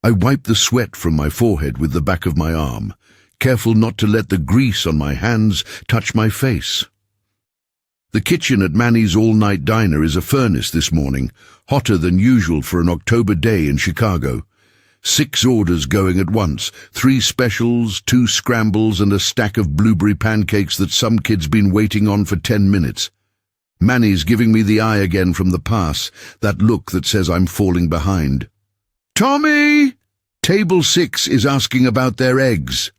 I wipe the sweat from my forehead with the back of my arm, careful not to let the grease on my hands touch my face. The kitchen at Manny's all-night diner is a furnace this morning, hotter than usual for an October day in Chicago. 6 orders going at once, 3 specials, 2 scrambles, and a stack of blueberry pancakes that some kid's been waiting on for 10 minutes. Manny's giving me the eye again from the pass, that look that says I'm falling behind. "Tommy!" Table 6 is asking about their eggs.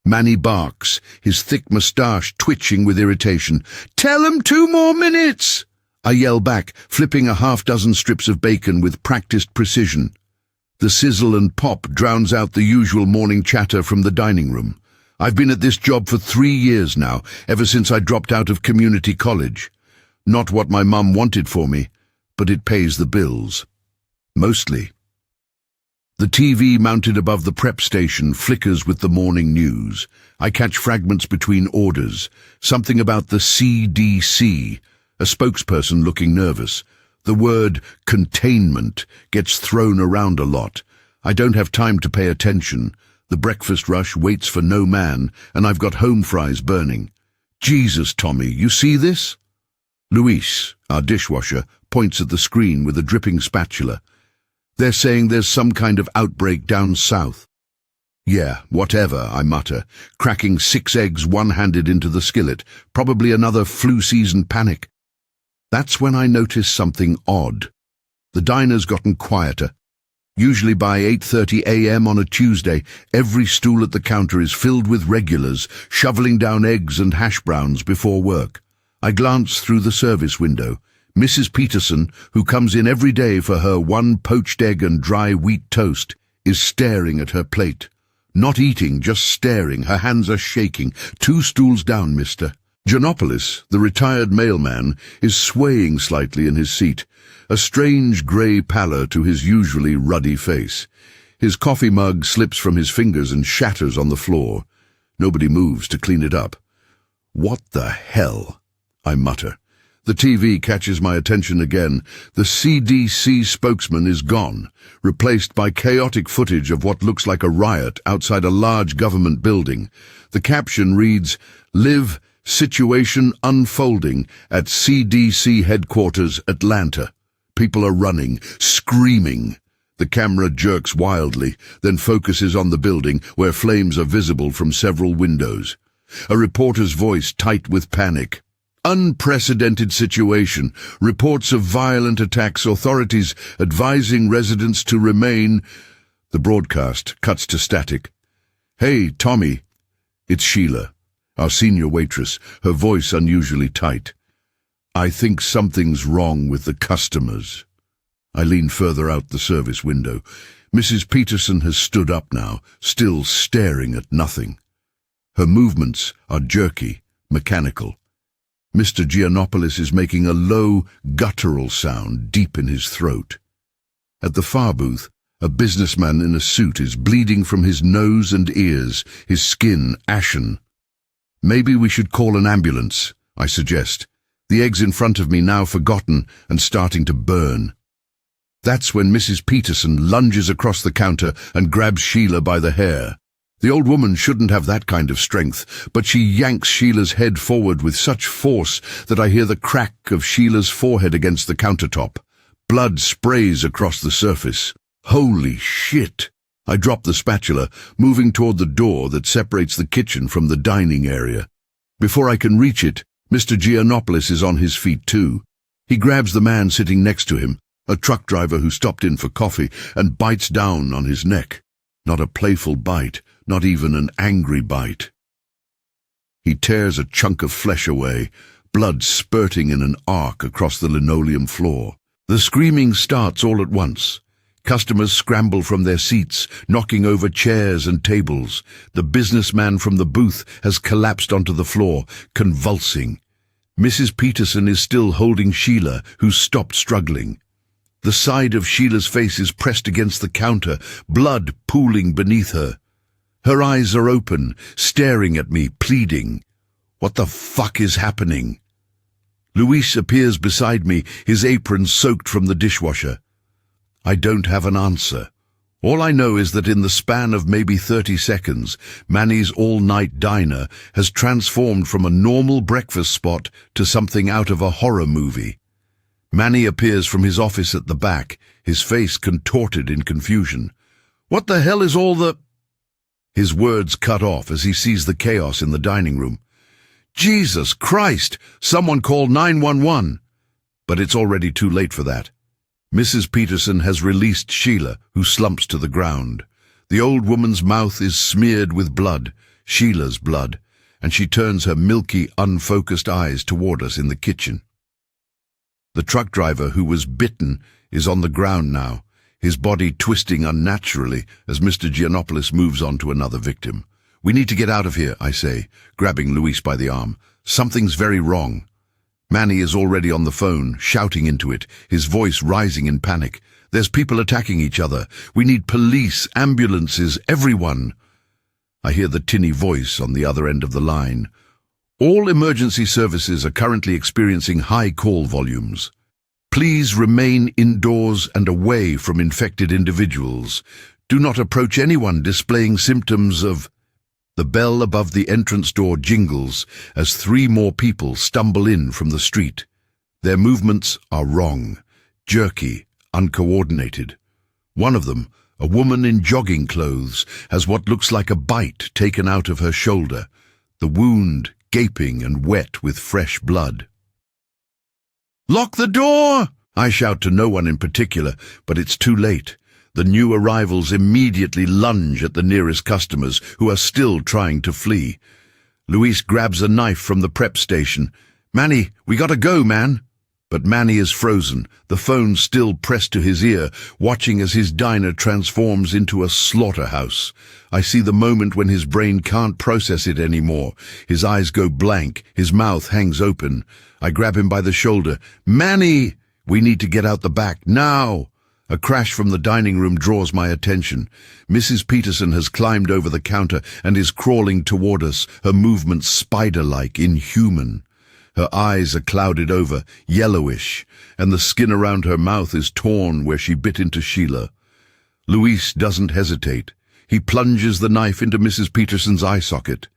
Manny barks, his thick moustache twitching with irritation. "Tell 'em 2 more minutes!" I yell back, flipping a half-dozen strips of bacon with practiced precision. The sizzle and pop drowns out the usual morning chatter from the dining room. I've been at this job for 3 years now, ever since I dropped out of community college. Not what my mum wanted for me, but it pays the bills. Mostly. The TV mounted above the prep station flickers with the morning news. I catch fragments between orders. Something about the CDC, a spokesperson looking nervous. The word containment gets thrown around a lot. I don't have time to pay attention. The breakfast rush waits for no man, and I've got home fries burning. "Jesus, Tommy, you see this?" Luis, our dishwasher, points at the screen with a dripping spatula. "They're saying there's some kind of outbreak down south." "Yeah, whatever," I mutter, cracking 6 eggs one-handed into the skillet, probably another flu-season panic. That's when I notice something odd. The diner's gotten quieter. Usually by 8:30 a.m. on a Tuesday, every stool at the counter is filled with regulars, shoveling down eggs and hash browns before work. I glance through the service window. Mrs. Peterson, who comes in every day for her 1 poached egg and dry wheat toast, is staring at her plate. Not eating, just staring. Her hands are shaking. "2 stools down, mister." Giannopoulos, the retired mailman, is swaying slightly in his seat, a strange grey pallor to his usually ruddy face. His coffee mug slips from his fingers and shatters on the floor. Nobody moves to clean it up. "What the hell?" I mutter. The TV catches my attention again. The CDC spokesman is gone, replaced by chaotic footage of what looks like a riot outside a large government building. The caption reads, "Live Situation unfolding at CDC headquarters, Atlanta." People are running, screaming. The camera jerks wildly, then focuses on the building, where flames are visible from several windows. A reporter's voice tight with panic. "Unprecedented situation. Reports of violent attacks. Authorities advising residents to remain." The broadcast cuts to static. "Hey, Tommy." It's Sheila, our senior waitress, her voice unusually tight. "I think something's wrong with the customers." I lean further out the service window. Mrs. Peterson has stood up now, still staring at nothing. Her movements are jerky, mechanical. Mr. Giannopoulos is making a low, guttural sound deep in his throat. At the far booth, a businessman in a suit is bleeding from his nose and ears, his skin ashen. "Maybe we should call an ambulance," I suggest, the eggs in front of me now forgotten and starting to burn. That's when Mrs. Peterson lunges across the counter and grabs Sheila by the hair. The old woman shouldn't have that kind of strength, but she yanks Sheila's head forward with such force that I hear the crack of Sheila's forehead against the countertop. Blood sprays across the surface. Holy shit! I drop the spatula, moving toward the door that separates the kitchen from the dining area. Before I can reach it, Mr. Giannopoulos is on his feet too. He grabs the man sitting next to him, a truck driver who stopped in for coffee, and bites down on his neck. Not a playful bite, not even an angry bite. He tears a chunk of flesh away, blood spurting in an arc across the linoleum floor. The screaming starts all at once. Customers scramble from their seats, knocking over chairs and tables. The businessman from the booth has collapsed onto the floor, convulsing. Mrs. Peterson is still holding Sheila, who's stopped struggling. The side of Sheila's face is pressed against the counter, blood pooling beneath her. Her eyes are open, staring at me, pleading. What the fuck is happening? Luis appears beside me, his apron soaked from the dishwasher. I don't have an answer. All I know is that in the span of maybe 30 seconds, Manny's all-night diner has transformed from a normal breakfast spot to something out of a horror movie. Manny appears from his office at the back, his face contorted in confusion. "What the hell is all the—" His words cut off as he sees the chaos in the dining room. "Jesus Christ! Someone call 911!" But it's already too late for that. Mrs. Peterson has released Sheila, who slumps to the ground. The old woman's mouth is smeared with blood, Sheila's blood, and she turns her milky, unfocused eyes toward us in the kitchen. The truck driver who was bitten is on the ground now, his body twisting unnaturally as Mr. Giannopoulos moves on to another victim. "We need to get out of here," I say, grabbing Luis by the arm. "Something's very wrong." Manny is already on the phone, shouting into it, his voice rising in panic. "There's people attacking each other. We need police, ambulances, everyone." I hear the tinny voice on the other end of the line. "All emergency services are currently experiencing high call volumes. Please remain indoors and away from infected individuals. Do not approach anyone displaying symptoms of—" The bell above the entrance door jingles as 3 more people stumble in from the street. Their movements are wrong, jerky, uncoordinated. One of them, a woman in jogging clothes, has what looks like a bite taken out of her shoulder, the wound gaping and wet with fresh blood. "Lock the door!" I shout to no one in particular, but it's too late. The new arrivals immediately lunge at the nearest customers, who are still trying to flee. Luis grabs a knife from the prep station. "Manny, we gotta go, man!" But Manny is frozen, the phone still pressed to his ear, watching as his diner transforms into a slaughterhouse. I see the moment when his brain can't process it anymore. His eyes go blank, his mouth hangs open. I grab him by the shoulder. "Manny! We need to get out the back, now!" A crash from the dining room draws my attention. Mrs. Peterson has climbed over the counter and is crawling toward us, her movements spider-like, inhuman. Her eyes are clouded over, yellowish, and the skin around her mouth is torn where she bit into Sheila. Luis doesn't hesitate. He plunges the knife into Mrs. Peterson's eye socket.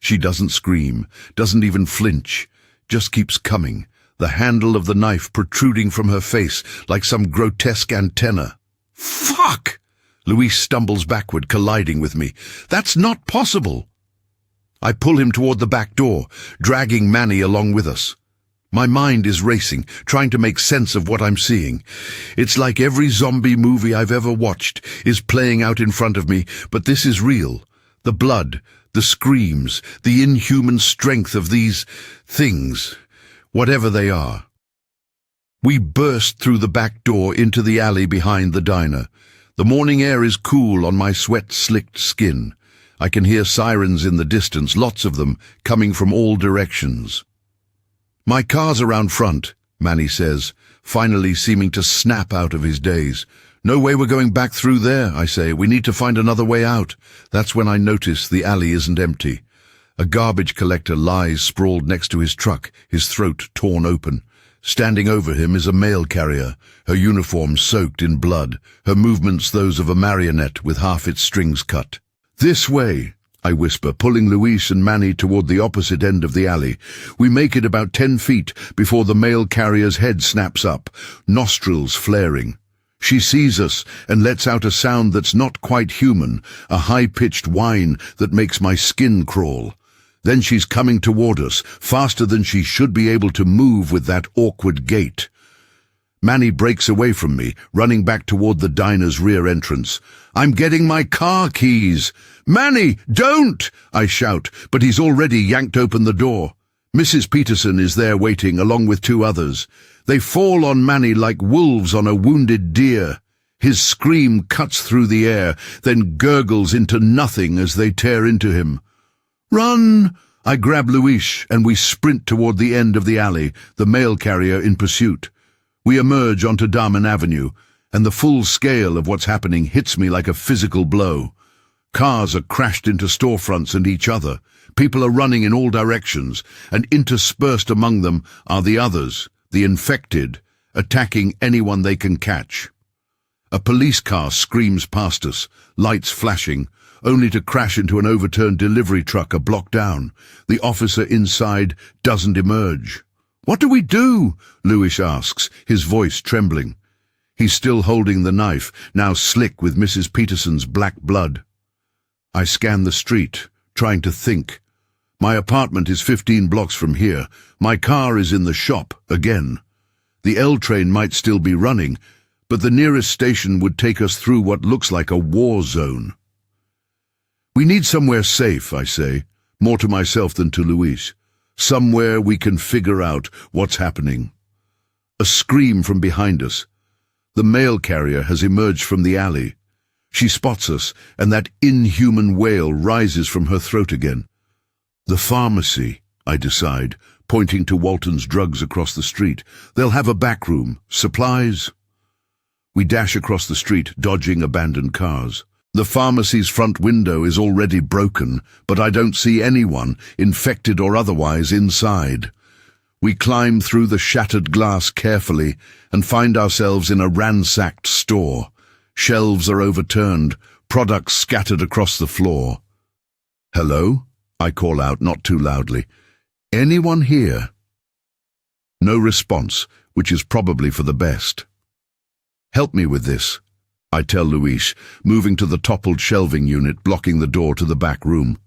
She doesn't scream, doesn't even flinch, just keeps coming, the handle of the knife protruding from her face like some grotesque antenna. "Fuck!" Luis stumbles backward, colliding with me. "That's not possible!" I pull him toward the back door, dragging Manny along with us. My mind is racing, trying to make sense of what I'm seeing. It's like every zombie movie I've ever watched is playing out in front of me, but this is real. The blood, the screams, the inhuman strength of these things, whatever they are. We burst through the back door into the alley behind the diner. The morning air is cool on my sweat-slicked skin. I can hear sirens in the distance, lots of them, coming from all directions. "My car's around front," Manny says, finally seeming to snap out of his daze. "No way we're going back through there," I say. "We need to find another way out." That's when I notice the alley isn't empty. A garbage collector lies sprawled next to his truck, his throat torn open. Standing over him is a mail carrier, her uniform soaked in blood, her movements those of a marionette with half its strings cut. "This way," I whisper, pulling Luis and Manny toward the opposite end of the alley. We make it about 10 feet before the mail carrier's head snaps up, nostrils flaring. She sees us and lets out a sound that's not quite human, a high-pitched whine that makes my skin crawl. Then she's coming toward us, faster than she should be able to move with that awkward gait. Manny breaks away from me, running back toward the diner's rear entrance. "I'm getting my car keys!" "Manny, don't!" I shout, but he's already yanked open the door. Mrs. Peterson is there waiting, along with 2 others. They fall on Manny like wolves on a wounded deer. His scream cuts through the air, then gurgles into nothing as they tear into him. "Run!" I grab Luis, and we sprint toward the end of the alley, the mail carrier in pursuit. We emerge onto Damen Avenue, and the full scale of what's happening hits me like a physical blow. Cars are crashed into storefronts and each other. People are running in all directions, and interspersed among them are the others, the infected, attacking anyone they can catch. A police car screams past us, lights flashing, only to crash into an overturned delivery truck a block down. The officer inside doesn't emerge. "What do we do?" Lewis asks, his voice trembling. He's still holding the knife, now slick with Mrs. Peterson's black blood. I scan the street, trying to think. My apartment is 15 blocks from here. My car is in the shop, again. The L train might still be running, but the nearest station would take us through what looks like a war zone. "We need somewhere safe," I say, more to myself than to Louise. "Somewhere we can figure out what's happening." A scream from behind us. The mail carrier has emerged from the alley. She spots us, and that inhuman wail rises from her throat again. "The pharmacy," I decide, pointing to Walton's Drugs across the street. "They'll have a back room. Supplies." We dash across the street, dodging abandoned cars. The pharmacy's front window is already broken, but I don't see anyone, infected or otherwise, inside. We climb through the shattered glass carefully and find ourselves in a ransacked store. Shelves are overturned, products scattered across the floor. "Hello?" I call out, not too loudly. "Anyone here?" No response, which is probably for the best. "Help me with this," I tell Louise, moving to the toppled shelving unit blocking the door to the back room.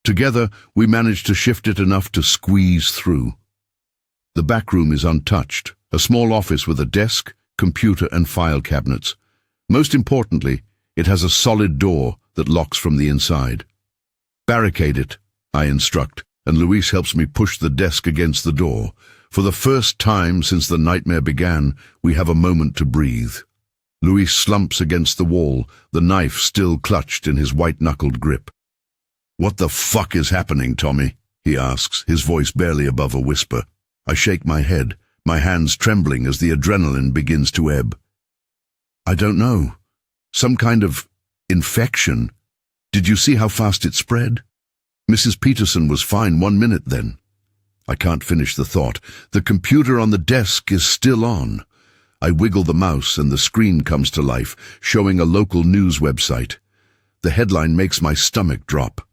Together, we manage to shift it enough to squeeze through. The back room is untouched, a small office with a desk, computer and file cabinets. Most importantly, it has a solid door that locks from the inside. "Barricade it," I instruct, and Louise helps me push the desk against the door. For the first time since the nightmare began, we have a moment to breathe. Louis slumps against the wall, the knife still clutched in his white-knuckled grip. "What the fuck is happening, Tommy?" he asks, his voice barely above a whisper. I shake my head, my hands trembling as the adrenaline begins to ebb. "I don't know. Some kind of infection. Did you see how fast it spread? Mrs. Peterson was fine 1 minute then." I can't finish the thought. The computer on the desk is still on. I wiggle the mouse and the screen comes to life, showing a local news website. The headline makes my stomach drop.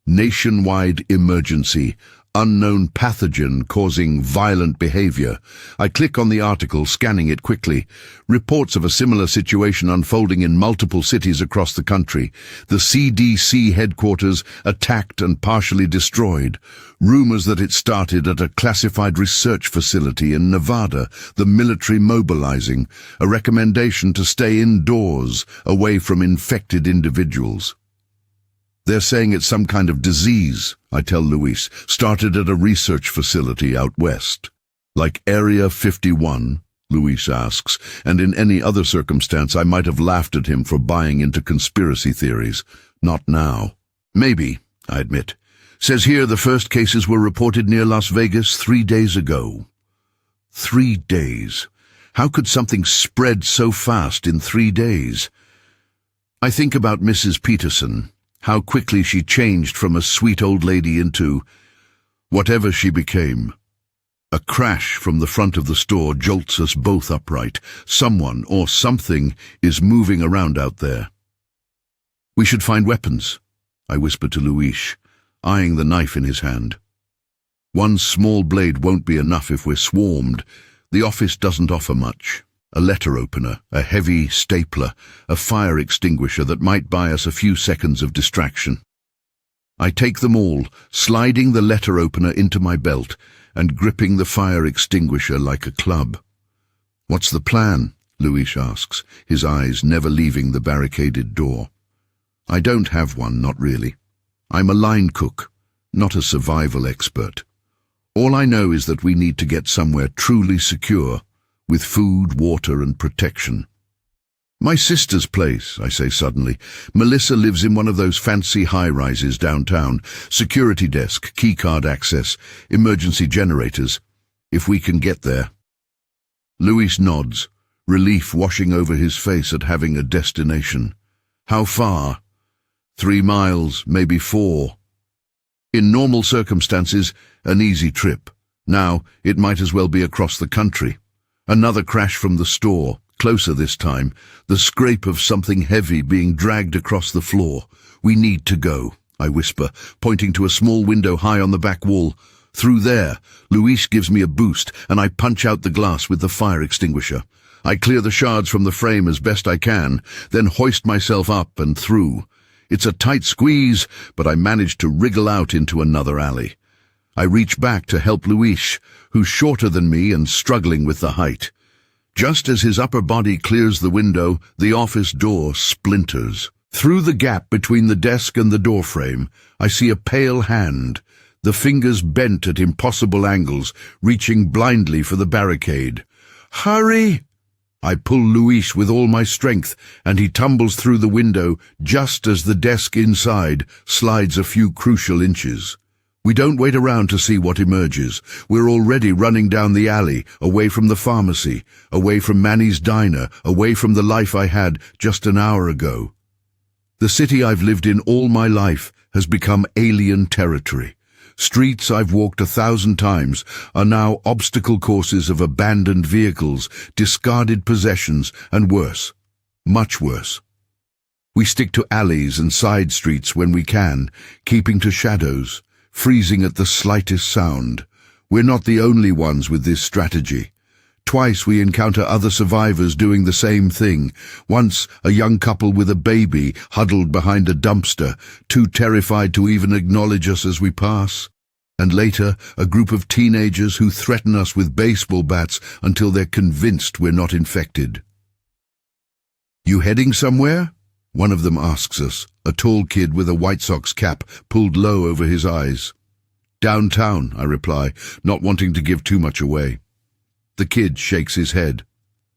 "Nationwide emergency. Unknown pathogen causing violent behavior." I click on the article, scanning it quickly. Reports of a similar situation unfolding in multiple cities across the country. The CDC headquarters attacked and partially destroyed. Rumors that it started at a classified research facility in Nevada, the military mobilizing. A recommendation to stay indoors, away from infected individuals. "They're saying it's some kind of disease," I tell Louise, "started at a research facility out west." "Like Area 51? Louise asks, and in any other circumstance I might have laughed at him for buying into conspiracy theories. Not now. "Maybe," I admit. "Says here the first cases were reported near Las Vegas 3 days ago." 3 days. How could something spread so fast in 3 days? I think about Mrs. Peterson. How quickly she changed from a sweet old lady into whatever she became. A crash from the front of the store jolts us both upright. Someone or something is moving around out there. "We should find weapons," I whisper to Louis, eyeing the knife in his hand. "One small blade won't be enough if we're swarmed. The office doesn't offer much. A letter opener, a heavy stapler, a fire extinguisher that might buy us a few seconds of distraction." I take them all, sliding the letter opener into my belt and gripping the fire extinguisher like a club. "What's the plan?" Louis asks, his eyes never leaving the barricaded door. I don't have one, not really. I'm a line cook, not a survival expert. All I know is that we need to get somewhere truly secure, with food, water and protection. "My sister's place," I say suddenly. "Melissa lives in one of those fancy high-rises downtown. Security desk, keycard access, emergency generators. If we can get there." Louis nods, relief washing over his face at having a destination. "How far?" 3 miles, maybe 4. In normal circumstances, an easy trip. Now, it might as well be across the country. Another crash from the store, Closer this time, the scrape of something heavy being dragged across the floor. "We need to go," I whisper, pointing to a small window high on the back wall. Through there, Luis gives me a boost, and I punch out the glass with the fire extinguisher. I clear the shards from the frame as best I can, then hoist myself up and through. It's a tight squeeze, but I manage to wriggle out into another alley. I reach back to help Luis, who's shorter than me and struggling with the height. Just as his upper body clears the window, the office door splinters. Through the gap between the desk and the doorframe, I see a pale hand, the fingers bent at impossible angles, reaching blindly for the barricade. "Hurry!" I pull Luis with all my strength, and he tumbles through the window just as the desk inside slides a few crucial inches. We don't wait around to see what emerges. We're already running down the alley, away from the pharmacy, away from Manny's diner, away from the life I had just an hour ago. The city I've lived in all my life has become alien territory. Streets I've walked 1,000 times are now obstacle courses of abandoned vehicles, discarded possessions, and worse, much worse. We stick to alleys and side streets when we can, keeping to shadows, freezing at the slightest sound. We're not the only ones with this strategy. Twice we encounter other survivors doing the same thing. Once a young couple with a baby huddled behind a dumpster, too terrified to even acknowledge us as we pass. And later, a group of teenagers who threaten us with baseball bats until they're convinced we're not infected. "You heading somewhere?" one of them asks us, a tall kid with a White Sox cap pulled low over his eyes. "Downtown," I reply, not wanting to give too much away. The kid shakes his head.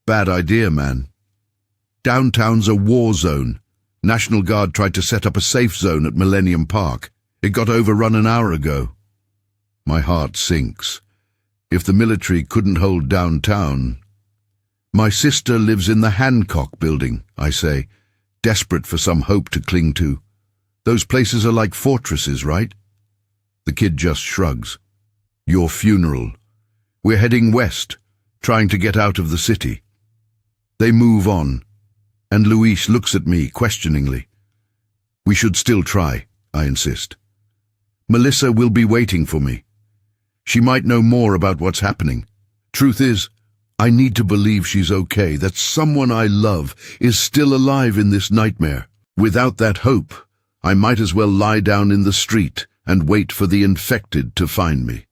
"Bad idea, man. Downtown's a war zone. National Guard tried to set up a safe zone at Millennium Park. It got overrun an hour ago." My heart sinks. If the military couldn't hold downtown... "My sister lives in the Hancock building," I say, desperate for some hope to cling to. "Those places are like fortresses, right?" The kid just shrugs. "Your funeral. We're heading west, trying to get out of the city." They move on, and Luis looks at me questioningly. "We should still try," I insist. "Melissa will be waiting for me. She might know more about what's happening. Truth is, I need to believe she's okay, that someone I love is still alive in this nightmare. Without that hope, I might as well lie down in the street and wait for the infected to find me."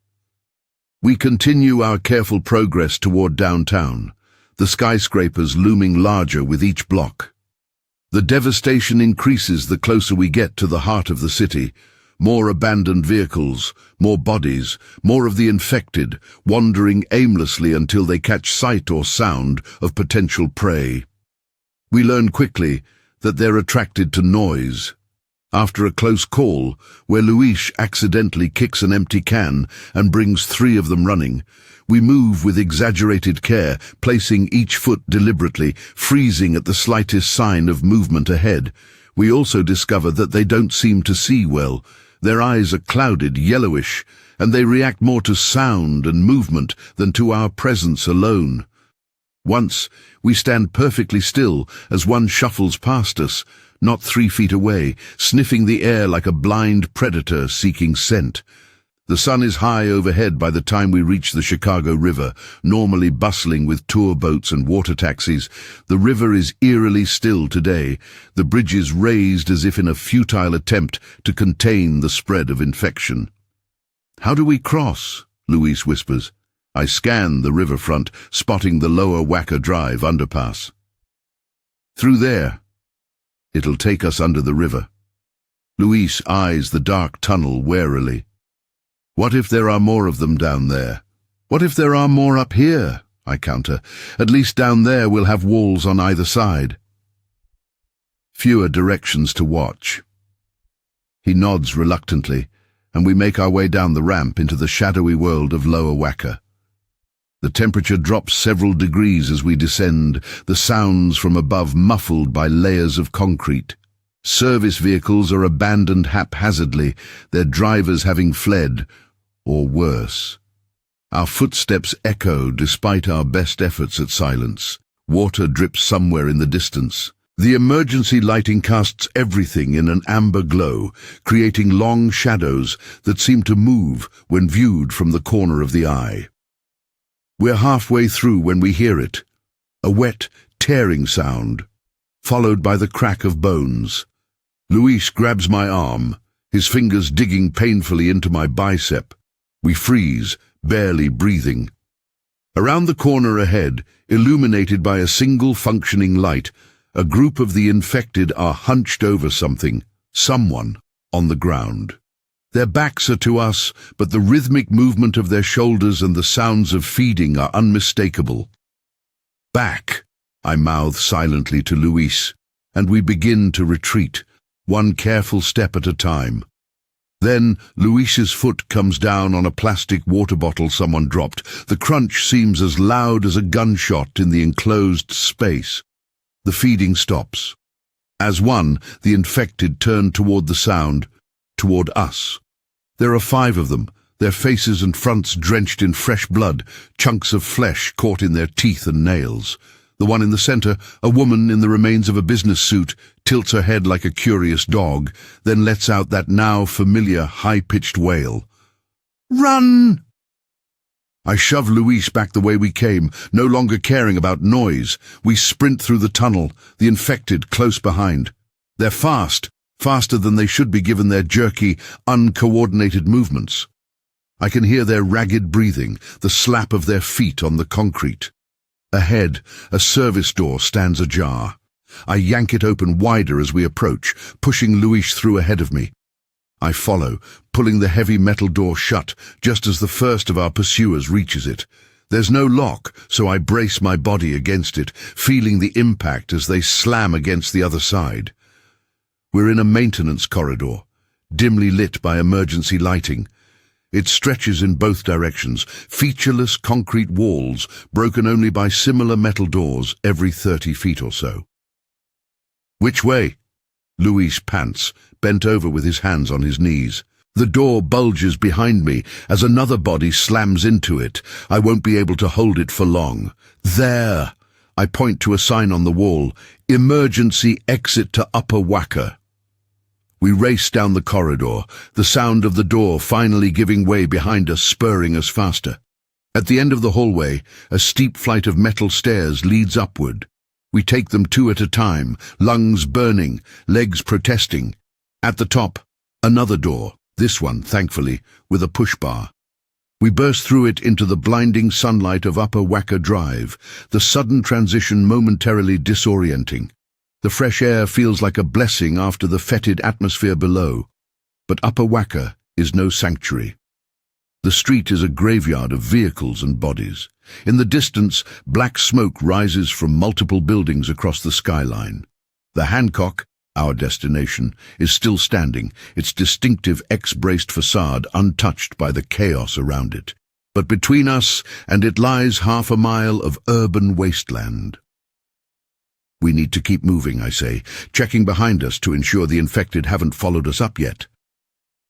We continue our careful progress toward downtown, the skyscrapers looming larger with each block. The devastation increases the closer we get to the heart of the city. More abandoned vehicles, more bodies, more of the infected, wandering aimlessly until they catch sight or sound of potential prey. We learn quickly that they're attracted to noise. After a close call, where Luis accidentally kicks an empty can and brings 3 of them running, we move with exaggerated care, placing each foot deliberately, freezing at the slightest sign of movement ahead. We also discover that they don't seem to see well. Their eyes are clouded, yellowish, and they react more to sound and movement than to our presence alone. Once, we stand perfectly still as one shuffles past us, not 3 feet away, sniffing the air like a blind predator seeking scent. The sun is high overhead by the time we reach the Chicago River, normally bustling with tour boats and water taxis. The river is eerily still today, the bridges raised as if in a futile attempt to contain the spread of infection. "How do we cross?" Luis whispers. I scan the riverfront, spotting the lower Wacker Drive underpass. "Through there. It'll take us under the river." Luis eyes the dark tunnel warily. "What if there are more of them down there? What if there are more up here?" I counter. "At least down there we'll have walls on either side." Fewer directions to watch. He nods reluctantly, and we make our way down the ramp into the shadowy world of Lower Wacker. The temperature drops several degrees as we descend, the sounds from above muffled by layers of concrete. Service vehicles are abandoned haphazardly, their drivers having fled, or worse. Our footsteps echo despite our best efforts at silence. Water drips somewhere in the distance. The emergency lighting casts everything in an amber glow, creating long shadows that seem to move when viewed from the corner of the eye. We're halfway through when we hear it, a wet, tearing sound, followed by the crack of bones. Luis grabs my arm, his fingers digging painfully into my bicep. We freeze, barely breathing. Around the corner ahead, illuminated by a single functioning light, a group of the infected are hunched over someone, on the ground. Their backs are to us, but the rhythmic movement of their shoulders and the sounds of feeding are unmistakable. "Back," I mouth silently to Luis, and we begin to retreat, one careful step at a time. Then Luis's foot comes down on a plastic water bottle someone dropped. The crunch seems as loud as a gunshot in the enclosed space. The feeding stops. As one, the infected turn toward the sound, toward us. There are 5 of them, their faces and fronts drenched in fresh blood, chunks of flesh caught in their teeth and nails. The one in the center, a woman in the remains of a business suit, tilts her head like a curious dog, then lets out that now familiar high-pitched wail. "Run!" I shove Luis back the way we came, no longer caring about noise. We sprint through the tunnel, the infected close behind. They're fast, faster than they should be given their jerky, uncoordinated movements. I can hear their ragged breathing, the slap of their feet on the concrete. Ahead, a service door stands ajar. I yank it open wider as we approach, pushing Luis through ahead of me. I follow, pulling the heavy metal door shut just as the first of our pursuers reaches it. There's no lock, so I brace my body against it, feeling the impact as they slam against the other side. We're in a maintenance corridor, dimly lit by emergency lighting. It stretches in both directions, featureless concrete walls broken only by similar metal doors every 30 feet or so. "Which way?" Luis pants, bent over with his hands on his knees. The door bulges behind me as another body slams into it. I won't be able to hold it for long. "There!" I point to a sign on the wall. "Emergency exit to Upper Wacker." We race down the corridor, the sound of the door finally giving way behind us, spurring us faster. At the end of the hallway, a steep flight of metal stairs leads upward. We take them 2 at a time, lungs burning, legs protesting. At the top, another door, this one, thankfully, with a push bar. We burst through it into the blinding sunlight of Upper Wacker Drive, the sudden transition momentarily disorienting. The fresh air feels like a blessing after the fetid atmosphere below. But Upper Wacker is no sanctuary. The street is a graveyard of vehicles and bodies. In the distance, black smoke rises from multiple buildings across the skyline. The Hancock, our destination, is still standing, its distinctive X-braced facade untouched by the chaos around it. But between us and it lies half a mile of urban wasteland. "We need to keep moving," I say, checking behind us to ensure the infected haven't followed us up yet.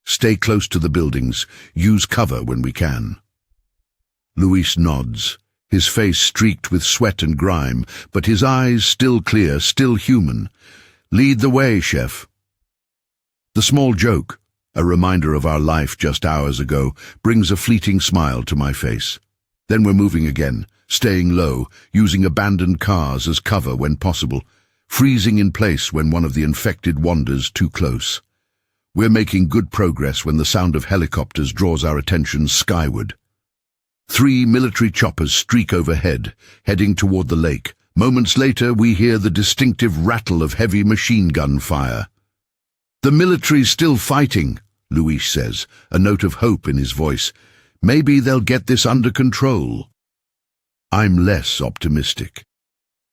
"Stay close to the buildings. Use cover when we can." Luis nods, his face streaked with sweat and grime, but his eyes still clear, still human. "Lead the way, chef." The small joke, a reminder of our life just hours ago, brings a fleeting smile to my face. Then we're moving again, staying low, using abandoned cars as cover when possible, freezing in place when one of the infected wanders too close. We're making good progress when the sound of helicopters draws our attention skyward. 3 military choppers streak overhead, heading toward the lake. Moments later, we hear the distinctive rattle of heavy machine gun fire. "The military's still fighting," Luis says, a note of hope in his voice. "Maybe they'll get this under control." I'm less optimistic.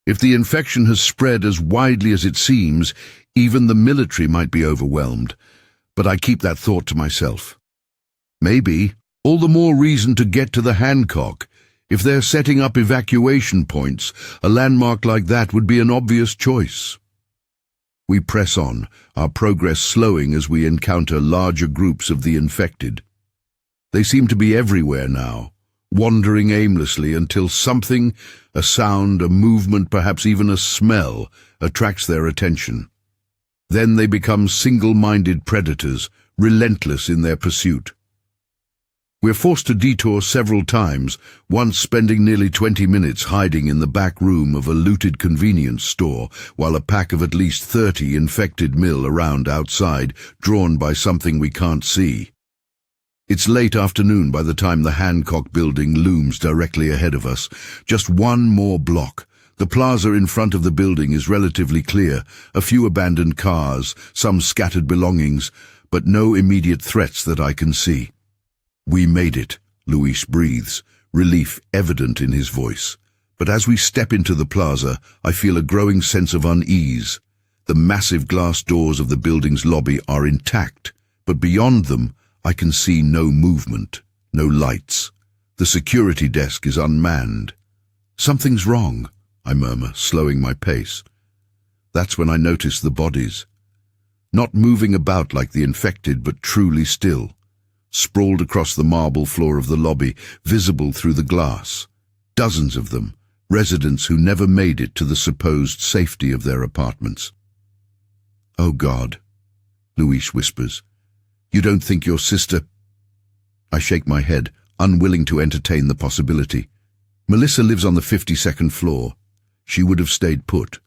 If the infection has spread as widely as it seems, even the military might be overwhelmed. But I keep that thought to myself. Maybe all the more reason to get to the Hancock. If they're setting up evacuation points, a landmark like that would be an obvious choice. We press on, our progress slowing as we encounter larger groups of the infected. They seem to be everywhere now, wandering aimlessly until something, a sound, a movement, perhaps even a smell, attracts their attention. Then they become single-minded predators, relentless in their pursuit. We're forced to detour several times, once spending nearly 20 minutes hiding in the back room of a looted convenience store, while a pack of at least 30 infected mill around outside, drawn by something we can't see. It's late afternoon by the time the Hancock building looms directly ahead of us. Just one more block. The plaza in front of the building is relatively clear, a few abandoned cars, some scattered belongings, but no immediate threats that I can see. "We made it," Luis breathes, relief evident in his voice. But as we step into the plaza, I feel a growing sense of unease. The massive glass doors of the building's lobby are intact, but beyond them, I can see no movement, no lights. The security desk is unmanned. "Something's wrong," I murmur, slowing my pace. That's when I notice the bodies. Not moving about like the infected, but truly still. Sprawled across the marble floor of the lobby, visible through the glass. Dozens of them, residents who never made it to the supposed safety of their apartments. "Oh God," Luis whispers. "You don't think your sister—" I shake my head, unwilling to entertain the possibility. "Melissa lives on the 52nd floor. She would have stayed put.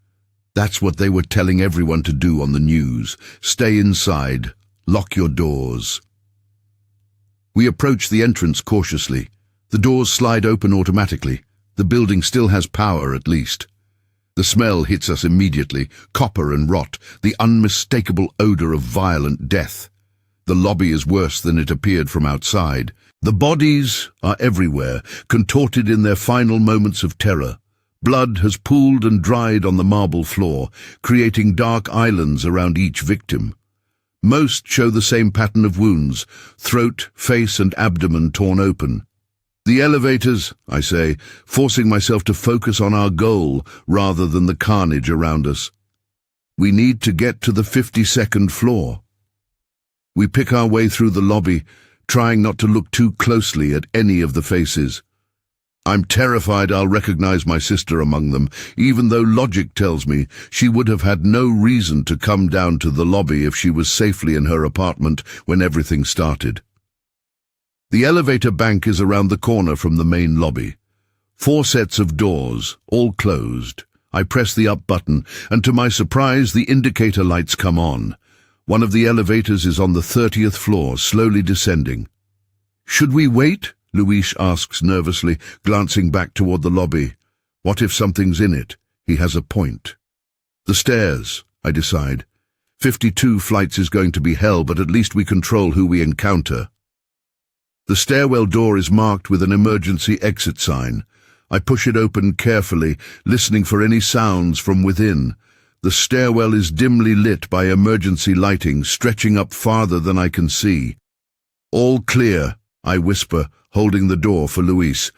That's what they were telling everyone to do on the news. Stay inside. Lock your doors." We approach the entrance cautiously. The doors slide open automatically. The building still has power, at least. The smell hits us immediately, copper and rot, the unmistakable odor of violent death. The lobby is worse than it appeared from outside. The bodies are everywhere, contorted in their final moments of terror. Blood has pooled and dried on the marble floor, creating dark islands around each victim. Most show the same pattern of wounds, throat, face and abdomen torn open. "The elevators," I say, forcing myself to focus on our goal rather than the carnage around us. "We need to get to the 52nd floor." We pick our way through the lobby, trying not to look too closely at any of the faces. I'm terrified I'll recognize my sister among them, even though logic tells me she would have had no reason to come down to the lobby if she was safely in her apartment when everything started. The elevator bank is around the corner from the main lobby. 4 sets of doors, all closed. I press the up button, and to my surprise, the indicator lights come on. One of the elevators is on the 30th floor, slowly descending. "Should we wait?" Luis asks nervously, glancing back toward the lobby. What if something's in it? He has a point. "The stairs," I decide. 52 flights is going to be hell, but at least we control who we encounter. The stairwell door is marked with an emergency exit sign. I push it open carefully, listening for any sounds from within. The stairwell is dimly lit by emergency lighting, stretching up farther than I can see. "All clear," I whisper, holding the door for Luis.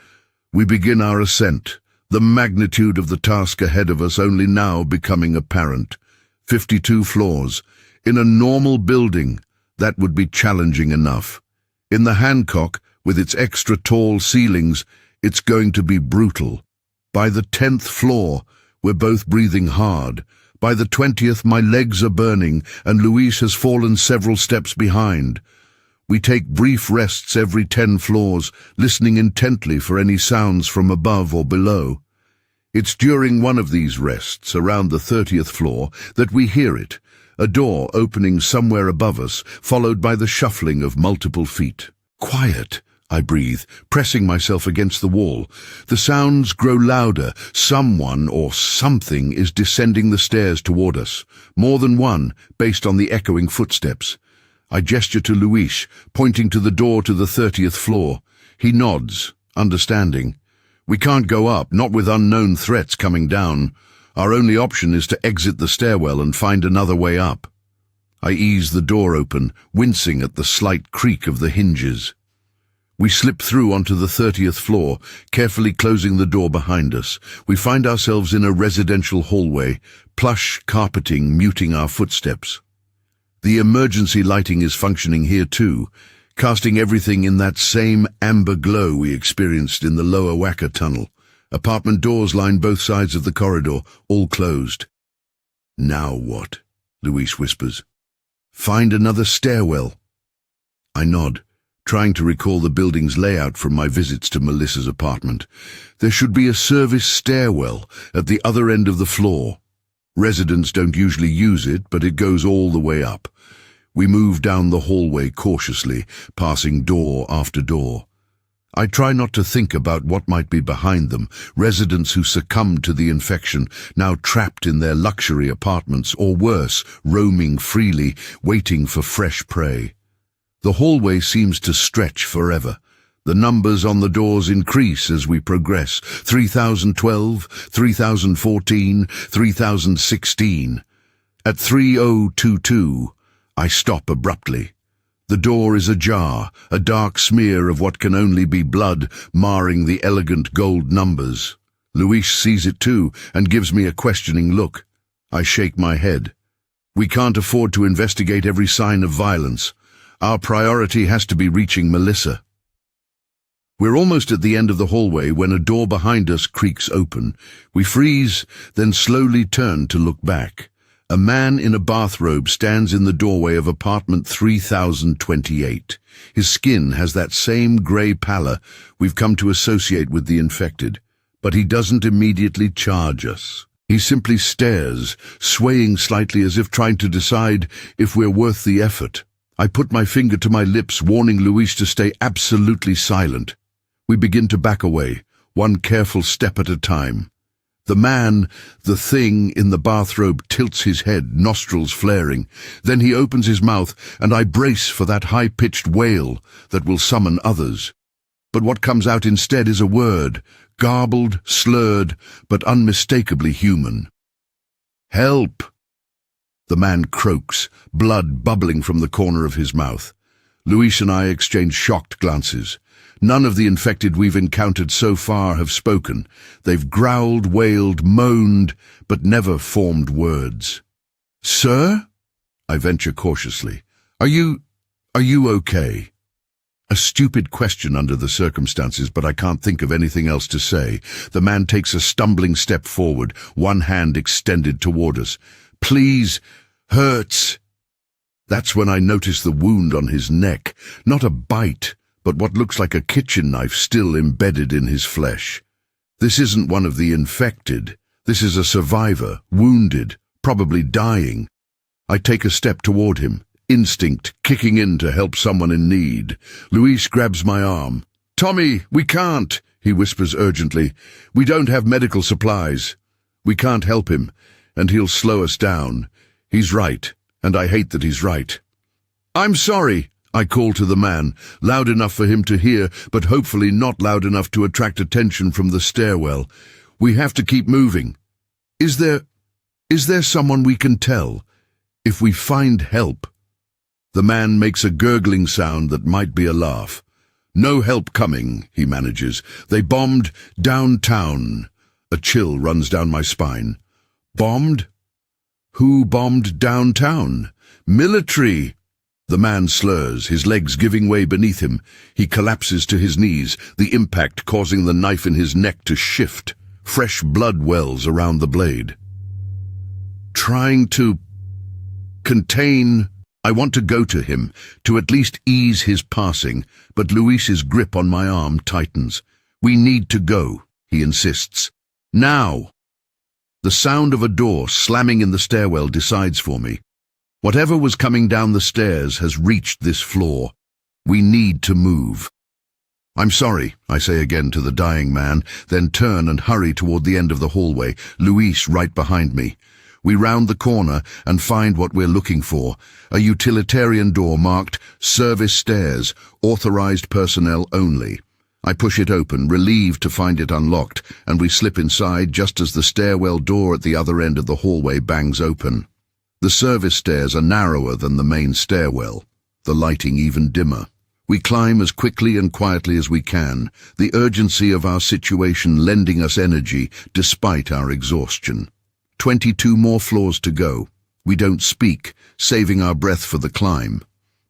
We begin our ascent, the magnitude of the task ahead of us only now becoming apparent. 52 floors. In a normal building, that would be challenging enough. In the Hancock, with its extra tall ceilings, it's going to be brutal. By the 10th floor, we're both breathing hard. By the 20th, my legs are burning, and Luis has fallen several steps behind. We take brief rests every 10 floors, listening intently for any sounds from above or below. It's during one of these rests, around the 30th floor, that we hear it, a door opening somewhere above us, followed by the shuffling of multiple feet. "Quiet," I breathe, pressing myself against the wall. The sounds grow louder. Someone or something is descending the stairs toward us. More than one, based on the echoing footsteps. I gesture to Luis, pointing to the door to the 30th floor. He nods, understanding. We can't go up, not with unknown threats coming down. Our only option is to exit the stairwell and find another way up. I ease the door open, wincing at the slight creak of the hinges. We slip through onto the 30th floor, carefully closing the door behind us. We find ourselves in a residential hallway, plush carpeting muting our footsteps. The emergency lighting is functioning here too. casting everything in that same amber glow we experienced in the lower Wacker tunnel. Apartment doors line both sides of the corridor, all closed. "Now what?" Luis whispers. "Find another stairwell." I nod, trying to recall the building's layout from my visits to Melissa's apartment. There should be a service stairwell at the other end of the floor. Residents don't usually use it, but it goes all the way up. We move down the hallway cautiously, passing door after door. I try not to think about what might be behind them, residents who succumbed to the infection, now trapped in their luxury apartments, or worse, roaming freely, waiting for fresh prey. The hallway seems to stretch forever. The numbers on the doors increase as we progress. 3012, 3014, 3016. At 3022, I stop abruptly. The door is ajar, a dark smear of what can only be blood marring the elegant gold numbers. Luis sees it too and gives me a questioning look. I shake my head. We can't afford to investigate every sign of violence. Our priority has to be reaching Melissa. We're almost at the end of the hallway when a door behind us creaks open. We freeze, then slowly turn to look back. A man in a bathrobe stands in the doorway of apartment 3028. His skin has that same grey pallor we've come to associate with the infected, but he doesn't immediately charge us. He simply stares, swaying slightly as if trying to decide if we're worth the effort. I put my finger to my lips, warning Luis to stay absolutely silent. We begin to back away, one careful step at a time. The man, the thing in the bathrobe, tilts his head, nostrils flaring. Then he opens his mouth, and I brace for that high-pitched wail that will summon others. But what comes out instead is a word, garbled, slurred, but unmistakably human. "Help!" The man croaks, blood bubbling from the corner of his mouth. Luis and I exchange shocked glances. None of the infected we've encountered so far have spoken. They've growled, wailed, moaned, but never formed words. "Sir?" I venture cautiously. Are you okay?" A stupid question under the circumstances, but I can't think of anything else to say. The man takes a stumbling step forward, one hand extended toward us. "Please, hurts." That's when I notice the wound on his neck, not a bite, but what looks like a kitchen knife still embedded in his flesh. This isn't one of the infected. This is a survivor, wounded, probably dying. I take a step toward him, instinct kicking in to help someone in need. Luis grabs my arm. "Tommy, we can't," he whispers urgently. "We don't have medical supplies. We can't help him, and he'll slow us down. He's right, and I hate that he's right." "I'm sorry," I call to the man, loud enough for him to hear, but hopefully not loud enough to attract attention from the stairwell. "We have to keep moving. Is there someone we can tell? If we find help?" The man makes a gurgling sound that might be a laugh. "No help coming," he manages. "They bombed downtown." A chill runs down my spine. "Bombed? Who bombed downtown?" "Military." The man slurs, his legs giving way beneath him. He collapses to his knees, the impact causing the knife in his neck to shift. Fresh blood wells around the blade. Trying to contain, I want to go to him, to at least ease his passing, but Luis's grip on my arm tightens. "We need to go," he insists. "Now!" The sound of a door slamming in the stairwell decides for me. Whatever was coming down the stairs has reached this floor. We need to move. "I'm sorry," I say again to the dying man, then turn and hurry toward the end of the hallway, Luis right behind me. We round the corner and find what we're looking for, a utilitarian door marked "Service Stairs, Authorized Personnel Only." I push it open, relieved to find it unlocked, and we slip inside just as the stairwell door at the other end of the hallway bangs open. The service stairs are narrower than the main stairwell, the lighting even dimmer. We climb as quickly and quietly as we can, the urgency of our situation lending us energy despite our exhaustion. 22 more floors to go. We don't speak, saving our breath for the climb.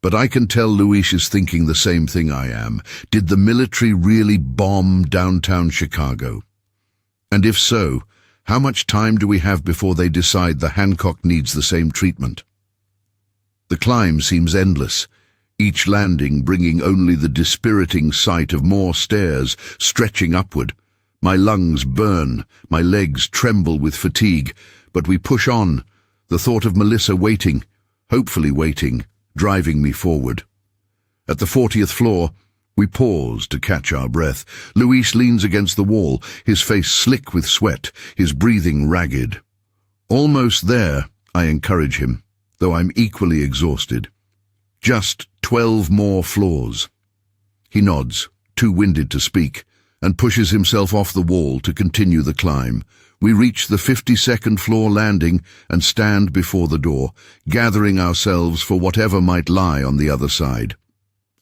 But I can tell Luis is thinking the same thing I am. Did the military really bomb downtown Chicago? And if so, how much time do we have before they decide the Hancock needs the same treatment? The climb seems endless, each landing bringing only the dispiriting sight of more stairs stretching upward. My lungs burn, my legs tremble with fatigue, but we push on, the thought of Melissa waiting, hopefully waiting, driving me forward. At the 40th floor, we pause to catch our breath. Luis leans against the wall, his face slick with sweat, his breathing ragged. Almost there, I encourage him, though I'm equally exhausted. Just 12 more floors. He nods, too winded to speak, and pushes himself off the wall to continue the climb. We reach the 52nd floor landing and stand before the door, gathering ourselves for whatever might lie on the other side.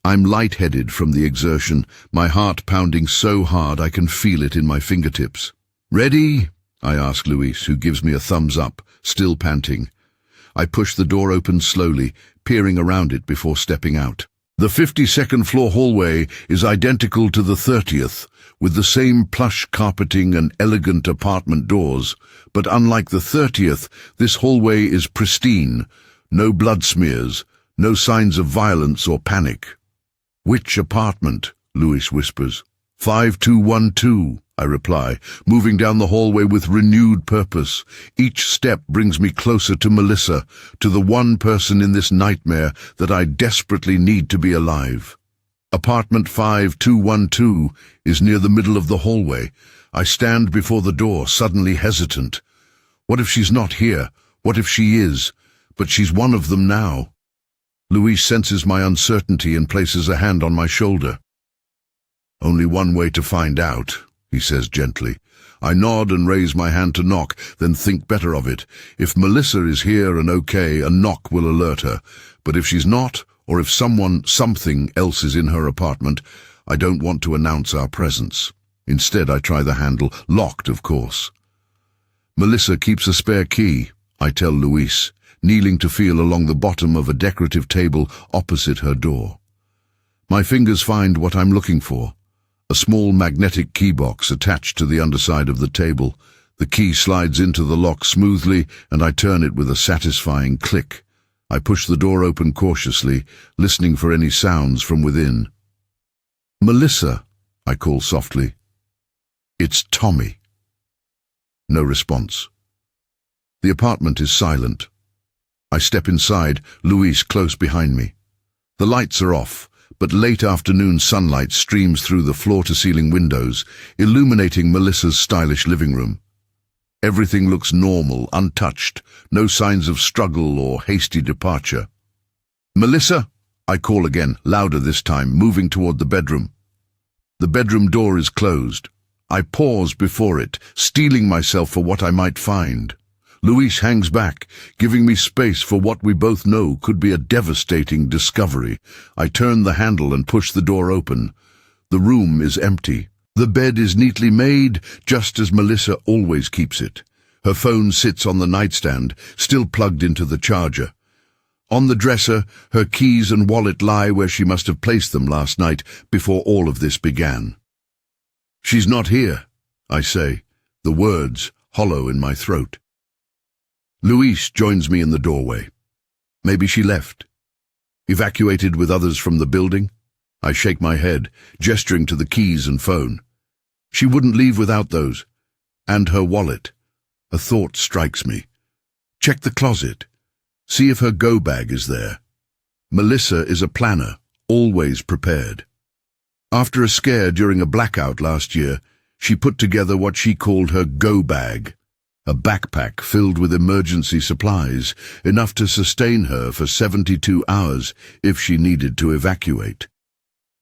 I'm lightheaded from the exertion, my heart pounding so hard I can feel it in my fingertips. "Ready?" I ask Luis, who gives me a thumbs up, still panting. I push the door open slowly, peering around it before stepping out. The 52nd floor hallway is identical to the 30th, with the same plush carpeting and elegant apartment doors, but unlike the 30th, this hallway is pristine, no blood smears, no signs of violence or panic. "Which apartment?" Luis whispers. 5212, I reply, moving down the hallway with renewed purpose. Each step brings me closer to Melissa, to the one person in this nightmare that I desperately need to be alive. Apartment 5212 is near the middle of the hallway. I stand before the door, suddenly hesitant. What if she's not here? What if she is? But she's one of them now. Luis senses my uncertainty and places a hand on my shoulder. "Only one way to find out," he says gently. I nod and raise my hand to knock, then think better of it. If Melissa is here and okay, a knock will alert her. But if she's not, or if something else is in her apartment, I don't want to announce our presence. Instead, I try the handle, locked, of course. "Melissa keeps a spare key," I tell Luis, kneeling to feel along the bottom of a decorative table opposite her door. My fingers find what I'm looking for. A small magnetic key box attached to the underside of the table. The key slides into the lock smoothly, and I turn it with a satisfying click. I push the door open cautiously, listening for any sounds from within. "Melissa," I call softly. "It's Tommy." No response. The apartment is silent. I step inside, Luis close behind me. The lights are off, but late afternoon sunlight streams through the floor-to-ceiling windows, illuminating Melissa's stylish living room. Everything looks normal, untouched, no signs of struggle or hasty departure. "Melissa," I call again, louder this time, moving toward the bedroom. The bedroom door is closed. I pause before it, steeling myself for what I might find. Luis hangs back, giving me space for what we both know could be a devastating discovery. I turn the handle and push the door open. The room is empty. The bed is neatly made, just as Melissa always keeps it. Her phone sits on the nightstand, still plugged into the charger. On the dresser, her keys and wallet lie where she must have placed them last night before all of this began. "She's not here," I say, the words hollow in my throat. Luis joins me in the doorway. Maybe she left. Evacuated with others from the building? I shake my head, gesturing to the keys and phone. She wouldn't leave without those. And her wallet. A thought strikes me. Check the closet. See if her go bag is there. Melissa is a planner, always prepared. After a scare during a blackout last year, she put together what she called her go bag. A backpack filled with emergency supplies, enough to sustain her for 72 hours if she needed to evacuate.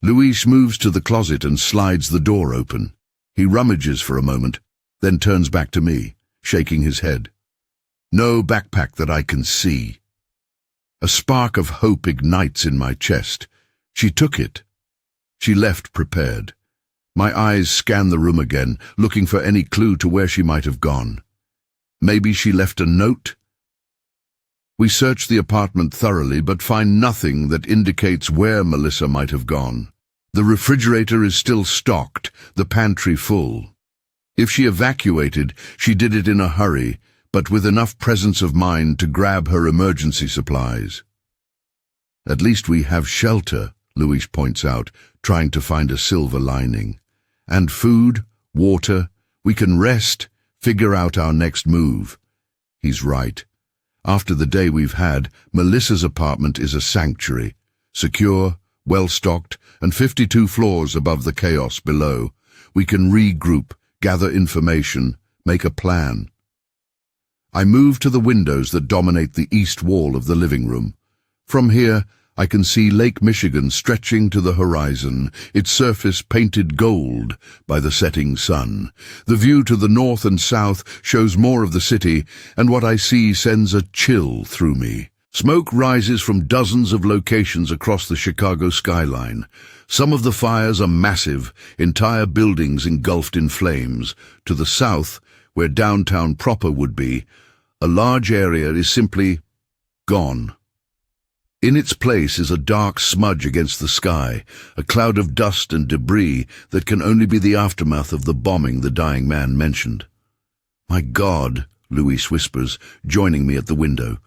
Luis moves to the closet and slides the door open. He rummages for a moment, then turns back to me, shaking his head. No backpack that I can see. A spark of hope ignites in my chest. She took it. She left prepared. My eyes scan the room again, looking for any clue to where she might have gone. Maybe she left a note? We search the apartment thoroughly but find nothing that indicates where Melissa might have gone. The refrigerator is still stocked, the pantry full. If she evacuated, she did it in a hurry, but with enough presence of mind to grab her emergency supplies. At least we have shelter, Luis points out, trying to find a silver lining. And food, water, we can rest, figure out our next move. He's right. After the day we've had, Melissa's apartment is a sanctuary, secure, well-stocked, and 52 floors above the chaos below. We can regroup, gather information, make a plan. I move to the windows that dominate the east wall of the living room. From here, I can see Lake Michigan stretching to the horizon, its surface painted gold by the setting sun. The view to the north and south shows more of the city, and what I see sends a chill through me. Smoke rises from dozens of locations across the Chicago skyline. Some of the fires are massive, entire buildings engulfed in flames. To the south, where downtown proper would be, a large area is simply gone. In its place is a dark smudge against the sky, a cloud of dust and debris that can only be the aftermath of the bombing the dying man mentioned. "My God," Luis whispers, joining me at the window.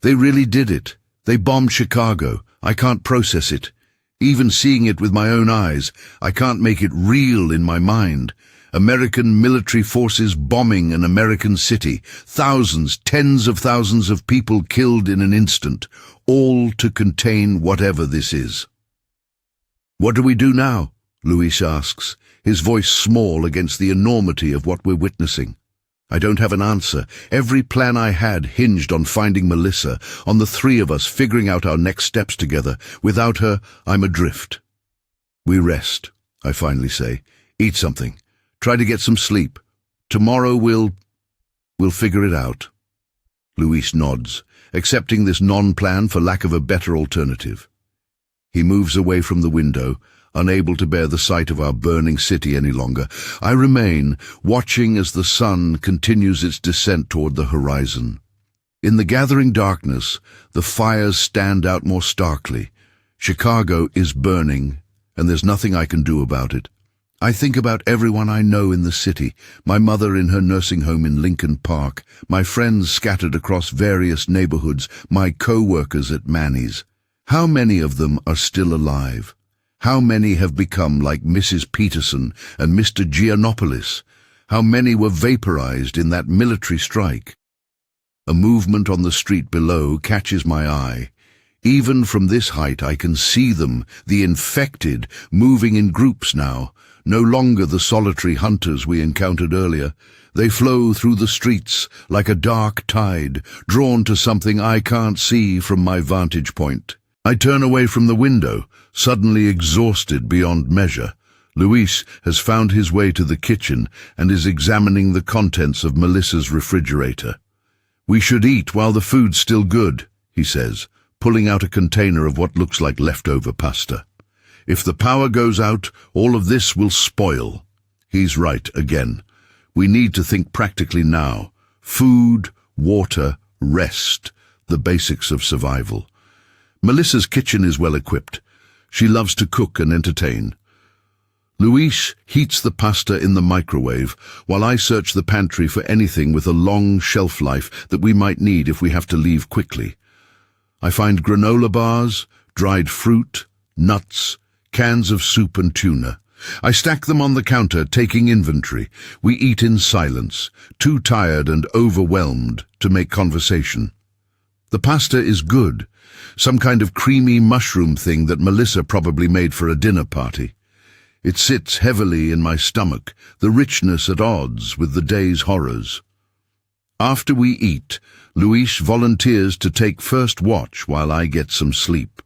"They really did it. They bombed Chicago. I can't process it. Even seeing it with my own eyes, I can't make it real in my mind. American military forces bombing an American city, thousands, tens of thousands of people killed in an instant, all to contain whatever this is." "What do we do now?" Luis asks, his voice small against the enormity of what we're witnessing. I don't have an answer. Every plan I had hinged on finding Melissa, on the three of us figuring out our next steps together. Without her, I'm adrift. "We rest," I finally say. "Eat something. Try to get some sleep. Tomorrow we'll figure it out." Luis nods, accepting this non-plan for lack of a better alternative. He moves away from the window, unable to bear the sight of our burning city any longer. I remain, watching as the sun continues its descent toward the horizon. In the gathering darkness, the fires stand out more starkly. Chicago is burning, and there's nothing I can do about it. I think about everyone I know in the city, my mother in her nursing home in Lincoln Park, my friends scattered across various neighborhoods, my co-workers at Manny's. How many of them are still alive? How many have become like Mrs. Peterson and Mr. Giannopoulos? How many were vaporized in that military strike? A movement on the street below catches my eye. Even from this height I can see them, the infected, moving in groups now. No longer the solitary hunters we encountered earlier. They flow through the streets like a dark tide, drawn to something I can't see from my vantage point. I turn away from the window, suddenly exhausted beyond measure. Luis has found his way to the kitchen and is examining the contents of Melissa's refrigerator. "We should eat while the food's still good," he says, pulling out a container of what looks like leftover pasta. "If the power goes out, all of this will spoil." He's right again. We need to think practically now. Food, water, rest, the basics of survival. Melissa's kitchen is well equipped. She loves to cook and entertain. Luis heats the pasta in the microwave, while I search the pantry for anything with a long shelf life that we might need if we have to leave quickly. I find granola bars, dried fruit, nuts, cans of soup and tuna. I stack them on the counter, taking inventory. We eat in silence, too tired and overwhelmed to make conversation. The pasta is good, some kind of creamy mushroom thing that Melissa probably made for a dinner party. It sits heavily in my stomach, the richness at odds with the day's horrors. After we eat, Luis volunteers to take first watch while I get some sleep.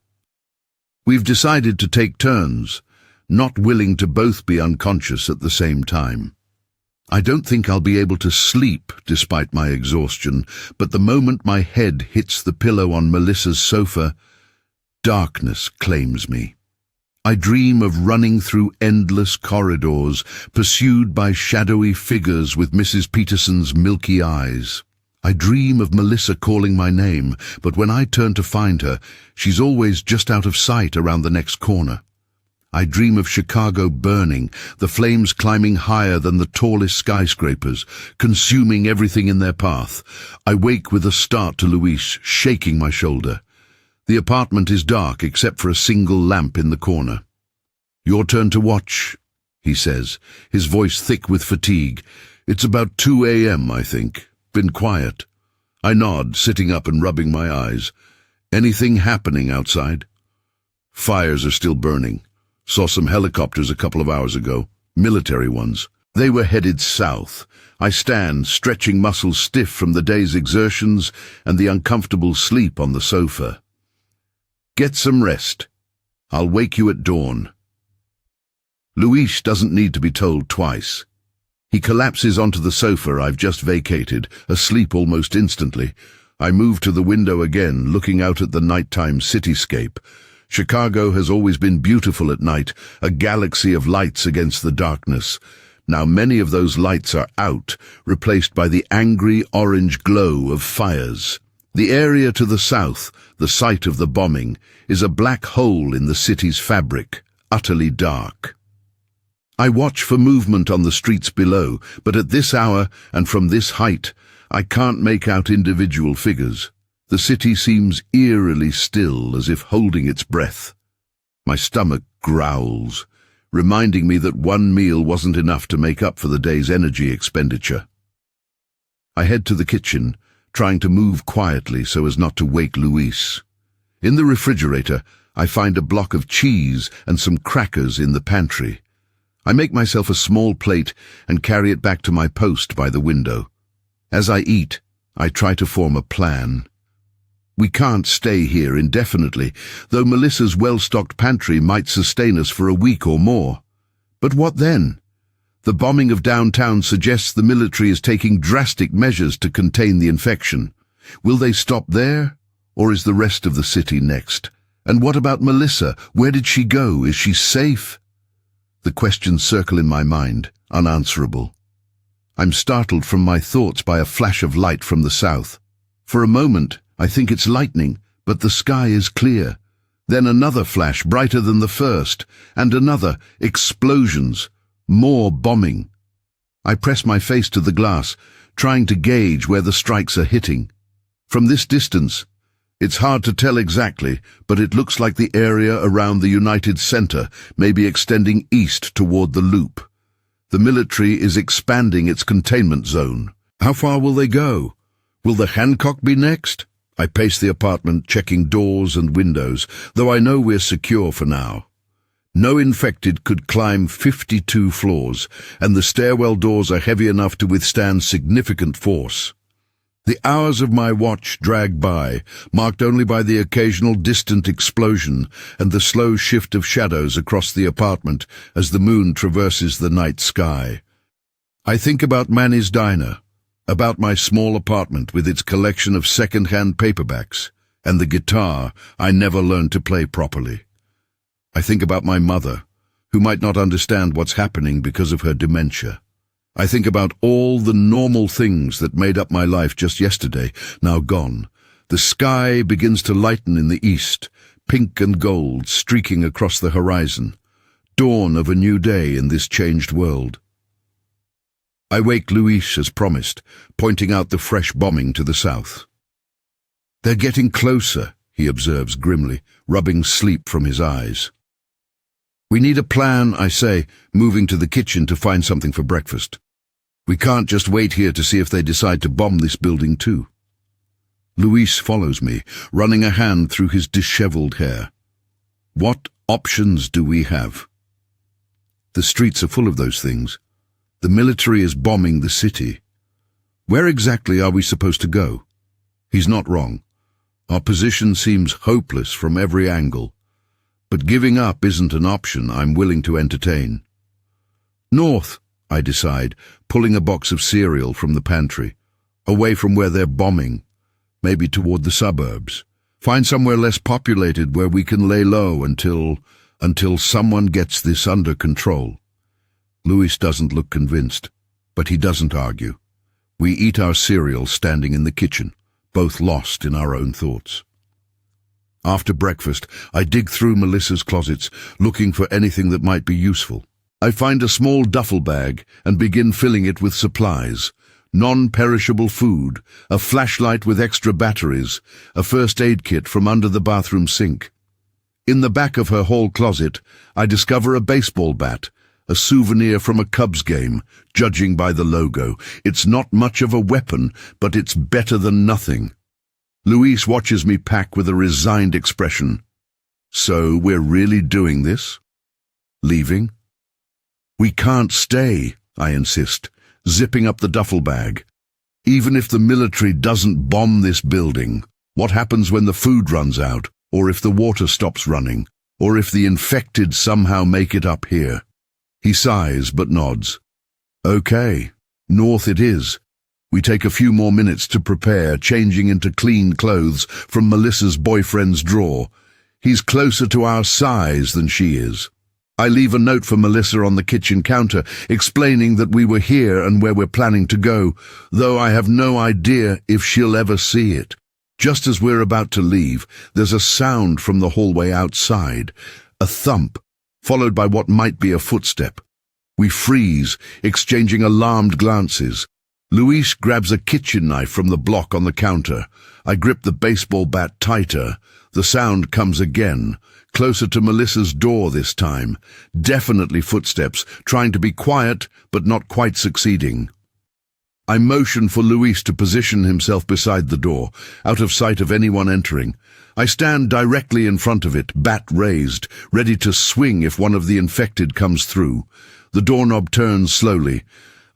We've decided to take turns, not willing to both be unconscious at the same time. I don't think I'll be able to sleep despite my exhaustion, but the moment my head hits the pillow on Melissa's sofa, darkness claims me. I dream of running through endless corridors, pursued by shadowy figures with Mrs. Peterson's milky eyes. I dream of Melissa calling my name, but when I turn to find her, she's always just out of sight around the next corner. I dream of Chicago burning, the flames climbing higher than the tallest skyscrapers, consuming everything in their path. I wake with a start to Luis, shaking my shoulder. The apartment is dark except for a single lamp in the corner. "Your turn to watch," he says, his voice thick with fatigue. "It's about 2 a.m., I think. Been quiet." I nod, sitting up and rubbing my eyes. "Anything happening outside?" "Fires are still burning. Saw some helicopters a couple of hours ago, military ones. They were headed south. I stand, stretching muscles stiff from the day's exertions and the uncomfortable sleep on the sofa. "Get some rest. I'll wake you at dawn." Luis doesn't need to be told twice. He collapses onto the sofa I've just vacated, asleep almost instantly. I move to the window again, looking out at the nighttime cityscape. Chicago has always been beautiful at night, a galaxy of lights against the darkness. Now many of those lights are out, replaced by the angry orange glow of fires. The area to the south, the site of the bombing, is a black hole in the city's fabric, utterly dark. I watch for movement on the streets below, but at this hour and from this height, I can't make out individual figures. The city seems eerily still, as if holding its breath. My stomach growls, reminding me that one meal wasn't enough to make up for the day's energy expenditure. I head to the kitchen, trying to move quietly so as not to wake Luis. In the refrigerator, I find a block of cheese and some crackers in the pantry. I make myself a small plate and carry it back to my post by the window. As I eat, I try to form a plan. We can't stay here indefinitely, though Melissa's well-stocked pantry might sustain us for a week or more. But what then? The bombing of downtown suggests the military is taking drastic measures to contain the infection. Will they stop there, or is the rest of the city next? And what about Melissa? Where did she go? Is she safe? The questions circle in my mind, unanswerable. I'm startled from my thoughts by a flash of light from the south. For a moment, I think it's lightning, but the sky is clear. Then another flash, brighter than the first, and another, explosions, more bombing. I press my face to the glass, trying to gauge where the strikes are hitting. From this distance, it's hard to tell exactly, but it looks like the area around the United Center may be extending east toward the Loop. The military is expanding its containment zone. How far will they go? Will the Hancock be next? I pace the apartment, checking doors and windows, though I know we're secure for now. No infected could climb 52 floors, and the stairwell doors are heavy enough to withstand significant force. The hours of my watch drag by, marked only by the occasional distant explosion and the slow shift of shadows across the apartment as the moon traverses the night sky. I think about Manny's diner, about my small apartment with its collection of second-hand paperbacks, and the guitar I never learned to play properly. I think about my mother, who might not understand what's happening because of her dementia. I think about all the normal things that made up my life just yesterday, now gone. The sky begins to lighten in the east, pink and gold streaking across the horizon. Dawn of a new day in this changed world. I wake Luis as promised, pointing out the fresh bombing to the south. "They're getting closer," he observes grimly, rubbing sleep from his eyes. "We need a plan," I say, moving to the kitchen to find something for breakfast. "We can't just wait here to see if they decide to bomb this building too." Luis follows me, running a hand through his disheveled hair. "What options do we have?" "The streets are full of those things. The military is bombing the city. Where exactly are we supposed to go?" He's not wrong. Our position seems hopeless from every angle. But giving up isn't an option I'm willing to entertain. "North," I decide, pulling a box of cereal from the pantry. "Away from where they're bombing. Maybe toward the suburbs. Find somewhere less populated where we can lay low until someone gets this under control." Luis doesn't look convinced, but he doesn't argue. We eat our cereal standing in the kitchen, both lost in our own thoughts. After breakfast, I dig through Melissa's closets, looking for anything that might be useful. I find a small duffel bag and begin filling it with supplies, non-perishable food, a flashlight with extra batteries, a first aid kit from under the bathroom sink. In the back of her hall closet, I discover a baseball bat, a souvenir from a Cubs game, judging by the logo. It's not much of a weapon, but it's better than nothing. Louise watches me pack with a resigned expression. So we're really doing this? Leaving? We can't stay, I insist, zipping up the duffel bag. Even if the military doesn't bomb this building, what happens when the food runs out, or if the water stops running, or if the infected somehow make it up here? He sighs but nods. Okay, north it is. We take a few more minutes to prepare, changing into clean clothes from Melissa's boyfriend's drawer. He's closer to our size than she is. I leave a note for Melissa on the kitchen counter, explaining that we were here and where we're planning to go, though I have no idea if she'll ever see it. Just as we're about to leave, there's a sound from the hallway outside, a thump, followed by what might be a footstep. We freeze, exchanging alarmed glances. Louise grabs a kitchen knife from the block on the counter. I grip the baseball bat tighter. The sound comes again, closer to Melissa's door this time. Definitely footsteps, trying to be quiet, but not quite succeeding. I motion for Louise to position himself beside the door, out of sight of anyone entering. I stand directly in front of it, bat raised, ready to swing if one of the infected comes through. The doorknob turns slowly.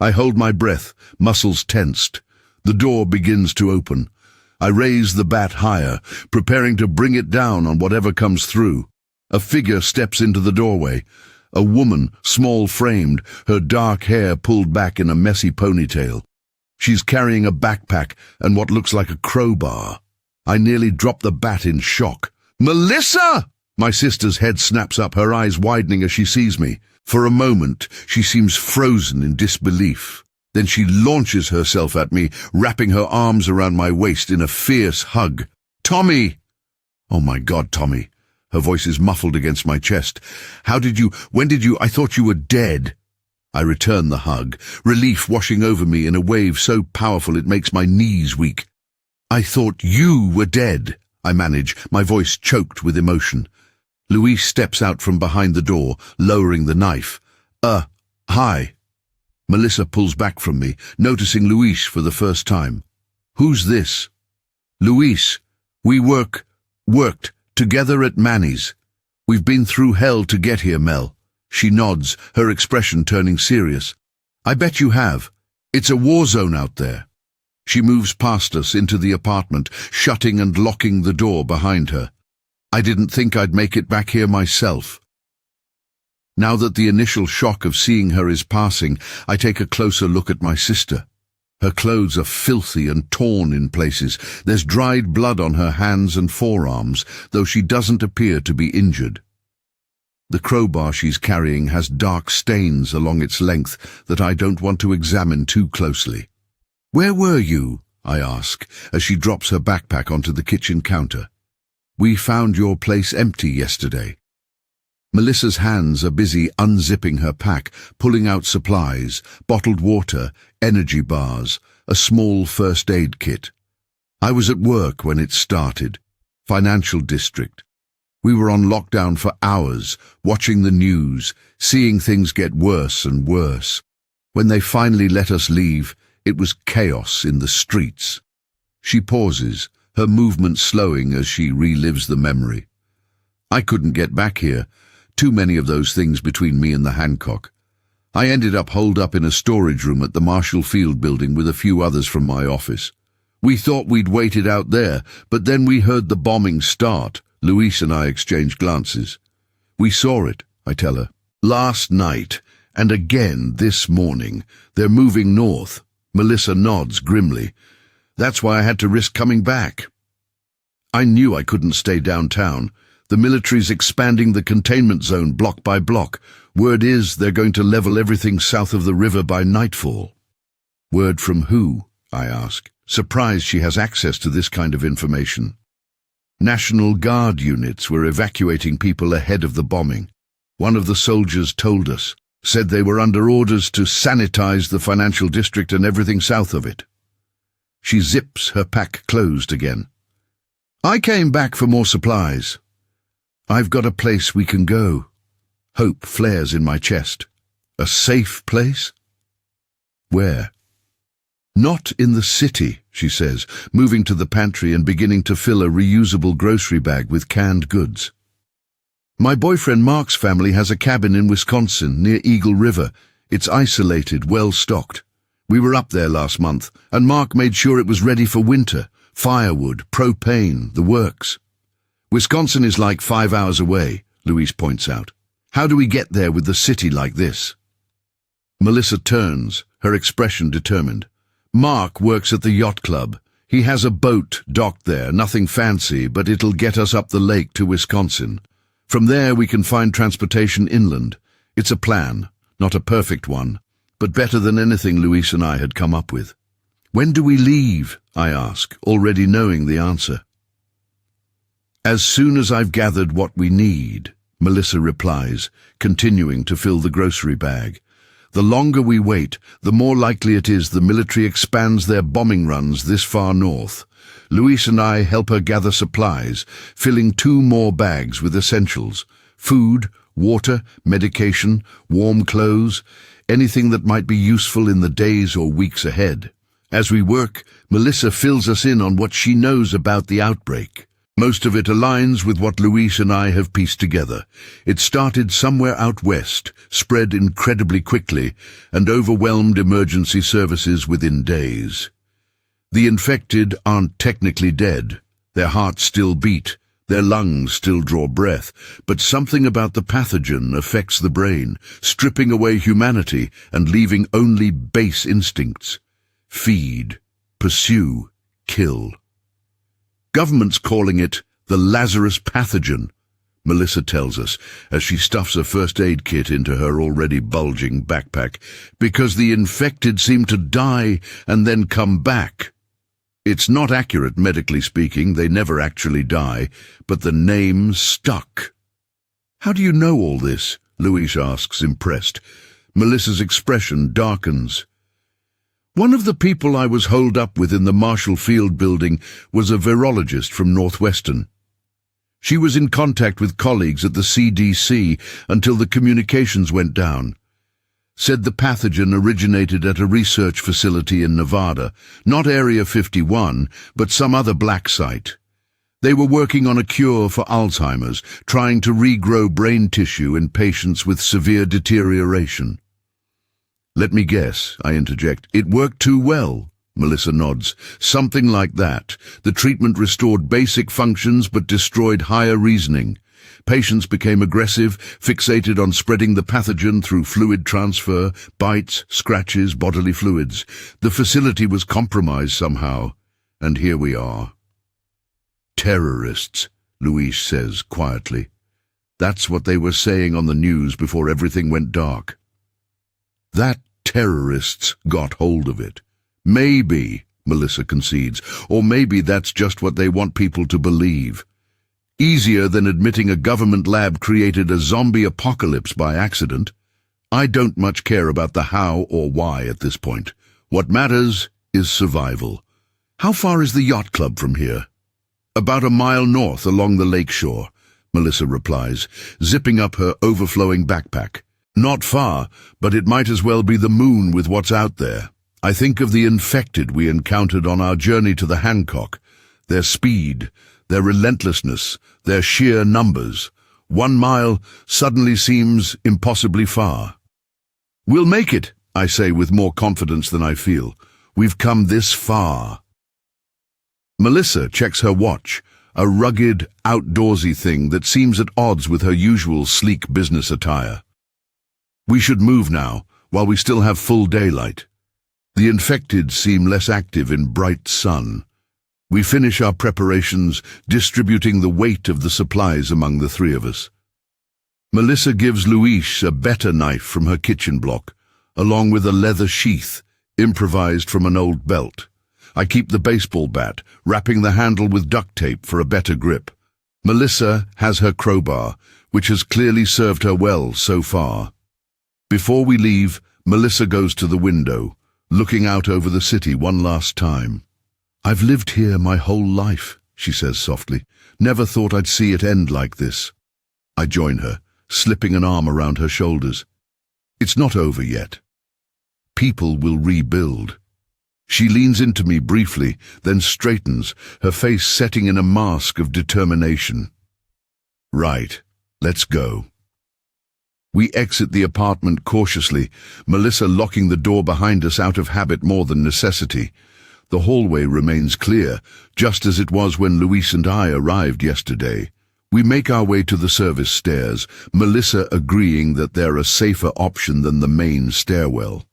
I hold my breath, muscles tensed. The door begins to open. I raise the bat higher, preparing to bring it down on whatever comes through. A figure steps into the doorway. A woman, small-framed, her dark hair pulled back in a messy ponytail. She's carrying a backpack and what looks like a crowbar. I nearly drop the bat in shock. "Melissa!" My sister's head snaps up, her eyes widening as she sees me. For a moment, she seems frozen in disbelief. Then she launches herself at me, wrapping her arms around my waist in a fierce hug. "Tommy!" "Oh my God, Tommy." Her voice is muffled against my chest. When did you, I thought you were dead." I return the hug, relief washing over me in a wave so powerful it makes my knees weak. "I thought you were dead," I manage, my voice choked with emotion. Louise steps out from behind the door, lowering the knife. Hi." Melissa pulls back from me, noticing Louise for the first time. "Who's this?" "Louise. We worked together at Manny's. We've been through hell to get here, Mel." She nods, her expression turning serious. "I bet you have. It's a war zone out there." She moves past us into the apartment, shutting and locking the door behind her. I didn't think I'd make it back here myself. Now that the initial shock of seeing her is passing, I take a closer look at my sister. Her clothes are filthy and torn in places. There's dried blood on her hands and forearms, though she doesn't appear to be injured. The crowbar she's carrying has dark stains along its length that I don't want to examine too closely. "Where were you?" I ask, as she drops her backpack onto the kitchen counter. "We found your place empty yesterday." Melissa's hands are busy unzipping her pack, pulling out supplies, bottled water, energy bars, a small first aid kit. "I was at work when it started. Financial district. We were on lockdown for hours, watching the news, seeing things get worse and worse. When they finally let us leave, it was chaos in the streets." She pauses, her movement slowing as she relives the memory. "I couldn't get back here. Too many of those things between me and the Hancock. I ended up holed up in a storage room at the Marshall Field building with a few others from my office. We thought we'd waited out there, but then we heard the bombing start." Louise and I exchange glances. "We saw it," I tell her. "Last night, and again this morning. They're moving north." Melissa nods grimly. "That's why I had to risk coming back. I knew I couldn't stay downtown. The military's expanding the containment zone block by block. Word is they're going to level everything south of the river by nightfall." "Word from who?" I ask, surprised she has access to this kind of information. National Guard units were evacuating people ahead of the bombing. One of the soldiers told us, said they were under orders to sanitize the financial district and everything south of it. She zips her pack closed again. I came back for more supplies. I've got a place we can go. Hope flares in my chest. A safe place? Where? Not in the city, she says, moving to the pantry and beginning to fill a reusable grocery bag with canned goods. My boyfriend Mark's family has a cabin in Wisconsin near Eagle River. It's isolated, well stocked. We were up there last month, and Mark made sure it was ready for winter. Firewood, propane, the works. Wisconsin is like 5 hours away, Louise points out. How do we get there with the city like this? Melissa turns, her expression determined. Mark works at the yacht club. He has a boat docked there, nothing fancy, but it'll get us up the lake to Wisconsin. From there we can find transportation inland. It's a plan, not a perfect one, but better than anything Louise and I had come up with. When do we leave? I ask, already knowing the answer. As soon as I've gathered what we need, Melissa replies, continuing to fill the grocery bag. The longer we wait, the more likely it is the military expands their bombing runs this far north. Louise and I help her gather supplies, filling 2 more bags with essentials: food, water, medication, warm clothes, anything that might be useful in the days or weeks ahead. As we work, Melissa fills us in on what she knows about the outbreak. Most of it aligns with what Louise and I have pieced together. It started somewhere out west, spread incredibly quickly, and overwhelmed emergency services within days. The infected aren't technically dead. Their hearts still beat, their lungs still draw breath, but something about the pathogen affects the brain, stripping away humanity and leaving only base instincts. Feed, pursue, kill. Government's calling it the Lazarus pathogen, Melissa tells us as she stuffs a first aid kit into her already bulging backpack, because the infected seem to die and then come back. It's not accurate medically speaking, they never actually die, but the name stuck. How do you know all this? Louise asks, impressed. Melissa's expression darkens. One of the people I was holed up with in the Marshall Field building was a virologist from Northwestern. She was in contact with colleagues at the CDC until the communications went down. Said the pathogen originated at a research facility in Nevada, not Area 51, but some other black site. They were working on a cure for Alzheimer's, trying to regrow brain tissue in patients with severe deterioration. Let me guess, I interject. It worked too well, Melissa nods. Something like that. The treatment restored basic functions but destroyed higher reasoning. Patients became aggressive, fixated on spreading the pathogen through fluid transfer, bites, scratches, bodily fluids. The facility was compromised somehow, and here we are. Terrorists, Louise says quietly. That's what they were saying on the news before everything went dark. That terrorists got hold of it. Maybe, Melissa concedes, or maybe that's just what they want people to believe. Easier than admitting a government lab created a zombie apocalypse by accident. I don't much care about the how or why at this point. What matters is survival. How far is the yacht club from here? About a mile north along the lake shore, Melissa replies, zipping up her overflowing backpack. Not far, but it might as well be the moon with what's out there. I think of the infected we encountered on our journey to the Hancock. Their speed, their relentlessness, their sheer numbers. 1 mile suddenly seems impossibly far. We'll make it, I say with more confidence than I feel. We've come this far. Melissa checks her watch, a rugged, outdoorsy thing that seems at odds with her usual sleek business attire. We should move now, while we still have full daylight. The infected seem less active in bright sun. We finish our preparations, distributing the weight of the supplies among the 3 of us. Melissa gives Louise a better knife from her kitchen block, along with a leather sheath, improvised from an old belt. I keep the baseball bat, wrapping the handle with duct tape for a better grip. Melissa has her crowbar, which has clearly served her well so far. Before we leave, Melissa goes to the window, looking out over the city one last time. "I've lived here my whole life," she says softly. "Never thought I'd see it end like this." I join her, slipping an arm around her shoulders. It's not over yet. People will rebuild. She leans into me briefly, then straightens, her face setting in a mask of determination. "Right, let's go." We exit the apartment cautiously, Melissa locking the door behind us out of habit more than necessity. The hallway remains clear, just as it was when Luis and I arrived yesterday. We make our way to the service stairs, Melissa agreeing that they're a safer option than the main stairwell.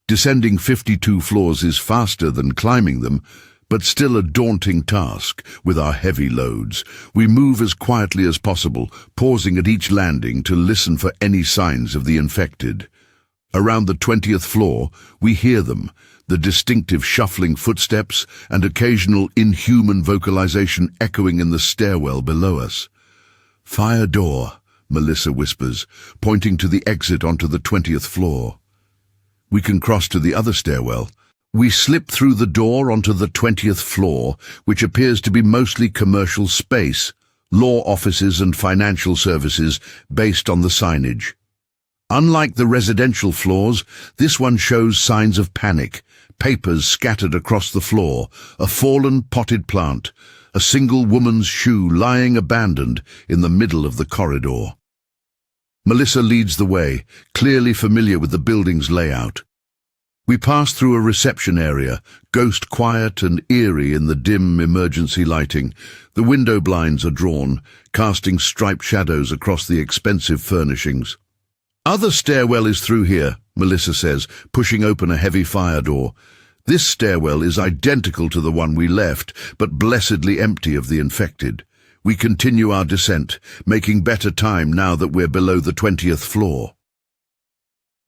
Descending 52 floors is faster than climbing them, but still a daunting task with our heavy loads. We move as quietly as possible, pausing at each landing to listen for any signs of the infected. Around the 20th floor, we hear them, the distinctive shuffling footsteps and occasional inhuman vocalization echoing in the stairwell below us. "Fire door," Melissa whispers, pointing to the exit onto the 20th floor. We can cross to the other stairwell. We slip through the door onto the 20th floor, which appears to be mostly commercial space, law offices and financial services based on the signage. Unlike the residential floors, this one shows signs of panic, papers scattered across the floor, a fallen potted plant, a single woman's shoe lying abandoned in the middle of the corridor. Melissa leads the way, clearly familiar with the building's layout. We pass through a reception area, ghost quiet and eerie in the dim emergency lighting. The window blinds are drawn, casting striped shadows across the expensive furnishings. "Other stairwell is through here," Melissa says, pushing open a heavy fire door. This stairwell is identical to the one we left, but blessedly empty of the infected. We continue our descent, making better time now that we're below the 20th floor.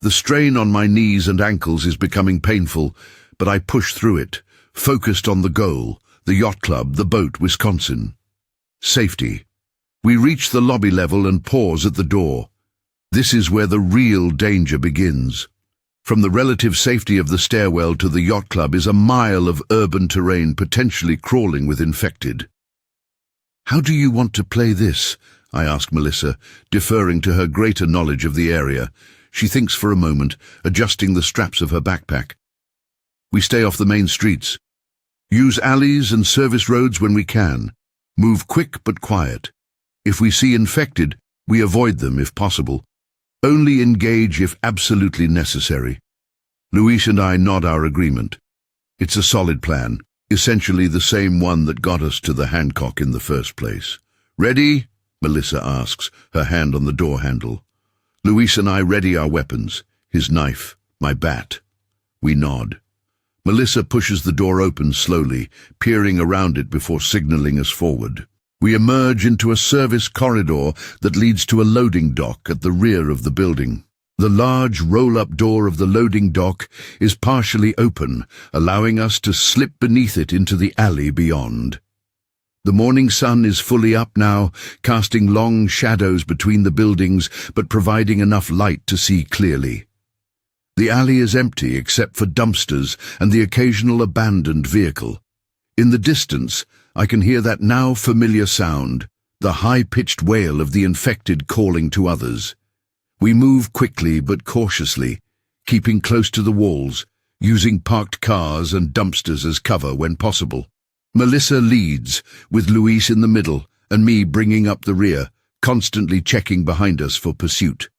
The strain on my knees and ankles is becoming painful, but I push through it, focused on the goal, the yacht club, the boat, Wisconsin. Safety. We reach the lobby level and pause at the door. This is where the real danger begins. From the relative safety of the stairwell to the yacht club is a mile of urban terrain potentially crawling with infected. "How do you want to play this?" I ask Melissa, deferring to her greater knowledge of the area. She thinks for a moment, adjusting the straps of her backpack. "We stay off the main streets. Use alleys and service roads when we can. Move quick but quiet. If we see infected, we avoid them if possible. Only engage if absolutely necessary." Luis and I nod our agreement. It's a solid plan, essentially the same one that got us to the Hancock in the first place. "Ready?" Melissa asks, her hand on the door handle. Luis and I ready our weapons, his knife, my bat. We nod. Melissa pushes the door open slowly, peering around it before signaling us forward. We emerge into a service corridor that leads to a loading dock at the rear of the building. The large roll-up door of the loading dock is partially open, allowing us to slip beneath it into the alley beyond. The morning sun is fully up now, casting long shadows between the buildings, but providing enough light to see clearly. The alley is empty except for dumpsters and the occasional abandoned vehicle. In the distance, I can hear that now familiar sound, the high-pitched wail of the infected calling to others. We move quickly but cautiously, keeping close to the walls, using parked cars and dumpsters as cover when possible. Melissa leads, with Luis in the middle and me bringing up the rear, constantly checking behind us for pursuit.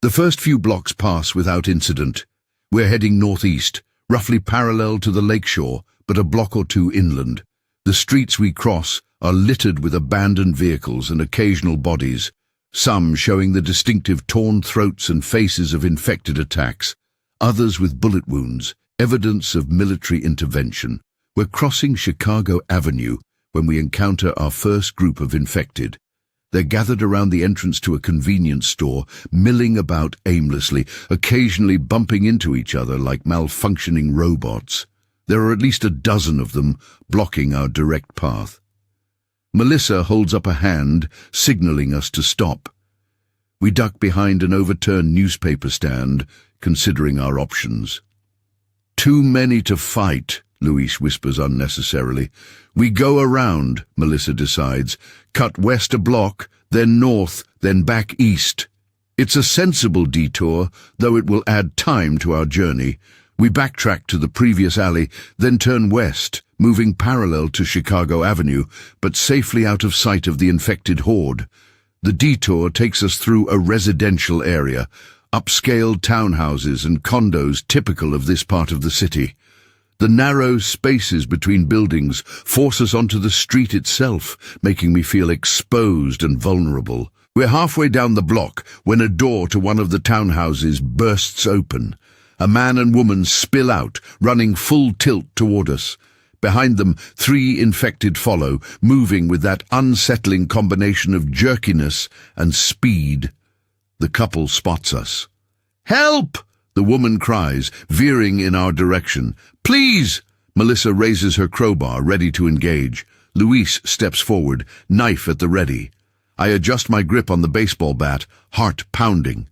The first few blocks pass without incident. We're heading northeast, roughly parallel to the lakeshore, but a block or two inland. The streets we cross are littered with abandoned vehicles and occasional bodies, some showing the distinctive torn throats and faces of infected attacks, others with bullet wounds, evidence of military intervention. We're crossing Chicago Avenue when we encounter our first group of infected. They're gathered around the entrance to a convenience store, milling about aimlessly, occasionally bumping into each other like malfunctioning robots. There are at least a dozen of them, blocking our direct path. Melissa holds up a hand, signaling us to stop. We duck behind an overturned newspaper stand, considering our options. "Too many to fight," Luis whispers unnecessarily. "We go around," Melissa decides. "Cut west a block, then north, then back east." It's a sensible detour, though it will add time to our journey. We backtrack to the previous alley, then turn west, moving parallel to Chicago Avenue, but safely out of sight of the infected horde. The detour takes us through a residential area, upscale townhouses and condos typical of this part of the city. The narrow spaces between buildings force us onto the street itself, making me feel exposed and vulnerable. We're halfway down the block when a door to one of the townhouses bursts open. A man and woman spill out, running full tilt toward us. Behind them, 3 infected follow, moving with that unsettling combination of jerkiness and speed. The couple spots us. "Help!" the woman cries, veering in our direction. "Please!" Melissa raises her crowbar, ready to engage. Luis steps forward, knife at the ready. I adjust my grip on the baseball bat, heart pounding.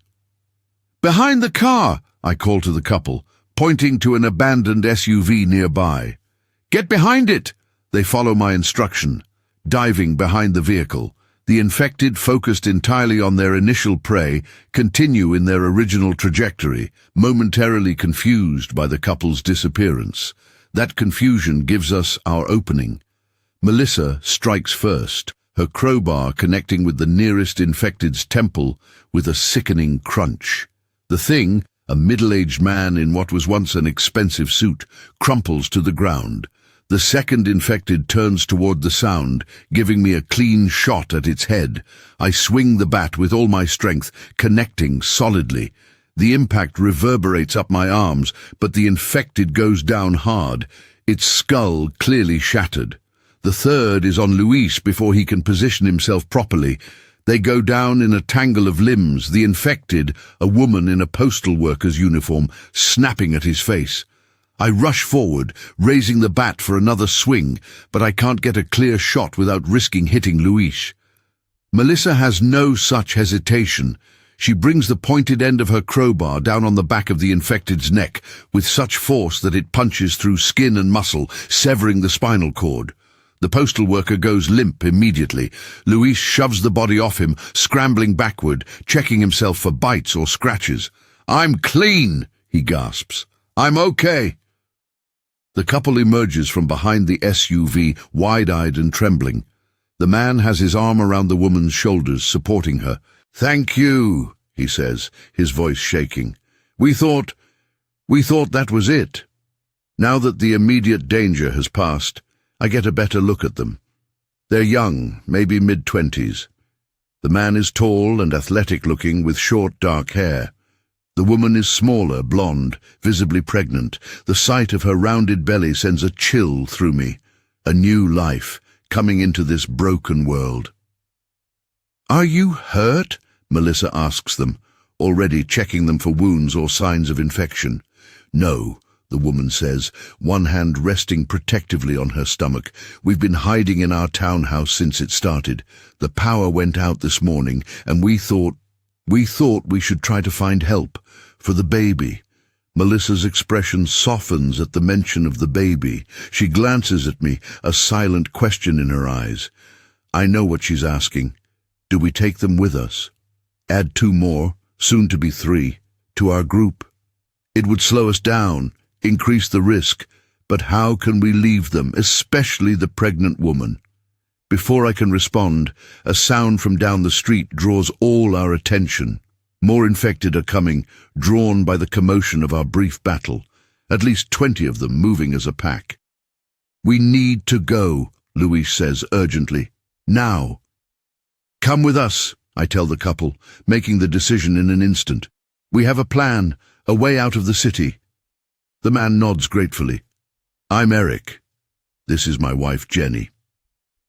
"Behind the car!" I call to the couple, pointing to an abandoned SUV nearby. "Get behind it!" They follow my instruction, diving behind the vehicle. The infected, focused entirely on their initial prey, continue in their original trajectory, momentarily confused by the couple's disappearance. That confusion gives us our opening. Melissa strikes first, her crowbar connecting with the nearest infected's temple with a sickening crunch. The thing, a middle-aged man in what was once an expensive suit, crumples to the ground. The second infected turns toward the sound, giving me a clean shot at its head. I swing the bat with all my strength, connecting solidly. The impact reverberates up my arms, but the infected goes down hard, its skull clearly shattered. The third is on Luis before he can position himself properly. They go down in a tangle of limbs, the infected, a woman in a postal worker's uniform, snapping at his face. I rush forward, raising the bat for another swing, but I can't get a clear shot without risking hitting Luis. Melissa has no such hesitation. She brings the pointed end of her crowbar down on the back of the infected's neck with such force that it punches through skin and muscle, severing the spinal cord. The postal worker goes limp immediately. Luis shoves the body off him, scrambling backward, checking himself for bites or scratches. "I'm clean," he gasps. "I'm okay." The couple emerges from behind the SUV, wide-eyed and trembling. The man has his arm around the woman's shoulders, supporting her. "Thank you," he says, his voice shaking. We thought that was it. Now that the immediate danger has passed, I get a better look at them. They're young, maybe mid-20s. The man is tall and athletic-looking with short, dark hair. The woman is smaller, blonde, visibly pregnant. The sight of her rounded belly sends a chill through me. A new life, coming into this broken world. "Are you hurt?" Melissa asks them, already checking them for wounds or signs of infection. "No," the woman says, one hand resting protectively on her stomach. "We've been hiding in our townhouse since it started. The power went out this morning, and we thought we should try to find help for the baby." Melissa's expression softens at the mention of the baby. She glances at me, a silent question in her eyes. I know what she's asking. Do we take them with us? Add 2 more, soon to be 3, to our group? It would slow us down, increase the risk, but how can we leave them, especially the pregnant woman? Before I can respond, a sound from down the street draws all our attention. More infected are coming, drawn by the commotion of our brief battle, at least 20 of them moving as a pack. "We need to go," Luis says urgently. "Now." "Come with us," I tell the couple, making the decision in an instant. "We have a plan, a way out of the city." The man nods gratefully. "I'm Eric. This is my wife, Jenny."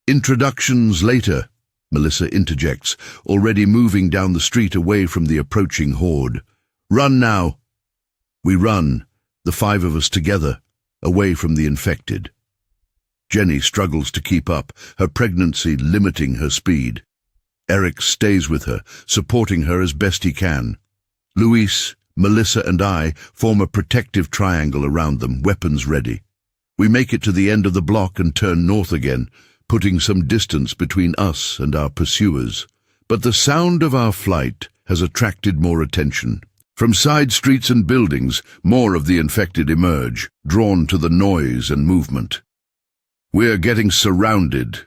"Introductions later," Melissa interjects, already moving down the street away from the approaching horde. "Run now." We run, the 5 of us together. away from the infected. Jenny struggles to keep up, her pregnancy limiting her speed. Eric stays with her, supporting her as best he can. Luis, Melissa and I form a protective triangle around them, weapons ready. We make it to the end of the block and turn north again, putting some distance between us and our pursuers. But the sound of our flight has attracted more attention. From side streets and buildings, more of the infected emerge, drawn to the noise and movement. "We're getting surrounded,"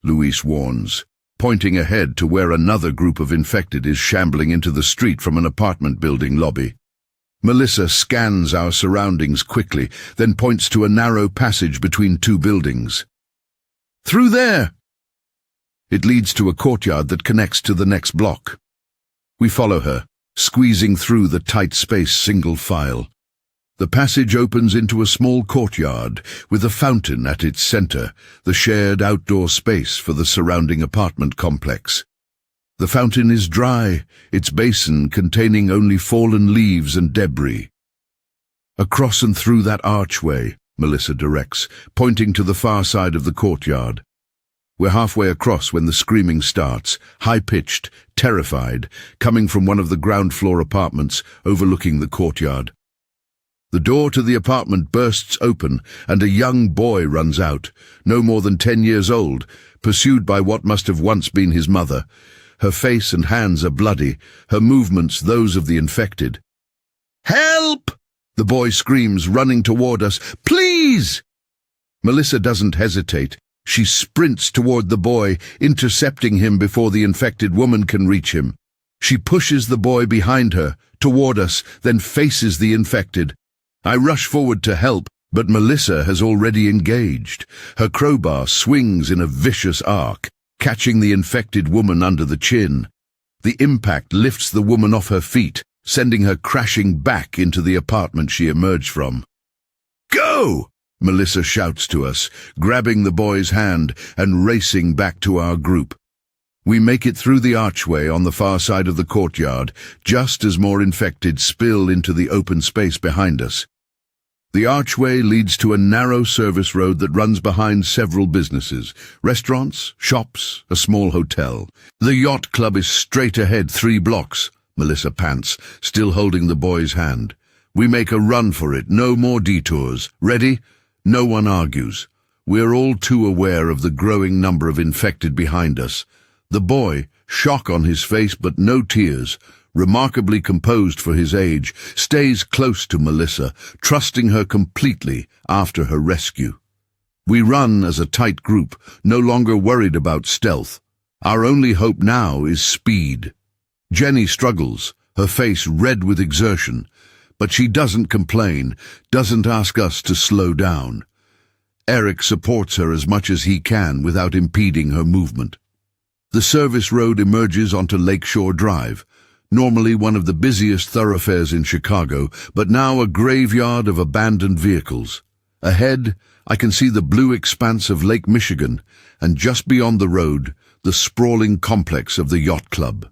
Luis warns, pointing ahead to where another group of infected is shambling into the street from an apartment building lobby. Melissa scans our surroundings quickly, then points to a narrow passage between two buildings. "Through there!" It leads to a courtyard that connects to the next block. We follow her, squeezing through the tight space single file. The passage opens into a small courtyard with a fountain at its center, the shared outdoor space for the surrounding apartment complex. The fountain is dry, its basin containing only fallen leaves and debris. "Across and through that archway," Melissa directs, pointing to the far side of the courtyard. We're halfway across when the screaming starts, high-pitched, terrified, coming from one of the ground-floor apartments overlooking the courtyard. The door to the apartment bursts open, and a young boy runs out, no more than 10 years old, pursued by what must have once been his mother. Her face and hands are bloody, her movements those of the infected. "Help!" the boy screams, running toward us. "Please!" Melissa doesn't hesitate. She sprints toward the boy, intercepting him before the infected woman can reach him. She pushes the boy behind her, toward us, then faces the infected. I rush forward to help, but Melissa has already engaged. Her crowbar swings in a vicious arc, catching the infected woman under the chin. The impact lifts the woman off her feet, sending her crashing back into the apartment she emerged from. "Go!" Melissa shouts to us, grabbing the boy's hand and racing back to our group. We make it through the archway on the far side of the courtyard, just as more infected spill into the open space behind us. The archway leads to a narrow service road that runs behind several businesses, restaurants, shops, a small hotel. "The yacht club is straight ahead 3 blocks, Melissa pants, still holding the boy's hand. We make a run for it, no more detours. Ready? No one argues. We're all too aware of the growing number of infected behind us. The boy, shock on his face but no tears, remarkably composed for his age, stays close to Melissa, trusting her completely after her rescue. We run as a tight group, no longer worried about stealth. Our only hope now is speed. Jenny struggles, her face red with exertion, but she doesn't complain, doesn't ask us to slow down. Eric supports her as much as he can without impeding her movement. The service road emerges onto Lakeshore Drive, normally one of the busiest thoroughfares in Chicago, but now a graveyard of abandoned vehicles. Ahead, I can see the blue expanse of Lake Michigan, and just beyond the road, the sprawling complex of the yacht club.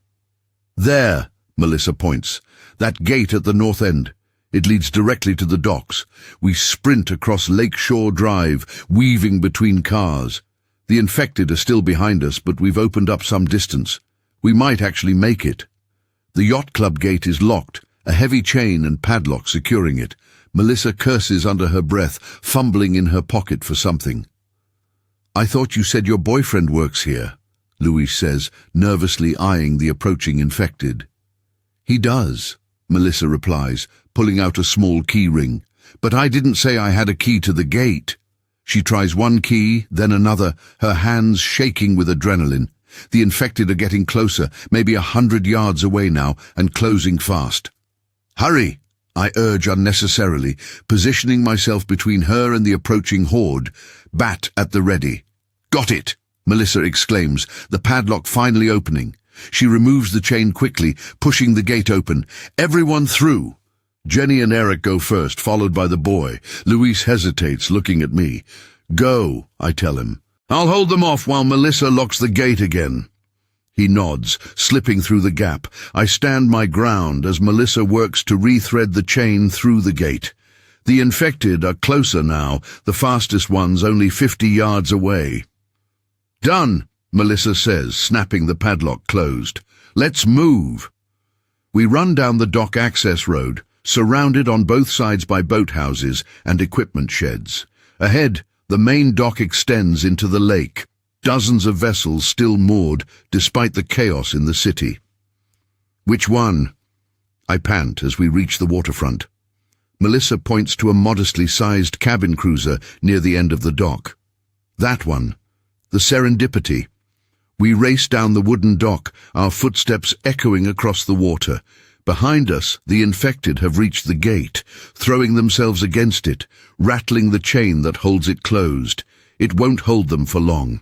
"There," Melissa points, "that gate at the north end. It leads directly to the docks. We sprint across Lakeshore Drive, weaving between cars. The infected are still behind us, but we've opened up some distance. We might actually make it. The yacht club gate is locked, a heavy chain and padlock securing it. Melissa curses under her breath, fumbling in her pocket for something. "I thought you said your boyfriend works here," Luis says, nervously eyeing the approaching infected. "He does," Melissa replies, pulling out a small key ring. "But I didn't say I had a key to the gate." She tries one key, then another, her hands shaking with adrenaline. The infected are getting closer, maybe 100 yards away now, and closing fast. "Hurry!" I urge unnecessarily, positioning myself between her and the approaching horde, bat at the ready. "Got it!" Melissa exclaims, the padlock finally opening. She removes the chain quickly, pushing the gate open. "Everyone through!" Jenny and Eric go first, followed by the boy. Luis hesitates, looking at me. "Go," I tell him. "I'll hold them off while Melissa locks the gate again." He nods, slipping through the gap. I stand my ground as Melissa works to rethread the chain through the gate. The infected are closer now, the fastest ones only 50 yards away. "Done," Melissa says, snapping the padlock closed. "Let's move." We run down the dock access road, surrounded on both sides by boathouses and equipment sheds. Ahead, the main dock extends into the lake, dozens of vessels still moored despite the chaos in the city. "Which one?" I pant as we reach the waterfront. Melissa points to a modestly sized cabin cruiser near the end of the dock. "That one. The Serendipity." We race down the wooden dock, our footsteps echoing across the water. Behind us, the infected have reached the gate, throwing themselves against it, rattling the chain that holds it closed. It won't hold them for long.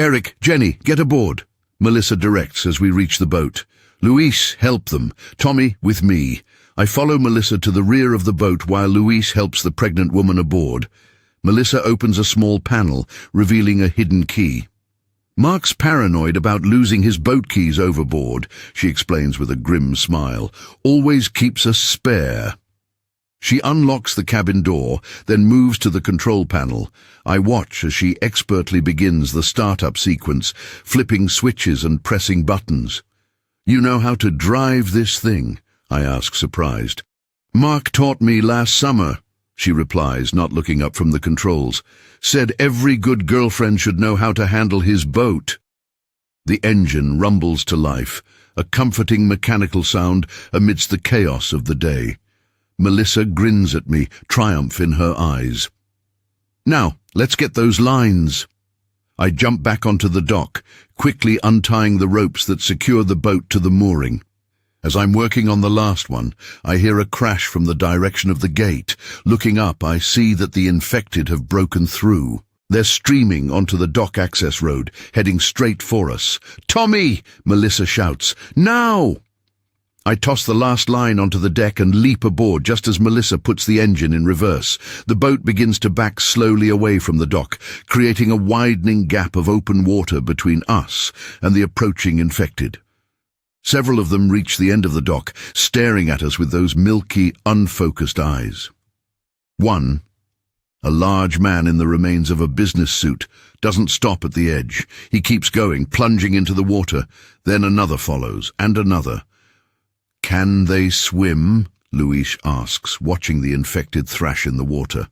"Eric, Jenny, get aboard," Melissa directs as we reach the boat. "Luis, help them. Tommy, with me." I follow Melissa to the rear of the boat while Luis helps the pregnant woman aboard. Melissa opens a small panel, revealing a hidden key. "Mark's paranoid about losing his boat keys overboard," she explains with a grim smile. "Always keeps a spare." She unlocks the cabin door, then moves to the control panel. I watch as she expertly begins the startup sequence, flipping switches and pressing buttons. "You know how to drive this thing?" I ask, surprised. "Mark taught me last summer," she replies, not looking up from the controls. "Said every good girlfriend should know how to handle his boat." The engine rumbles to life, a comforting mechanical sound amidst the chaos of the day. Melissa grins at me, triumph in her eyes. "Now, let's get those lines." I jump back onto the dock, quickly untying the ropes that secure the boat to the mooring. As I'm working on the last one, I hear a crash from the direction of the gate. Looking up, I see that the infected have broken through. They're streaming onto the dock access road, heading straight for us. "Tommy!" Melissa shouts. "Now!" I toss the last line onto the deck and leap aboard just as Melissa puts the engine in reverse. The boat begins to back slowly away from the dock, creating a widening gap of open water between us and the approaching infected. Several of them reach the end of the dock, staring at us with those milky, unfocused eyes. One, a large man in the remains of a business suit, doesn't stop at the edge. He keeps going, plunging into the water. Then another follows, and another. "Can they swim?" Luis asks, watching the infected thrash in the water.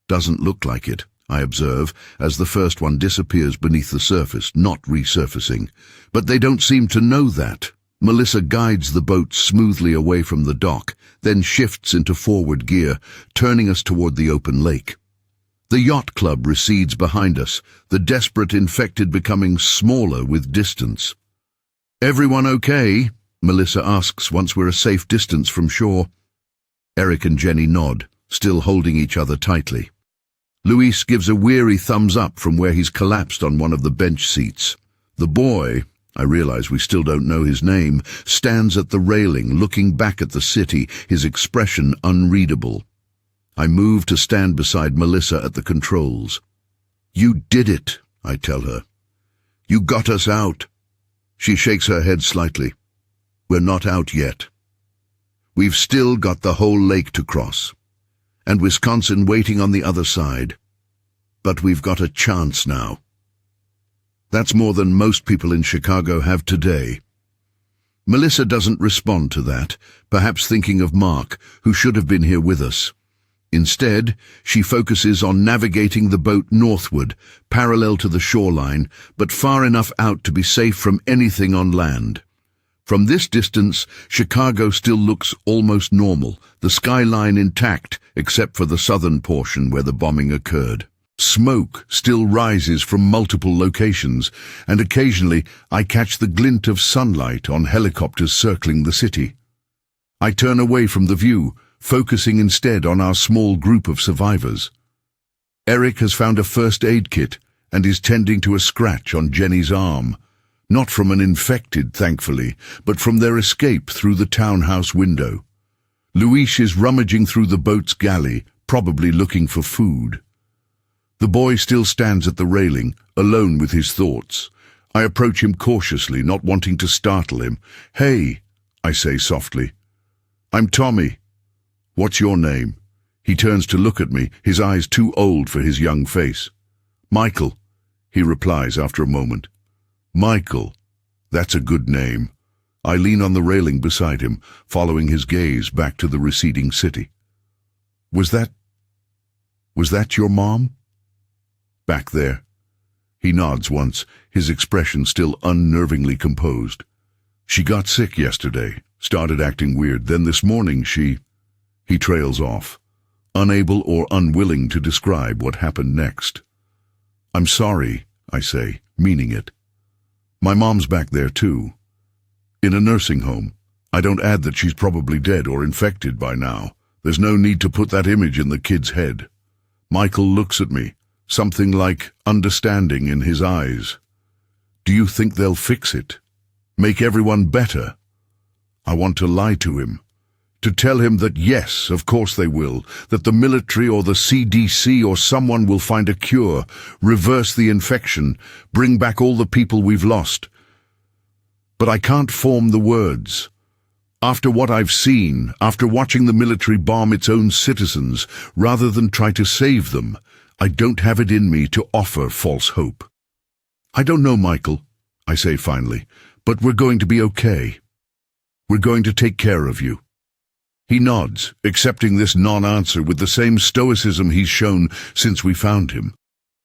"Doesn't look like it," I observe, as the first one disappears beneath the surface, not resurfacing. But they don't seem to know that. Melissa guides the boat smoothly away from the dock, then shifts into forward gear, turning us toward the open lake. The yacht club recedes behind us, the desperate infected becoming smaller with distance. "Everyone okay?" Melissa asks once we're a safe distance from shore. Eric and Jenny nod, still holding each other tightly. Luis gives a weary thumbs up from where he's collapsed on one of the bench seats. The boy, I realize we still don't know his name, stands at the railing, looking back at the city, his expression unreadable. I move to stand beside Melissa at the controls. "You did it," I tell her. "You got us out." She shakes her head slightly. "We're not out yet. We've still got the whole lake to cross, and Wisconsin waiting on the other side. But we've got a chance now. That's more than most people in Chicago have today." Melissa doesn't respond to that, perhaps thinking of Mark, who should have been here with us. Instead, she focuses on navigating the boat northward, parallel to the shoreline, but far enough out to be safe from anything on land. From this distance, Chicago still looks almost normal, the skyline intact except for the southern portion where the bombing occurred. Smoke still rises from multiple locations, and occasionally I catch the glint of sunlight on helicopters circling the city. I turn away from the view, focusing instead on our small group of survivors. Eric has found a first aid kit and is tending to a scratch on Jenny's arm. Not from an infected, thankfully, but from their escape through the townhouse window. Luis is rummaging through the boat's galley, probably looking for food. The boy still stands at the railing, alone with his thoughts. I approach him cautiously, not wanting to startle him. "Hey," I say softly. "I'm Tommy. What's your name?" He turns to look at me, his eyes too old for his young face. "Michael," he replies after a moment. "Michael, that's a good name." I lean on the railing beside him, following his gaze back to the receding city. Was that your mom?" "Back there." He nods once, his expression still unnervingly composed. "She got sick yesterday, started acting weird, then this morning she—" He trails off, unable or unwilling to describe what happened next. "I'm sorry," I say, meaning it. "My mom's back there too. In a nursing home. I don't add that she's probably dead or infected by now. There's no need to put that image in the kid's head." Michael looks at me, something like understanding in his eyes. "Do you think they'll fix it? Make everyone better?" I want to lie to him, to tell him that yes, of course they will, that the military or the CDC or someone will find a cure, reverse the infection, bring back all the people we've lost. But I can't form the words. After what I've seen, after watching the military bomb its own citizens, rather than try to save them, I don't have it in me to offer false hope. "I don't know, Michael," I say finally, "but we're going to be okay. We're going to take care of you." He nods, accepting this non-answer with the same stoicism he's shown since we found him.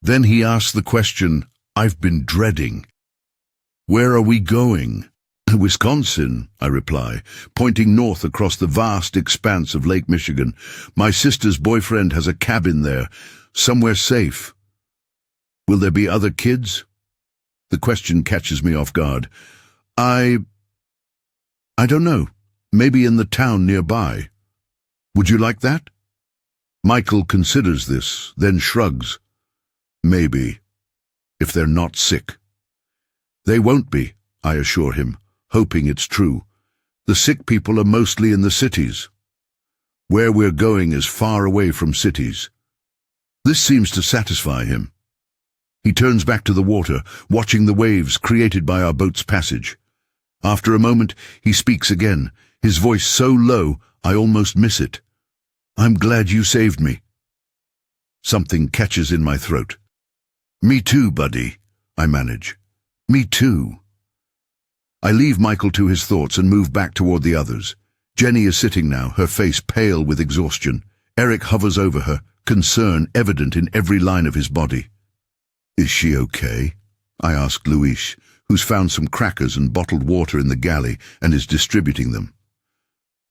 Then he asks the question I've been dreading. "Where are we going?" "Wisconsin," I reply, pointing north across the vast expanse of Lake Michigan. "My sister's boyfriend has a cabin there, somewhere safe." "Will there be other kids?" The question catches me off guard. I don't know. Maybe in the town nearby. Would you like that?" Michael considers this, then shrugs. "Maybe, if they're not sick." "They won't be," I assure him, hoping it's true. "The sick people are mostly in the cities. Where we're going is far away from cities." This seems to satisfy him. He turns back to the water, watching the waves created by our boat's passage. After a moment, he speaks again, his voice so low I almost miss it. "I'm glad you saved me." Something catches in my throat. "Me too, buddy," I manage. "Me too." I leave Michael to his thoughts and move back toward the others. Jenny is sitting now, her face pale with exhaustion. Eric hovers over her, concern evident in every line of his body. "Is she okay?" I ask Luis, who's found some crackers and bottled water in the galley and is distributing them.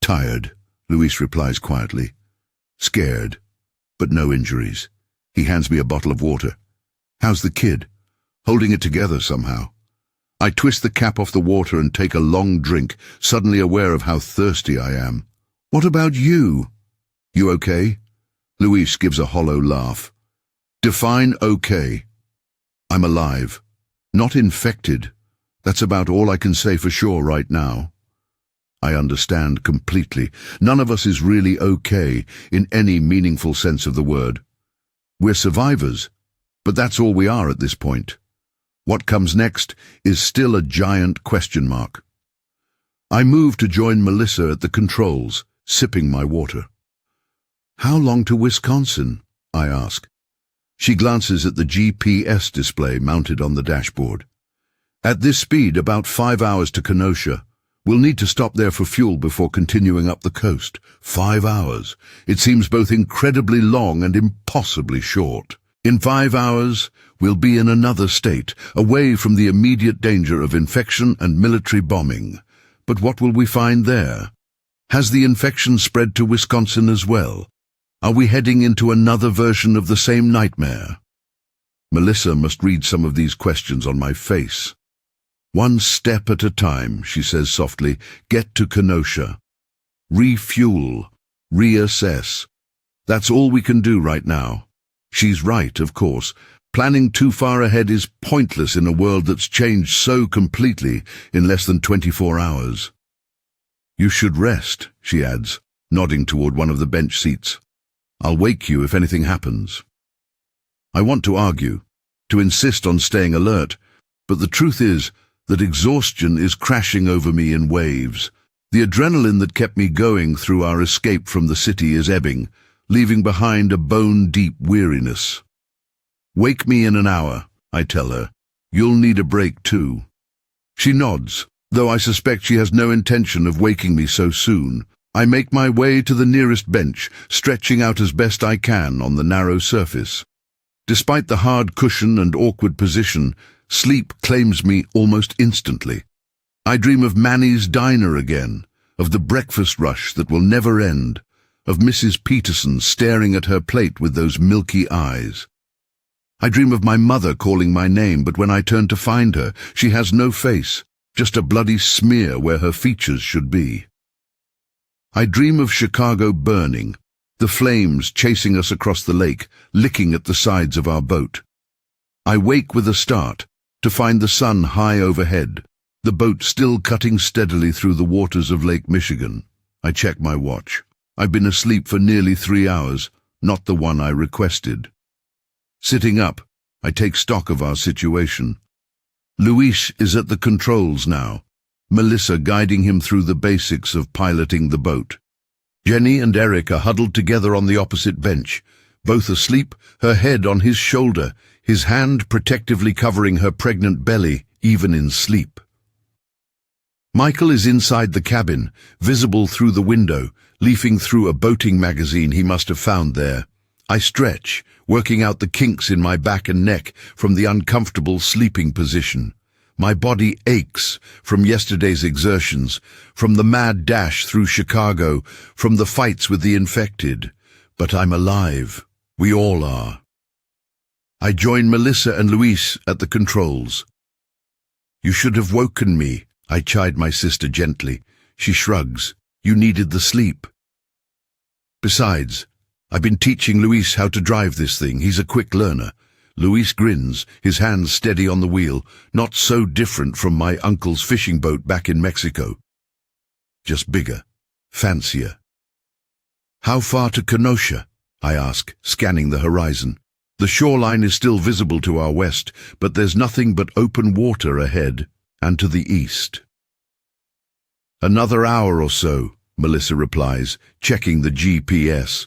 "Tired," Luis replies quietly. "Scared, but no injuries." He hands me a bottle of water. "How's the kid?" "Holding it together somehow." I twist the cap off the water and take a long drink, suddenly aware of how thirsty I am. "What about you?" "You okay?" Luis gives a hollow laugh. "Define okay." "I'm alive. Not infected. That's about all I can say for sure right now." I understand completely. None of us is really okay in any meaningful sense of the word. We're survivors, but that's all we are at this point. What comes next is still a giant question mark. I move to join Melissa at the controls, sipping my water. "How long to Wisconsin?" I ask. She glances at the GPS display mounted on the dashboard. "At this speed, about 5 hours to Kenosha. We'll need to stop there for fuel before continuing up the coast. 5 hours. It seems both incredibly long and impossibly short. In 5 hours, we'll be in another state, away from the immediate danger of infection and military bombing. But what will we find there? Has the infection spread to Wisconsin as well? Are we heading into another version of the same nightmare?" Melissa must read some of these questions on my face. "One step at a time," she says softly. "Get to Kenosha. Refuel. Reassess. That's all we can do right now." She's right, of course. Planning too far ahead is pointless in a world that's changed so completely in less than 24 hours. "You should rest," she adds, nodding toward one of the bench seats. "I'll wake you if anything happens." I want to argue, to insist on staying alert, but the truth is that exhaustion is crashing over me in waves. The adrenaline that kept me going through our escape from the city is ebbing. leaving behind a bone-deep weariness. "Wake me in an hour," I tell her. "You'll need a break too." She nods, though I suspect she has no intention of waking me so soon. I make my way to the nearest bench, stretching out as best I can on the narrow surface. Despite the hard cushion and awkward position, sleep claims me almost instantly. I dream of Manny's diner again, of the breakfast rush that will never end, of Mrs. Peterson staring at her plate with those milky eyes. I dream of my mother calling my name, but when I turn to find her, she has no face, just a bloody smear where her features should be. I dream of Chicago burning, the flames chasing us across the lake, licking at the sides of our boat. I wake with a start, to find the sun high overhead, the boat still cutting steadily through the waters of Lake Michigan. I check my watch. I've been asleep for nearly 3 hours, not the one I requested. Sitting up, I take stock of our situation. Luis is at the controls now, Melissa guiding him through the basics of piloting the boat. Jenny and Eric are huddled together on the opposite bench, both asleep, her head on his shoulder, his hand protectively covering her pregnant belly, even in sleep. Michael is inside the cabin, visible through the window, leafing through a boating magazine he must have found there. I stretch, working out the kinks in my back and neck from the uncomfortable sleeping position. My body aches from yesterday's exertions, from the mad dash through Chicago, from the fights with the infected. But I'm alive. We all are. I join Melissa and Luis at the controls. "You should have woken me," I chide my sister gently. She shrugs. "You needed the sleep." "Besides, I've been teaching Luis how to drive this thing. He's a quick learner." Luis grins, his hands steady on the wheel, not so different from my uncle's fishing boat back in Mexico. Just bigger, fancier. "How far to Kenosha?" I ask, scanning the horizon. The shoreline is still visible to our west, but there's nothing but open water ahead and to the east. "Another hour or so," Melissa replies, checking the GPS.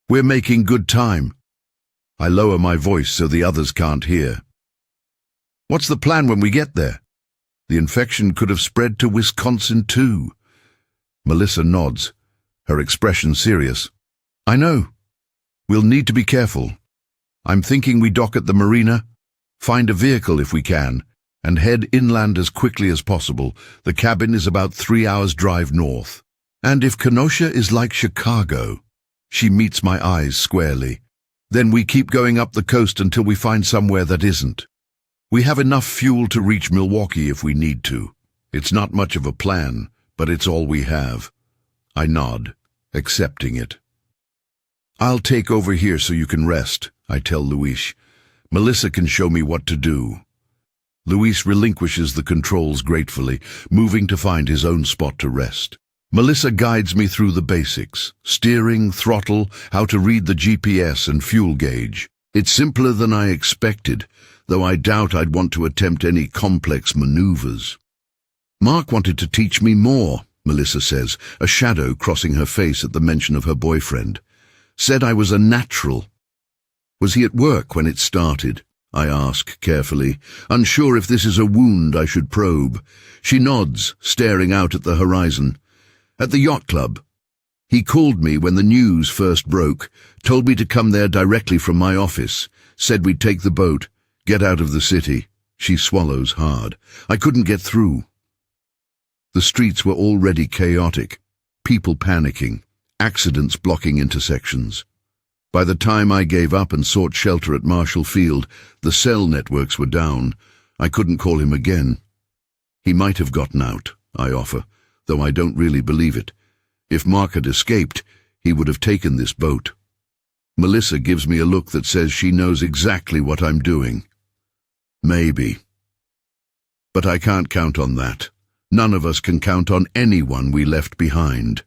"We're making good time." I lower my voice so the others can't hear. "What's the plan when we get there?" "The infection could have spread to Wisconsin too." Melissa nods, her expression serious. "I know. We'll need to be careful. I'm thinking we dock at the marina, find a vehicle if we can, and head inland as quickly as possible. The cabin is about 3 hours' drive north. And if Kenosha is like Chicago," she meets my eyes squarely, "then we keep going up the coast until we find somewhere that isn't. We have enough fuel to reach Milwaukee if we need to. It's not much of a plan, but it's all we have." I nod, accepting it. "I'll take over here so you can rest," I tell Luis. "Melissa can show me what to do." Luis relinquishes the controls gratefully, moving to find his own spot to rest. Melissa guides me through the basics: steering, throttle, how to read the GPS and fuel gauge. It's simpler than I expected, though I doubt I'd want to attempt any complex maneuvers. "Mark wanted to teach me more," Melissa says, a shadow crossing her face at the mention of her boyfriend. "Said I was a natural." "Was he at work when it started?" I ask carefully, unsure if this is a wound I should probe. She nods, staring out at the horizon. "At the yacht club. He called me when the news first broke, told me to come there directly from my office, said we'd take the boat, get out of the city." She swallows hard. "I couldn't get through." The streets were already chaotic, people panicking, accidents blocking intersections. By the time I gave up and sought shelter at Marshall Field, the cell networks were down. I couldn't call him again. "He might have gotten out," I offer, though I don't really believe it. If Mark had escaped, he would have taken this boat. Melissa gives me a look that says she knows exactly what I'm doing. Maybe. But I can't count on that. None of us can count on anyone we left behind.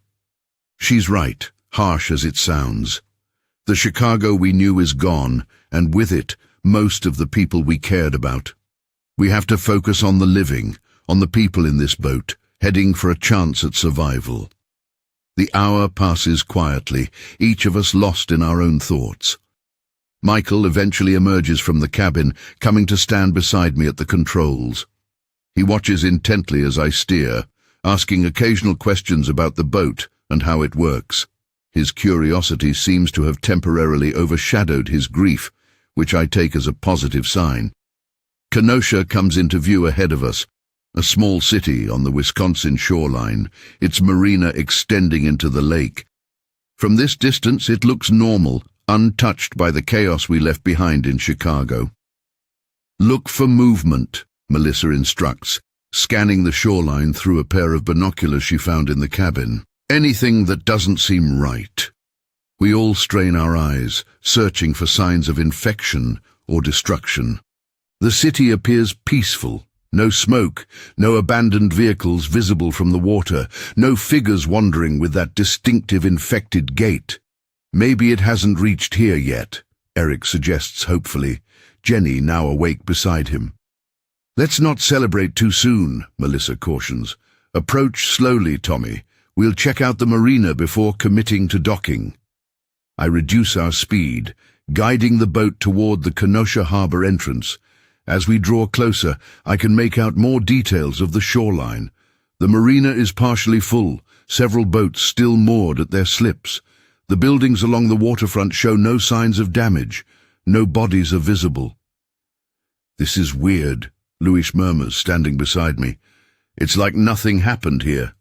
She's right, harsh as it sounds. The Chicago we knew is gone, and with it, most of the people we cared about. We have to focus on the living, on the people in this boat, heading for a chance at survival. The hour passes quietly, each of us lost in our own thoughts. Michael eventually emerges from the cabin, coming to stand beside me at the controls. He watches intently as I steer, asking occasional questions about the boat and how it works. His curiosity seems to have temporarily overshadowed his grief, which I take as a positive sign. Kenosha comes into view ahead of us, a small city on the Wisconsin shoreline, its marina extending into the lake. From this distance it looks normal, untouched by the chaos we left behind in Chicago. "Look for movement," Melissa instructs, scanning the shoreline through a pair of binoculars she found in the cabin. "Anything that doesn't seem right." We all strain our eyes, searching for signs of infection or destruction. The city appears peaceful. No smoke, no abandoned vehicles visible from the water, no figures wandering with that distinctive infected gait. "Maybe it hasn't reached here yet," Eric suggests hopefully, Jenny now awake beside him. "Let's not celebrate too soon," Melissa cautions. "Approach slowly, Tommy. We'll check out the marina before committing to docking." I reduce our speed, guiding the boat toward the Kenosha Harbor entrance. As we draw closer, I can make out more details of the shoreline. The marina is partially full, several boats still moored at their slips. The buildings along the waterfront show no signs of damage. No bodies are visible. "This is weird," Luis murmurs, standing beside me. "It's like nothing happened here."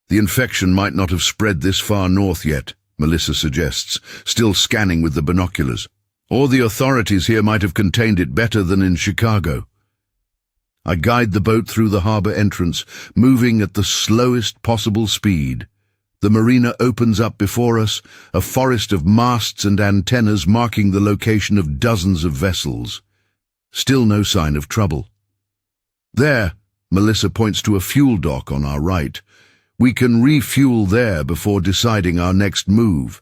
"The infection might not have spread this far north yet," Melissa suggests, still scanning with the binoculars. "Or the authorities here might have contained it better than in Chicago." I guide the boat through the harbor entrance, moving at the slowest possible speed. The marina opens up before us, a forest of masts and antennas marking the location of dozens of vessels. Still no sign of trouble. "There," Melissa points to a fuel dock on our right. "We can refuel there before deciding our next move."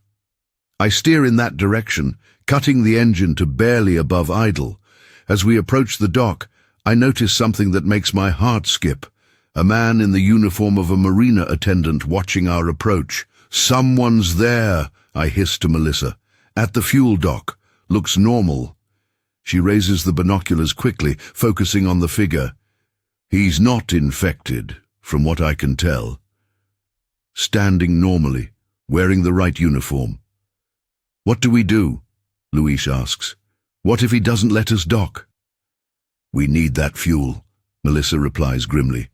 I steer in that direction, cutting the engine to barely above idle. As we approach the dock, I notice something that makes my heart skip. A man in the uniform of a marina attendant watching our approach. "Someone's there," I hiss to Melissa. "At the fuel dock. Looks normal." She raises the binoculars quickly, focusing on the figure. "He's not infected, from what I can tell." Standing normally, wearing the right uniform. "What do we do?" Luis asks. "What if he doesn't let us dock?" "We need that fuel," Melissa replies grimly.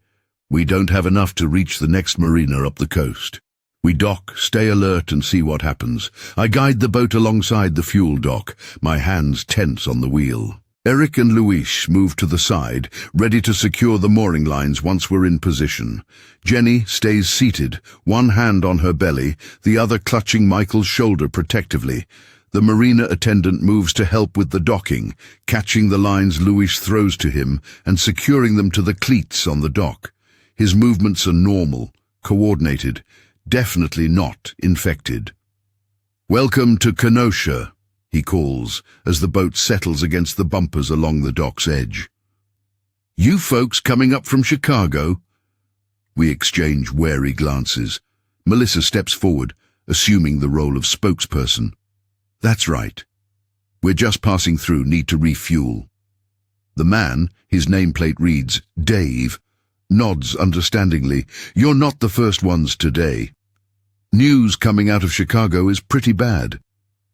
"We don't have enough to reach the next marina up the coast." We dock, stay alert, and see what happens. I guide the boat alongside the fuel dock, my hands tense on the wheel. Eric and Luis move to the side, ready to secure the mooring lines once we're in position. Jenny stays seated, one hand on her belly, the other clutching Michael's shoulder protectively. The marina attendant moves to help with the docking, catching the lines Luis throws to him and securing them to the cleats on the dock. His movements are normal, coordinated, definitely not infected. "Welcome to Kenosha," he calls as the boat settles against the bumpers along the dock's edge. "You folks coming up from Chicago?" We exchange wary glances. Melissa steps forward, assuming the role of spokesperson. "That's right. We're just passing through, need to refuel." The man, his nameplate reads Dave, nods understandingly. "You're not the first ones today. News coming out of Chicago is pretty bad."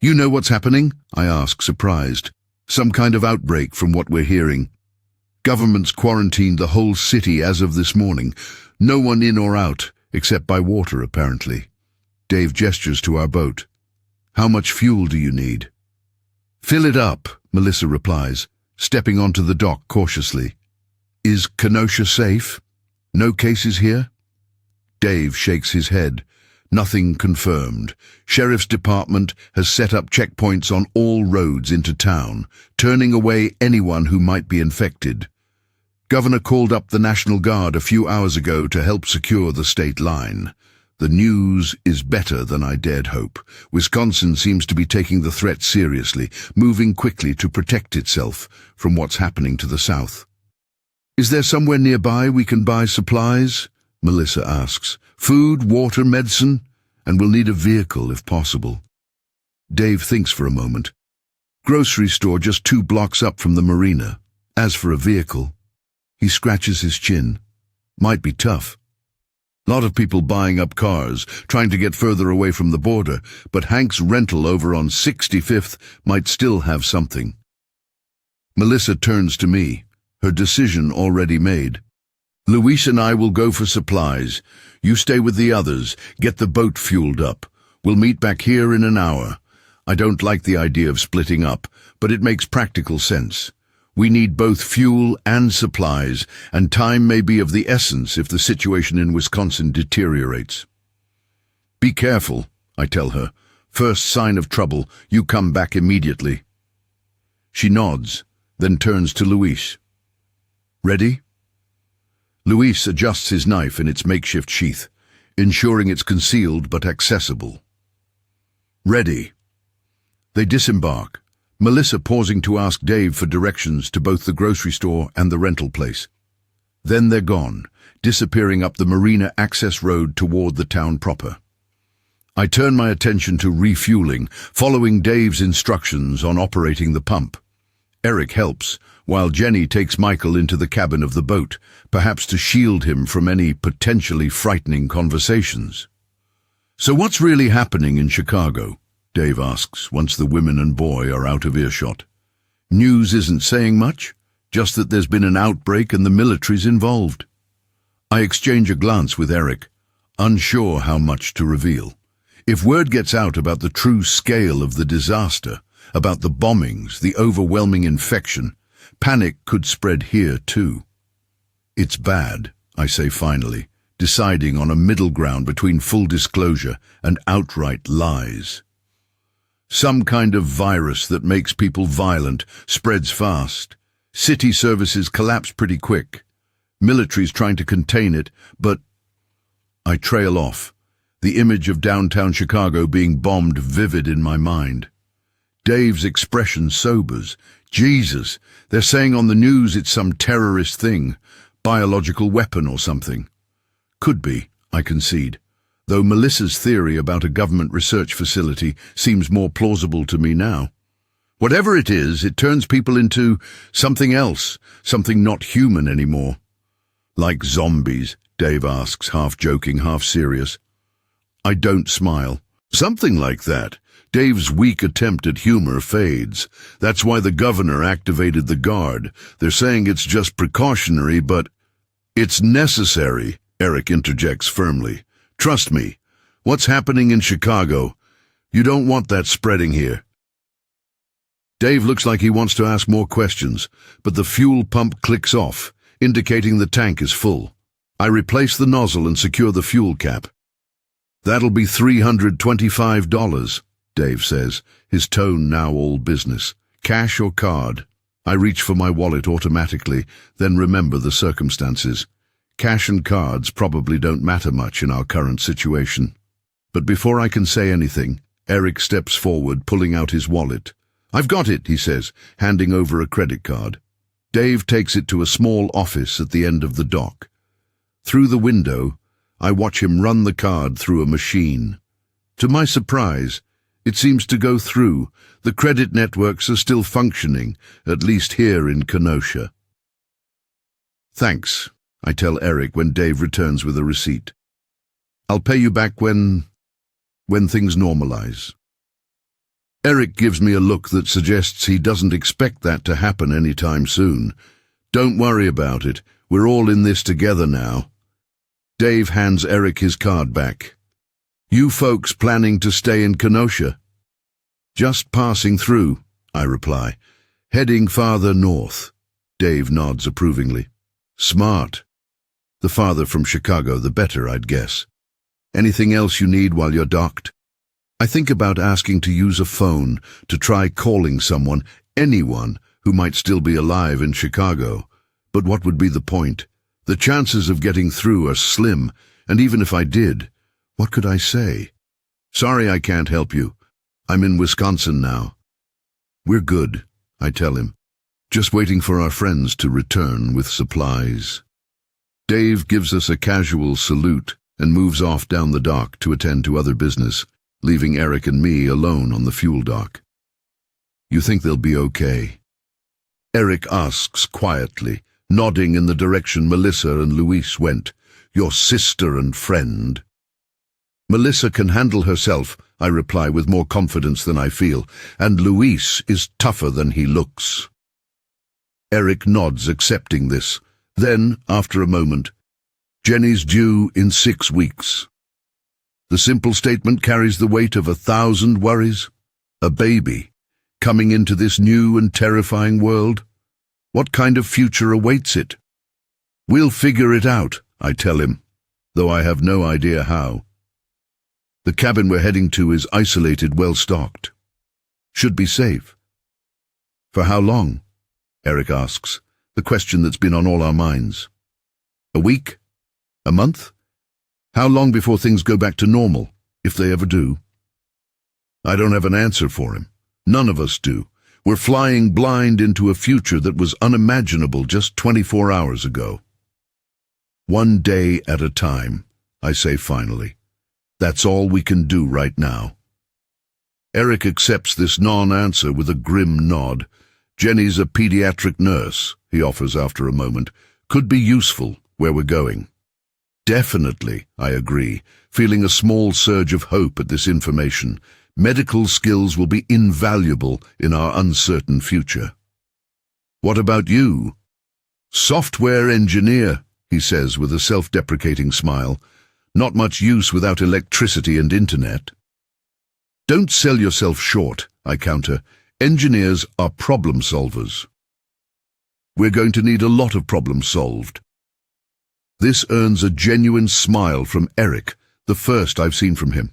"You know what's happening?" I ask, surprised. "Some kind of outbreak from what we're hearing. Government's quarantined the whole city as of this morning. No one in or out, except by water, apparently." Dave gestures to our boat. "How much fuel do you need?" "Fill it up," Melissa replies, stepping onto the dock cautiously. "Is Kenosha safe? No cases here?" Dave shakes his head. "Nothing confirmed. Sheriff's Department has set up checkpoints on all roads into town, turning away anyone who might be infected. Governor called up the National Guard a few hours ago to help secure the state line. The news is better than I dared hope. Wisconsin seems to be taking the threat seriously, moving quickly to protect itself from what's happening to the south." "Is there somewhere nearby we can buy supplies?" Melissa asks. Food, water, medicine, and we'll need a vehicle if possible. Dave thinks for a moment. Grocery store just 2 blocks up from the marina. As for a vehicle, he scratches his chin. Might be tough. Lot of people buying up cars, trying to get further away from the border, but Hank's rental over on 65th might still have something. Melissa turns to me, her decision already made. Luis and I will go for supplies. You stay with the others, get the boat fueled up. We'll meet back here in an hour. I don't like the idea of splitting up, but it makes practical sense. We need both fuel and supplies, and time may be of the essence if the situation in Wisconsin deteriorates. Be careful, I tell her. First sign of trouble, you come back immediately. She nods, then turns to Luis. Ready? Luis adjusts his knife in its makeshift sheath, ensuring it's concealed but accessible. Ready. They disembark, Melissa pausing to ask Dave for directions to both the grocery store and the rental place. Then they're gone, disappearing up the marina access road toward the town proper. I turn my attention to refueling, following Dave's instructions on operating the pump. Eric helps, while Jenny takes Michael into the cabin of the boat, perhaps to shield him from any potentially frightening conversations. So what's really happening in Chicago? Dave asks, once the women and boy are out of earshot. News isn't saying much, just that there's been an outbreak and the military's involved. I exchange a glance with Eric, unsure how much to reveal. If word gets out about the true scale of the disaster, about the bombings, the overwhelming infection, panic could spread here too. It's bad, I say finally, deciding on a middle ground between full disclosure and outright lies. Some kind of virus that makes people violent, spreads fast. City services collapse pretty quick. Military's trying to contain it, but I trail off, the image of downtown Chicago being bombed vivid in my mind. Dave's expression sobers. Jesus, they're saying on the news it's some terrorist thing, biological weapon or something. Could be, I concede, though Melissa's theory about a government research facility seems more plausible to me now. Whatever it is, it turns people into something else, something not human anymore. Like zombies, Dave asks, half joking, half serious. I don't smile. Something like that. Dave's weak attempt at humor fades. That's why the governor activated the guard. They're saying it's just precautionary, but it's necessary, Eric interjects firmly. Trust me, what's happening in Chicago, you don't want that spreading here. Dave looks like he wants to ask more questions, but the fuel pump clicks off, indicating the tank is full. I replace the nozzle and secure the fuel cap. That'll be $325, Dave says, his tone now all business. Cash or card? I reach for my wallet automatically, then remember the circumstances. Cash and cards probably don't matter much in our current situation. But before I can say anything, Eric steps forward, pulling out his wallet. I've got it, he says, handing over a credit card. Dave takes it to a small office at the end of the dock. Through the window, I watch him run the card through a machine. To my surprise, it seems to go through. The credit networks are still functioning, at least here in Kenosha. Thanks, I tell Eric when Dave returns with a receipt. I'll pay you back when things normalize. Eric gives me a look that suggests he doesn't expect that to happen anytime soon. Don't worry about it. We're all in this together now. Dave hands Eric his card back. You folks planning to stay in Kenosha? Just passing through, I reply. Heading farther north. Dave nods approvingly. Smart. The farther from Chicago, the better, I'd guess. Anything else you need while you're docked? I think about asking to use a phone to try calling someone, anyone, who might still be alive in Chicago. But what would be the point? The chances of getting through are slim, and even if I did, what could I say? Sorry I can't help you. I'm in Wisconsin now. We're good, I tell him. Just waiting for our friends to return with supplies. Dave gives us a casual salute and moves off down the dock to attend to other business, leaving Eric and me alone on the fuel dock. "You think they'll be okay?" Eric asks quietly, nodding in the direction Melissa and Luis went. "Your sister and friend." "Melissa can handle herself," I reply with more confidence than I feel, "and Luis is tougher than he looks." Eric nods, accepting this. Then, after a moment, "Jenny's due in 6 weeks." The simple statement carries the weight of 1,000 worries. A baby, coming into this new and terrifying world. What kind of future awaits it? "We'll figure it out," I tell him, though I have no idea how. The cabin we're heading to is isolated, well-stocked. Should be safe. "For how long?" Eric asks, the question that's been on all our minds. "A week? A month? How long before things go back to normal, if they ever do?" I don't have an answer for him. None of us do. We're flying blind into a future that was unimaginable just 24 hours ago. "One day at a time," I say finally. "That's all we can do right now." Eric accepts this non-answer with a grim nod. "Jenny's a pediatric nurse," he offers after a moment. "Could be useful where we're going." "Definitely," I agree, feeling a small surge of hope at this information. Medical skills will be invaluable in our uncertain future. "What about you?" "Software engineer," he says with a self-deprecating smile. "Not much use without electricity and internet." "Don't sell yourself short," I counter. "Engineers are problem solvers." "We're going to need a lot of problems solved." This earns a genuine smile from Eric, the first I've seen from him.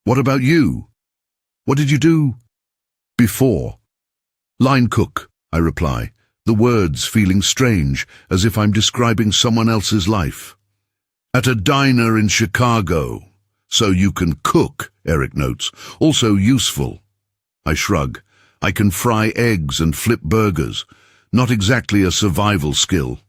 "What about you? What did you do before?" "Line cook," I reply, the words feeling strange, as if I'm describing someone else's life. "At a diner in Chicago." "So you can cook," Eric notes. "Also useful." I shrug. "I can fry eggs and flip burgers. Not exactly a survival skill."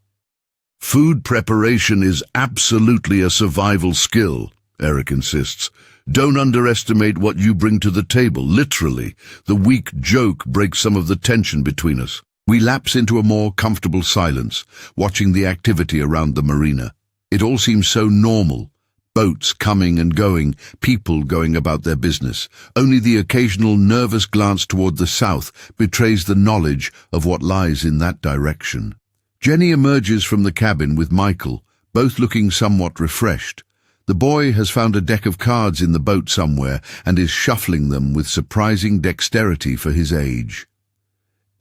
"Food preparation is absolutely a survival skill," Eric insists. "Don't underestimate what you bring to the table, literally." The weak joke breaks some of the tension between us. We lapse into a more comfortable silence, watching the activity around the marina. It all seems so normal. Boats coming and going, people going about their business. Only the occasional nervous glance toward the south betrays the knowledge of what lies in that direction. Jenny emerges from the cabin with Michael, both looking somewhat refreshed. The boy has found a deck of cards in the boat somewhere and is shuffling them with surprising dexterity for his age.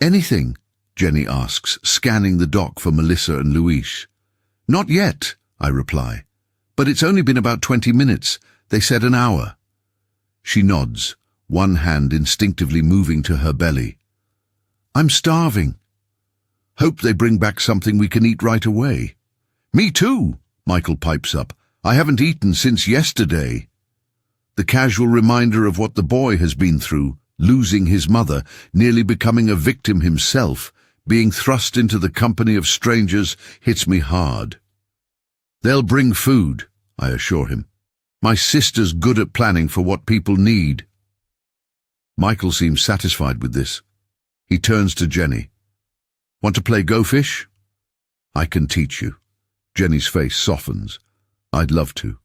"Anything?" Jenny asks, scanning the dock for Melissa and Luis. "Not yet," I reply. "But it's only been about 20 minutes. They said an hour." She nods, one hand instinctively moving to her belly. "I'm starving." "Hope they bring back something we can eat right away." "Me too," Michael pipes up. "I haven't eaten since yesterday." The casual reminder of what the boy has been through, losing his mother, nearly becoming a victim himself, being thrust into the company of strangers, hits me hard. "They'll bring food," I assure him. "My sister's good at planning for what people need." Michael seems satisfied with this. He turns to Jenny. "Want to play Go Fish?" "I can teach you." Jenny's face softens. "I'd love to."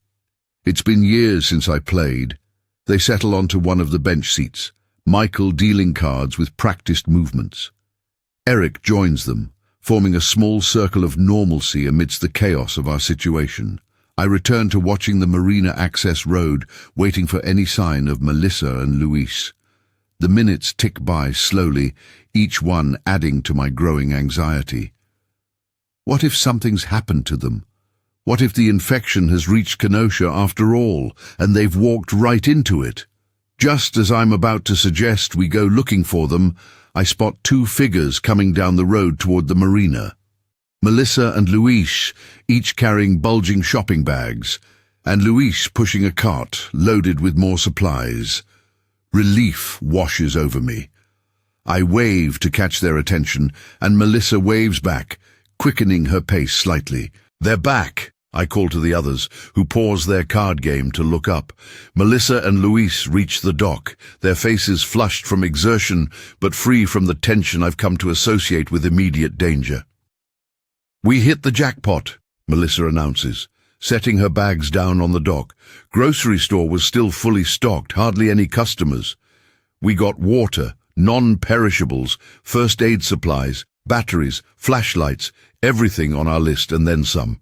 It's been years since I played. They settle onto one of the bench seats, Michael dealing cards with practiced movements. Eric joins them, forming a small circle of normalcy amidst the chaos of our situation. I return to watching the marina access road, waiting for any sign of Melissa and Luis. The minutes tick by slowly, each one adding to my growing anxiety. What if something's happened to them? What if the infection has reached Kenosha after all, and they've walked right into it? Just as I'm about to suggest we go looking for them, I spot 2 figures coming down the road toward the marina. Melissa and Luis, each carrying bulging shopping bags, and Luis pushing a cart loaded with more supplies. Relief washes over me. I wave to catch their attention, and Melissa waves back, quickening her pace slightly. "They're back," I call to the others, who pause their card game to look up. Melissa and Luis reach the dock, their faces flushed from exertion, but free from the tension I've come to associate with immediate danger. "We hit the jackpot," Melissa announces, setting her bags down on the dock. Grocery store was still fully stocked, hardly any customers. We got water, non-perishables, first aid supplies, batteries, flashlights, everything on our list and then some.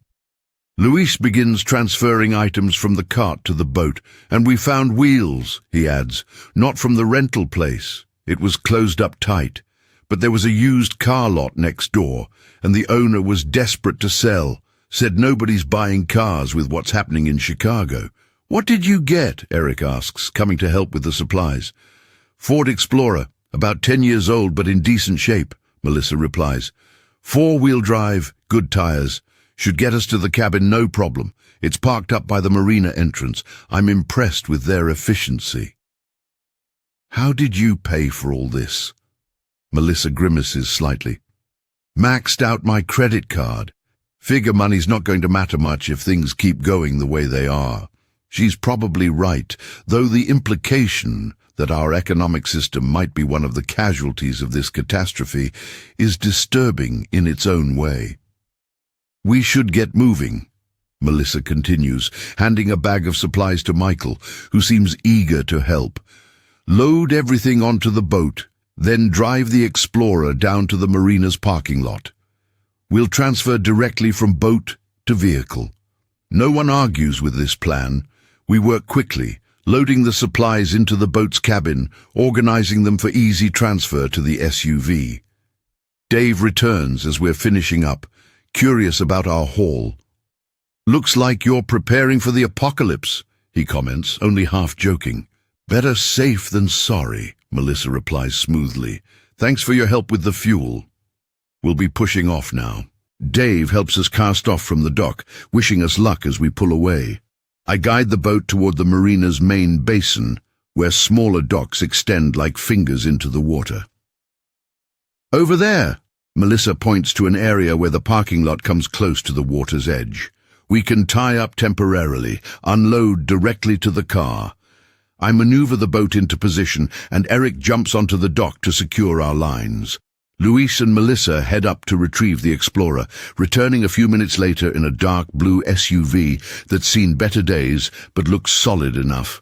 Luis begins transferring items from the cart to the boat, and we found wheels, he adds, not from the rental place. It was closed up tight, but there was a used car lot next door, and the owner was desperate to sell, said nobody's buying cars with what's happening in Chicago. "What did you get?" Eric asks, coming to help with the supplies. "Ford Explorer, about 10 years old but in decent shape," Melissa replies. "Four-wheel drive, good tires. Should get us to the cabin no problem. It's parked up by the marina entrance. I'm impressed with their efficiency." "How did you pay for all this?" Melissa grimaces slightly. "Maxed out my credit card. Figure money's not going to matter much if things keep going the way they are." She's probably right, though the implication that our economic system might be one of the casualties of this catastrophe is disturbing in its own way. "We should get moving," Melissa continues, handing a bag of supplies to Michael, who seems eager to help. "Load everything onto the boat, then drive the Explorer down to the marina's parking lot. We'll transfer directly from boat to vehicle." No one argues with this plan. We work quickly, loading the supplies into the boat's cabin, organizing them for easy transfer to the SUV. Dave returns as we're finishing up, curious about our haul. "Looks like you're preparing for the apocalypse," he comments, only half joking. "Better safe than sorry," Melissa replies smoothly. "Thanks for your help with the fuel." We'll be pushing off now. Dave helps us cast off from the dock, wishing us luck as we pull away. I guide the boat toward the marina's main basin, where smaller docks extend like fingers into the water. "Over there," Melissa points to an area where the parking lot comes close to the water's edge. "We can tie up temporarily, unload directly to the car." I maneuver the boat into position, and Eric jumps onto the dock to secure our lines. Luis and Melissa head up to retrieve the Explorer, returning a few minutes later in a dark blue SUV that's seen better days but looks solid enough.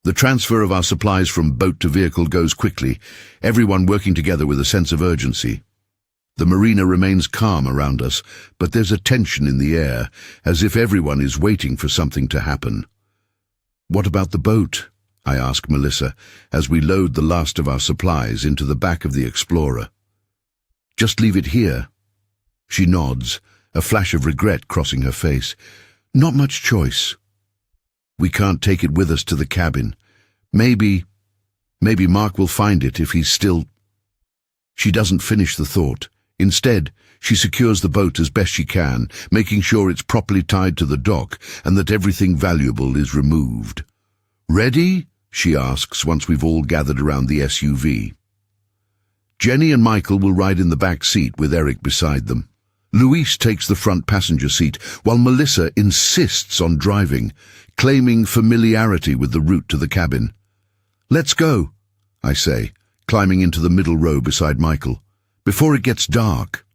The transfer of our supplies from boat to vehicle goes quickly, everyone working together with a sense of urgency. The marina remains calm around us, but there's a tension in the air, as if everyone is waiting for something to happen. "What about the boat?" I ask Melissa, as we load the last of our supplies into the back of the Explorer. "Just leave it here." She nods, a flash of regret crossing her face. "Not much choice. We can't take it with us to the cabin. Maybe Mark will find it if he's still—" She doesn't finish the thought. Instead, she secures the boat as best she can, making sure it's properly tied to the dock and that everything valuable is removed. "Ready?" she asks once we've all gathered around the SUV. Jenny and Michael will ride in the back seat with Eric beside them. Luis takes the front passenger seat, while Melissa insists on driving, claiming familiarity with the route to the cabin. "Let's go," I say, climbing into the middle row beside Michael, "before it gets dark."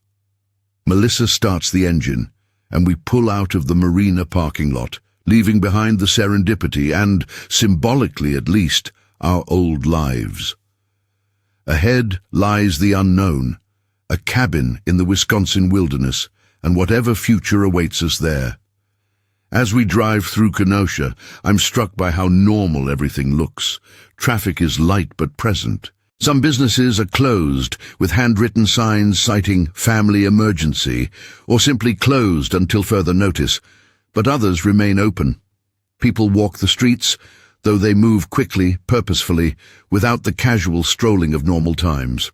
Melissa starts the engine, and we pull out of the marina parking lot, leaving behind the serendipity and, symbolically at least, our old lives. Ahead lies the unknown, a cabin in the Wisconsin wilderness, and whatever future awaits us there. As we drive through Kenosha, I'm struck by how normal everything looks. Traffic is light but present. Some businesses are closed, with handwritten signs citing family emergency, or simply closed until further notice, but others remain open. People walk the streets, though they move quickly, purposefully, without the casual strolling of normal times.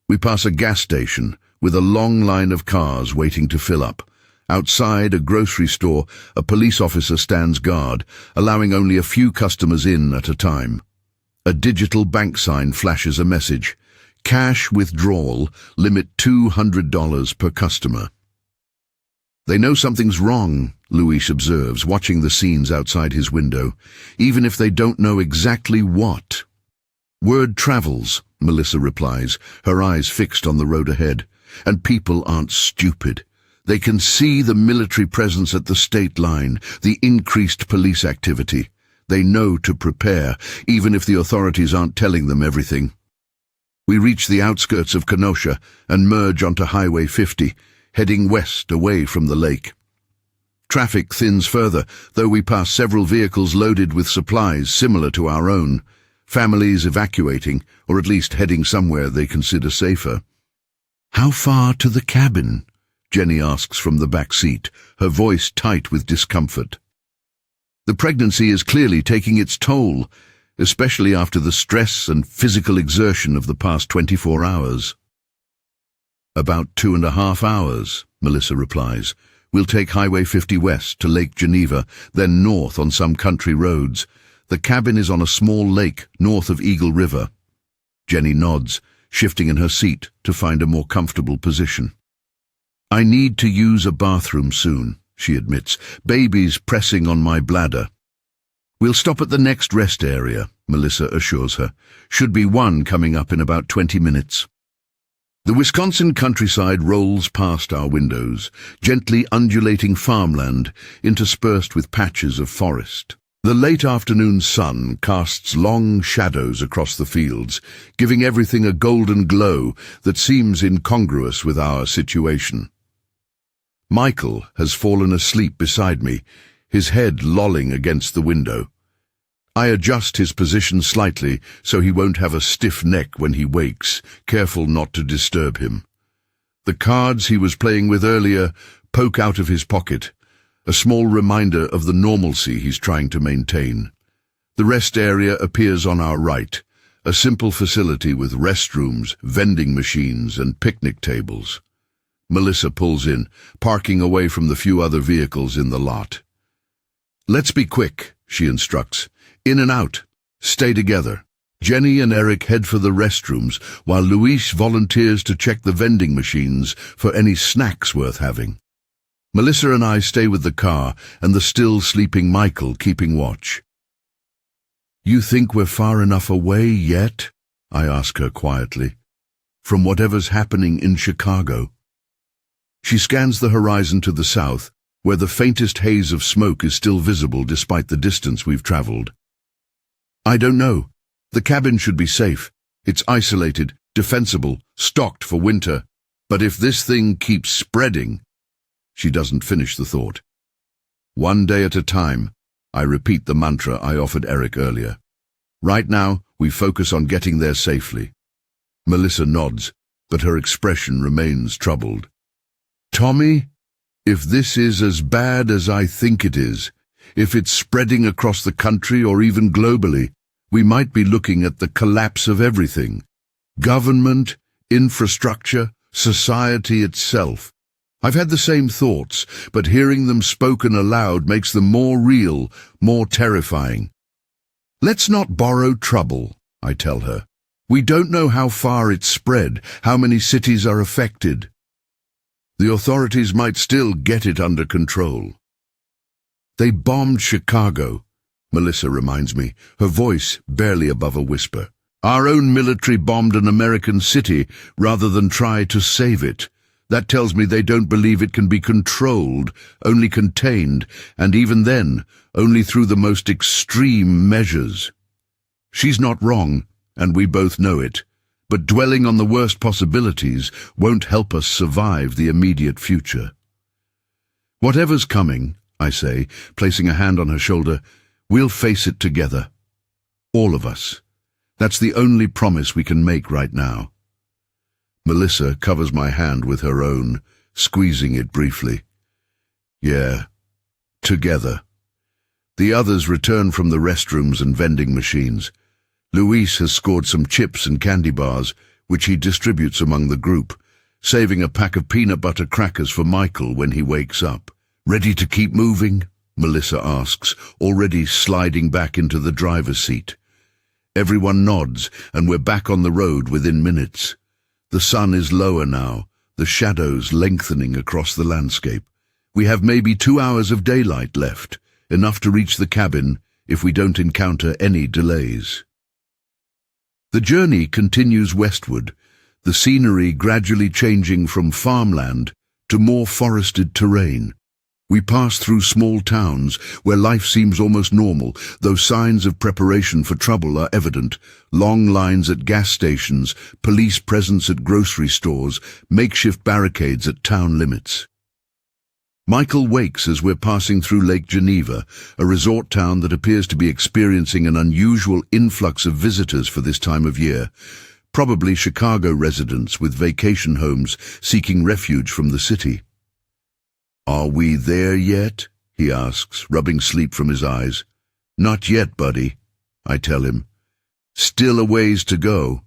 We pass a gas station, with a long line of cars waiting to fill up. Outside a grocery store, a police officer stands guard, allowing only a few customers in at a time. A digital bank sign flashes a message: "Cash withdrawal, limit $200 per customer." They know something's wrong, Luis observes, watching the scenes outside his window, even if they don't know exactly what. Word travels, Melissa replies, her eyes fixed on the road ahead. And people aren't stupid. They can see the military presence at the state line, the increased police activity. They know to prepare, even if the authorities aren't telling them everything. We reach the outskirts of Kenosha and merge onto Highway 50, heading west away from the lake. Traffic thins further, though we pass several vehicles loaded with supplies similar to our own, families evacuating, or at least heading somewhere they consider safer. "How far to the cabin?" Jenny asks from the back seat, her voice tight with discomfort. The pregnancy is clearly taking its toll, especially after the stress and physical exertion of the past 24 hours. "About 2.5 hours, Melissa replies. "We'll take Highway 50 west to Lake Geneva, then north on some country roads. The cabin is on a small lake north of Eagle River." Jenny nods, shifting in her seat to find a more comfortable position. "I need to use a bathroom soon," she admits, "baby's pressing on my bladder." "We'll stop at the next rest area," Melissa assures her. "Should be one coming up in about 20 minutes. The Wisconsin countryside rolls past our windows, gently undulating farmland interspersed with patches of forest. The late afternoon sun casts long shadows across the fields, giving everything a golden glow that seems incongruous with our situation. Michael has fallen asleep beside me, his head lolling against the window. I adjust his position slightly so he won't have a stiff neck when he wakes, careful not to disturb him. The cards he was playing with earlier poke out of his pocket, a small reminder of the normalcy he's trying to maintain. The rest area appears on our right, a simple facility with restrooms, vending machines, and picnic tables. Melissa pulls in, parking away from the few other vehicles in the lot. "Let's be quick," she instructs. "In and out. Stay together." Jenny and Eric head for the restrooms, while Luis volunteers to check the vending machines for any snacks worth having. Melissa and I stay with the car and the still sleeping Michael keeping watch. "You think we're far enough away yet?" I ask her quietly. "From whatever's happening in Chicago?" She scans the horizon to the south, where the faintest haze of smoke is still visible despite the distance we've traveled. "I don't know. The cabin should be safe. It's isolated, defensible, stocked for winter. But if this thing keeps spreading—" She doesn't finish the thought. "One day at a time," I repeat the mantra I offered Eric earlier. "Right now, we focus on getting there safely." Melissa nods, but her expression remains troubled. "Tommy, if this is as bad as I think it is, if it's spreading across the country or even globally, we might be looking at the collapse of everything. Government, infrastructure, society itself. I've had the same thoughts, but hearing them spoken aloud makes them more real, more terrifying." "Let's not borrow trouble," I tell her. "We don't know how far it's spread, how many cities are affected. The authorities might still get it under control." "They bombed Chicago," Melissa reminds me, her voice barely above a whisper. "Our own military bombed an American city rather than try to save it. That tells me they don't believe it can be controlled, only contained, and even then, only through the most extreme measures." She's not wrong, and we both know it, but dwelling on the worst possibilities won't help us survive the immediate future. "Whatever's coming," I say, placing a hand on her shoulder, "we'll face it together. All of us. That's the only promise we can make right now." Melissa covers my hand with her own, squeezing it briefly. "Yeah, together." The others return from the restrooms and vending machines. Luis has scored some chips and candy bars, which he distributes among the group, saving a pack of peanut butter crackers for Michael when he wakes up. "Ready to keep moving?" Melissa asks, already sliding back into the driver's seat. Everyone nods, and we're back on the road within minutes. The sun is lower now, the shadows lengthening across the landscape. We have maybe 2 hours of daylight left, enough to reach the cabin if we don't encounter any delays. The journey continues westward, the scenery gradually changing from farmland to more forested terrain. We pass through small towns where life seems almost normal, though signs of preparation for trouble are evident. Long lines at gas stations, police presence at grocery stores, makeshift barricades at town limits. Michael wakes as we're passing through Lake Geneva, a resort town that appears to be experiencing an unusual influx of visitors for this time of year. Probably Chicago residents with vacation homes seeking refuge from the city. "Are we there yet?" he asks, rubbing sleep from his eyes. "Not yet, buddy," I tell him. "Still a ways to go,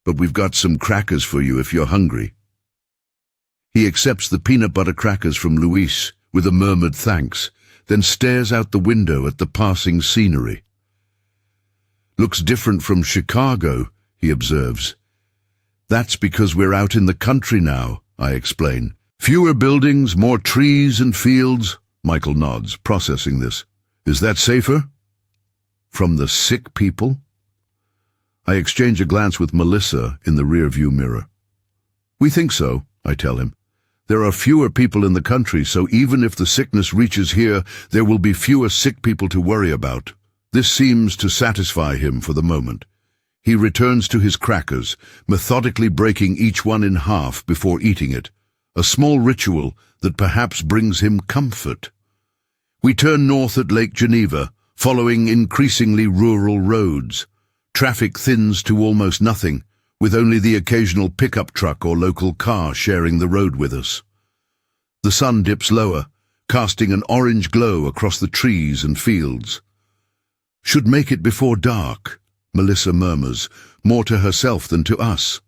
but we've got some crackers for you if you're hungry." He accepts the peanut butter crackers from Luis with a murmured thanks, then stares out the window at the passing scenery. "Looks different from Chicago," he observes. "That's because we're out in the country now," I explain. "Fewer buildings, more trees and fields." Michael nods, processing this. "Is that safer?" "From the sick people?" I exchange a glance with Melissa in the rearview mirror. "We think so," I tell him. "There are fewer people in the country, so even if the sickness reaches here, there will be fewer sick people to worry about." This seems to satisfy him for the moment. He returns to his crackers, methodically breaking each one in half before eating it, a small ritual that perhaps brings him comfort. We turn north at Lake Geneva, following increasingly rural roads. Traffic thins to almost nothing, with only the occasional pickup truck or local car sharing the road with us. The sun dips lower, casting an orange glow across the trees and fields. "Should make it before dark," Melissa murmurs, more to herself than to us.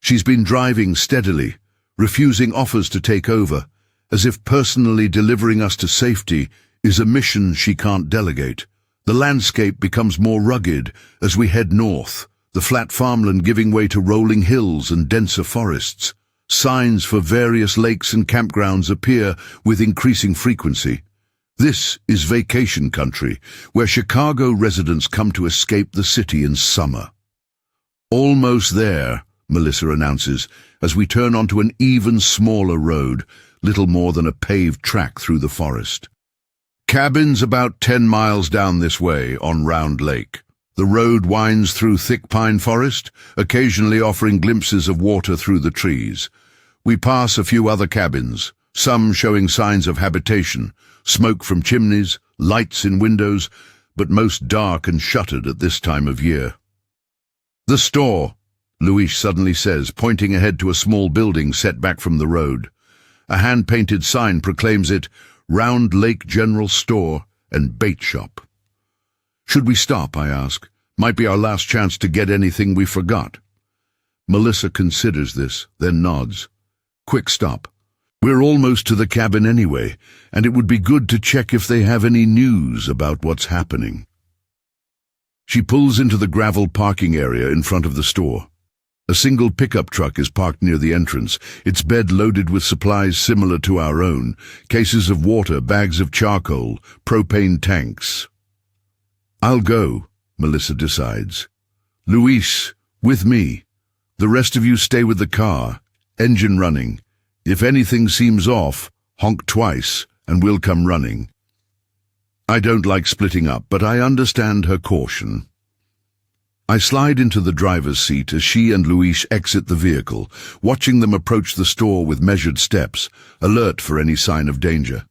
She's been driving steadily, refusing offers to take over, as if personally delivering us to safety is a mission she can't delegate. The landscape becomes more rugged as we head north, the flat farmland giving way to rolling hills and denser forests. Signs for various lakes and campgrounds appear with increasing frequency. This is vacation country, where Chicago residents come to escape the city in summer. "Almost there," Melissa announces, as we turn onto an even smaller road, little more than a paved track through the forest. Cabins about 10 miles down this way on Round Lake. The road winds through thick pine forest, occasionally offering glimpses of water through the trees. We pass a few other cabins, some showing signs of habitation, smoke from chimneys, lights in windows, but most dark and shuttered at this time of year. "The store," Luis suddenly says, pointing ahead to a small building set back from the road. A hand-painted sign proclaims it Round Lake General Store and Bait Shop. "Should we stop?" I ask. "Might be our last chance to get anything we forgot." Melissa considers this, then nods. "Quick stop. We're almost to the cabin anyway, and it would be good to check if they have any news about what's happening." She pulls into the gravel parking area in front of the store. A single pickup truck is parked near the entrance, its bed loaded with supplies similar to our own, cases of water, bags of charcoal, propane tanks. "I'll go," Melissa decides. "Luis, with me. The rest of you stay with the car, engine running. If anything seems off, honk twice, and we'll come running." I don't like splitting up, but I understand her caution. I slide into the driver's seat as she and Luis exit the vehicle, watching them approach the store with measured steps, alert for any sign of danger.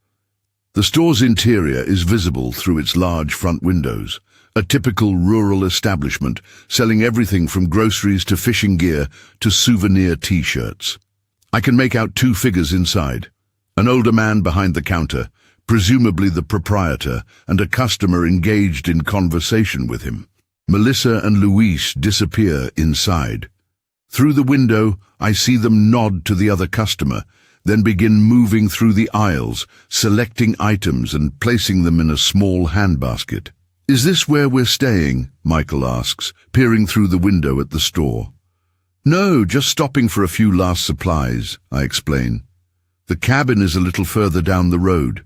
The store's interior is visible through its large front windows, a typical rural establishment selling everything from groceries to fishing gear to souvenir T-shirts. I can make out 2 figures inside, an older man behind the counter, presumably the proprietor, and a customer engaged in conversation with him. Melissa and Luis disappear inside. Through the window, I see them nod to the other customer, then begin moving through the aisles, selecting items and placing them in a small handbasket. "Is this where we're staying?" Michael asks, peering through the window at the store. "No, just stopping for a few last supplies," I explain. The cabin is a little further down the road.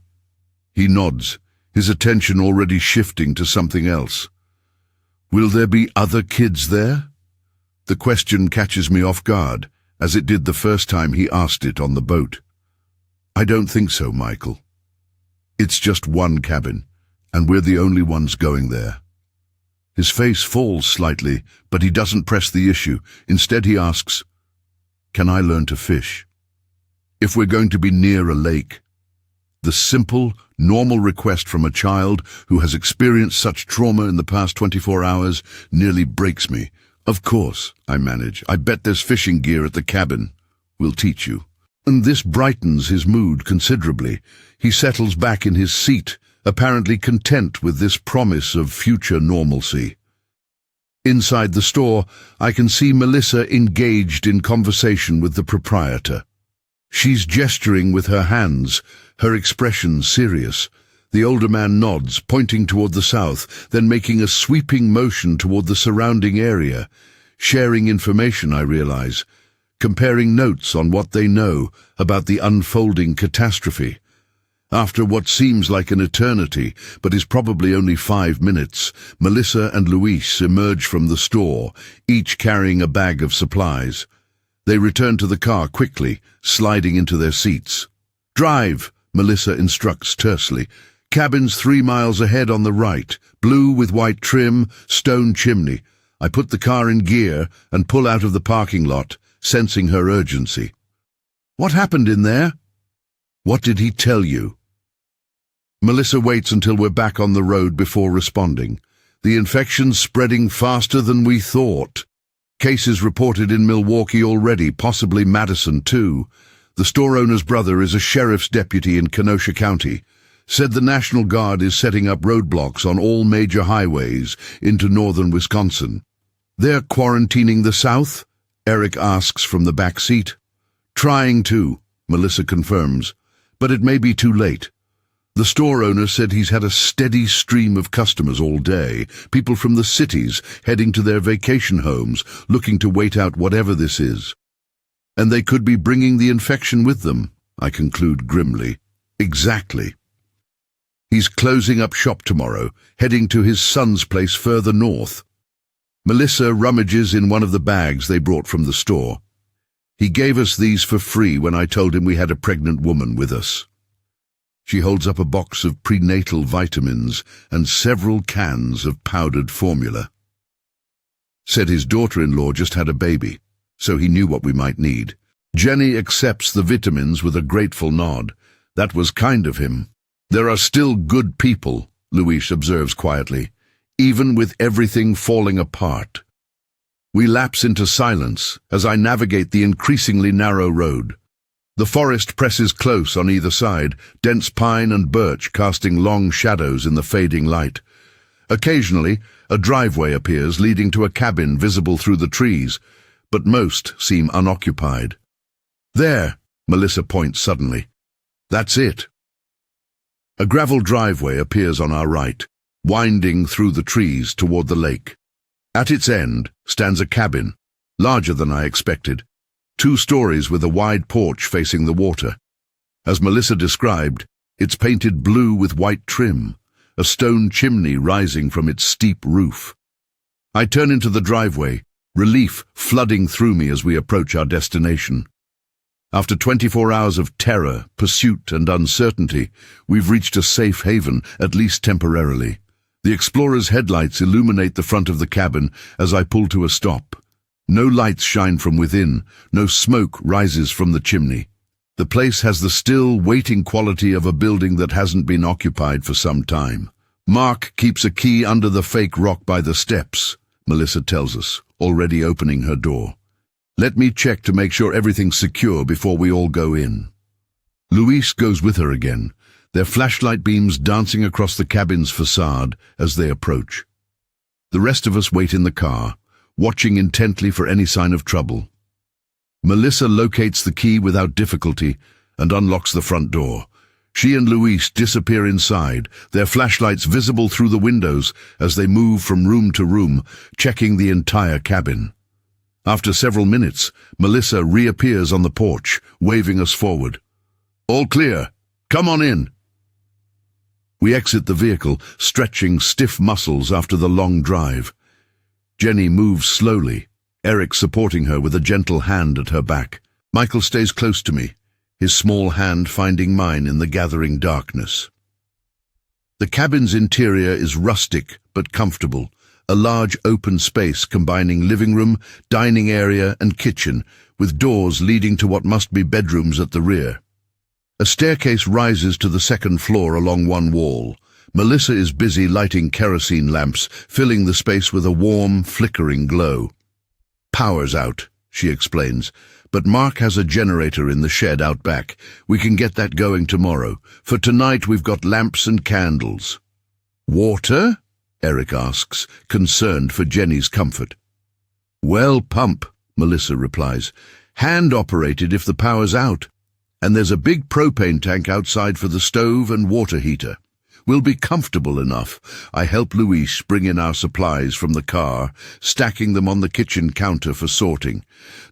He nods, his attention already shifting to something else. Will there be other kids there? The question catches me off guard, as it did the first time he asked it on the boat. I don't think so, Michael. It's just one cabin, and we're the only ones going there. His face falls slightly, but he doesn't press the issue. Instead he asks, "Can I learn to fish? If we're going to be near a lake?" The simple, normal request from a child who has experienced such trauma in the past 24 hours nearly breaks me. "Of course," I manage. "I bet there's fishing gear at the cabin. We'll teach you." And this brightens his mood considerably. He settles back in his seat, apparently content with this promise of future normalcy. Inside the store, I can see Melissa engaged in conversation with the proprietor. She's gesturing with her hands, her expression serious. The older man nods, pointing toward the south, then making a sweeping motion toward the surrounding area, sharing information, I realize, comparing notes on what they know about the unfolding catastrophe. After what seems like an eternity, but is probably only 5 minutes, Melissa and Luis emerge from the store, each carrying a bag of supplies. They return to the car quickly, sliding into their seats. "Drive," Melissa instructs tersely. "Cabin's 3 miles ahead on the right, blue with white trim, stone chimney." I put the car in gear and pull out of the parking lot, sensing her urgency. "What happened in there?" "What did he tell you?" Melissa waits until we're back on the road before responding. "The infection's spreading faster than we thought. Cases reported in Milwaukee already, possibly Madison too. The store owner's brother is a sheriff's deputy in Kenosha County. Said the National Guard is setting up roadblocks on all major highways into northern Wisconsin." "They're quarantining the South?" Eric asks from the back seat. "Trying to," Melissa confirms, "but it may be too late. The store owner said he's had a steady stream of customers all day, people from the cities heading to their vacation homes, looking to wait out whatever this is. And they could be bringing the infection with them," I conclude grimly. "Exactly. He's closing up shop tomorrow, heading to his son's place further north." Melissa rummages in one of the bags they brought from the store. "He gave us these for free when I told him we had a pregnant woman with us." She holds up a box of prenatal vitamins and several cans of powdered formula. "Said his daughter-in-law just had a baby, so he knew what we might need." Jenny accepts the vitamins with a grateful nod. "That was kind of him." "There are still good people," Luis observes quietly, "even with everything falling apart." We lapse into silence as I navigate the increasingly narrow road. The forest presses close on either side, dense pine and birch casting long shadows in the fading light. Occasionally, a driveway appears leading to a cabin visible through the trees, but most seem unoccupied. "There," Melissa points suddenly. "That's it." A gravel driveway appears on our right, winding through the trees toward the lake. At its end stands a cabin, larger than I expected, 2 stories with a wide porch facing the water. As Melissa described, it's painted blue with white trim, a stone chimney rising from its steep roof. I turn into the driveway, relief flooding through me as we approach our destination. After 24 hours of terror, pursuit, and uncertainty, we've reached a safe haven, at least temporarily. The Explorer's headlights illuminate the front of the cabin as I pull to a stop. No lights shine from within, no smoke rises from the chimney. The place has the still, waiting quality of a building that hasn't been occupied for some time. "Mark keeps a key under the fake rock by the steps," Melissa tells us, already opening her door. "Let me check to make sure everything's secure before we all go in." Luis goes with her again, their flashlight beams dancing across the cabin's facade as they approach. The rest of us wait in the car, watching intently for any sign of trouble. Melissa locates the key without difficulty and unlocks the front door. She and Luis disappear inside, their flashlights visible through the windows as they move from room to room, checking the entire cabin. After several minutes, Melissa reappears on the porch, waving us forward. All clear. Come on in. We exit the vehicle, stretching stiff muscles after the long drive. Jenny moves slowly, Eric supporting her with a gentle hand at her back. Michael stays close to me, his small hand finding mine in the gathering darkness. The cabin's interior is rustic but comfortable, a large open space combining living room, dining area and kitchen, with doors leading to what must be bedrooms at the rear. A staircase rises to the second floor along one wall. Melissa is busy lighting kerosene lamps, filling the space with a warm, flickering glow. Power's out, she explains, but Mark has a generator in the shed out back. We can get that going tomorrow. For tonight we've got lamps and candles. Water? Eric asks, concerned for Jenny's comfort. Well, pump, Melissa replies. Hand-operated if the power's out. And there's a big propane tank outside for the stove and water heater. We'll be comfortable enough. I help Luis bring in our supplies from the car, stacking them on the kitchen counter for sorting.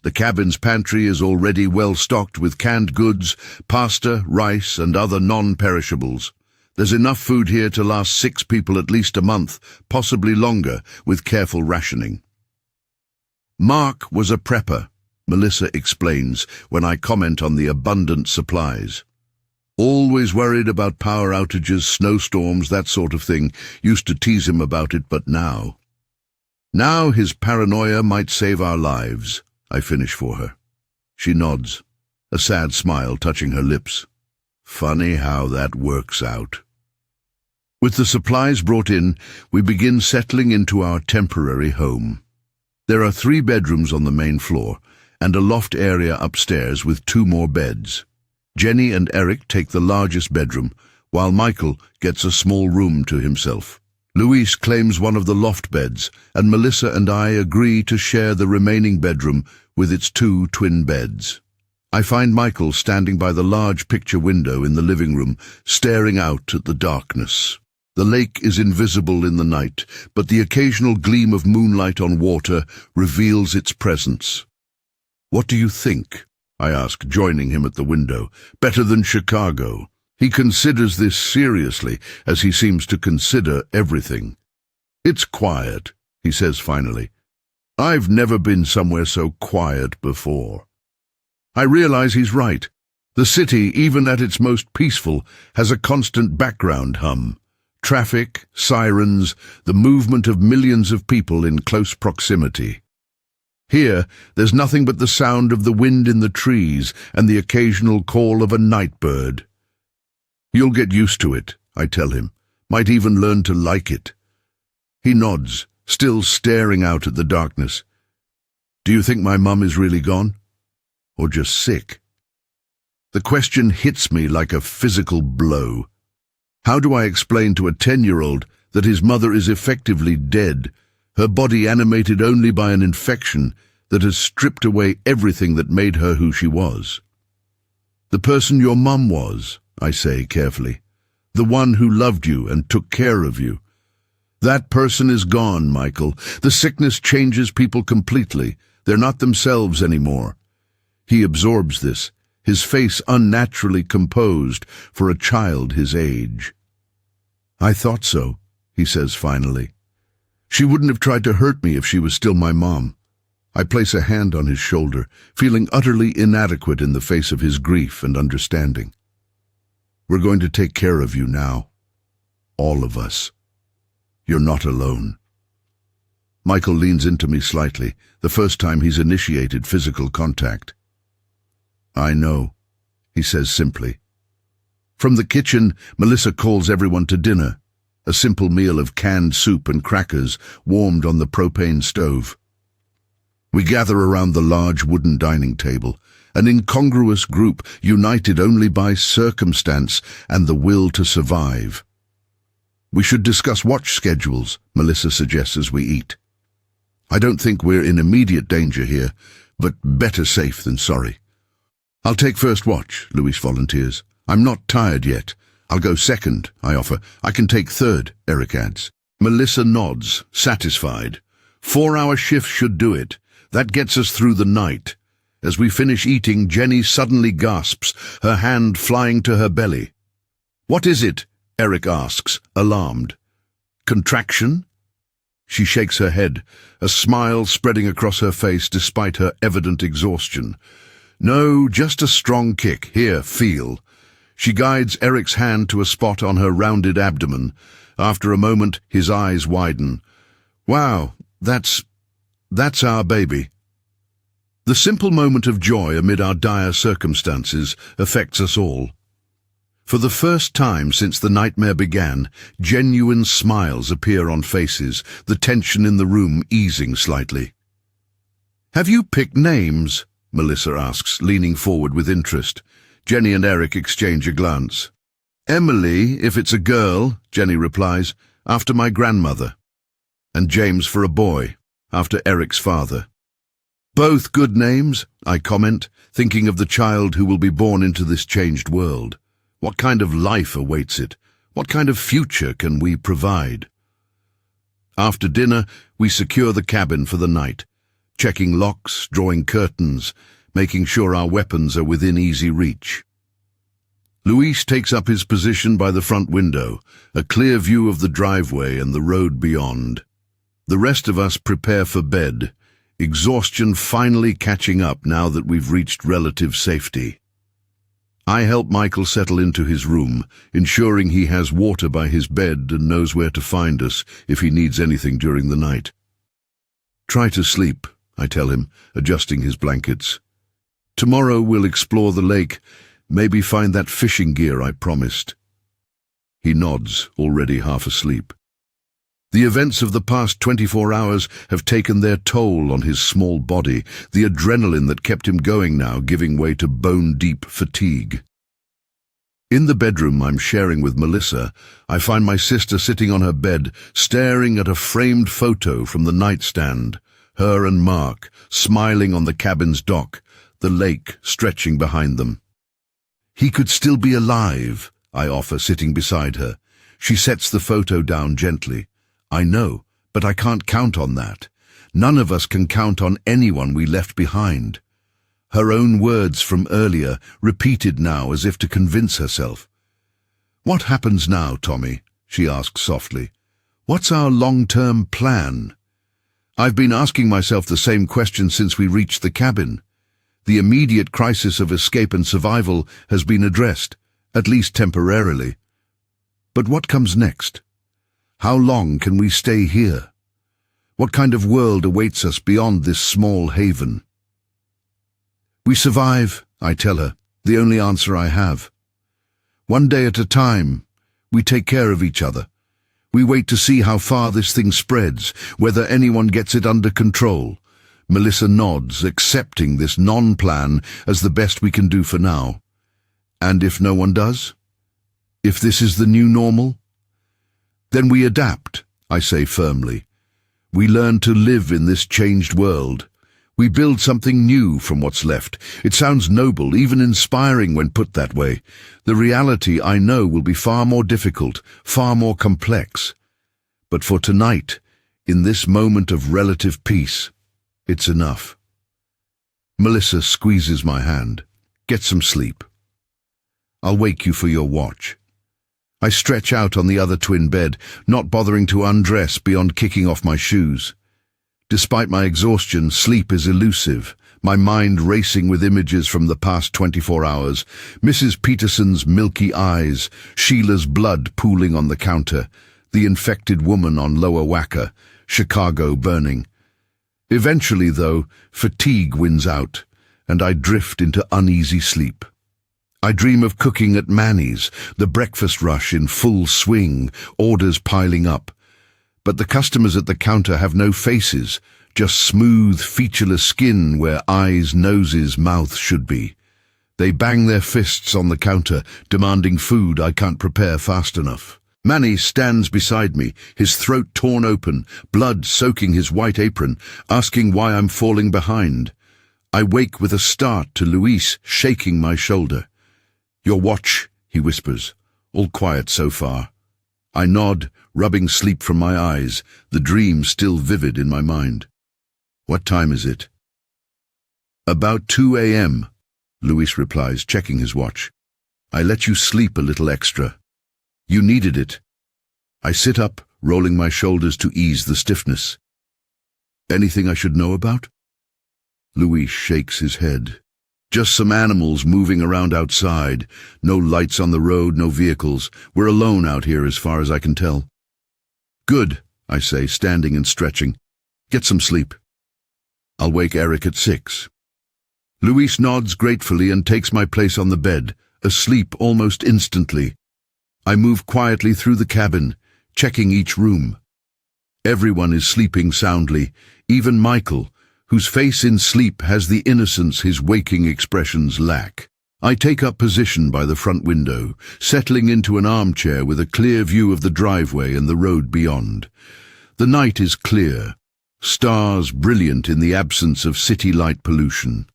The cabin's pantry is already well stocked with canned goods, pasta, rice, and other non-perishables. There's enough food here to last 6 people at least a month, possibly longer, with careful rationing. Mark was a prepper, Melissa explains when I comment on the abundant supplies. Always worried about power outages, snowstorms, that sort of thing. Used to tease him about it, but now his paranoia might save our lives, I finish for her. She nods, a sad smile touching her lips. Funny how that works out. With the supplies brought in, we begin settling into our temporary home. There are 3 bedrooms on the main floor, and a loft area upstairs with 2 more beds. Jenny and Eric take the largest bedroom, while Michael gets a small room to himself. Luis claims one of the loft beds, and Melissa and I agree to share the remaining bedroom with its 2 twin beds. I find Michael standing by the large picture window in the living room, staring out at the darkness. The lake is invisible in the night, but the occasional gleam of moonlight on water reveals its presence. What do you think? I ask, joining him at the window. Better than Chicago. He considers this seriously, as he seems to consider everything. It's quiet, he says finally. I've never been somewhere so quiet before. I realize he's right. The city, even at its most peaceful, has a constant background hum. Traffic, sirens, the movement of millions of people in close proximity. Here, there's nothing but the sound of the wind in the trees and the occasional call of a night bird. You'll get used to it, I tell him. Might even learn to like it. He nods, still staring out at the darkness. Do you think my mum is really gone? Or just sick? The question hits me like a physical blow. How do I explain to a 10-year-old that his mother is effectively dead, her body animated only by an infection that has stripped away everything that made her who she was? The person your mum was, I say carefully, the one who loved you and took care of you. That person is gone, Michael. The sickness changes people completely. They're not themselves anymore. He absorbs this, his face unnaturally composed for a child his age. I thought so, he says finally. She wouldn't have tried to hurt me if she was still my mom. I place a hand on his shoulder, feeling utterly inadequate in the face of his grief and understanding. We're going to take care of you now. All of us. You're not alone. Michael leans into me slightly, the first time he's initiated physical contact. I know, he says simply. From the kitchen, Melissa calls everyone to dinner. A simple meal of canned soup and crackers warmed on the propane stove. We gather around the large wooden dining table, an incongruous group united only by circumstance and the will to survive. We should discuss watch schedules, Melissa suggests as we eat. I don't think we're in immediate danger here, but better safe than sorry. I'll take first watch, Luis volunteers. I'm not tired yet. I'll go second, I offer. I can take third, Eric adds. Melissa nods, satisfied. 4-hour shift should do it. That gets us through the night. As we finish eating, Jenny suddenly gasps, her hand flying to her belly. "What is it?" Eric asks, alarmed. "Contraction?" She shakes her head, a smile spreading across her face despite her evident exhaustion. "No, just a strong kick. Here, feel." She guides Eric's hand to a spot on her rounded abdomen. After a moment, his eyes widen. "Wow, that's our baby." The simple moment of joy amid our dire circumstances affects us all. For the first time since the nightmare began, genuine smiles appear on faces, the tension in the room easing slightly. "Have you picked names?" Melissa asks, leaning forward with interest. Jenny and Eric exchange a glance. "Emily, if it's a girl," Jenny replies, "after my grandmother. And James for a boy, after Eric's father." "Both good names," I comment, thinking of the child who will be born into this changed world. What kind of life awaits it? What kind of future can we provide? After dinner, we secure the cabin for the night, checking locks, drawing curtains, making sure our weapons are within easy reach. Luis takes up his position by the front window, a clear view of the driveway and the road beyond. The rest of us prepare for bed, exhaustion finally catching up now that we've reached relative safety. I help Michael settle into his room, ensuring he has water by his bed and knows where to find us if he needs anything during the night. "Try to sleep," I tell him, adjusting his blankets. "Tomorrow we'll explore the lake, maybe find that fishing gear I promised." He nods, already half asleep. The events of the past 24 hours have taken their toll on his small body, the adrenaline that kept him going now giving way to bone-deep fatigue. In the bedroom I'm sharing with Melissa, I find my sister sitting on her bed, staring at a framed photo from the nightstand, her and Mark, smiling on the cabin's dock, the lake stretching behind them. "He could still be alive," I offer, sitting beside her. She sets the photo down gently. "I know, but I can't count on that. None of us can count on anyone we left behind." Her own words from earlier, repeated now as if to convince herself. "What happens now, Tommy?" she asks softly. "What's our long-term plan?" I've been asking myself the same question since we reached the cabin. The immediate crisis of escape and survival has been addressed, at least temporarily. But what comes next? How long can we stay here? What kind of world awaits us beyond this small haven? "We survive," I tell her, the only answer I have. "One day at a time, we take care of each other. We wait to see how far this thing spreads, whether anyone gets it under control." Melissa nods, accepting this non-plan as the best we can do for now. "And if no one does? If this is the new normal?" "Then we adapt," I say firmly. "We learn to live in this changed world. We build something new from what's left." It sounds noble, even inspiring when put that way. The reality, I know, will be far more difficult, far more complex. But for tonight, in this moment of relative peace, it's enough. Melissa squeezes my hand. "Get some sleep. I'll wake you for your watch." I stretch out on the other twin bed, not bothering to undress beyond kicking off my shoes. Despite my exhaustion, sleep is elusive, my mind racing with images from the past 24 hours, Mrs. Peterson's milky eyes, Sheila's blood pooling on the counter, the infected woman on Lower Wacker, Chicago burning. Eventually, though, fatigue wins out, and I drift into uneasy sleep. I dream of cooking at Manny's, the breakfast rush in full swing, orders piling up. But the customers at the counter have no faces, just smooth, featureless skin where eyes, noses, mouth should be. They bang their fists on the counter, demanding food I can't prepare fast enough. Manny stands beside me, his throat torn open, blood soaking his white apron, asking why I'm falling behind. I wake with a start to Luis shaking my shoulder. "Your watch," he whispers. All quiet so far. I nod, rubbing sleep from my eyes, the dream still vivid in my mind. "What time is it?" About 2 a.m., Luis replies, checking his watch. I let you sleep a little extra. You needed it. I sit up, rolling my shoulders to ease the stiffness. Anything I should know about? Luis shakes his head. Just some animals moving around outside. No lights on the road, no vehicles. We're alone out here as far as I can tell. Good, I say, standing and stretching. Get some sleep. I'll wake Eric at 6. Luis nods gratefully and takes my place on the bed, asleep almost instantly. I move quietly through the cabin, checking each room. Everyone is sleeping soundly, even Michael, whose face in sleep has the innocence his waking expressions lack. I take up position by the front window, settling into an armchair with a clear view of the driveway and the road beyond. The night is clear, stars brilliant in the absence of city light pollution.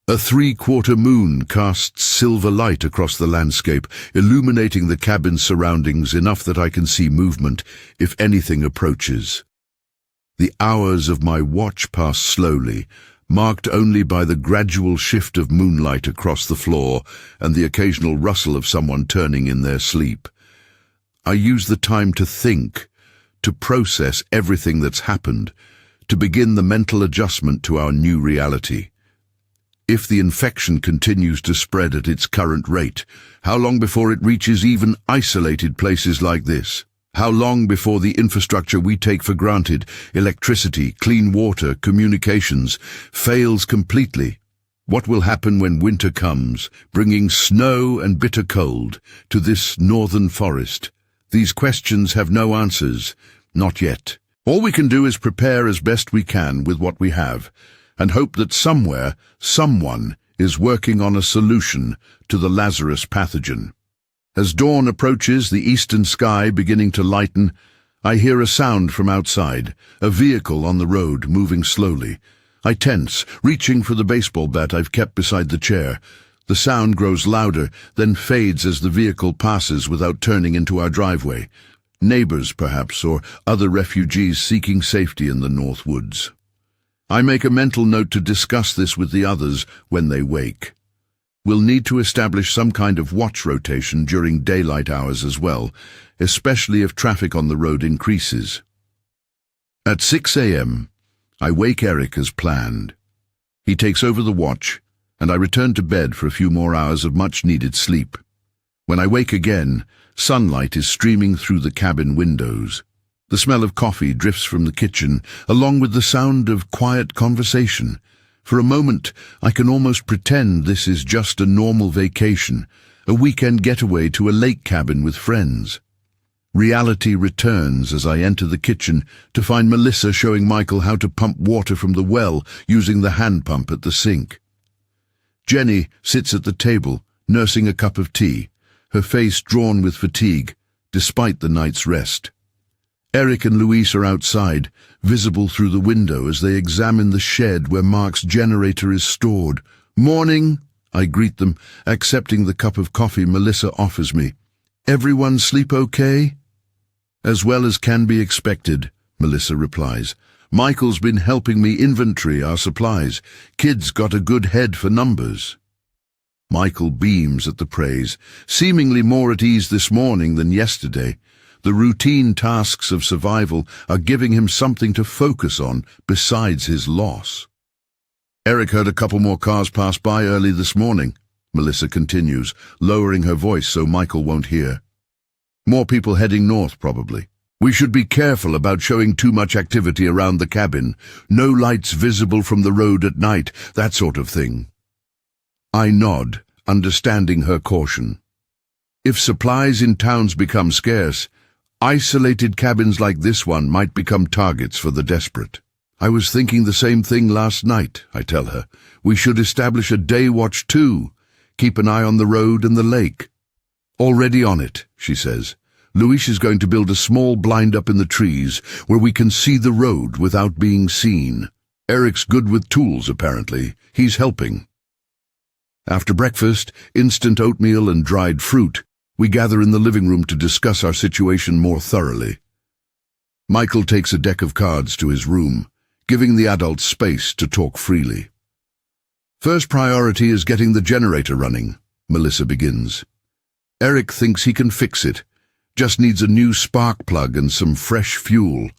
A 3/4 moon casts silver light across the landscape, illuminating the cabin's surroundings enough that I can see movement, if anything approaches. The hours of my watch pass slowly, marked only by the gradual shift of moonlight across the floor and the occasional rustle of someone turning in their sleep. I use the time to think, to process everything that's happened, to begin the mental adjustment to our new reality. If the infection continues to spread at its current rate, how long before it reaches even isolated places like this? How long before the infrastructure we take for granted, electricity, clean water, communications, fails completely? What will happen when winter comes, bringing snow and bitter cold to this northern forest? These questions have no answers, not yet. All we can do is prepare as best we can with what we have, and hope that somewhere, someone is working on a solution to the Lazarus pathogen. As dawn approaches, the eastern sky beginning to lighten, I hear a sound from outside, a vehicle on the road moving slowly. I tense, reaching for the baseball bat I've kept beside the chair. The sound grows louder, then fades as the vehicle passes without turning into our driveway. Neighbors, perhaps, or other refugees seeking safety in the North Woods. I make a mental note to discuss this with the others when they wake. We'll need to establish some kind of watch rotation during daylight hours as well, especially if traffic on the road increases. At 6 a.m., I wake Eric as planned. He takes over the watch, and I return to bed for a few more hours of much-needed sleep. When I wake again, sunlight is streaming through the cabin windows. The smell of coffee drifts from the kitchen, along with the sound of quiet conversation. For a moment, I can almost pretend this is just a normal vacation, a weekend getaway to a lake cabin with friends. Reality returns as I enter the kitchen to find Melissa showing Michael how to pump water from the well using the hand pump at the sink. Jenny sits at the table, nursing a cup of tea, her face drawn with fatigue, despite the night's rest. Eric and Luis are outside, visible through the window as they examine the shed where Mark's generator is stored. "Morning," I greet them, accepting the cup of coffee Melissa offers me. "Everyone sleep okay?" "As well as can be expected," Melissa replies. "Michael's been helping me inventory our supplies. Kids got a good head for numbers." Michael beams at the praise, seemingly more at ease this morning than yesterday. The routine tasks of survival are giving him something to focus on besides his loss. "Eric heard a couple more cars pass by early this morning," Melissa continues, lowering her voice so Michael won't hear. "More people heading north, probably. We should be careful about showing too much activity around the cabin. No lights visible from the road at night, that sort of thing." I nod, understanding her caution. If supplies in towns become scarce, isolated cabins like this one might become targets for the desperate. "I was thinking the same thing last night," I tell her. "We should establish a day watch too. Keep an eye on the road and the lake." "Already on it," she says. "Luis is going to build a small blind up in the trees where we can see the road without being seen. Eric's good with tools, apparently. He's helping." After breakfast, instant oatmeal and dried fruit, we gather in the living room to discuss our situation more thoroughly. Michael takes a deck of cards to his room, giving the adults space to talk freely. First priority is getting the generator running, Melissa begins. Eric thinks he can fix it. Just needs a new spark plug and some fresh fuel.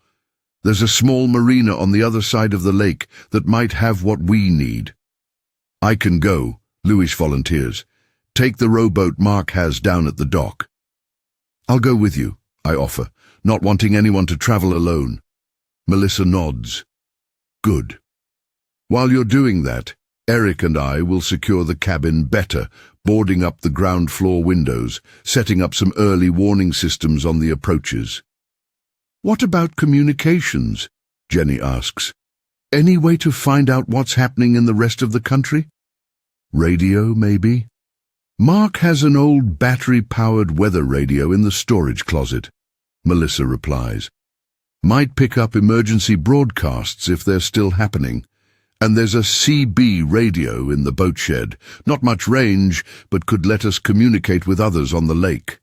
There's a small marina on the other side of the lake that might have what we need. I can go, Luis volunteers. Take the rowboat Mark has down at the dock. I'll go with you, I offer, not wanting anyone to travel alone. Melissa nods. Good. While you're doing that, Eric and I will secure the cabin better, boarding up the ground floor windows, setting up some early warning systems on the approaches. What about communications? Jenny asks. Any way to find out what's happening in the rest of the country? Radio, maybe? Mark has an old battery-powered weather radio in the storage closet, Melissa replies. Might pick up emergency broadcasts if they're still happening. And there's a CB radio in the boat shed. Not much range, but could let us communicate with others on the lake.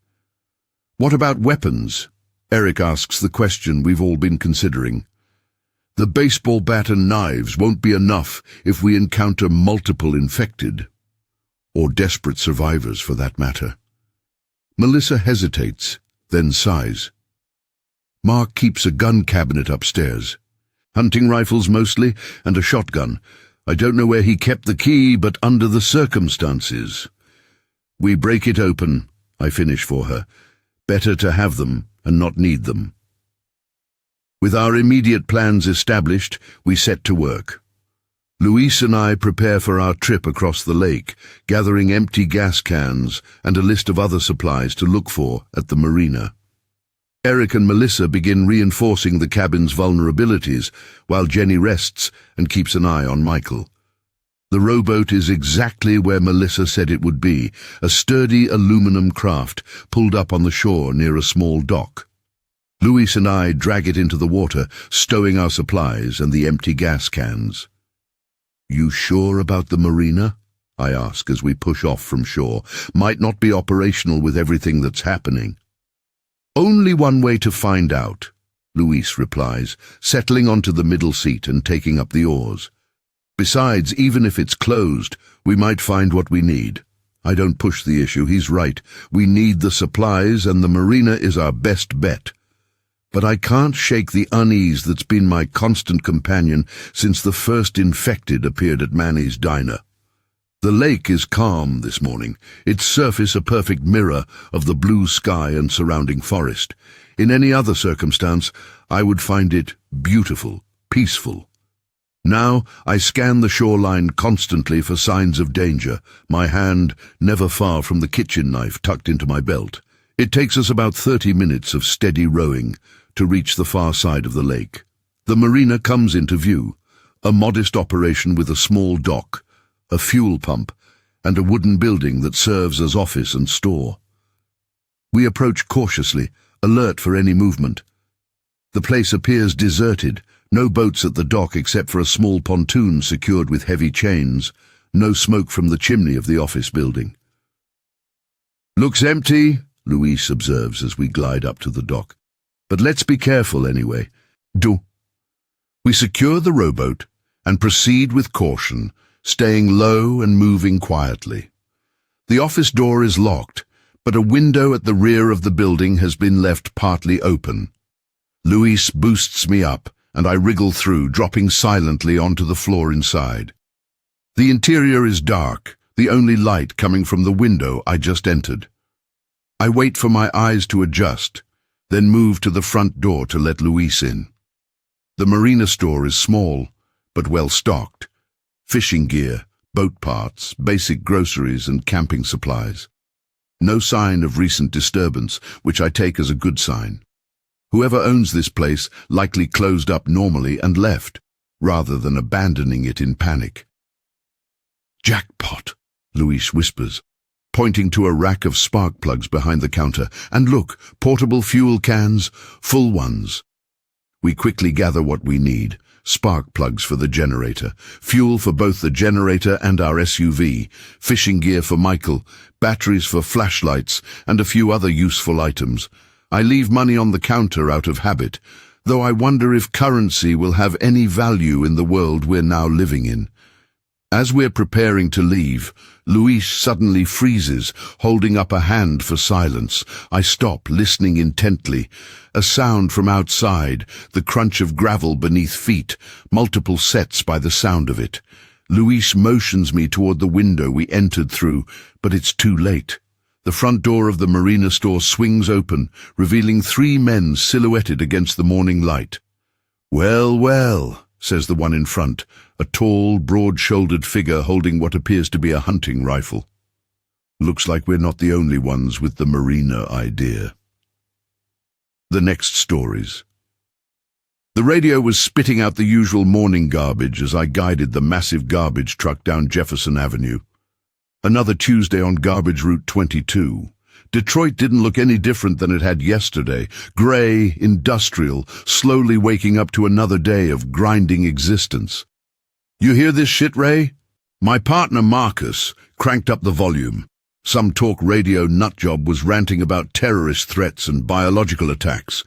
What about weapons? Eric asks the question we've all been considering. The baseball bat and knives won't be enough if we encounter multiple infected. Or desperate survivors, for that matter. Melissa hesitates, then sighs. Mark keeps a gun cabinet upstairs. Hunting rifles mostly, and a shotgun. I don't know where he kept the key, but under the circumstances. We break it open, I finish for her. Better to have them and not need them. With our immediate plans established, we set to work. Luis and I prepare for our trip across the lake, gathering empty gas cans and a list of other supplies to look for at the marina. Eric and Melissa begin reinforcing the cabin's vulnerabilities, while Jenny rests and keeps an eye on Michael. The rowboat is exactly where Melissa said it would be, a sturdy aluminum craft pulled up on the shore near a small dock. Luis and I drag it into the water, stowing our supplies and the empty gas cans. You sure about the marina? I ask as we push off from shore. Might not be operational with everything that's happening. Only one way to find out, Luis replies, settling onto the middle seat and taking up the oars. Besides, even if it's closed, we might find what we need. I don't push the issue, he's right. We need the supplies and the marina is our best bet. But I can't shake the unease that's been my constant companion since the first infected appeared at Manny's diner. The lake is calm this morning, its surface a perfect mirror of the blue sky and surrounding forest. In any other circumstance, I would find it beautiful, peaceful. Now I scan the shoreline constantly for signs of danger, my hand never far from the kitchen knife tucked into my belt. It takes us about 30 minutes of steady rowing to reach the far side of the lake. The marina comes into view, a modest operation with a small dock, a fuel pump, and a wooden building that serves as office and store. We approach cautiously, alert for any movement. The place appears deserted, no boats at the dock except for a small pontoon secured with heavy chains, no smoke from the chimney of the office building. Looks empty, Luis observes as we glide up to the dock. But let's be careful anyway. We secure the rowboat and proceed with caution, staying low and moving quietly. The office door is locked, but a window at the rear of the building has been left partly open. Luis boosts me up, and I wriggle through, dropping silently onto the floor inside. The interior is dark, the only light coming from the window I just entered. I wait for my eyes to adjust, then move to the front door to let Luis in. The marina store is small, but well stocked. Fishing gear, boat parts, basic groceries and camping supplies. No sign of recent disturbance, which I take as a good sign. Whoever owns this place likely closed up normally and left, rather than abandoning it in panic. Jackpot, Luis whispers, pointing to a rack of spark plugs behind the counter. And look, portable fuel cans, full ones. We quickly gather what we need. Spark plugs for the generator, fuel for both the generator and our SUV, fishing gear for Michael, batteries for flashlights, and a few other useful items. I leave money on the counter out of habit, though I wonder if currency will have any value in the world we're now living in. As we're preparing to leave, Luis suddenly freezes, holding up a hand for silence. I stop, listening intently. A sound from outside, the crunch of gravel beneath feet, multiple sets by the sound of it. Luis motions me toward the window we entered through, but it's too late. The front door of the Marina store swings open, revealing 3 men silhouetted against the morning light. "Well, well," says the one in front, a tall, broad-shouldered figure holding what appears to be a hunting rifle. Looks like we're not the only ones with the Marina idea. The next stories. The radio was spitting out the usual morning garbage as I guided the massive garbage truck down Jefferson Avenue. Another Tuesday on Garbage Route 22. Detroit didn't look any different than it had yesterday. Grey, industrial, slowly waking up to another day of grinding existence. "You hear this shit, Ray?" My partner Marcus cranked up the volume. Some talk radio nutjob was ranting about terrorist threats and biological attacks.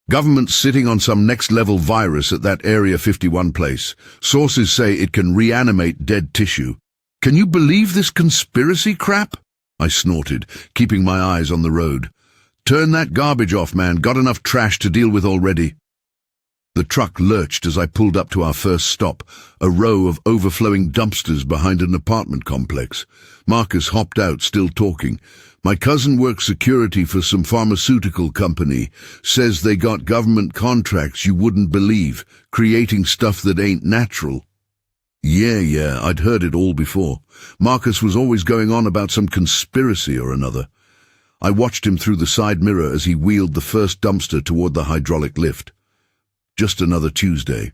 Government's sitting on some next-level virus at that Area 51 place. Sources say it can reanimate dead tissue. "Can you believe this conspiracy crap?" I snorted, keeping my eyes on the road. "Turn that garbage off, man. Got enough trash to deal with already." The truck lurched as I pulled up to our first stop, a row of overflowing dumpsters behind an apartment complex. Marcus hopped out, still talking. "My cousin works security for some pharmaceutical company. Says they got government contracts you wouldn't believe, creating stuff that ain't natural." Yeah, I'd heard it all before. Marcus was always going on about some conspiracy or another. I watched him through the side mirror as he wheeled the first dumpster toward the hydraulic lift. Just another Tuesday.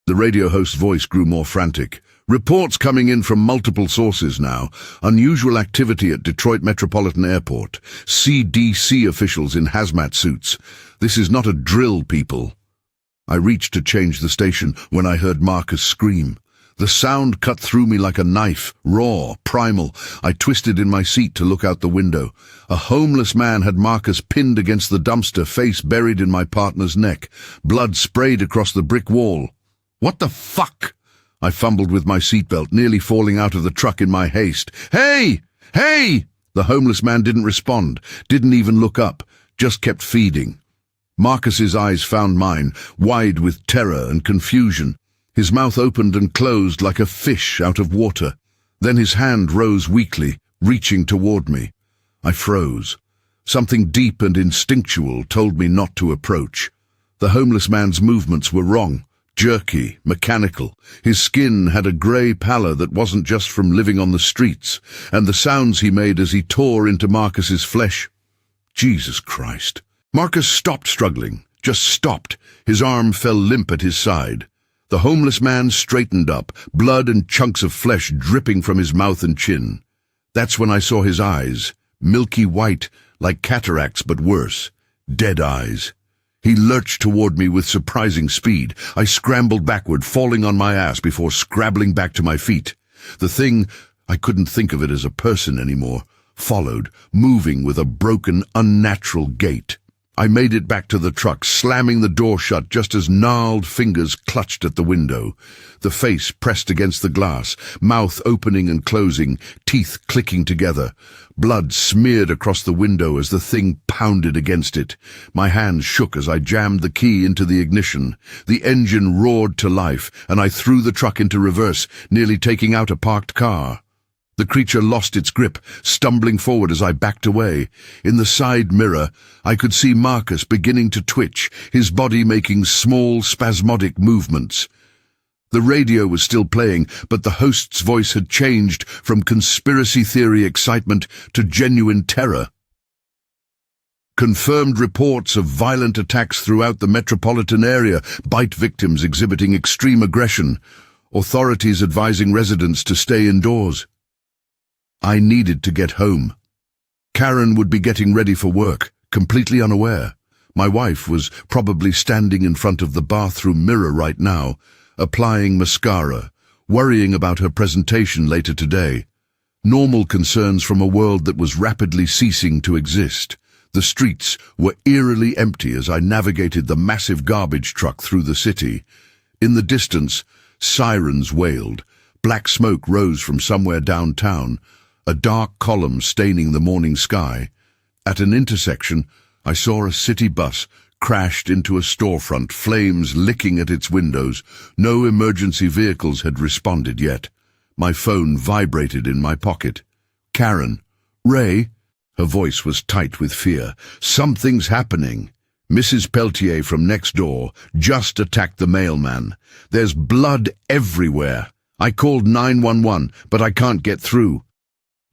The radio host's voice grew more frantic. "Reports coming in from multiple sources now. Unusual activity at Detroit Metropolitan Airport. CDC officials in hazmat suits. This is not a drill, people." I reached to change the station when I heard Marcus scream. The sound cut through me like a knife, raw, primal. I twisted in my seat to look out the window. A homeless man had Marcus pinned against the dumpster, face buried in my partner's neck. Blood sprayed across the brick wall. "What the fuck?" I fumbled with my seatbelt, nearly falling out of the truck in my haste. "Hey! Hey!" The homeless man didn't respond, didn't even look up, just kept feeding. Marcus's eyes found mine, wide with terror and confusion. His mouth opened and closed like a fish out of water. Then his hand rose weakly, reaching toward me. I froze. Something deep and instinctual told me not to approach. The homeless man's movements were wrong, jerky, mechanical. His skin had a grey pallor that wasn't just from living on the streets, and the sounds he made as he tore into Marcus's flesh. Jesus Christ. Marcus stopped struggling, just stopped. His arm fell limp at his side. The homeless man straightened up, blood and chunks of flesh dripping from his mouth and chin. That's when I saw his eyes, milky white, like cataracts but worse. Dead eyes. He lurched toward me with surprising speed. I scrambled backward, falling on my ass before scrabbling back to my feet. The thing, I couldn't think of it as a person anymore, followed, moving with a broken, unnatural gait. I made it back to the truck, slamming the door shut just as gnarled fingers clutched at the window. The face pressed against the glass, mouth opening and closing, teeth clicking together. Blood smeared across the window as the thing pounded against it. My hands shook as I jammed the key into the ignition. The engine roared to life, and I threw the truck into reverse, nearly taking out a parked car. The creature lost its grip, stumbling forward as I backed away. In the side mirror, I could see Marcus beginning to twitch, his body making small, spasmodic movements. The radio was still playing, but the host's voice had changed from conspiracy theory excitement to genuine terror. Confirmed reports of violent attacks throughout the metropolitan area, bite victims exhibiting extreme aggression, authorities advising residents to stay indoors. I needed to get home. Karen would be getting ready for work, completely unaware. My wife was probably standing in front of the bathroom mirror right now, applying mascara, worrying about her presentation later today. Normal concerns from a world that was rapidly ceasing to exist. The streets were eerily empty as I navigated the massive garbage truck through the city. In the distance, sirens wailed. Black smoke rose from somewhere downtown, a dark column staining the morning sky. At an intersection, I saw a city bus crashed into a storefront, flames licking at its windows. No emergency vehicles had responded yet. My phone vibrated in my pocket. Karen. Ray? Her voice was tight with fear. Something's happening. Mrs. Peltier from next door just attacked the mailman. There's blood everywhere. I called 911, but I can't get through.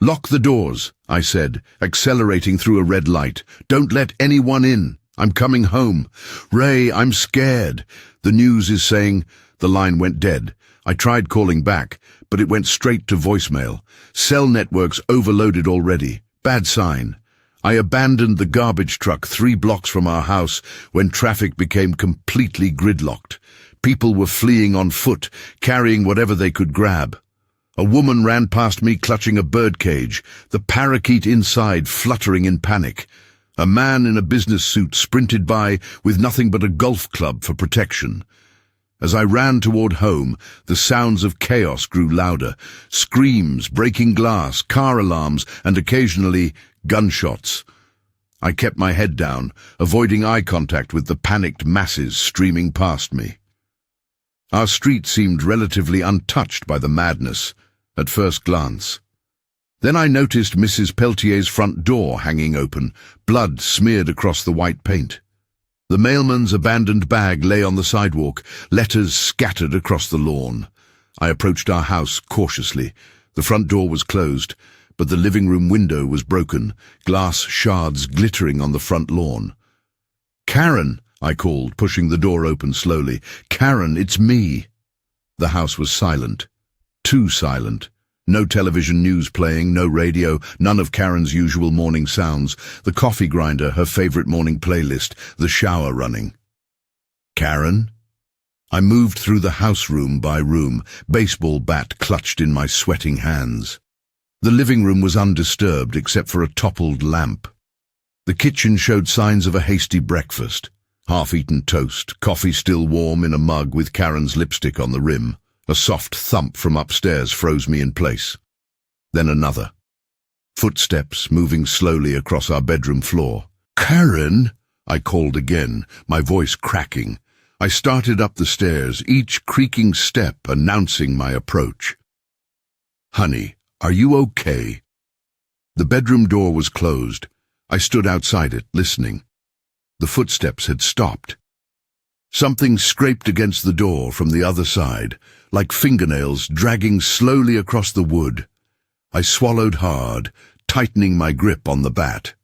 Lock the doors, I said, accelerating through a red light. Don't let anyone in. I'm coming home. Ray, I'm scared. The news is saying... The line went dead. I tried calling back, but it went straight to voicemail. Cell networks overloaded already. Bad sign. I abandoned the garbage truck 3 blocks from our house when traffic became completely gridlocked. People were fleeing on foot, carrying whatever they could grab. A woman ran past me clutching a birdcage, the parakeet inside fluttering in panic. A man in a business suit sprinted by with nothing but a golf club for protection. As I ran toward home, the sounds of chaos grew louder. Screams, breaking glass, car alarms, and occasionally gunshots. I kept my head down, avoiding eye contact with the panicked masses streaming past me. Our street seemed relatively untouched by the madness, at first glance. Then I noticed Mrs. Peltier's front door hanging open, blood smeared across the white paint. The mailman's abandoned bag lay on the sidewalk, letters scattered across the lawn. I approached our house cautiously. The front door was closed, but the living room window was broken, glass shards glittering on the front lawn. "Karen," I called, pushing the door open slowly. "Karen, it's me." The house was silent. Too silent. No television news playing, no radio, none of Karen's usual morning sounds, the coffee grinder, her favorite morning playlist, the shower running. "Karen?" I moved through the house room by room, baseball bat clutched in my sweating hands. The living room was undisturbed except for a toppled lamp. The kitchen showed signs of a hasty breakfast. Half-eaten toast, coffee still warm in a mug with Karen's lipstick on the rim. A soft thump from upstairs froze me in place. Then another. Footsteps moving slowly across our bedroom floor. "Karen!" I called again, my voice cracking. I started up the stairs, each creaking step announcing my approach. "Honey, are you okay?" The bedroom door was closed. I stood outside it, listening. The footsteps had stopped. Something scraped against the door from the other side, like fingernails dragging slowly across the wood. I swallowed hard, tightening my grip on the bat.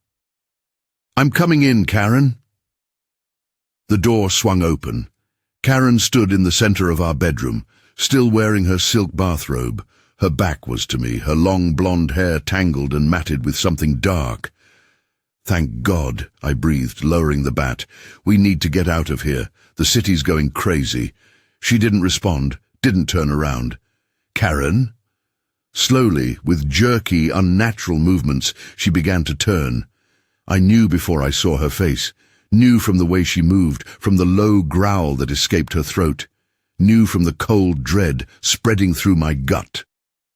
"I'm coming in, Karen." The door swung open. Karen stood in the center of our bedroom, still wearing her silk bathrobe. Her back was to me, her long blonde hair tangled and matted with something dark. "Thank God," I breathed, lowering the bat. "We need to get out of here. The city's going crazy." She didn't respond, didn't turn around. "Karen?" Slowly, with jerky, unnatural movements, she began to turn. I knew before I saw her face, knew from the way she moved, from the low growl that escaped her throat, knew from the cold dread spreading through my gut.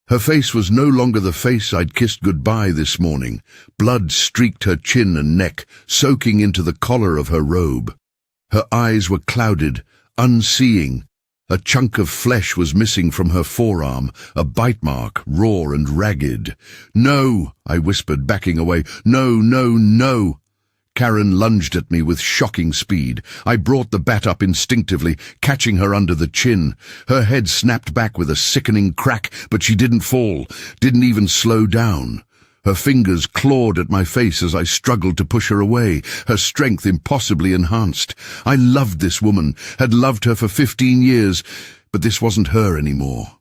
Her face was no longer the face I'd kissed goodbye this morning. Blood streaked her chin and neck, soaking into the collar of her robe. Her eyes were clouded, unseeing. A chunk of flesh was missing from her forearm, a bite mark, raw and ragged. "No," I whispered, backing away. "No, no, no." Karen lunged at me with shocking speed. I brought the bat up instinctively, catching her under the chin. Her head snapped back with a sickening crack, but she didn't fall, didn't even slow down. Her fingers clawed at my face as I struggled to push her away, her strength impossibly enhanced. I loved this woman, had loved her for 15 years, but this wasn't her anymore.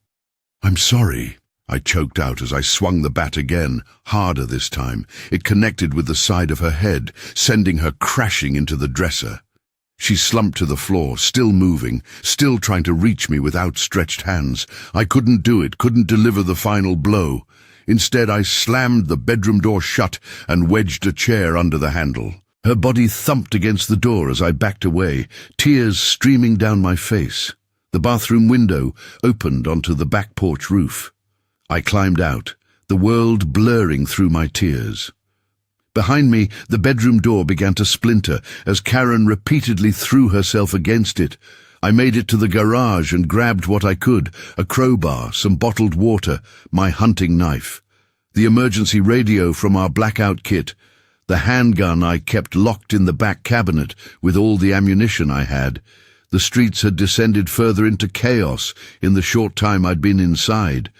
"I'm sorry," I choked out as I swung the bat again, harder this time. It connected with the side of her head, sending her crashing into the dresser. She slumped to the floor, still moving, still trying to reach me with outstretched hands. I couldn't do it, couldn't deliver the final blow. Instead, I slammed the bedroom door shut and wedged a chair under the handle. Her body thumped against the door as I backed away, tears streaming down my face. The bathroom window opened onto the back porch roof. I climbed out, the world blurring through my tears. Behind me, the bedroom door began to splinter as Karen repeatedly threw herself against it. I made it to the garage and grabbed what I could, a crowbar, some bottled water, my hunting knife, the emergency radio from our blackout kit, the handgun I kept locked in the back cabinet with all the ammunition I had. The streets had descended further into chaos in the short time I'd been inside.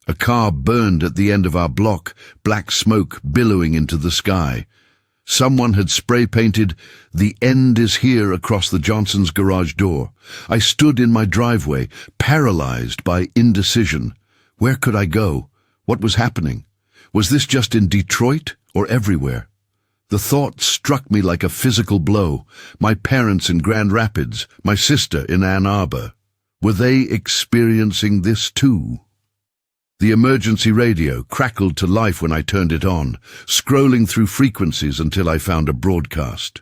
A car burned at the end of our block, black smoke billowing into the sky. Someone had spray-painted, "The end is here," across the Johnsons' garage door. I stood in my driveway, paralyzed by indecision. Where could I go? What was happening? Was this just in Detroit or everywhere? The thought struck me like a physical blow. My parents in Grand Rapids, my sister in Ann Arbor. Were they experiencing this too? The emergency radio crackled to life when I turned it on, scrolling through frequencies until I found a broadcast.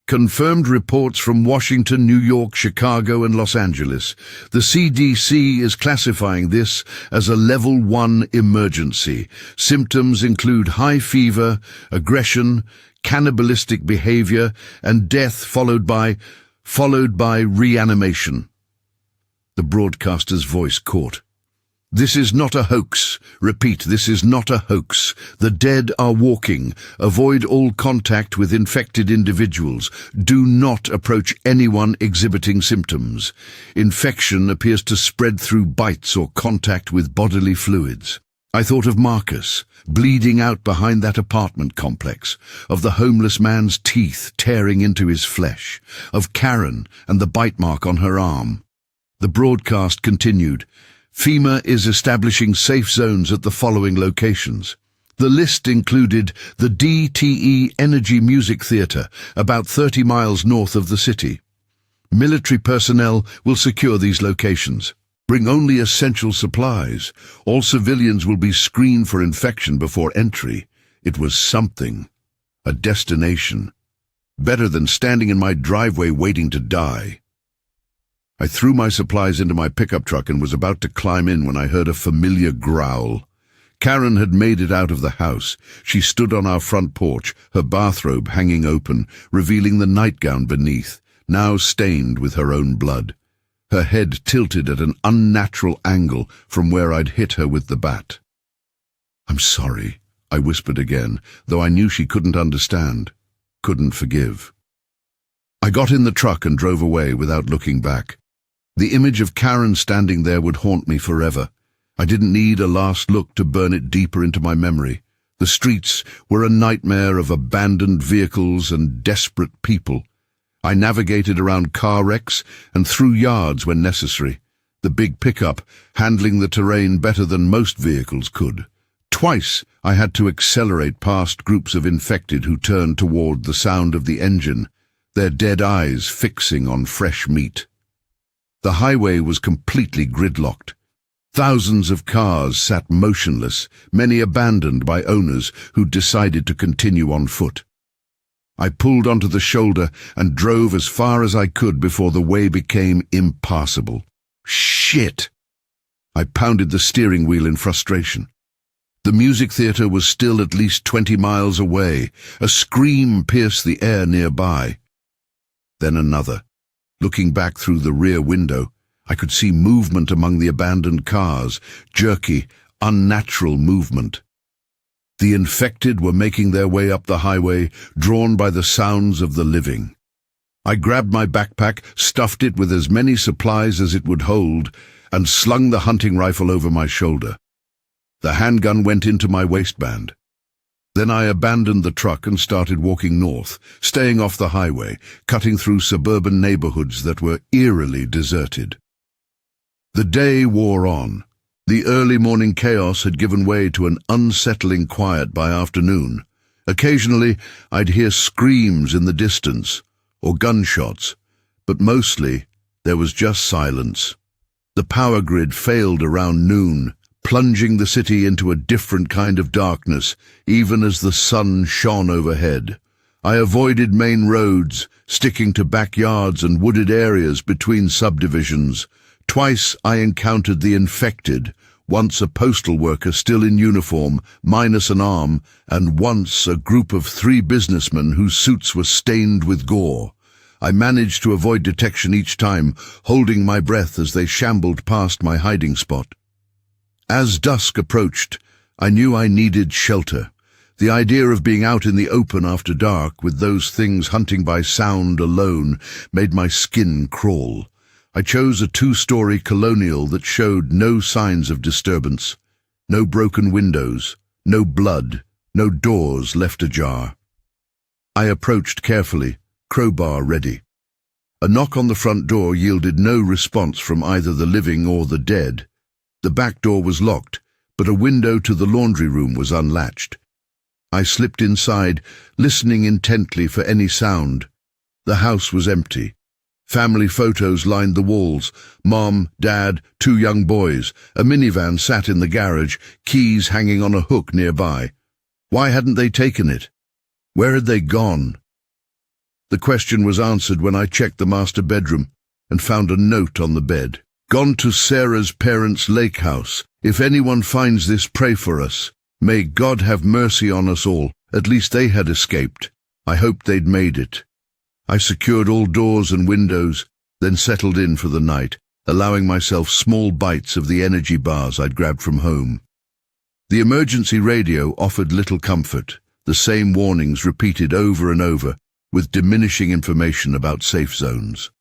Confirmed reports from Washington, New York, Chicago, and Los Angeles. The CDC is classifying this as a Level 1 emergency. Symptoms include high fever, aggression, cannibalistic behavior, and death followed by reanimation. The broadcaster's voice caught. "This is not a hoax. Repeat, this is not a hoax. The dead are walking. Avoid all contact with infected individuals. Do not approach anyone exhibiting symptoms. Infection appears to spread through bites or contact with bodily fluids." I thought of Marcus, bleeding out behind that apartment complex, of the homeless man's teeth tearing into his flesh, of Karen and the bite mark on her arm. The broadcast continued. FEMA is establishing safe zones at the following locations. The list included the DTE Energy Music Theatre, about 30 miles north of the city. Military personnel will secure these locations. Bring only essential supplies. All civilians will be screened for infection before entry. It was something. A destination. Better than standing in my driveway waiting to die. I threw my supplies into my pickup truck and was about to climb in when I heard a familiar growl. Karen had made it out of the house. She stood on our front porch, her bathrobe hanging open, revealing the nightgown beneath, now stained with her own blood. Her head tilted at an unnatural angle from where I'd hit her with the bat. "I'm sorry," I whispered again, though I knew she couldn't understand, couldn't forgive. I got in the truck and drove away without looking back. The image of Karen standing there would haunt me forever. I didn't need a last look to burn it deeper into my memory. The streets were a nightmare of abandoned vehicles and desperate people. I navigated around car wrecks and through yards when necessary, the big pickup handling the terrain better than most vehicles could. Twice I had to accelerate past groups of infected who turned toward the sound of the engine, their dead eyes fixing on fresh meat. The highway was completely gridlocked. Thousands of cars sat motionless, many abandoned by owners who decided to continue on foot. I pulled onto the shoulder and drove as far as I could before the way became impassable. Shit! I pounded the steering wheel in frustration. The music theatre was still at least 20 miles away. A scream pierced the air nearby. Then another. Looking back through the rear window, I could see movement among the abandoned cars, jerky, unnatural movement. The infected were making their way up the highway, drawn by the sounds of the living. I grabbed my backpack, stuffed it with as many supplies as it would hold, and slung the hunting rifle over my shoulder. The handgun went into my waistband. Then I abandoned the truck and started walking north, staying off the highway, cutting through suburban neighborhoods that were eerily deserted. The day wore on. The early morning chaos had given way to an unsettling quiet by afternoon. Occasionally, I'd hear screams in the distance, or gunshots, but mostly there was just silence. The power grid failed around noon, plunging the city into a different kind of darkness, even as the sun shone overhead. I avoided main roads, sticking to backyards and wooded areas between subdivisions. Twice I encountered the infected, once a postal worker still in uniform, minus an arm, and once a group of 3 businessmen whose suits were stained with gore. I managed to avoid detection each time, holding my breath as they shambled past my hiding spot. As dusk approached, I knew I needed shelter. The idea of being out in the open after dark with those things hunting by sound alone made my skin crawl. I chose a 2-story colonial that showed no signs of disturbance. No broken windows, no blood, no doors left ajar. I approached carefully, crowbar ready. A knock on the front door yielded no response from either the living or the dead. The back door was locked, but a window to the laundry room was unlatched. I slipped inside, listening intently for any sound. The house was empty. Family photos lined the walls. Mom, Dad, 2 young boys. A minivan sat in the garage, keys hanging on a hook nearby. Why hadn't they taken it? Where had they gone? The question was answered when I checked the master bedroom and found a note on the bed. Gone to Sarah's parents' lake house. If anyone finds this, pray for us. May God have mercy on us all. At least they had escaped. I hoped they'd made it. I secured all doors and windows, then settled in for the night, allowing myself small bites of the energy bars I'd grabbed from home. The emergency radio offered little comfort, the same warnings repeated over and over, with diminishing information about safe zones.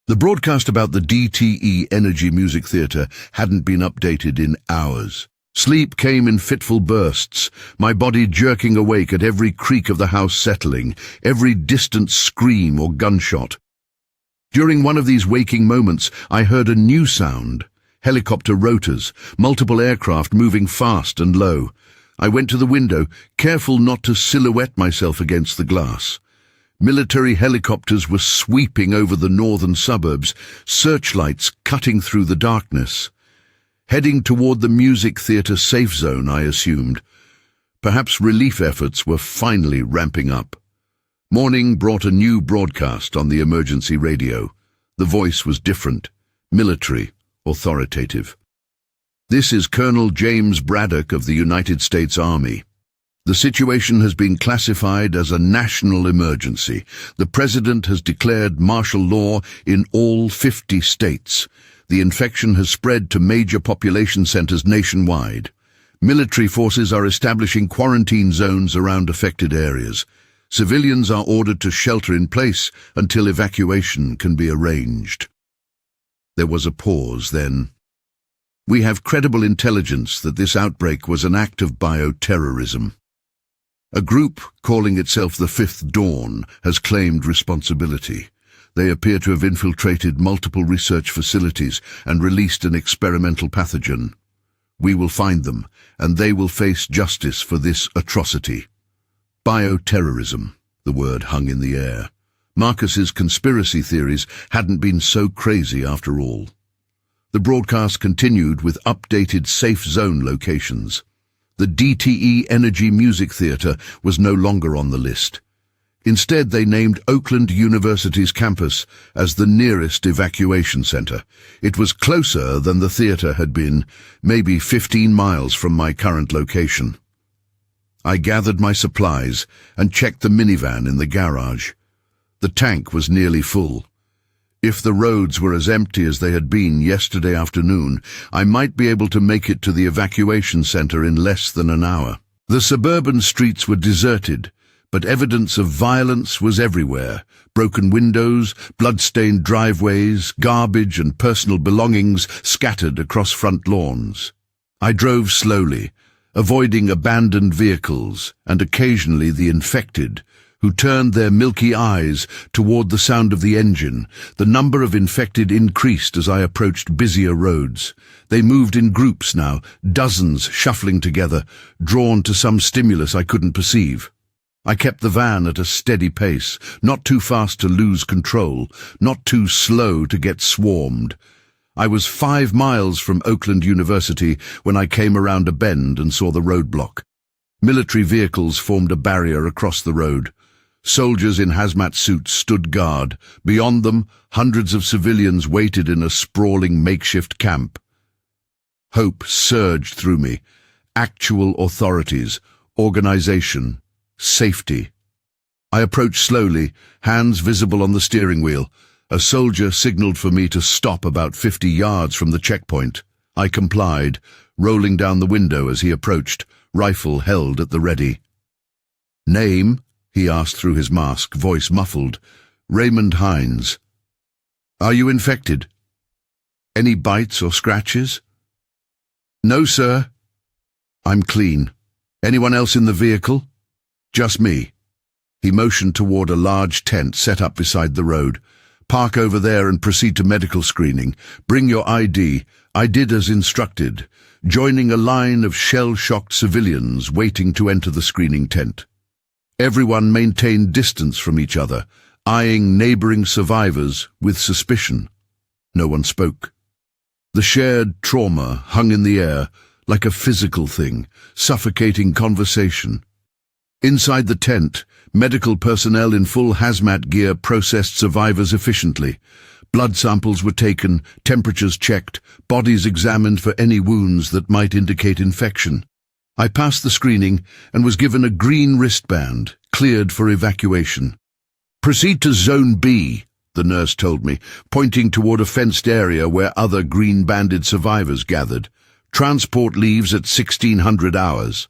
The broadcast about the DTE Energy Music Theatre hadn't been updated in hours. Sleep came in fitful bursts, my body jerking awake at every creak of the house settling, every distant scream or gunshot. During one of these waking moments, I heard a new sound. Helicopter rotors, multiple aircraft moving fast and low. I went to the window, careful not to silhouette myself against the glass. Military helicopters were sweeping over the northern suburbs, searchlights cutting through the darkness. Heading toward the music theatre safe zone, I assumed. Perhaps relief efforts were finally ramping up. Morning brought a new broadcast on the emergency radio. The voice was different, military, authoritative. This is Colonel James Braddock of the United States Army. The situation has been classified as a national emergency. The President has declared martial law in all 50 states. The infection has spread to major population centers nationwide. Military forces are establishing quarantine zones around affected areas. Civilians are ordered to shelter in place until evacuation can be arranged. There was a pause then. We have credible intelligence that this outbreak was an act of bioterrorism. A group calling itself the Fifth Dawn has claimed responsibility. They appear to have infiltrated multiple research facilities and released an experimental pathogen. We will find them, and they will face justice for this atrocity. Bioterrorism, the word hung in the air. Marcus's conspiracy theories hadn't been so crazy after all. The broadcast continued with updated safe zone locations. The DTE Energy Music Theatre was no longer on the list. Instead, they named Oakland University's campus as the nearest evacuation center. It was closer than the theater had been, maybe 15 miles from my current location. I gathered my supplies and checked the minivan in the garage. The tank was nearly full. If the roads were as empty as they had been yesterday afternoon, I might be able to make it to the evacuation center in less than an hour. The suburban streets were deserted, but evidence of violence was everywhere. Broken windows, blood-stained driveways, garbage and personal belongings scattered across front lawns. I drove slowly, avoiding abandoned vehicles and occasionally the infected, who turned their milky eyes toward the sound of the engine. The number of infected increased as I approached busier roads. They moved in groups now, dozens shuffling together, drawn to some stimulus I couldn't perceive. I kept the van at a steady pace, not too fast to lose control, not too slow to get swarmed. I was 5 miles from Oakland University when I came around a bend and saw the roadblock. Military vehicles formed a barrier across the road. Soldiers in hazmat suits stood guard. Beyond them, hundreds of civilians waited in a sprawling makeshift camp. Hope surged through me. Actual authorities, organization, safety. I approached slowly, hands visible on the steering wheel. A soldier signaled for me to stop about 50 yards from the checkpoint. I complied, rolling down the window as he approached, rifle held at the ready. "Name?" he asked through his mask, voice muffled. "Raymond Hines." "Are you infected? Any bites or scratches?" "No, sir." "I'm clean. Anyone else in the vehicle?" "Just me." He motioned toward a large tent set up beside the road. "Park over there and proceed to medical screening. Bring your ID. I did as instructed, joining a line of shell-shocked civilians waiting to enter the screening tent. Everyone maintained distance from each other, eyeing neighboring survivors with suspicion. No one spoke. The shared trauma hung in the air like a physical thing, suffocating conversation. Inside the tent, medical personnel in full hazmat gear processed survivors efficiently. Blood samples were taken, temperatures checked, bodies examined for any wounds that might indicate infection. I passed the screening and was given a green wristband, cleared for evacuation. "Proceed to Zone B," the nurse told me, pointing toward a fenced area where other green-banded survivors gathered. "Transport leaves at 1600 hours.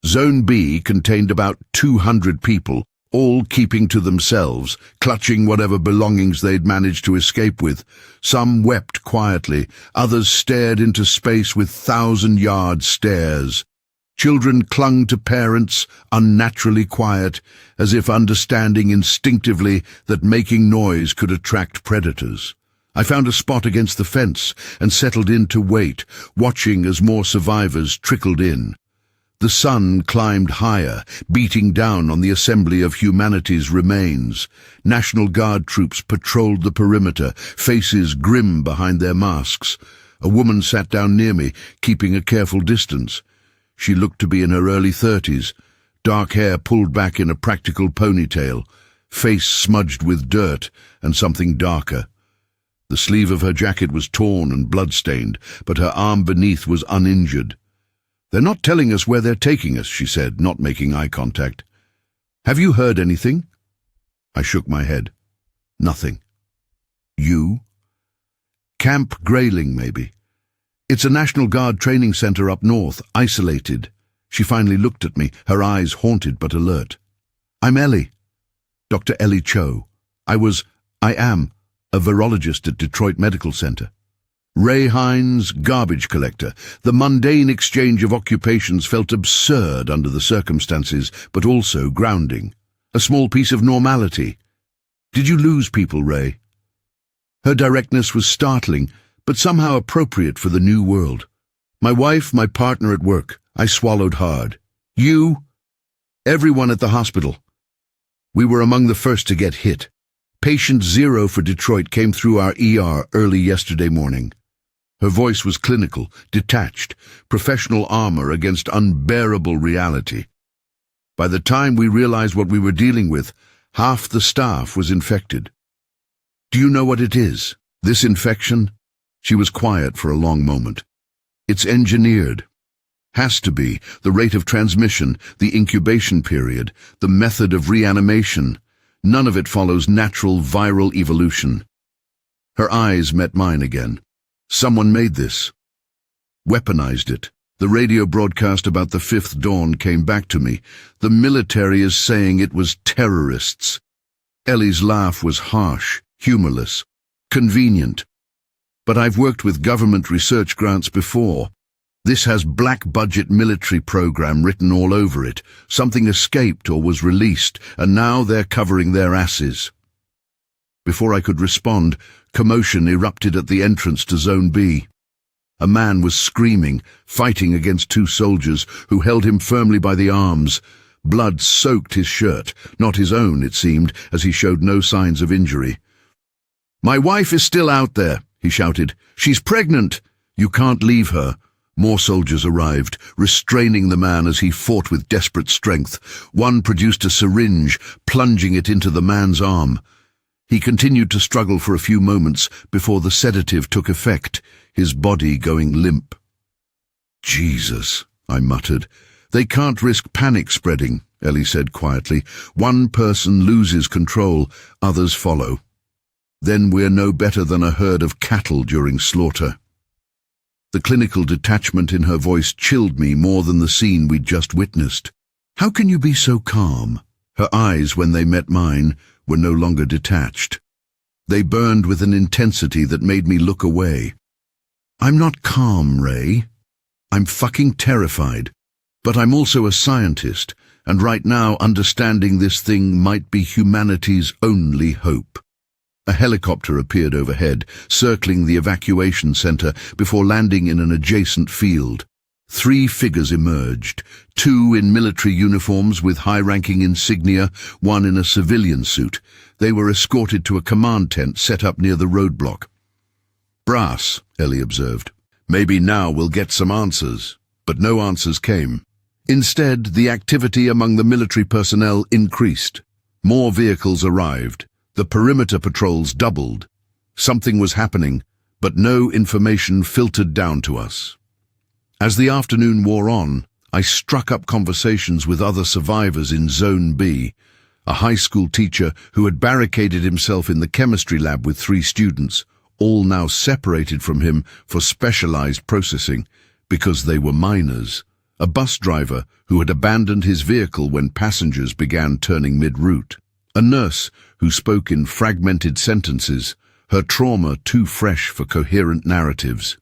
Zone B contained about 200 people, all keeping to themselves, clutching whatever belongings they'd managed to escape with. Some wept quietly, others stared into space with thousand-yard stares. Children clung to parents, unnaturally quiet, as if understanding instinctively that making noise could attract predators. I found a spot against the fence and settled in to wait, watching as more survivors trickled in. The sun climbed higher, beating down on the assembly of humanity's remains. National Guard troops patrolled the perimeter, faces grim behind their masks. A woman sat down near me, keeping a careful distance. She looked to be in her early 30s, dark hair pulled back in a practical ponytail, face smudged with dirt and something darker. The sleeve of her jacket was torn and blood-stained, but her arm beneath was uninjured. "They're not telling us where they're taking us," she said, not making eye contact. "Have you heard anything?" I shook my head. "Nothing." "You?" "Camp Grayling, maybe. It's a National Guard training center up north, isolated." She finally looked at me, her eyes haunted but alert. "I'm Ellie. Dr. Ellie Cho. I am, a virologist at Detroit Medical Center." Ray Hines, garbage collector. The mundane exchange of occupations felt absurd under the circumstances, but also grounding. A small piece of normality. "Did you lose people, Ray?" Her directness was startling, but somehow appropriate for the new world. "My wife, my partner at work." I swallowed hard. "You?" "Everyone at the hospital. We were among the first to get hit. Patient 0 for Detroit came through our ER early yesterday morning." Her voice was clinical, detached, professional armor against unbearable reality. By the time we realized what we were dealing with, half the staff was infected. "Do you know what it is, this infection?" She was quiet for a long moment. "It's engineered. Has to be. The rate of transmission, the incubation period, the method of reanimation. None of it follows natural viral evolution." Her eyes met mine again. "Someone made this. Weaponized it. The radio broadcast about the Fifth Dawn came back to me. The military is saying it was terrorists." Ellie's laugh was harsh, humorless, convenient. "But I've worked with government research grants before. This has black-budget military program written all over it. Something escaped or was released, and now they're covering their asses." Before I could respond, commotion erupted at the entrance to Zone B. A man was screaming, fighting against 2 soldiers who held him firmly by the arms. Blood soaked his shirt, not his own, it seemed, as he showed no signs of injury. "My wife is still out there," he shouted. "She's pregnant. You can't leave her. More soldiers arrived, restraining the man as he fought with desperate strength. One produced a syringe, plunging it into the man's arm. He continued to struggle for a few moments before the sedative took effect, his body going limp. "Jesus," I muttered. "They can't risk panic spreading," Ellie said quietly. "One person loses control, others follow. Then we're no better than a herd of cattle during slaughter." The clinical detachment in her voice chilled me more than the scene we'd just witnessed. "How can you be so calm?" Her eyes, when they met mine, were no longer detached. They burned with an intensity that made me look away. "I'm not calm, Ray. I'm fucking terrified. But I'm also a scientist, and right now understanding this thing might be humanity's only hope." A helicopter appeared overhead, circling the evacuation center before landing in an adjacent field. 3 figures emerged, 2 in military uniforms with high-ranking insignia, 1 in a civilian suit. They were escorted to a command tent set up near the roadblock. "Brass," Ellie observed. "Maybe now we'll get some answers." But no answers came. Instead, the activity among the military personnel increased. More vehicles arrived. The perimeter patrols doubled. Something was happening, but no information filtered down to us. As the afternoon wore on, I struck up conversations with other survivors in Zone B, a high school teacher who had barricaded himself in the chemistry lab with 3 students, all now separated from him for specialized processing because they were minors, a bus driver who had abandoned his vehicle when passengers began turning mid-route, a nurse who spoke in fragmented sentences, her trauma too fresh for coherent narratives.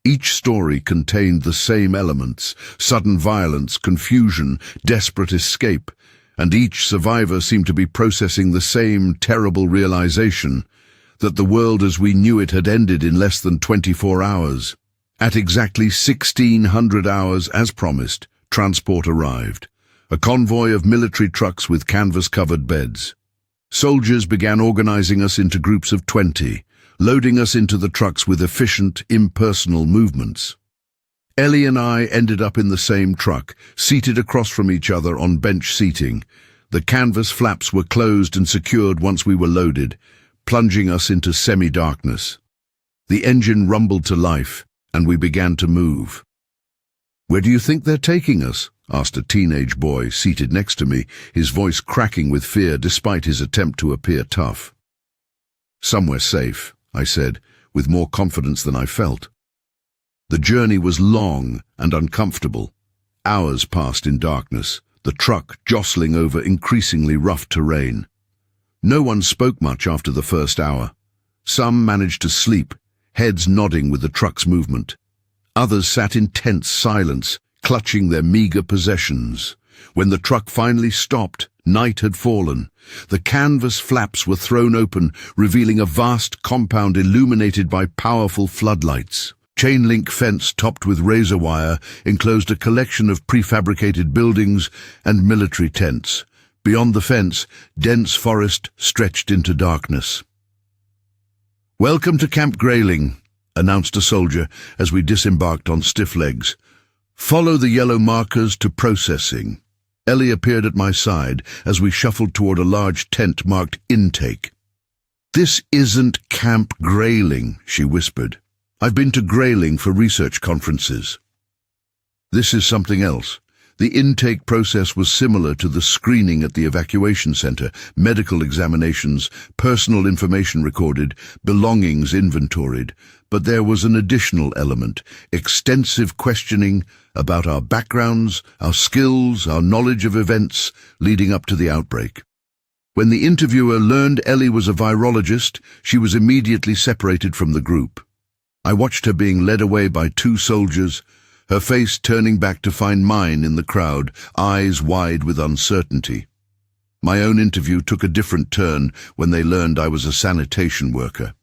Each story contained the same elements: sudden violence, confusion, desperate escape, and each survivor seemed to be processing the same terrible realization that the world as we knew it had ended in less than 24 hours. At exactly 1600 hours, as promised, transport arrived, a convoy of military trucks with canvas-covered beds. Soldiers began organizing us into groups of 20, loading us into the trucks with efficient, impersonal movements. Ellie and I ended up in the same truck, seated across from each other on bench seating. The canvas flaps were closed and secured once we were loaded, plunging us into semi-darkness. The engine rumbled to life, and we began to move. "Where do you think they're taking us?" asked a teenage boy seated next to me, his voice cracking with fear despite his attempt to appear tough. "Somewhere safe," I said, with more confidence than I felt. The journey was long and uncomfortable. Hours passed in darkness, the truck jostling over increasingly rough terrain. No one spoke much after the first hour. Some managed to sleep, heads nodding with the truck's movement. Others sat in tense silence, clutching their meager possessions. When the truck finally stopped, night had fallen. The canvas flaps were thrown open, revealing a vast compound illuminated by powerful floodlights. Chain-link fence topped with razor wire enclosed a collection of prefabricated buildings and military tents. Beyond the fence, dense forest stretched into darkness. "Welcome to Camp Grayling," announced a soldier as we disembarked on stiff legs. "Follow the yellow markers to processing." Ellie appeared at my side as we shuffled toward a large tent marked Intake. "This isn't Camp Grayling," she whispered. "I've been to Grayling for research conferences." "This is something else." The intake process was similar to the screening at the evacuation center: medical examinations, personal information recorded, belongings inventoried. But there was an additional element: extensive questioning about our backgrounds, our skills, our knowledge of events leading up to the outbreak. When the interviewer learned Ellie was a virologist, she was immediately separated from the group. I watched her being led away by 2 soldiers, her face turning back to find mine in the crowd, eyes wide with uncertainty. My own interview took a different turn when they learned I was a sanitation worker.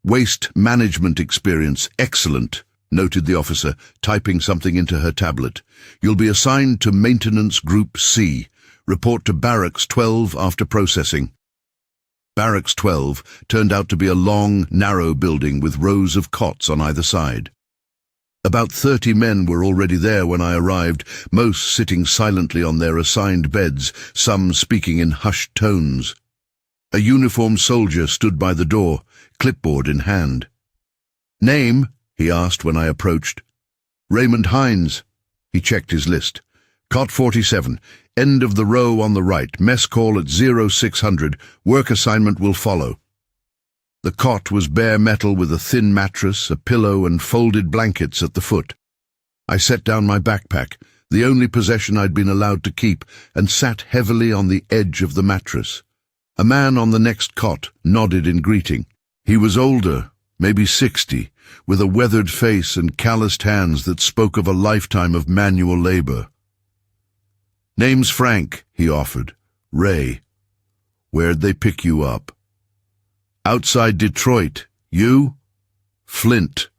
"Waste management experience, excellent," noted the officer, typing something into her tablet. "You'll be assigned to Maintenance Group C. Report to Barracks 12 after processing." Barracks 12 turned out to be a long, narrow building with rows of cots on either side. About 30 men were already there when I arrived, most sitting silently on their assigned beds, some speaking in hushed tones. A uniformed soldier stood by the door, clipboard in hand. "Name?" he asked when I approached. "Raymond Hines." He checked his list. "Cot 47, end of the row on the right, mess call at 0600, work assignment will follow." The cot was bare metal with a thin mattress, a pillow and folded blankets at the foot. I set down my backpack, the only possession I'd been allowed to keep, and sat heavily on the edge of the mattress. A man on the next cot nodded in greeting. He was older, maybe 60, with a weathered face and calloused hands that spoke of a lifetime of manual labor. "Name's Frank," he offered. "Ray. Where'd they pick you up?" "Outside Detroit. You?" "Flint.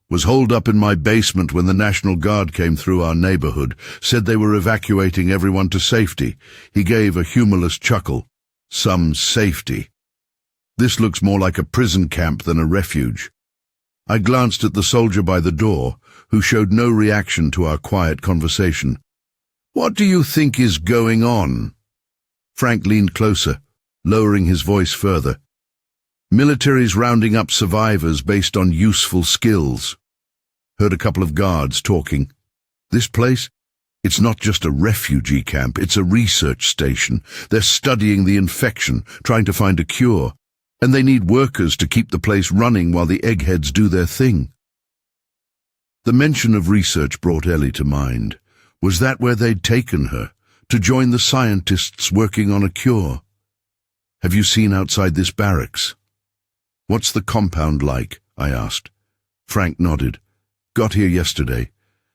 Was holed up in my basement when the National Guard came through our neighborhood, said they were evacuating everyone to safety." He gave a humorless chuckle. "Some safety. This looks more like a prison camp than a refuge." I glanced at the soldier by the door, who showed no reaction to our quiet conversation. "What do you think is going on?" Frank leaned closer, lowering his voice further. "Military's rounding up survivors based on useful skills." Heard a couple of guards talking. "This place? It's not just a refugee camp, it's a research station. They're studying the infection, trying to find a cure. And they need workers to keep the place running while the eggheads do their thing." The mention of research brought Ellie to mind. Was that where they'd taken her, to join the scientists working on a cure? "Have you seen outside this barracks?" "What's the compound like?" I asked. Frank nodded. "Got here yesterday.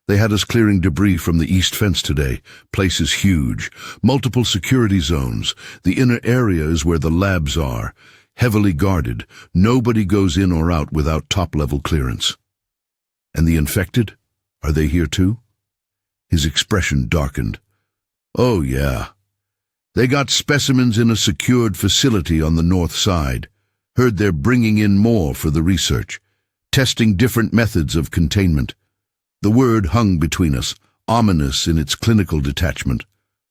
They had us clearing debris from the east fence today. Place is huge. Multiple security zones. The inner area is where the labs are. Heavily guarded. Nobody goes in or out without top-level clearance." "And the infected? Are they here too?" His expression darkened. "Oh, yeah. They got specimens in a secured facility on the north side. Heard they're bringing in more for the research, testing different methods of containment." The word hung between us, ominous in its clinical detachment.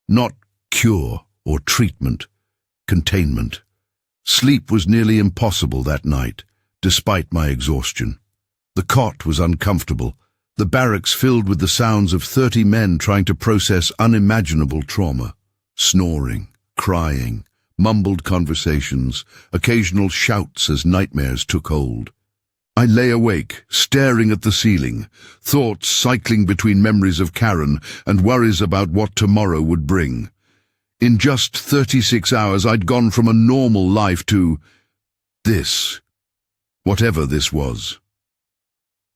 Not cure or treatment, containment. Sleep was nearly impossible that night, despite my exhaustion. The cot was uncomfortable, the barracks filled with the sounds of 30 men trying to process unimaginable trauma. Snoring, crying, mumbled conversations, occasional shouts as nightmares took hold. I lay awake, staring at the ceiling, thoughts cycling between memories of Karen and worries about what tomorrow would bring. In just 36 hours, I'd gone from a normal life to this, whatever this was.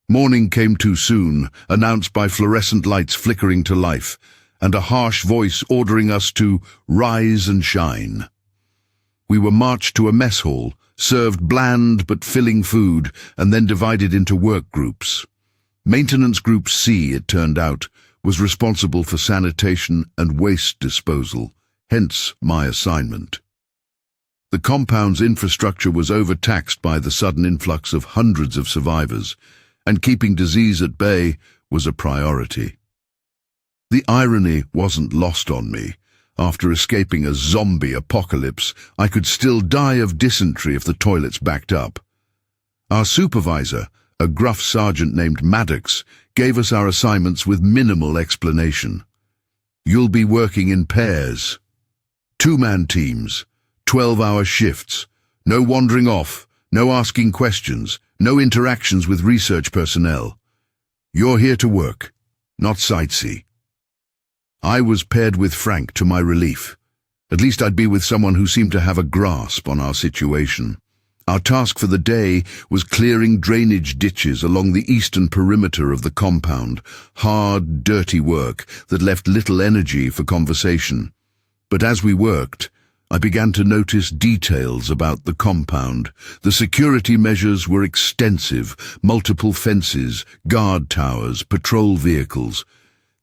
Morning came too soon, announced by fluorescent lights flickering to life, and a harsh voice ordering us to rise and shine. We were marched to a mess hall, served bland but filling food, and then divided into work groups. Maintenance Group C, it turned out, was responsible for sanitation and waste disposal, hence my assignment. The compound's infrastructure was overtaxed by the sudden influx of hundreds of survivors, and keeping disease at bay was a priority. The irony wasn't lost on me. After escaping a zombie apocalypse, I could still die of dysentery if the toilets backed up. Our supervisor, a gruff sergeant named Maddox, gave us our assignments with minimal explanation. "You'll be working in pairs. 2-man teams, 12-hour shifts, no wandering off, no asking questions, no interactions with research personnel. You're here to work, not sightsee." I was paired with Frank to my relief. At least I'd be with someone who seemed to have a grasp on our situation. Our task for the day was clearing drainage ditches along the eastern perimeter of the compound, hard, dirty work that left little energy for conversation. But as we worked, I began to notice details about the compound. The security measures were extensive, multiple fences, guard towers, patrol vehicles.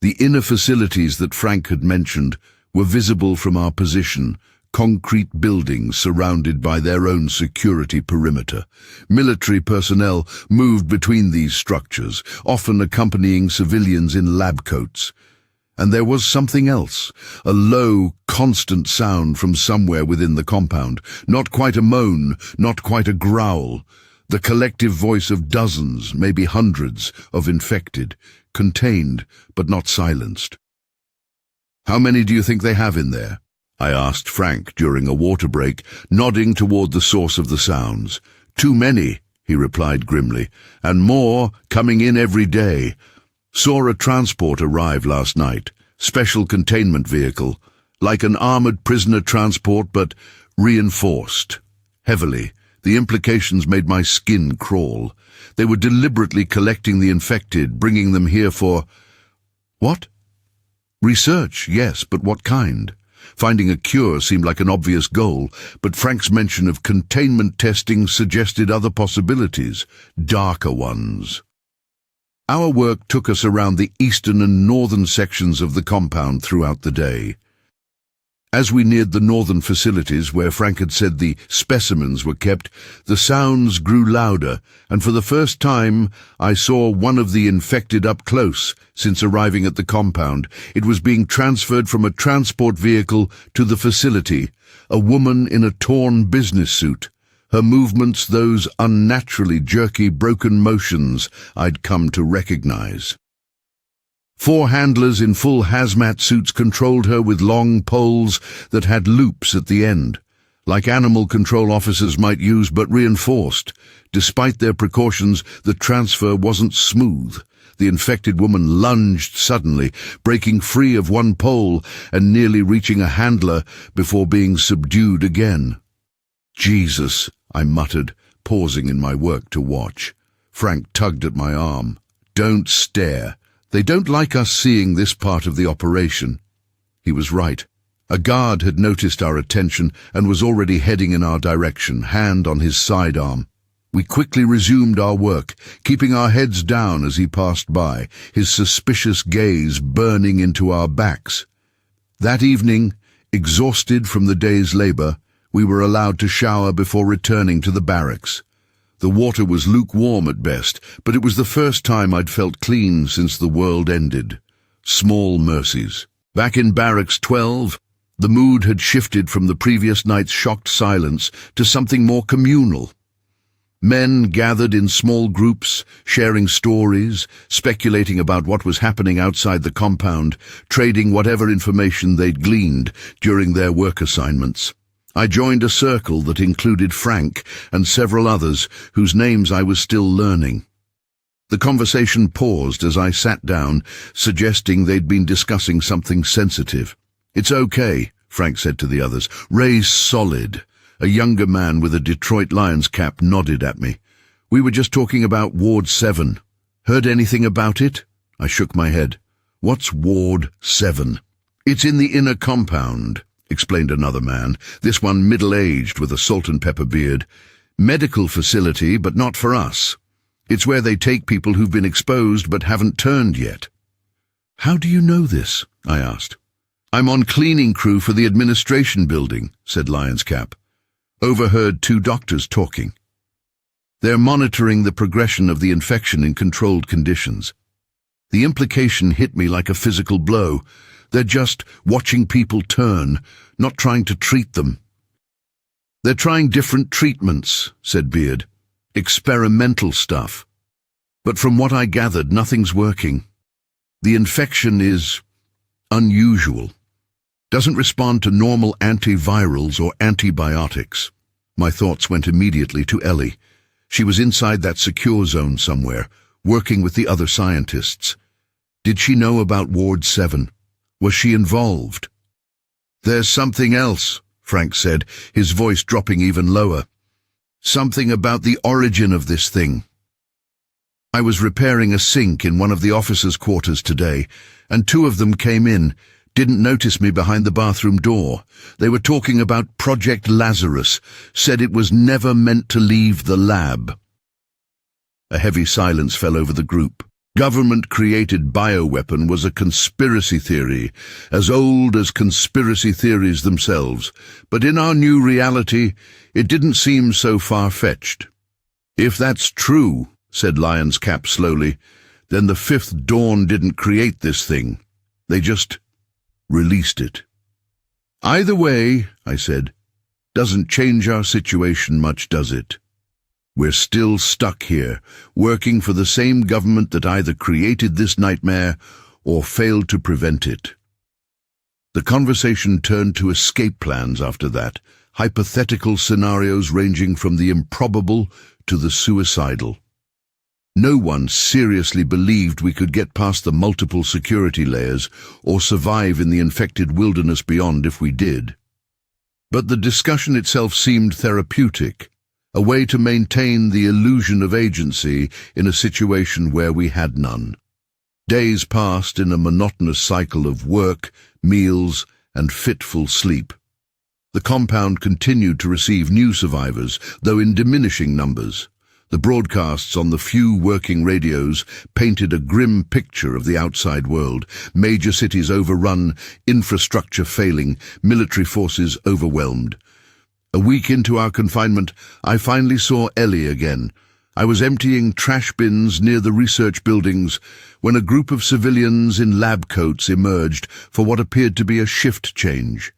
The inner facilities that Frank had mentioned were visible from our position, concrete buildings surrounded by their own security perimeter. Military personnel moved between these structures, often accompanying civilians in lab coats. And there was something else, a low, constant sound from somewhere within the compound, not quite a moan, not quite a growl, the collective voice of dozens, maybe hundreds, of infected, contained but not silenced. "How many do you think they have in there?" I asked Frank during a water break, nodding toward the source of the sounds. "Too many," he replied grimly, "and more coming in every day. Saw a transport arrive last night, special containment vehicle, like an armored prisoner transport but reinforced. Heavily. The implications made my skin crawl. They were deliberately collecting the infected, bringing them here for... What? Research, yes, but what kind? Finding a cure seemed like an obvious goal, but Frank's mention of containment testing suggested other possibilities, darker ones. Our work took us around the eastern and northern sections of the compound throughout the day. As we neared the northern facilities where Frank had said the specimens were kept, the sounds grew louder, and for the first time I saw one of the infected up close since arriving at the compound. It was being transferred from a transport vehicle to the facility, a woman in a torn business suit. Her movements, those unnaturally jerky, broken motions I'd come to recognize. 4 handlers in full hazmat suits controlled her with long poles that had loops at the end, like animal control officers might use but reinforced. Despite their precautions, the transfer wasn't smooth. The infected woman lunged suddenly, breaking free of one pole and nearly reaching a handler before being subdued again. "Jesus," I muttered, pausing in my work to watch. Frank tugged at my arm. "Don't stare. They don't like us seeing this part of the operation." He was right. A guard had noticed our attention and was already heading in our direction, hand on his sidearm. We quickly resumed our work, keeping our heads down as he passed by, his suspicious gaze burning into our backs. That evening, exhausted from the day's labor, we were allowed to shower before returning to the barracks. The water was lukewarm at best, but it was the first time I'd felt clean since the world ended. Small mercies. Back in Barracks 12, the mood had shifted from the previous night's shocked silence to something more communal. Men gathered in small groups, sharing stories, speculating about what was happening outside the compound, trading whatever information they'd gleaned during their work assignments. I joined a circle that included Frank and several others whose names I was still learning. The conversation paused as I sat down, suggesting they'd been discussing something sensitive. "It's okay," Frank said to the others. "Ray's solid." A younger man with a Detroit Lions cap nodded at me. "We were just talking about Ward 7. Heard anything about it?" I shook my head. "What's Ward 7? "It's in the inner compound," explained another man, this one middle-aged with a salt-and-pepper beard. "Medical facility, but not for us. It's where they take people who've been exposed but haven't turned yet." "How do you know this?" I asked. "I'm on cleaning crew for the administration building," said Lions Cap. Overheard 2 doctors talking. "They're monitoring the progression of the infection in controlled conditions." The implication hit me like a physical blow. They're just watching people turn, not trying to treat them. "They're trying different treatments," said Beard. "Experimental stuff. But from what I gathered, nothing's working. The infection is unusual. Doesn't respond to normal antivirals or antibiotics." My thoughts went immediately to Ellie. She was inside that secure zone somewhere, working with the other scientists. Did she know about Ward 7? Was she involved? "There's something else," Frank said, his voice dropping even lower. "Something about the origin of this thing. I was repairing a sink in one of the officers' quarters today, and 2 of them came in, didn't notice me behind the bathroom door. They were talking about Project Lazarus, said it was never meant to leave the lab." A heavy silence fell over the group. Government-created bioweapon was a conspiracy theory, as old as conspiracy theories themselves, but in our new reality, it didn't seem so far-fetched. "If that's true," said Lion's Cap slowly, "then the Fifth Dawn didn't create this thing. They just released it." "Either way," I said, "doesn't change our situation much, does it? We're still stuck here, working for the same government that either created this nightmare or failed to prevent it." The conversation turned to escape plans after that, hypothetical scenarios ranging from the improbable to the suicidal. No one seriously believed we could get past the multiple security layers or survive in the infected wilderness beyond if we did. But the discussion itself seemed therapeutic, a way to maintain the illusion of agency in a situation where we had none. Days passed in a monotonous cycle of work, meals, and fitful sleep. The compound continued to receive new survivors, though in diminishing numbers. The broadcasts on the few working radios painted a grim picture of the outside world: major cities overrun, infrastructure failing, military forces overwhelmed. A week into our confinement, I finally saw Ellie again. I was emptying trash bins near the research buildings when a group of civilians in lab coats emerged for what appeared to be a shift change.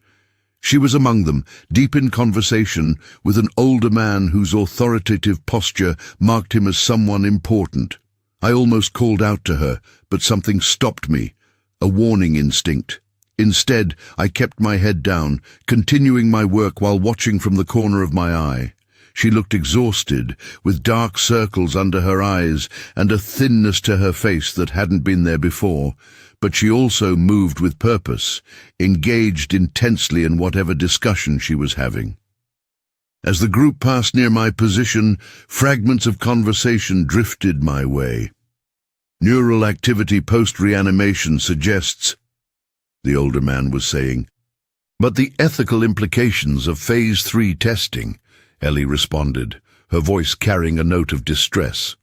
She was among them, deep in conversation with an older man whose authoritative posture marked him as someone important. I almost called out to her, but something stopped me, a warning instinct. Instead, I kept my head down, continuing my work while watching from the corner of my eye. She looked exhausted, with dark circles under her eyes and a thinness to her face that hadn't been there before, but she also moved with purpose, engaged intensely in whatever discussion she was having. As the group passed near my position, fragments of conversation drifted my way. "Neural activity post-reanimation suggests," the older man was saying. "But the ethical implications of Phase 3 testing," Ellie responded, her voice carrying a note of distress.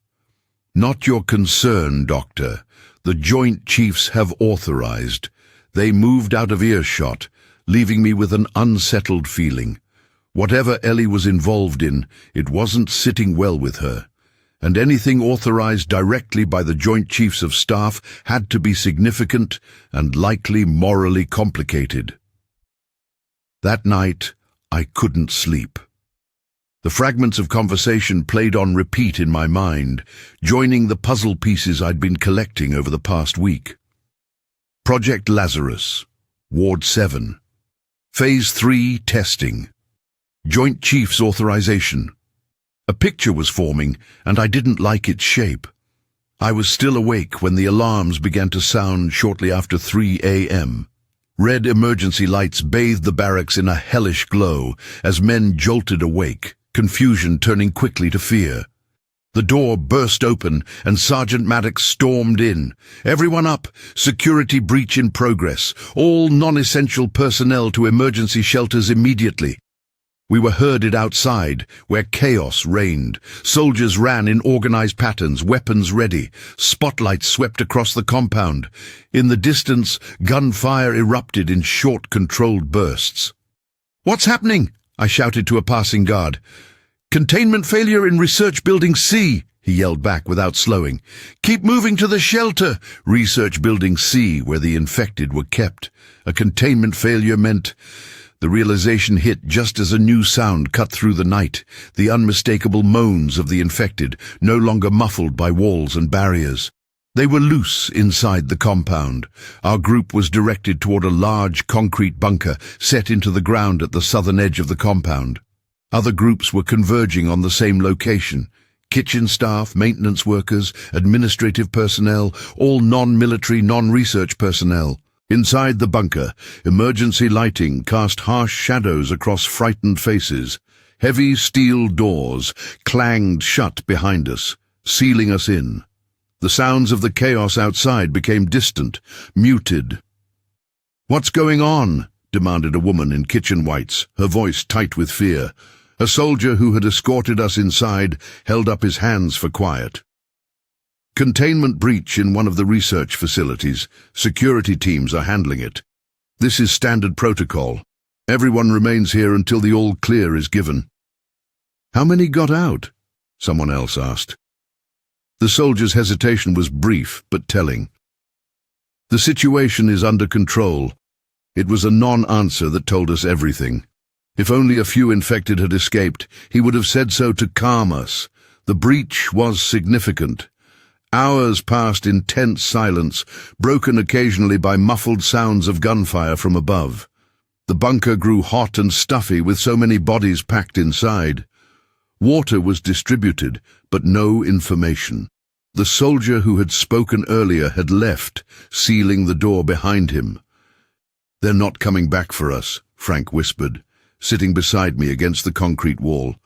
"Not your concern, Doctor. The Joint Chiefs have authorized." They moved out of earshot, leaving me with an unsettled feeling. Whatever Ellie was involved in, it wasn't sitting well with her, and anything authorized directly by the Joint Chiefs of Staff had to be significant and likely morally complicated. That night, I couldn't sleep. The fragments of conversation played on repeat in my mind, joining the puzzle pieces I'd been collecting over the past week. Project Lazarus, Ward 7. Phase 3 testing. Joint Chiefs authorization. A picture was forming, and I didn't like its shape. I was still awake when the alarms began to sound shortly after 3 a.m. Red emergency lights bathed the barracks in a hellish glow as men jolted awake, confusion turning quickly to fear. The door burst open and Sergeant Maddox stormed in. "Everyone up! Security breach in progress. All non-essential personnel to emergency shelters immediately." We were herded outside, where chaos reigned. Soldiers ran in organized patterns, weapons ready. Spotlights swept across the compound. In the distance, gunfire erupted in short, controlled bursts. "What's happening?" I shouted to a passing guard. "Containment failure in Research Building C," he yelled back without slowing. "Keep moving to the shelter." Research Building C, where the infected were kept. A containment failure meant... The realization hit just as a new sound cut through the night, the unmistakable moans of the infected, no longer muffled by walls and barriers. They were loose inside the compound. Our group was directed toward a large concrete bunker set into the ground at the southern edge of the compound. Other groups were converging on the same location. Kitchen staff, maintenance workers, administrative personnel, all non-military, non-research personnel. Inside the bunker, emergency lighting cast harsh shadows across frightened faces. Heavy steel doors clanged shut behind us, sealing us in. The sounds of the chaos outside became distant, muted. "What's going on?" demanded a woman in kitchen whites, her voice tight with fear. A soldier who had escorted us inside held up his hands for quiet. Containment breach in one of the research facilities. Security teams are handling it. This is standard protocol. Everyone remains here until the all clear is given. How many got out? Someone else asked. The soldier's hesitation was brief but telling. The situation is under control. It was a non-answer that told us everything. If only a few infected had escaped, he would have said so to calm us. The breach was significant. Hours passed in tense silence, broken occasionally by muffled sounds of gunfire from above. The bunker grew hot and stuffy with so many bodies packed inside. Water was distributed, but no information. The soldier who had spoken earlier had left, sealing the door behind him. "They're not coming back for us," Frank whispered, sitting beside me against the concrete wall.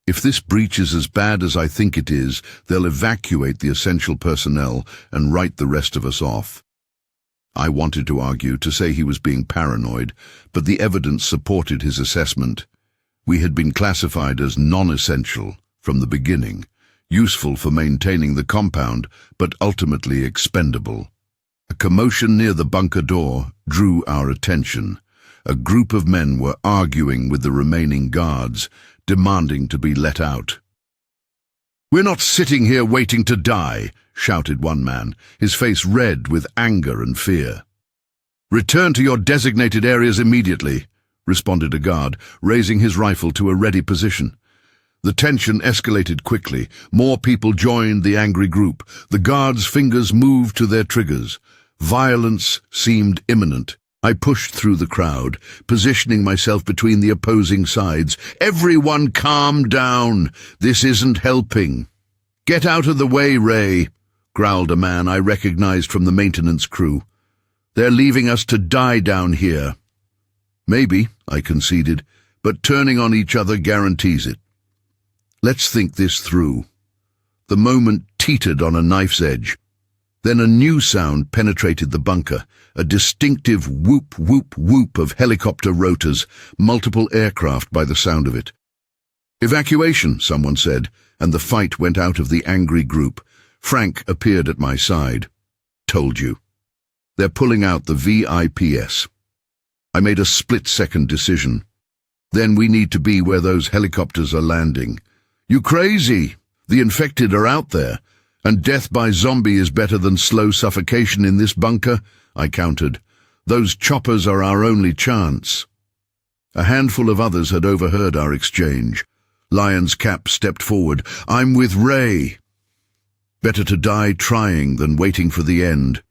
"If this breach is as bad as I think it is, they'll evacuate the essential personnel and write the rest of us off." I wanted to argue, to say he was being paranoid, but the evidence supported his assessment. We had been classified as non-essential from the beginning, useful for maintaining the compound, but ultimately expendable. A commotion near the bunker door drew our attention. A group of men were arguing with the remaining guards, demanding to be let out. "We're not sitting here waiting to die," shouted one man, his face red with anger and fear. "Return to your designated areas immediately," responded a guard, raising his rifle to a ready position. The tension escalated quickly. More people joined the angry group. The guards' fingers moved to their triggers. Violence seemed imminent. I pushed through the crowd, positioning myself between the opposing sides. "Everyone calm down. This isn't helping." "Get out of the way, Ray," growled a man I recognized from the maintenance crew. "They're leaving us to die down here." "Maybe," I conceded, "but turning on each other guarantees it. Let's think this through." The moment teetered on a knife's edge. Then a new sound penetrated the bunker, a distinctive whoop, whoop, whoop of helicopter rotors, multiple aircraft by the sound of it. "Evacuation," someone said, and the fight went out of the angry group. Frank appeared at my side. "Told you. They're pulling out the VIPS." I made a split-second decision. "Then we need to be where those helicopters are landing." "You crazy? The infected are out there, and death by zombie is better than slow suffocation in this bunker," I countered. "Those choppers are our only chance." A handful of others had overheard our exchange. Lion's Cap stepped forward. "I'm with Ray. Better to die trying than waiting for the end."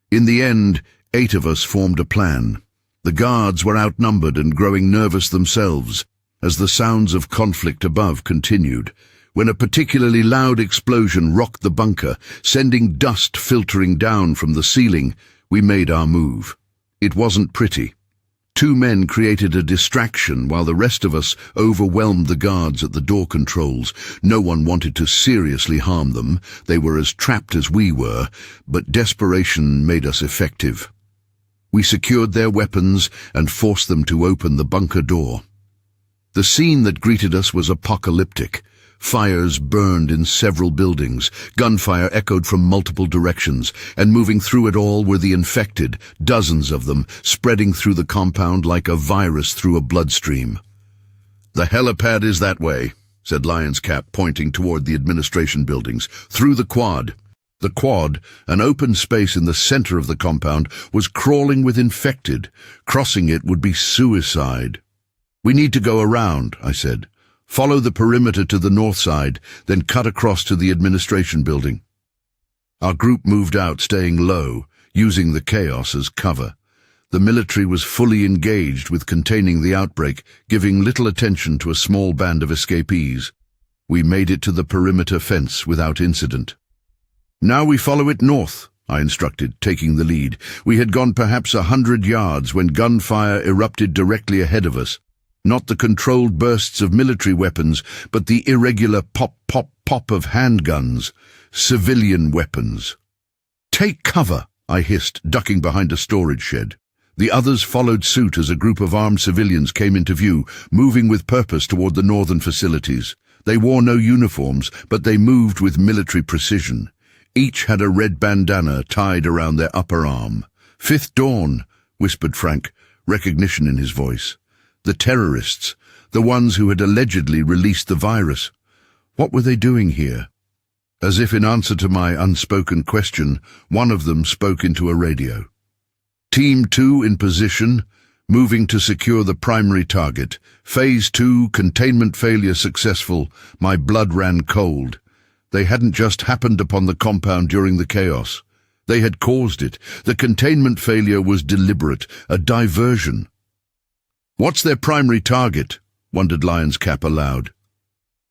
In the end, 8 of us formed a plan. The guards were outnumbered and growing nervous themselves as the sounds of conflict above continued. When a particularly loud explosion rocked the bunker, sending dust filtering down from the ceiling, we made our move. It wasn't pretty. 2 men created a distraction while the rest of us overwhelmed the guards at the door controls. No one wanted to seriously harm them. They were as trapped as we were, but desperation made us effective. We secured their weapons and forced them to open the bunker door. The scene that greeted us was apocalyptic. Fires burned in several buildings, gunfire echoed from multiple directions, and moving through it all were the infected, dozens of them, spreading through the compound like a virus through a bloodstream. "The helipad is that way," said Lion's Cap, pointing toward the administration buildings, "through the quad." The quad, an open space in the center of the compound, was crawling with infected. Crossing it would be suicide. "We need to go around," I said. "Follow the perimeter to the north side, then cut across to the administration building." Our group moved out, staying low, using the chaos as cover. The military was fully engaged with containing the outbreak, giving little attention to a small band of escapees. We made it to the perimeter fence without incident. "Now we follow it north," I instructed, taking the lead. We had gone perhaps 100 yards when gunfire erupted directly ahead of us. Not the controlled bursts of military weapons, but the irregular pop, pop, pop of handguns, civilian weapons. "Take cover," I hissed, ducking behind a storage shed. The others followed suit as a group of armed civilians came into view, moving with purpose toward the northern facilities. They wore no uniforms, but they moved with military precision. Each had a red bandana tied around their upper arm. "Fifth Dawn," whispered Frank, recognition in his voice. The terrorists, the ones who had allegedly released the virus. What were they doing here? As if in answer to my unspoken question, one of them spoke into a radio. "Team 2 in position, moving to secure the primary target. Phase 2, containment failure successful." My blood ran cold. They hadn't just happened upon the compound during the chaos. They had caused it. The containment failure was deliberate, a diversion. "What's their primary target?" wondered Lion's Cap aloud.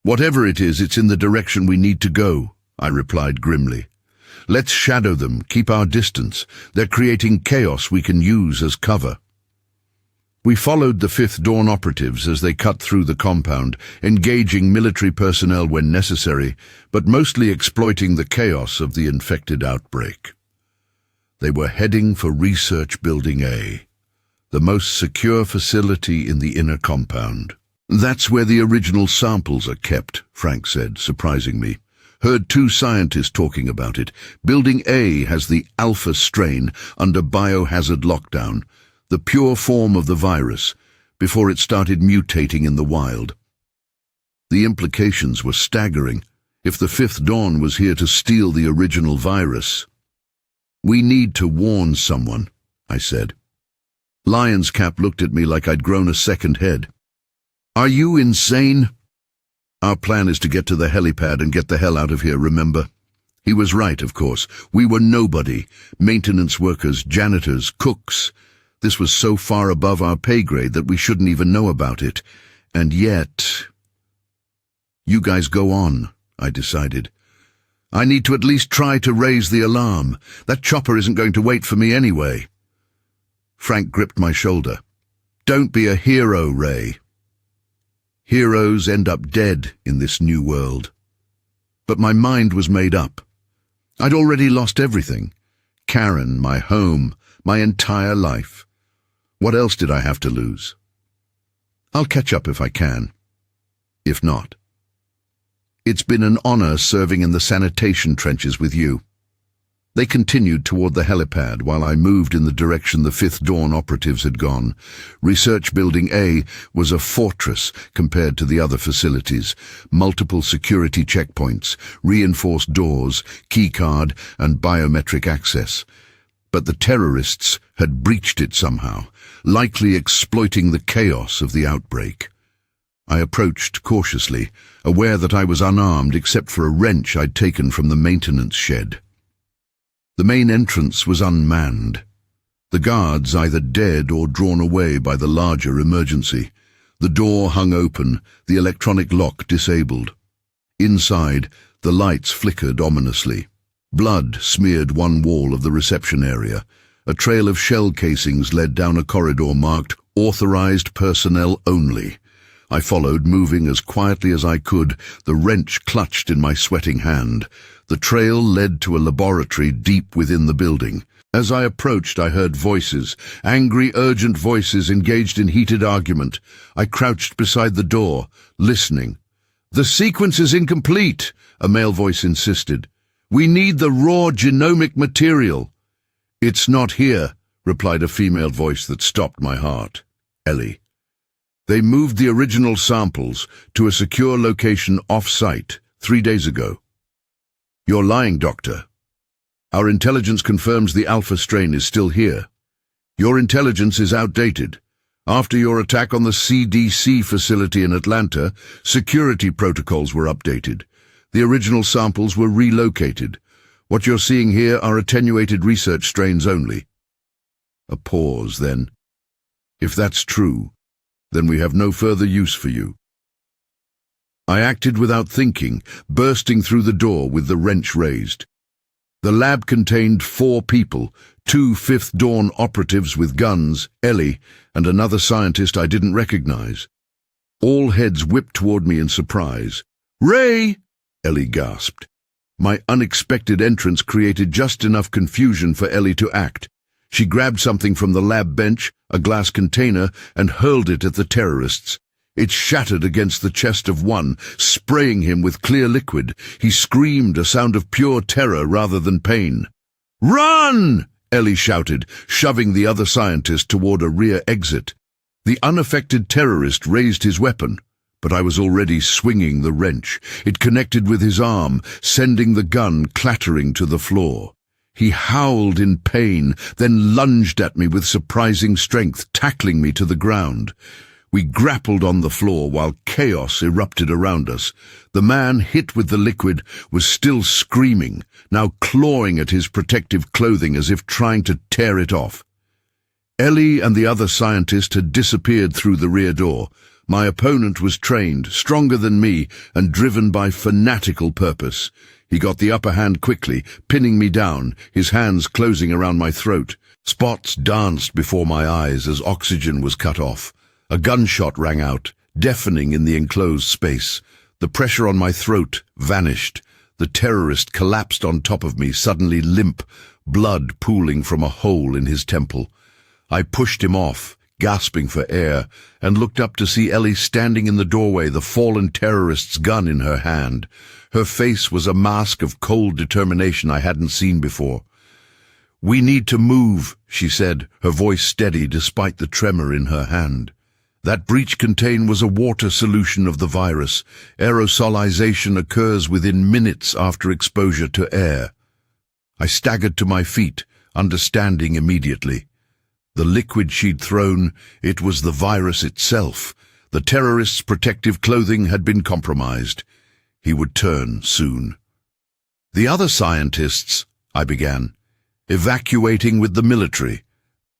"Whatever it is, it's in the direction we need to go," I replied grimly. "Let's shadow them, keep our distance. They're creating chaos we can use as cover." We followed the Fifth Dawn operatives as they cut through the compound, engaging military personnel when necessary, but mostly exploiting the chaos of the infected outbreak. They were heading for Research Building A, the most secure facility in the inner compound. "That's where the original samples are kept," Frank said, surprising me. "Heard 2 scientists talking about it. Building A has the alpha strain under biohazard lockdown, the pure form of the virus, before it started mutating in the wild." The implications were staggering. If the Fifth Dawn was here to steal the original virus. "We need to warn someone," I said. Lion's Cap looked at me like I'd grown a second head. "Are you insane?" "Our plan is to get to the helipad and get the hell out of here, remember?" He was right, of course. We were nobody. Maintenance workers, janitors, cooks. This was so far above our pay grade that we shouldn't even know about it. And yet... "You guys go on," I decided. "I need to at least try to raise the alarm. That chopper isn't going to wait for me anyway." Frank gripped my shoulder. "Don't be a hero, Ray. Heroes end up dead in this new world." But my mind was made up. I'd already lost everything. Karen, my home, my entire life. What else did I have to lose? "I'll catch up if I can. If not. It's been an honor serving in the sanitation trenches with you." They continued toward the helipad while I moved in the direction the Fifth Dawn operatives had gone. Research Building A was a fortress compared to the other facilities. Multiple security checkpoints, reinforced doors, keycard, and biometric access. But the terrorists had breached it somehow, likely exploiting the chaos of the outbreak. I approached cautiously, aware that I was unarmed except for a wrench I'd taken from the maintenance shed. The main entrance was unmanned. The guards either dead or drawn away by the larger emergency. The door hung open, the electronic lock disabled. Inside, the lights flickered ominously. Blood smeared one wall of the reception area. A trail of shell casings led down a corridor marked "Authorized Personnel Only." I followed, moving as quietly as I could, the wrench clutched in my sweating hand. The trail led to a laboratory deep within the building. As I approached, I heard voices, angry, urgent voices engaged in heated argument. I crouched beside the door, listening. "The sequence is incomplete," a male voice insisted. "We need the raw genomic material." "It's not here," replied a female voice that stopped my heart. Ellie. "They moved the original samples to a secure location off-site 3 days ago." "You're lying, Doctor. Our intelligence confirms the alpha strain is still here. Your intelligence is outdated. After your attack on the CDC facility in Atlanta, security protocols were updated. The original samples were relocated. What you're seeing here are attenuated research strains only." A pause, then. "If that's true, then we have no further use for you." I acted without thinking, bursting through the door with the wrench raised. The lab contained 4 people, 2 Fifth Dawn operatives with guns, Ellie, and another scientist I didn't recognize. All heads whipped toward me in surprise. "Ray!" Ellie gasped. My unexpected entrance created just enough confusion for Ellie to act. She grabbed something from the lab bench, a glass container, and hurled it at the terrorists. It shattered against the chest of one, spraying him with clear liquid. He screamed, a sound of pure terror rather than pain. "Run!" Ellie shouted, shoving the other scientist toward a rear exit. The unaffected terrorist raised his weapon, but I was already swinging the wrench. It connected with his arm, sending the gun clattering to the floor. He howled in pain, then lunged at me with surprising strength, tackling me to the ground. We grappled on the floor while chaos erupted around us. The man hit with the liquid was still screaming, now clawing at his protective clothing as if trying to tear it off. Ellie and the other scientist had disappeared through the rear door. My opponent was trained, stronger than me, and driven by fanatical purpose. He got the upper hand quickly, pinning me down, his hands closing around my throat. Spots danced before my eyes as oxygen was cut off. A gunshot rang out, deafening in the enclosed space. The pressure on my throat vanished. The terrorist collapsed on top of me, suddenly limp, blood pooling from a hole in his temple. I pushed him off, gasping for air, and looked up to see Ellie standing in the doorway, the fallen terrorist's gun in her hand. Her face was a mask of cold determination I hadn't seen before. "We need to move," she said, her voice steady despite the tremor in her hand. That breach contain was a water solution of the virus. Aerosolization occurs within minutes after exposure to air. I staggered to my feet, understanding immediately. The liquid she'd thrown, it was the virus itself. The terrorist's protective clothing had been compromised. He would turn soon. "The other scientists," I began, "evacuating with the military.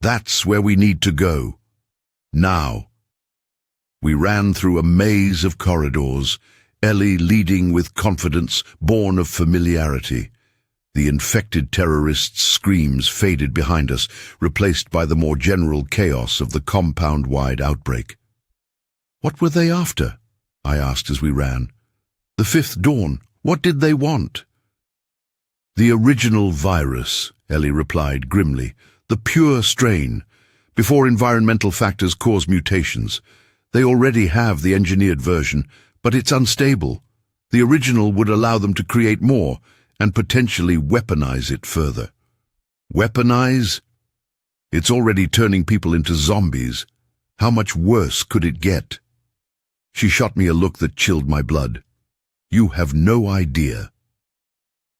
That's where we need to go. Now." We ran through a maze of corridors, Ellie leading with confidence born of familiarity. The infected terrorists' screams faded behind us, replaced by the more general chaos of the compound-wide outbreak. "What were they after?" I asked as we ran. "The Fifth Dawn, what did they want?" "The original virus," Ellie replied grimly. "The pure strain, before environmental factors cause mutations. They already have the engineered version, but it's unstable. The original would allow them to create more, and potentially weaponize it further." "Weaponize? It's already turning people into zombies. How much worse could it get?" She shot me a look that chilled my blood. "You have no idea."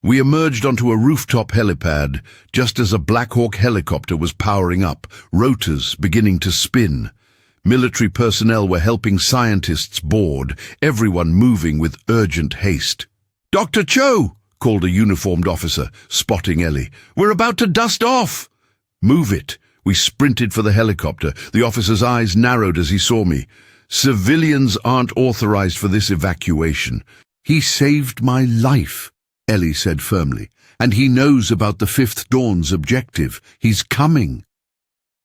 We emerged onto a rooftop helipad just as a Black Hawk helicopter was powering up, rotors beginning to spin. Military personnel were helping scientists board, everyone moving with urgent haste. "Dr. Cho!" called a uniformed officer, spotting Ellie. "We're about to dust off!" "Move it!" We sprinted for the helicopter. The officer's eyes narrowed as he saw me. "Civilians aren't authorized for this evacuation." "He saved my life," Ellie said firmly, "and he knows about the Fifth Dawn's objective. He's coming."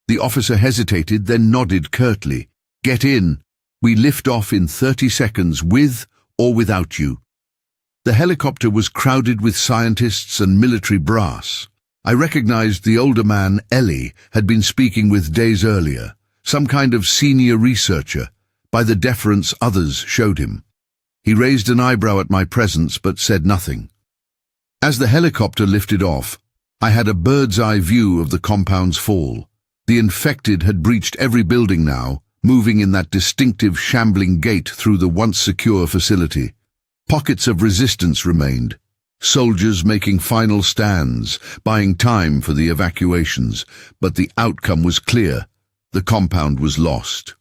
The officer hesitated, then nodded curtly. "Get in. We lift off in 30 seconds, with or without you." The helicopter was crowded with scientists and military brass. I recognized the older man Ellie had been speaking with days earlier, some kind of senior researcher, by the deference others showed him. He raised an eyebrow at my presence but said nothing. As the helicopter lifted off, I had a bird's-eye view of the compound's fall. The infected had breached every building now, moving in that distinctive shambling gait through the once secure facility. Pockets of resistance remained, soldiers making final stands, buying time for the evacuations, but the outcome was clear. The compound was lost.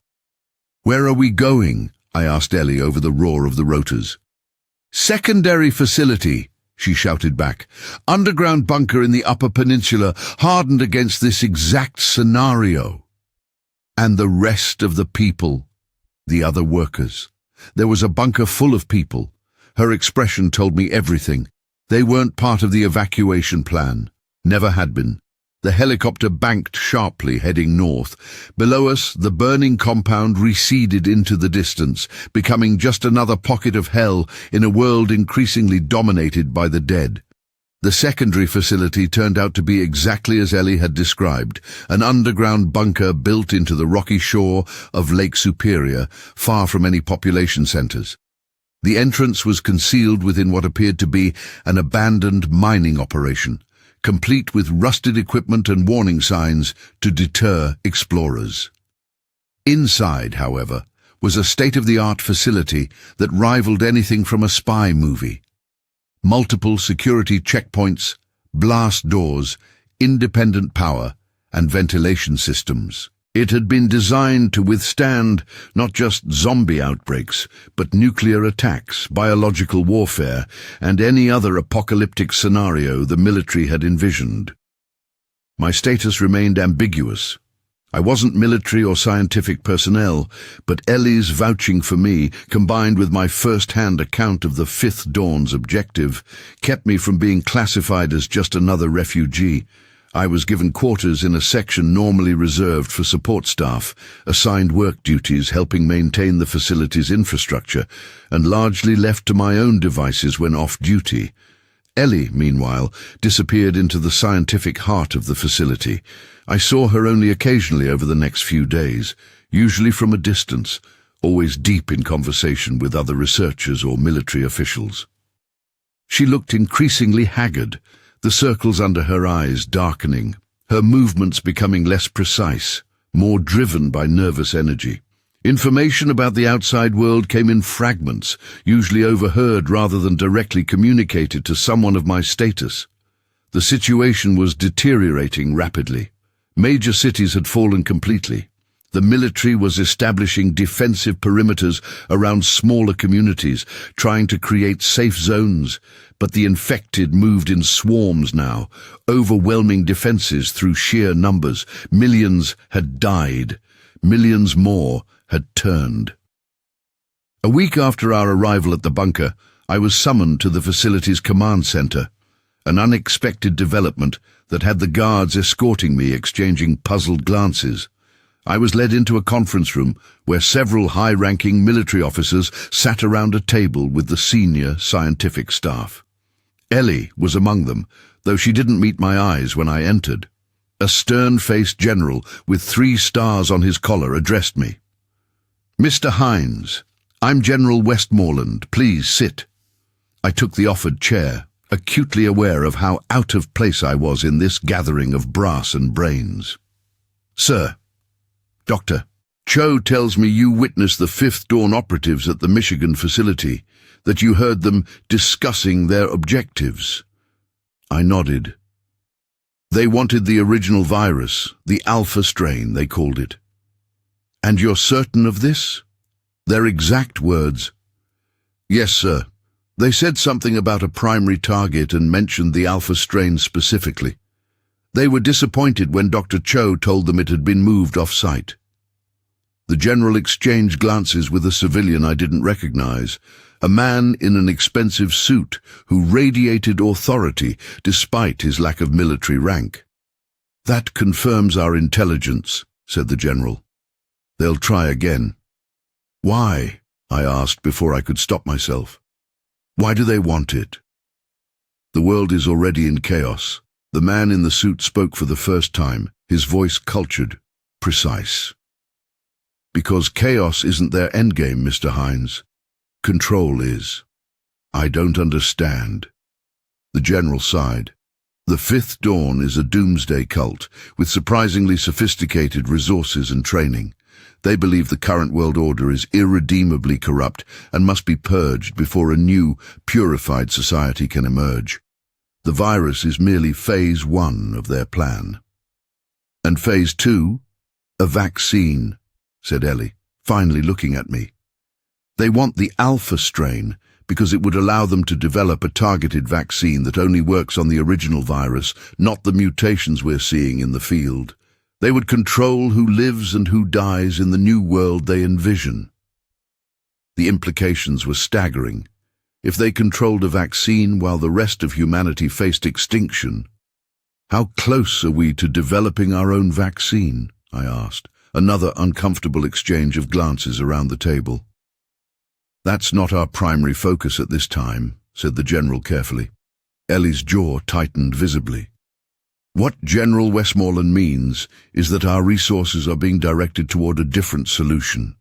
"Where are we going?" I asked Ellie over the roar of the rotors. "Secondary facility," she shouted back. "Underground bunker in the Upper Peninsula, hardened against this exact scenario." "And the rest of the people?" "The other workers." There was a bunker full of people. Her expression told me everything. They weren't part of the evacuation plan. Never had been. The helicopter banked sharply, heading north. Below us, the burning compound receded into the distance, becoming just another pocket of hell in a world increasingly dominated by the dead. The secondary facility turned out to be exactly as Ellie had described, an underground bunker built into the rocky shore of Lake Superior, far from any population centers. The entrance was concealed within what appeared to be an abandoned mining operation, complete with rusted equipment and warning signs to deter explorers. Inside, however, was a state-of-the-art facility that rivaled anything from a spy movie. Multiple security checkpoints, blast doors, independent power, and ventilation systems. It had been designed to withstand not just zombie outbreaks, but nuclear attacks, biological warfare, and any other apocalyptic scenario the military had envisioned. My status remained ambiguous. I wasn't military or scientific personnel, but Ellie's vouching for me, combined with my first-hand account of the Fifth Dawn's objective, kept me from being classified as just another refugee. I was given quarters in a section normally reserved for support staff, assigned work duties helping maintain the facility's infrastructure, and largely left to my own devices when off duty. Ellie, meanwhile, disappeared into the scientific heart of the facility. I saw her only occasionally over the next few days, usually from a distance, always deep in conversation with other researchers or military officials. She looked increasingly haggard, the circles under her eyes darkening, her movements becoming less precise, more driven by nervous energy. Information about the outside world came in fragments, usually overheard rather than directly communicated to someone of my status. The situation was deteriorating rapidly. Major cities had fallen completely. The military was establishing defensive perimeters around smaller communities, trying to create safe zones, but the infected moved in swarms now, overwhelming defenses through sheer numbers. Millions had died. Millions more had turned. A week after our arrival at the bunker, I was summoned to the facility's command center, an unexpected development that had the guards escorting me exchanging puzzled glances. I was led into a conference room where several high-ranking military officers sat around a table with the senior scientific staff. Ellie was among them, though she didn't meet my eyes when I entered. A stern-faced general with 3 stars on his collar addressed me. "Mr. Hines, I'm General Westmoreland. Please sit." I took the offered chair, acutely aware of how out of place I was in this gathering of brass and brains. "Sir, Dr. Cho tells me you witnessed the Fifth Dawn operatives at the Michigan facility, that you heard them discussing their objectives." I nodded. "They wanted the original virus, the Alpha strain, they called it." "And you're certain of this?" "Their exact words." "Yes, sir. They said something about a primary target and mentioned the Alpha strain specifically. They were disappointed when Dr. Cho told them it had been moved off-site." The general exchanged glances with a civilian I didn't recognize, a man in an expensive suit who radiated authority despite his lack of military rank. "That confirms our intelligence," said the general. "They'll try again." "Why?" I asked before I could stop myself. "Why do they want it?" "The world is already in chaos." The man in the suit spoke for the first time, his voice cultured, precise. "Because chaos isn't their endgame, Mr. Hines. Control is." "I don't understand." The general sighed. "The Fifth Dawn is a doomsday cult with surprisingly sophisticated resources and training. They believe the current world order is irredeemably corrupt and must be purged before a new, purified society can emerge. The virus is merely phase 1 of their plan." "And phase 2? A vaccine," said Ellie, finally looking at me. "They want the Alpha strain because it would allow them to develop a targeted vaccine that only works on the original virus, not the mutations we're seeing in the field. They would control who lives and who dies in the new world they envision." The implications were staggering. If they controlled a vaccine while the rest of humanity faced extinction, how close are we to developing our own vaccine? I asked, another uncomfortable exchange of glances around the table. "That's not our primary focus at this time," said the general carefully. Ellie's jaw tightened visibly. What General Westmoreland means is that our resources are being directed toward a different solution.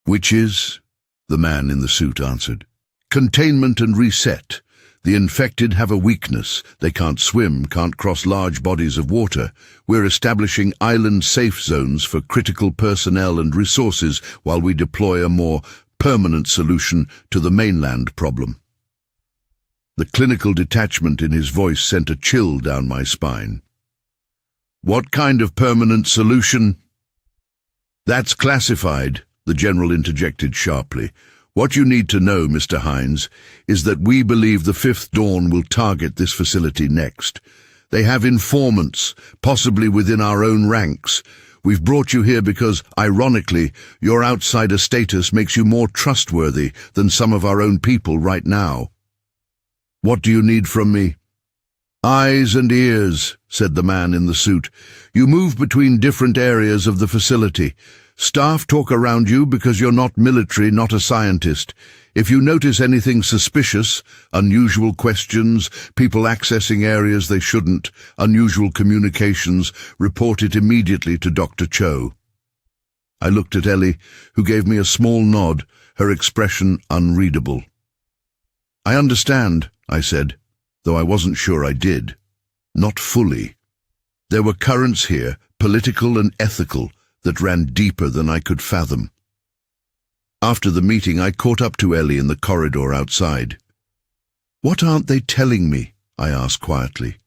Which is? The man in the suit answered. Containment and reset. The infected have a weakness. They can't swim, can't cross large bodies of water. We're establishing island safe zones for critical personnel and resources while we deploy a more permanent solution to the mainland problem. The clinical detachment in his voice sent a chill down my spine. What kind of permanent solution? That's classified, the general interjected sharply. What you need to know, Mr. Hines, is that we believe the Fifth Dawn will target this facility next. They have informants, possibly within our own ranks. We've brought you here because, ironically, your outsider status makes you more trustworthy than some of our own people right now. What do you need from me? Eyes and ears, said the man in the suit. You move between different areas of the facility. Staff talk around you because you're not military, not a scientist. If you notice anything suspicious, unusual questions, people accessing areas they shouldn't, unusual communications, report it immediately to Dr. Cho. I looked at Ellie, who gave me a small nod, her expression unreadable. I understand, I said, though I wasn't sure I did. Not fully. There were currents here, political and ethical, that ran deeper than I could fathom. After the meeting, I caught up to Ellie in the corridor outside. What aren't they telling me? I asked quietly.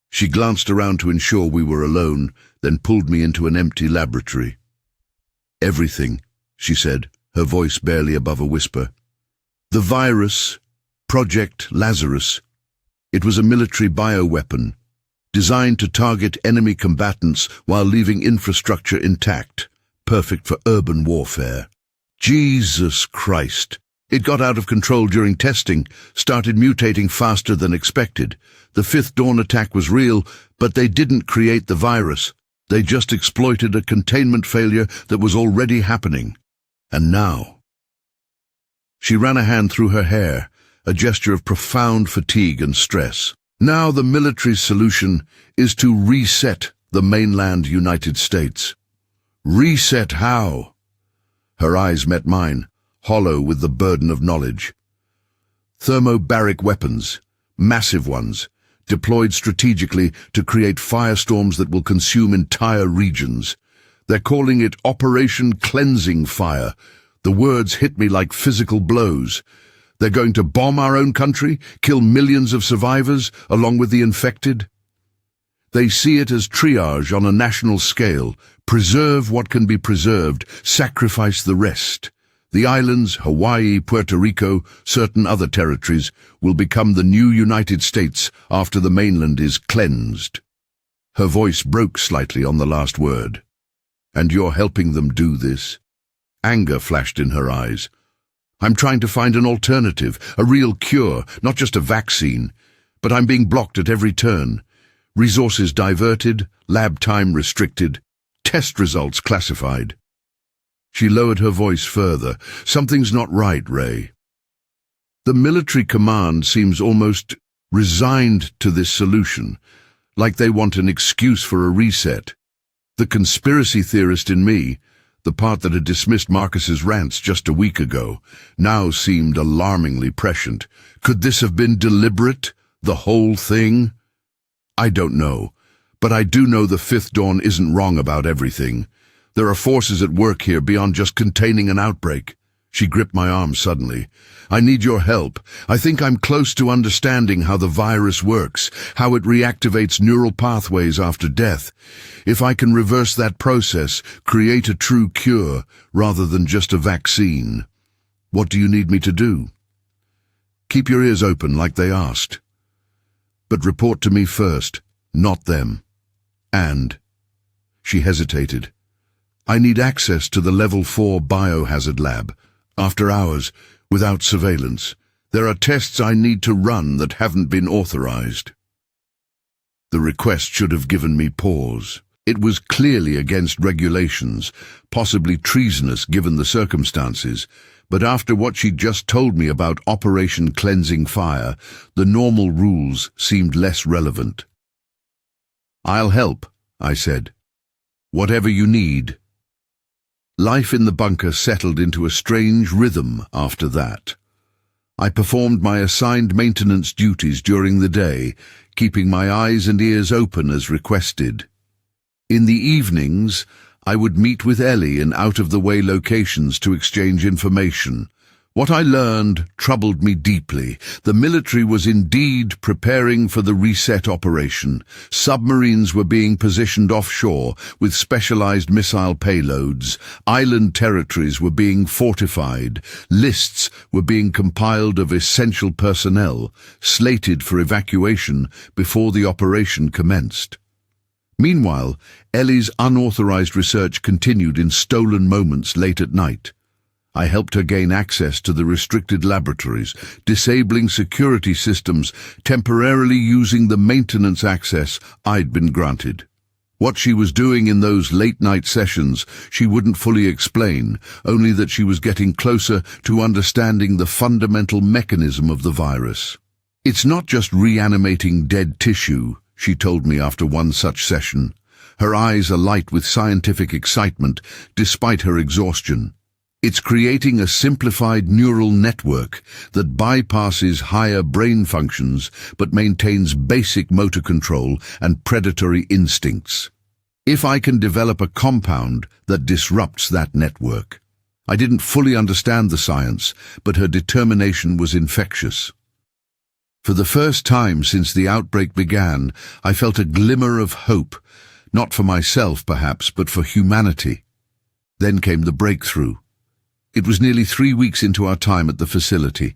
She glanced around to ensure we were alone, then pulled me into an empty laboratory. Everything, she said, her voice barely above a whisper. The virus, Project Lazarus. It was a military bioweapon, designed to target enemy combatants while leaving infrastructure intact, perfect for urban warfare. Jesus Christ! It got out of control during testing, started mutating faster than expected. The Fifth Dawn attack was real, but they didn't create the virus. They just exploited a containment failure that was already happening. And now... She ran a hand through her hair, a gesture of profound fatigue and stress. Now the military's solution is to reset the mainland United States. Reset how? Her eyes met mine, hollow with the burden of knowledge. Thermobaric weapons, massive ones, deployed strategically to create firestorms that will consume entire regions. They're calling it Operation Cleansing Fire. The words hit me like physical blows. They're going to bomb our own country, kill millions of survivors, along with the infected. They see it as triage on a national scale. Preserve what can be preserved, sacrifice the rest. The islands, Hawaii, Puerto Rico, certain other territories, will become the new United States after the mainland is cleansed. Her voice broke slightly on the last word. And you're helping them do this? Anger flashed in her eyes. I'm trying to find an alternative, a real cure, not just a vaccine. But I'm being blocked at every turn. Resources diverted, lab time restricted, test results classified. She lowered her voice further. Something's not right, Ray. The military command seems almost resigned to this solution, like they want an excuse for a reset. The conspiracy theorist in me, the part that had dismissed Marcus's rants just a week ago, now seemed alarmingly prescient. Could this have been deliberate, the whole thing? I don't know, but I do know the Fifth Dawn isn't wrong about everything. There are forces at work here beyond just containing an outbreak. She gripped my arm suddenly. I need your help. I think I'm close to understanding how the virus works, how it reactivates neural pathways after death. If I can reverse that process, create a true cure rather than just a vaccine. What do you need me to do? Keep your ears open like they asked. But report to me first, not them. And... She hesitated. I need access to the Level 4 biohazard lab. After hours, without surveillance. There are tests I need to run that haven't been authorized. The request should have given me pause. It was clearly against regulations, possibly treasonous given the circumstances, But after what she'd just told me about Operation Cleansing Fire, the normal rules seemed less relevant. "I'll help," I said. "Whatever you need." Life in the bunker settled into a strange rhythm after that. I performed my assigned maintenance duties during the day, keeping my eyes and ears open as requested. In the evenings, I would meet with Ellie in out-of-the-way locations to exchange information. What I learned troubled me deeply. The military was indeed preparing for the reset operation. Submarines were being positioned offshore with specialized missile payloads. Island territories were being fortified. Lists were being compiled of essential personnel, slated for evacuation before the operation commenced. Meanwhile, Ellie's unauthorized research continued in stolen moments late at night. I helped her gain access to the restricted laboratories, disabling security systems, temporarily using the maintenance access I'd been granted. What she was doing in those late-night sessions she wouldn't fully explain, only that she was getting closer to understanding the fundamental mechanism of the virus. "It's not just reanimating dead tissue," she told me after one such session, her eyes alight with scientific excitement despite her exhaustion. "It's creating a simplified neural network that bypasses higher brain functions but maintains basic motor control and predatory instincts. If I can develop a compound that disrupts that network." I didn't fully understand the science, but her determination was infectious. For the first time since the outbreak began, I felt a glimmer of hope, not for myself perhaps, but for humanity. Then came the breakthrough. It was nearly 3 weeks into our time at the facility.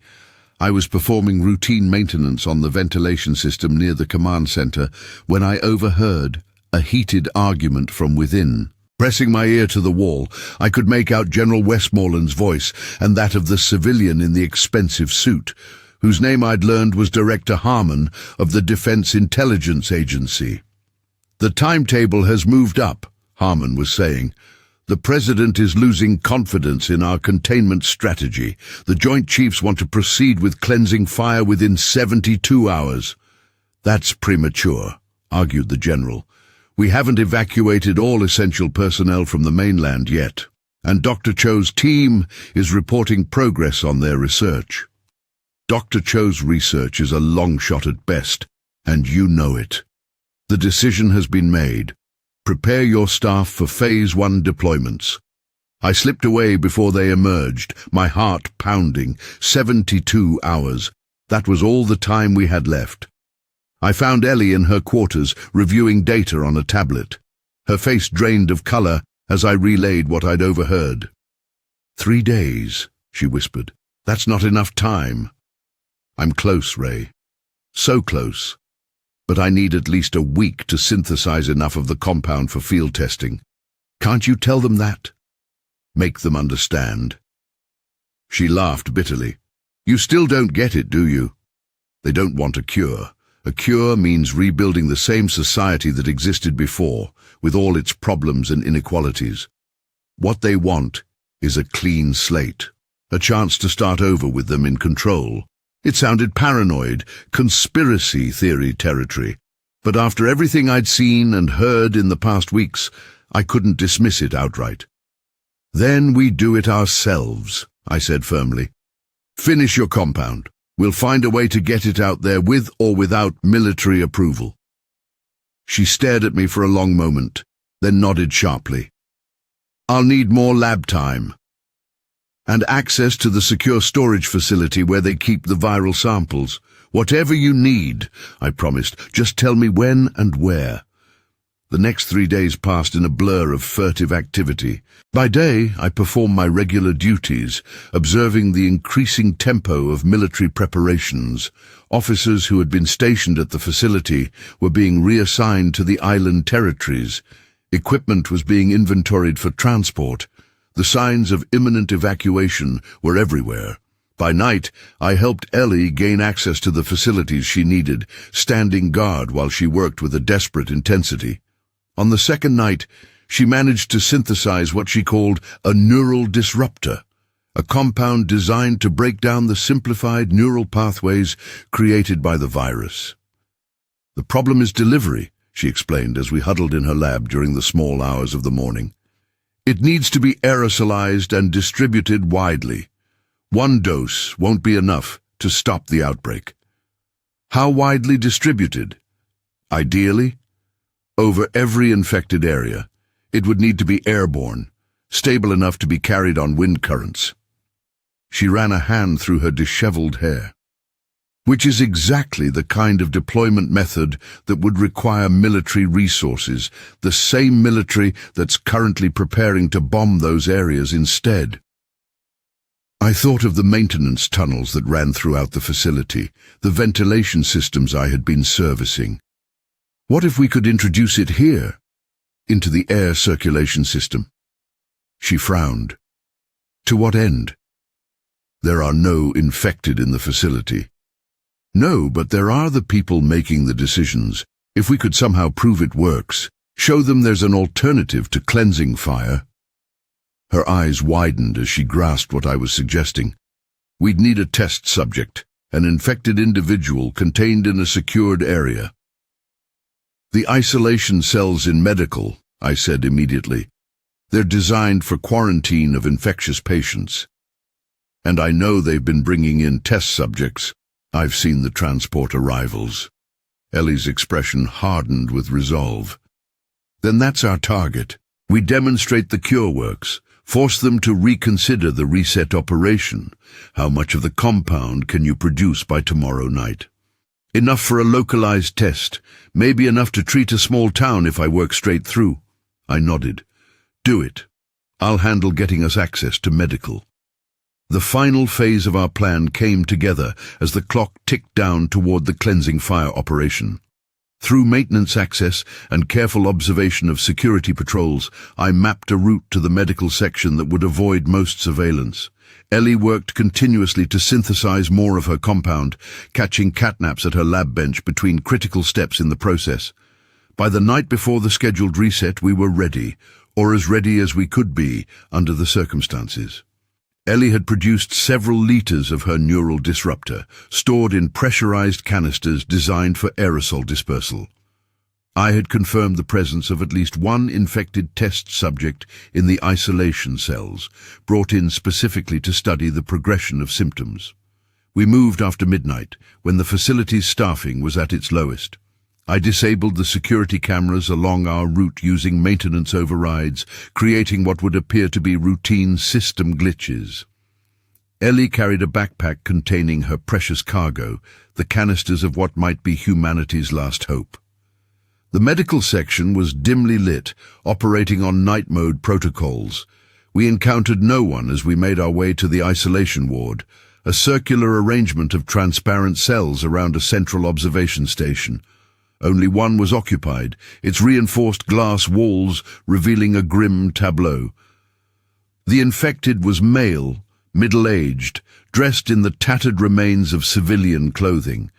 I was performing routine maintenance on the ventilation system near the command center when I overheard a heated argument from within. Pressing my ear to the wall, I could make out General Westmoreland's voice and that of the civilian in the expensive suit, whose name I'd learned was Director Harmon of the Defense Intelligence Agency. "The timetable has moved up," Harmon was saying. "The President is losing confidence in our containment strategy. The Joint Chiefs want to proceed with cleansing fire within 72 hours. "That's premature," argued the General. "We haven't evacuated all essential personnel from the mainland yet, and Dr. Cho's team is reporting progress on their research." Dr. Cho's research is a long shot at best, and you know it. The decision has been made. Prepare your staff for Phase 1 deployments. I slipped away before they emerged, my heart pounding. 72 hours. That was all the time we had left. I found Ellie in her quarters, reviewing data on a tablet. Her face drained of color as I relayed what I'd overheard. 3 days, she whispered. "That's not enough time." "I'm close, Ray. So close. But I need at least a week to synthesize enough of the compound for field testing. Can't you tell them that? Make them understand." She laughed bitterly. "You still don't get it, do you? They don't want a cure. A cure means rebuilding the same society that existed before, with all its problems and inequalities. What they want is a clean slate, a chance to start over with them in control." It sounded paranoid, conspiracy theory territory, but after everything I'd seen and heard in the past weeks, I couldn't dismiss it outright. "Then we do it ourselves," I said firmly. "Finish your compound. We'll find a way to get it out there with or without military approval." She stared at me for a long moment, then nodded sharply. "I'll need more lab time. And access to the secure storage facility where they keep the viral samples. Whatever you need," I promised. "Just tell me when and where." The next 3 days passed in a blur of furtive activity. By day, I performed my regular duties, observing the increasing tempo of military preparations. Officers who had been stationed at the facility were being reassigned to the island territories. Equipment was being inventoried for transport. The signs of imminent evacuation were everywhere. By night, I helped Ellie gain access to the facilities she needed, standing guard while she worked with a desperate intensity. On the second night, she managed to synthesize what she called a neural disruptor, a compound designed to break down the simplified neural pathways created by the virus. "The problem is delivery," she explained as we huddled in her lab during the small hours of the morning. "It needs to be aerosolized and distributed widely. One dose won't be enough to stop the outbreak." "How widely distributed?" "Ideally, over every infected area. It would need to be airborne, stable enough to be carried on wind currents." She ran a hand through her disheveled hair. "Which is exactly the kind of deployment method that would require military resources, the same military that's currently preparing to bomb those areas instead." I thought of the maintenance tunnels that ran throughout the facility, the ventilation systems I had been servicing. What if we could introduce it here, into the air circulation system? She frowned. "To what end?" "There are no infected in the facility." "No, but there are the people making the decisions. If we could somehow prove it works, show them there's an alternative to cleansing fire." Her eyes widened as she grasped what I was suggesting. "We'd need a test subject, an infected individual contained in a secured area." "The isolation cells in medical," I said immediately. "They're designed for quarantine of infectious patients. And I know they've been bringing in test subjects. I've seen the transport arrivals." Ellie's expression hardened with resolve. "Then that's our target. We demonstrate the cure works. Force them to reconsider the reset operation. How much of the compound can you produce by tomorrow night?" "Enough for a localized test. Maybe enough to treat a small town if I work straight through." I nodded. "Do it. I'll handle getting us access to medical." The final phase of our plan came together as the clock ticked down toward the cleansing fire operation. Through maintenance access and careful observation of security patrols, I mapped a route to the medical section that would avoid most surveillance. Ellie worked continuously to synthesize more of her compound, catching catnaps at her lab bench between critical steps in the process. By the night before the scheduled reset, we were ready, or as ready as we could be under the circumstances. Ellie had produced several liters of her neural disruptor, stored in pressurized canisters designed for aerosol dispersal. I had confirmed the presence of at least one infected test subject in the isolation cells, brought in specifically to study the progression of symptoms. We moved after midnight, when the facility's staffing was at its lowest. I disabled the security cameras along our route using maintenance overrides, creating what would appear to be routine system glitches. Ellie carried a backpack containing her precious cargo, the canisters of what might be humanity's last hope. The medical section was dimly lit, operating on night mode protocols. We encountered no one as we made our way to the isolation ward, a circular arrangement of transparent cells around a central observation station. Only one was occupied, its reinforced glass walls revealing a grim tableau. The infected was male, middle-aged, dressed in the tattered remains of civilian clothing.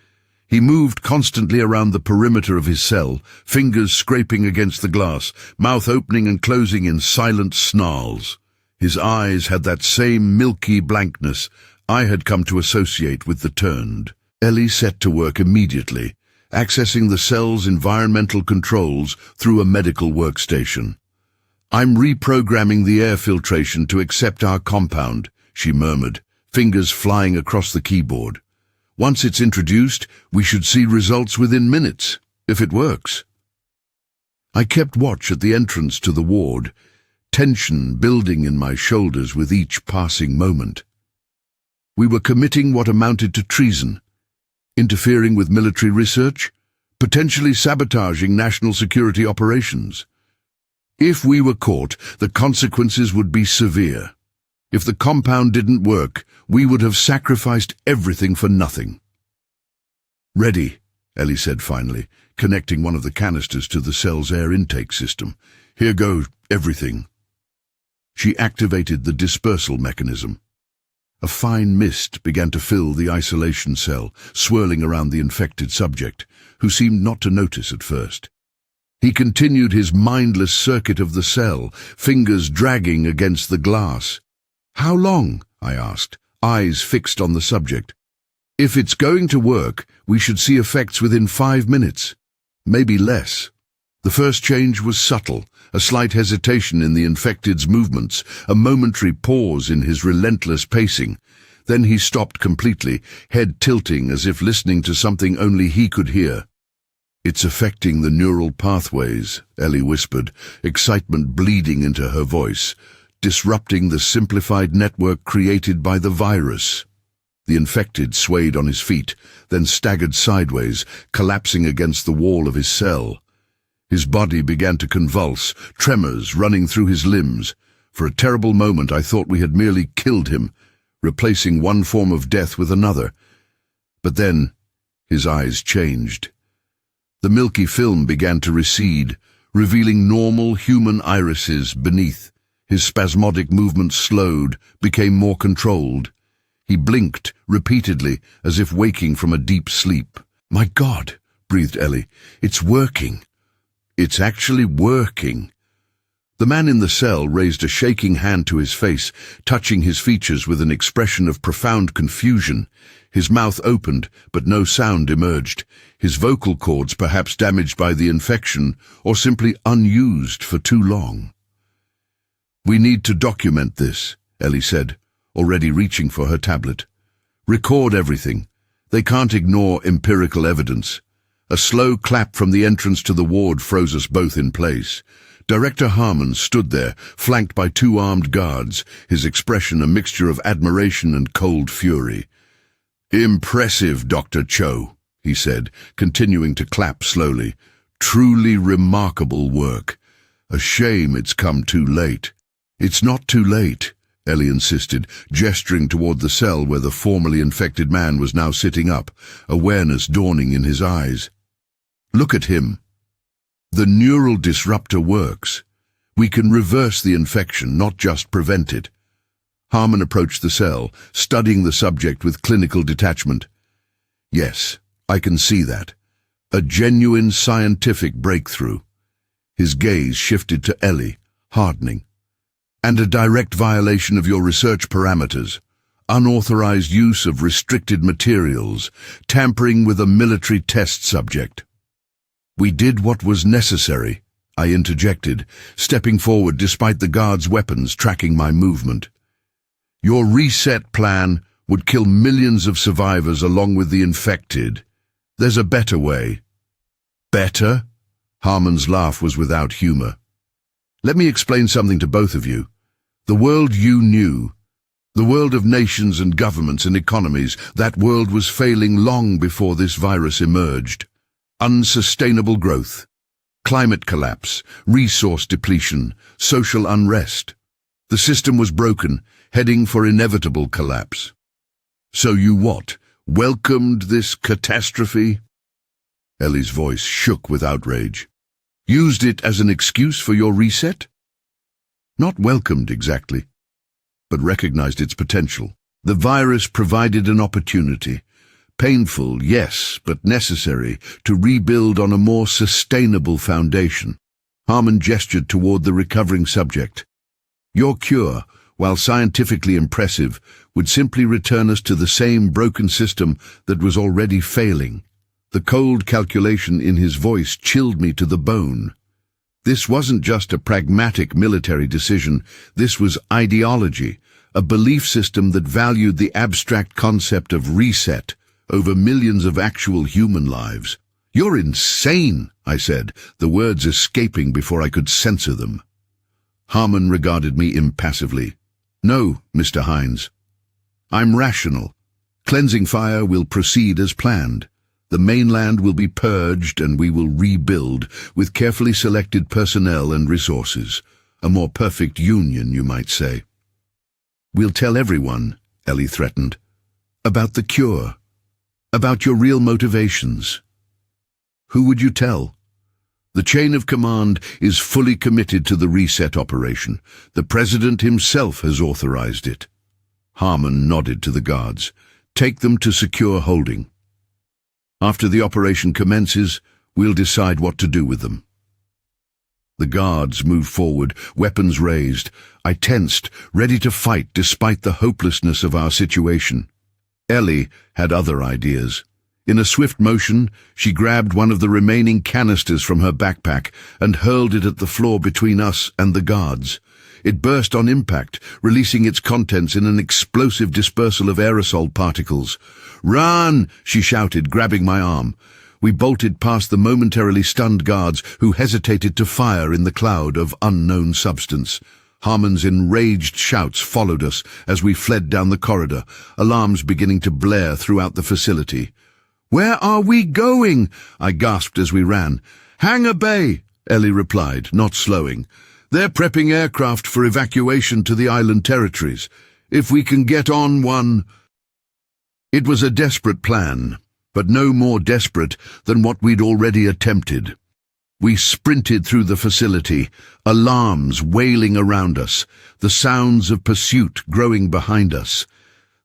He moved constantly around the perimeter of his cell, fingers scraping against the glass, mouth opening and closing in silent snarls. His eyes had that same milky blankness I had come to associate with the Turned. Ellie set to work immediately, accessing the cell's environmental controls through a medical workstation. "I'm reprogramming the air filtration to accept our compound," she murmured, fingers flying across the keyboard. "Once it's introduced, we should see results within minutes, if it works." I kept watch at the entrance to the ward, tension building in my shoulders with each passing moment. We were committing what amounted to treason, interfering with military research, potentially sabotaging national security operations. If we were caught, the consequences would be severe. If the compound didn't work, we would have sacrificed everything for nothing. "Ready," Ellie said finally, connecting one of the canisters to the cell's air intake system. "Here goes everything." She activated the dispersal mechanism. A fine mist began to fill the isolation cell, swirling around the infected subject, who seemed not to notice at first. He continued his mindless circuit of the cell, fingers dragging against the glass. "How long?" I asked, eyes fixed on the subject. If it's going to work, we should see effects within 5 minutes. Maybe less. The first change was subtle, a slight hesitation in the infected's movements, a momentary pause in his relentless pacing. Then he stopped completely, head tilting as if listening to something only he could hear. "It's affecting the neural pathways," Ellie whispered, excitement bleeding into her voice, "disrupting the simplified network created by the virus." The infected swayed on his feet, then staggered sideways, collapsing against the wall of his cell. His body began to convulse, tremors running through his limbs. For a terrible moment I thought we had merely killed him, replacing one form of death with another. But then his eyes changed. The milky film began to recede, revealing normal human irises beneath. His spasmodic movements slowed, became more controlled. He blinked repeatedly, as if waking from a deep sleep. "My God," breathed Ellie, "it's working." "It's actually working." The man in the cell raised a shaking hand to his face, touching his features with an expression of profound confusion. His mouth opened, but no sound emerged, his vocal cords perhaps damaged by the infection or simply unused for too long. "We need to document this," Ellie said, already reaching for her tablet. "Record everything. They can't ignore empirical evidence." A slow clap from the entrance to the ward froze us both in place. Director Harmon stood there, flanked by 2 armed guards, his expression a mixture of admiration and cold fury. "Impressive, Dr. Cho," he said, continuing to clap slowly. "Truly remarkable work. A shame it's come too late." "It's not too late," Ellie insisted, gesturing toward the cell where the formerly infected man was now sitting up, awareness dawning in his eyes. "Look at him. The neural disruptor works. We can reverse the infection, not just prevent it." Harmon approached the cell, studying the subject with clinical detachment. "Yes, I can see that. A genuine scientific breakthrough." His gaze shifted to Ellie, hardening. "And a direct violation of your research parameters. Unauthorized use of restricted materials, tampering with a military test subject." "We did what was necessary," I interjected, stepping forward despite the guards' weapons tracking my movement. "Your reset plan would kill millions of survivors along with the infected. There's a better way." "Better?" Harmon's laugh was without humor. "Let me explain something to both of you. The world you knew, the world of nations and governments and economies, that world was failing long before this virus emerged. Unsustainable growth, climate collapse, resource depletion, social unrest. The system was broken, heading for inevitable collapse. So you what? Welcomed this catastrophe?" Ellie's voice shook with outrage. "Used it as an excuse for your reset?" "Not welcomed exactly, but recognized its potential. The virus provided an opportunity. Painful, yes, but necessary, to rebuild on a more sustainable foundation." Harmon gestured toward the recovering subject. "Your cure, while scientifically impressive, would simply return us to the same broken system that was already failing." The cold calculation in his voice chilled me to the bone. This wasn't just a pragmatic military decision, this was ideology, a belief system that valued the abstract concept of reset over millions of actual human lives. "You're insane," I said, the words escaping before I could censor them. Harmon regarded me impassively. "No, Mr. Hines. I'm rational. Cleansing fire will proceed as planned. The mainland will be purged and we will rebuild with carefully selected personnel and resources. A more perfect union, you might say." "We'll tell everyone," Ellie threatened, "about the cure. About your real motivations." "Who would you tell?" "The chain of command is fully committed to the reset operation. The President himself has authorized it." Harmon nodded to the guards. "Take them to secure holding. After the operation commences, we'll decide what to do with them." The guards moved forward, weapons raised. I tensed, ready to fight despite the hopelessness of our situation. Ellie had other ideas. In a swift motion, she grabbed one of the remaining canisters from her backpack and hurled it at the floor between us and the guards. It burst on impact, releasing its contents in an explosive dispersal of aerosol particles. "Run!" she shouted, grabbing my arm. We bolted past the momentarily stunned guards who hesitated to fire in the cloud of unknown substance. Harmon's enraged shouts followed us as we fled down the corridor, alarms beginning to blare throughout the facility. "Where are we going?" I gasped as we ran. "Hangar Bay," Ellie replied, not slowing. "They're prepping aircraft for evacuation to the island territories. If we can get on one—" It was a desperate plan, but no more desperate than what we'd already attempted. We sprinted through the facility, alarms wailing around us, the sounds of pursuit growing behind us.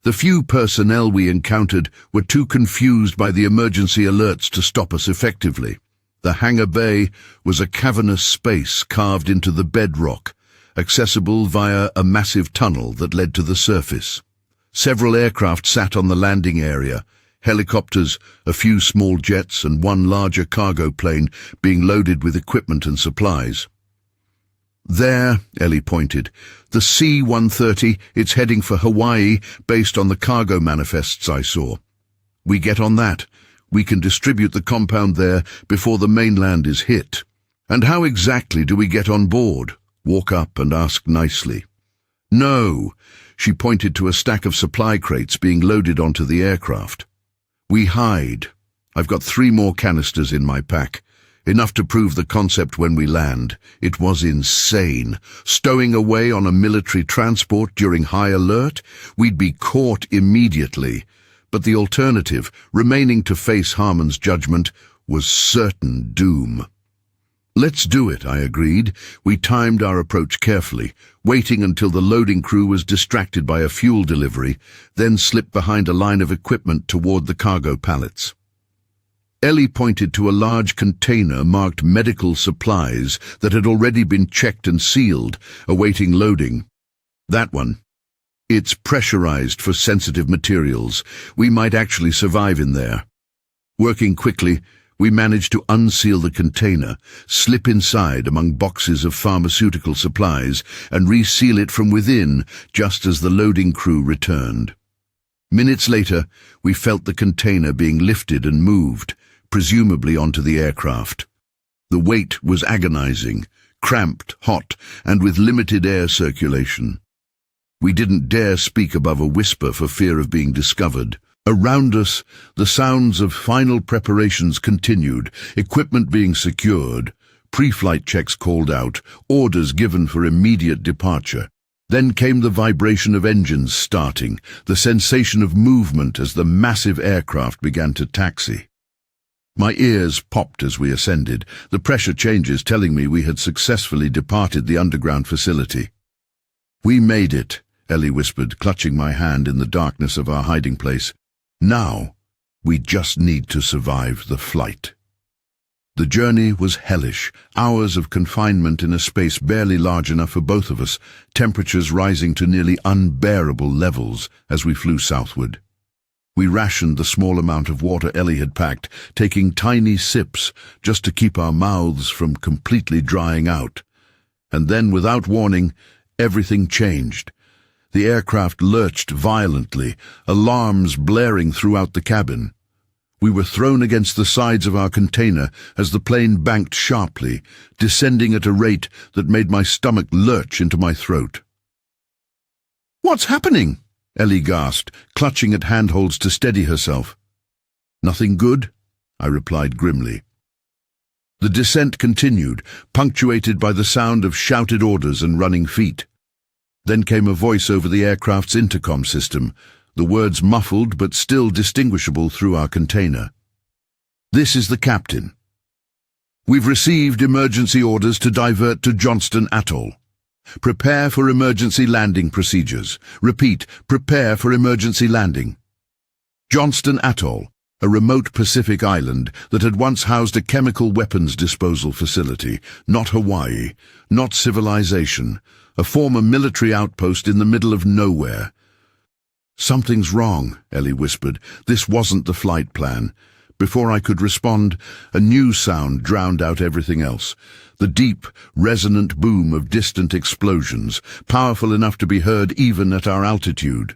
The few personnel we encountered were too confused by the emergency alerts to stop us effectively. The hangar bay was a cavernous space carved into the bedrock, accessible via a massive tunnel that led to the surface. Several aircraft sat on the landing area, helicopters, a few small jets, and one larger cargo plane being loaded with equipment and supplies. "There," Ellie pointed, "the C-130, it's heading for Hawaii based on the cargo manifests I saw. We get on that. We can distribute the compound there before the mainland is hit." "And how exactly do we get on board?" Walk up and asked nicely. "No," she pointed to a stack of supply crates being loaded onto the aircraft. "We hide. I've got 3 more canisters in my pack. Enough to prove the concept when we land." It was insane. Stowing away on a military transport during high alert? We'd be caught immediately. But the alternative, remaining to face Harmon's judgment, was certain doom. "Let's do it," I agreed. We timed our approach carefully, waiting until the loading crew was distracted by a fuel delivery, then slipped behind a line of equipment toward the cargo pallets. Ellie pointed to a large container marked medical supplies that had already been checked and sealed, awaiting loading. "That one. It's pressurized for sensitive materials. We might actually survive in there." Working quickly, we managed to unseal the container, slip inside among boxes of pharmaceutical supplies, and reseal it from within just as the loading crew returned. Minutes later, we felt the container being lifted and moved, presumably onto the aircraft. The weight was agonizing, cramped, hot, and with limited air circulation. We didn't dare speak above a whisper for fear of being discovered. Around us, the sounds of final preparations continued, equipment being secured, pre-flight checks called out, orders given for immediate departure. Then came the vibration of engines starting, the sensation of movement as the massive aircraft began to taxi. My ears popped as we ascended, the pressure changes telling me we had successfully departed the underground facility. "We made it," Ellie whispered, clutching my hand in the darkness of our hiding place. "Now, we just need to survive the flight." The journey was hellish, hours of confinement in a space barely large enough for both of us, temperatures rising to nearly unbearable levels as we flew southward. We rationed the small amount of water Ellie had packed, taking tiny sips just to keep our mouths from completely drying out. And then, without warning, everything changed. The aircraft lurched violently, alarms blaring throughout the cabin. We were thrown against the sides of our container as the plane banked sharply, descending at a rate that made my stomach lurch into my throat. "What's happening?" Ellie gasped, clutching at handholds to steady herself. "Nothing good," I replied grimly. The descent continued, punctuated by the sound of shouted orders and running feet. Then came a voice over the aircraft's intercom system, the words muffled but still distinguishable through our container. "This is the captain. We've received emergency orders to divert to Johnston Atoll. Prepare for emergency landing procedures. Repeat, prepare for emergency landing. Johnston Atoll. A remote Pacific island that had once housed a chemical weapons disposal facility. Not Hawaii, not civilization. A former military outpost in the middle of nowhere. "Something's wrong," Ellie whispered. "This wasn't the flight plan." Before I could respond, a new sound drowned out everything else. The deep, resonant boom of distant explosions, powerful enough to be heard even at our altitude.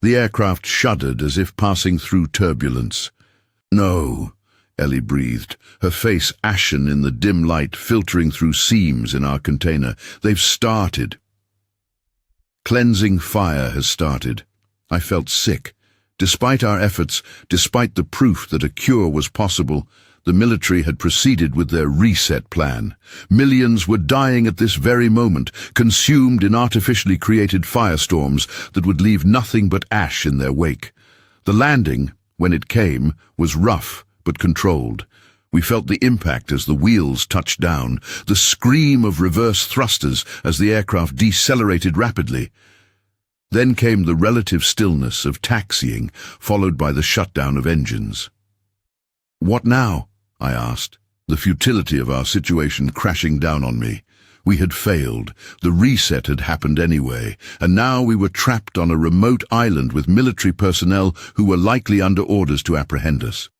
The aircraft shuddered as if passing through turbulence. "No," Ellie breathed, her face ashen in the dim light filtering through seams in our container. "They've started." Cleansing fire has started. I felt sick. Despite our efforts, despite the proof that a cure was possible, the military had proceeded with their reset plan. Millions were dying at this very moment, consumed in artificially created firestorms that would leave nothing but ash in their wake. The landing, when it came, was rough but controlled. We felt the impact as the wheels touched down, the scream of reverse thrusters as the aircraft decelerated rapidly. Then came the relative stillness of taxiing, followed by the shutdown of engines. "What now?" I asked, the futility of our situation crashing down on me. We had failed, the reset had happened anyway, and now we were trapped on a remote island with military personnel who were likely under orders to apprehend us.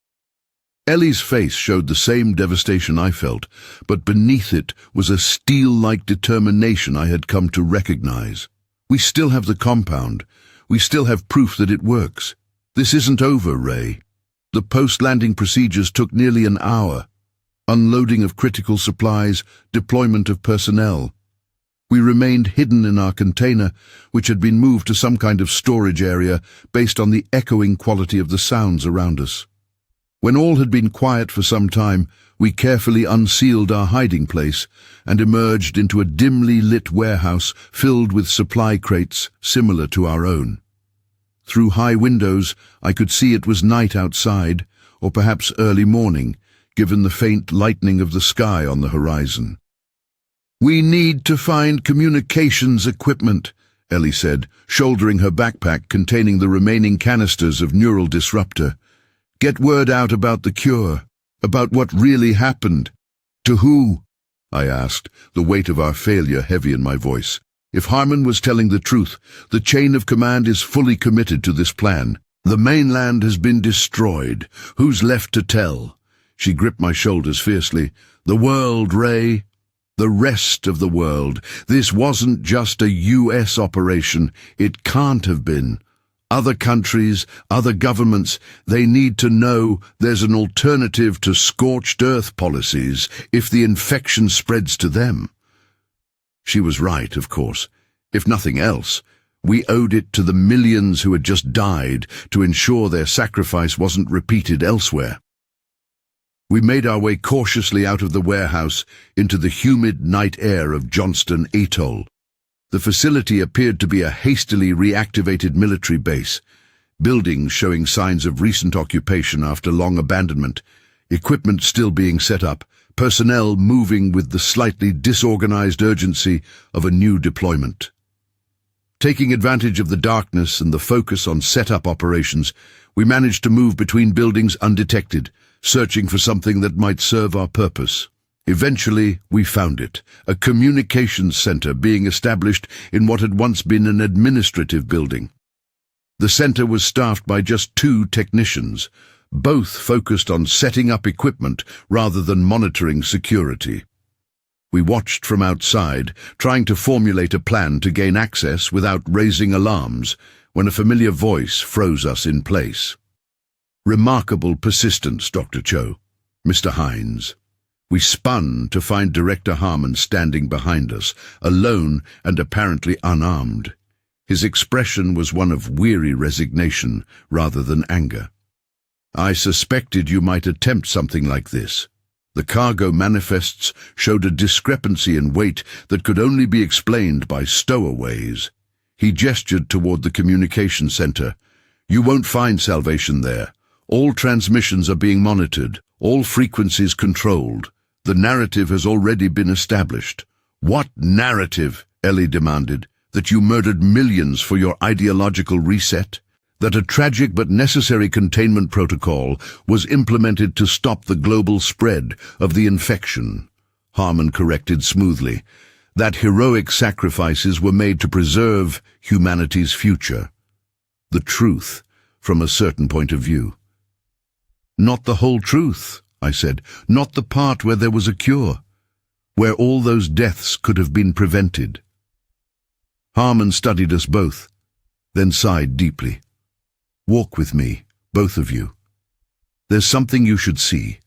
Ellie's face showed the same devastation I felt, but beneath it was a steel-like determination I had come to recognize. "We still have the compound. We still have proof that it works. This isn't over, Ray." The post-landing procedures took nearly an hour. Unloading of critical supplies, deployment of personnel. We remained hidden in our container, which had been moved to some kind of storage area based on the echoing quality of the sounds around us. When all had been quiet for some time, we carefully unsealed our hiding place and emerged into a dimly lit warehouse filled with supply crates similar to our own. Through high windows, I could see it was night outside, or perhaps early morning, given the faint lightening of the sky on the horizon. "We need to find communications equipment," Ellie said, shouldering her backpack containing the remaining canisters of neural disruptor. "Get word out about the cure, about what really happened." "To who?" I asked, the weight of our failure heavy in my voice. If Harmon was telling the truth, the chain of command is fully committed to this plan. The mainland has been destroyed. Who's left to tell? She gripped my shoulders fiercely. "The world, Ray. The rest of the world. This wasn't just a US operation. It can't have been. Other countries, other governments, they need to know there's an alternative to scorched earth policies if the infection spreads to them." She was right, of course. If nothing else, we owed it to the millions who had just died to ensure their sacrifice wasn't repeated elsewhere. We made our way cautiously out of the warehouse into the humid night air of Johnston Atoll. The facility appeared to be a hastily reactivated military base, buildings showing signs of recent occupation after long abandonment, equipment still being set up, personnel moving with the slightly disorganized urgency of a new deployment. Taking advantage of the darkness and the focus on set-up operations, we managed to move between buildings undetected, searching for something that might serve our purpose. Eventually, we found it, a communications center being established in what had once been an administrative building. The center was staffed by just 2 technicians, both focused on setting up equipment rather than monitoring security. We watched from outside, trying to formulate a plan to gain access without raising alarms, when a familiar voice froze us in place. "Remarkable persistence, Dr. Cho. Mr. Hines." We spun to find Director Harmon standing behind us, alone and apparently unarmed. His expression was one of weary resignation rather than anger. "I suspected you might attempt something like this." The cargo manifests showed a discrepancy in weight that could only be explained by stowaways. He gestured toward the communication center. "You won't find salvation there. All transmissions are being monitored, all frequencies controlled. The narrative has already been established." "What narrative?" Ellie demanded. "That you murdered millions for your ideological reset? that a tragic but necessary containment protocol was implemented to stop the global spread of the infection. Harmon corrected smoothly. That heroic sacrifices were made to preserve humanity's future. The truth, from a certain point of view. Not the whole truth, I said, not the part where there was a cure, where all those deaths could have been prevented. Harmon studied us both, then sighed deeply. Walk with me, both of you. There's something you should see.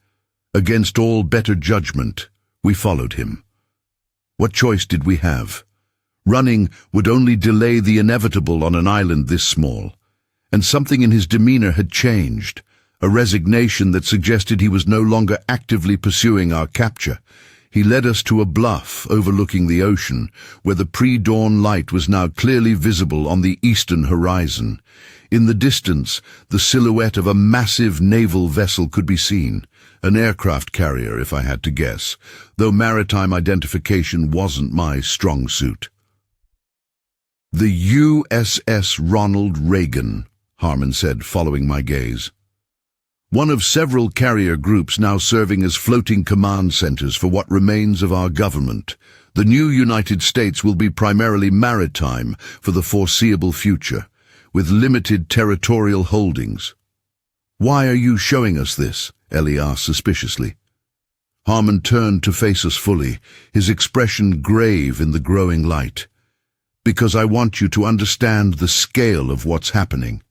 Against all better judgment, we followed him. What choice did we have? Running would only delay the inevitable on an island this small, and something in his demeanor had changed, a resignation that suggested he was no longer actively pursuing our capture. He led us to a bluff overlooking the ocean, where the pre-dawn light was now clearly visible on the eastern horizon. In the distance, the silhouette of a massive naval vessel could be seen, an aircraft carrier, if I had to guess, though maritime identification wasn't my strong suit. The USS Ronald Reagan, Harmon said, following my gaze. One of several carrier groups now serving as floating command centers for what remains of our government. The new United States will be primarily maritime for the foreseeable future, with limited territorial holdings. Why are you showing us this? Ellie asked suspiciously. Harmon turned to face us fully, his expression grave in the growing light. Because I want you to understand the scale of what's happening.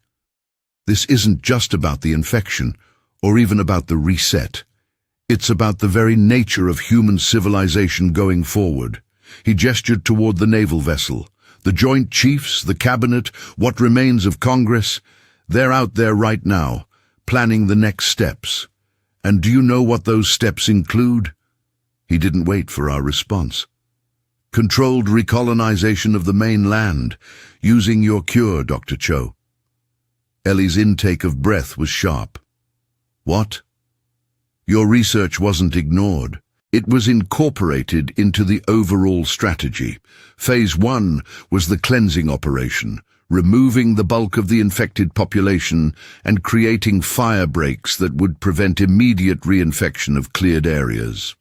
This isn't just about the infection, or even about the reset. It's about the very nature of human civilization going forward. He gestured toward the naval vessel. The Joint Chiefs, the Cabinet, what remains of Congress, they're out there right now, planning the next steps. And do you know what those steps include? He didn't wait for our response. Controlled recolonization of the mainland, using your cure, Dr. Cho. Ellie's intake of breath was sharp. What? Your research wasn't ignored. It was incorporated into the overall strategy. Phase 1 was the cleansing operation, removing the bulk of the infected population and creating fire breaks that would prevent immediate reinfection of cleared areas.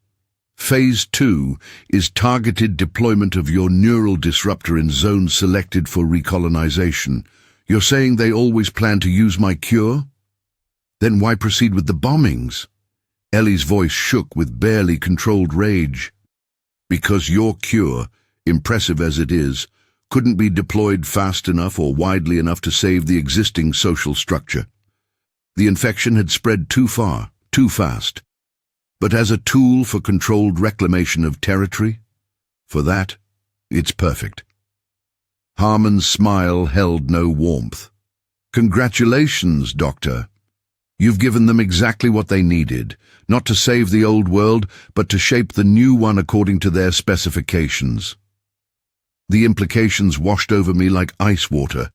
Phase 2 is targeted deployment of your neural disruptor in zones selected for recolonization. You're saying they always plan to use my cure? Then why proceed with the bombings? Ellie's voice shook with barely controlled rage. Because your cure, impressive as it is, couldn't be deployed fast enough or widely enough to save the existing social structure. The infection had spread too far, too fast. But as a tool for controlled reclamation of territory, for that, it's perfect. Harmon's smile held no warmth. Congratulations, Doctor. You've given them exactly what they needed, not to save the old world, but to shape the new one according to their specifications. The implications washed over me like ice water.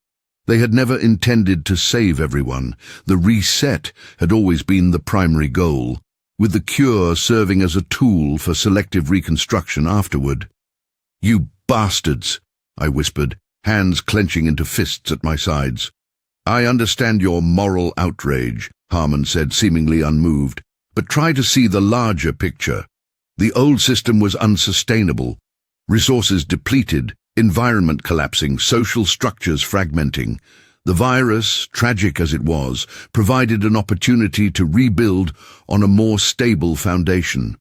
They had never intended to save everyone. The reset had always been the primary goal, with the cure serving as a tool for selective reconstruction afterward. You bastards, I whispered, hands clenching into fists at my sides. I understand your moral outrage, Harmon said, seemingly unmoved, but try to see the larger picture. The old system was unsustainable, resources depleted, environment collapsing, social structures fragmenting. The virus, tragic as it was, provided an opportunity to rebuild on a more stable foundation.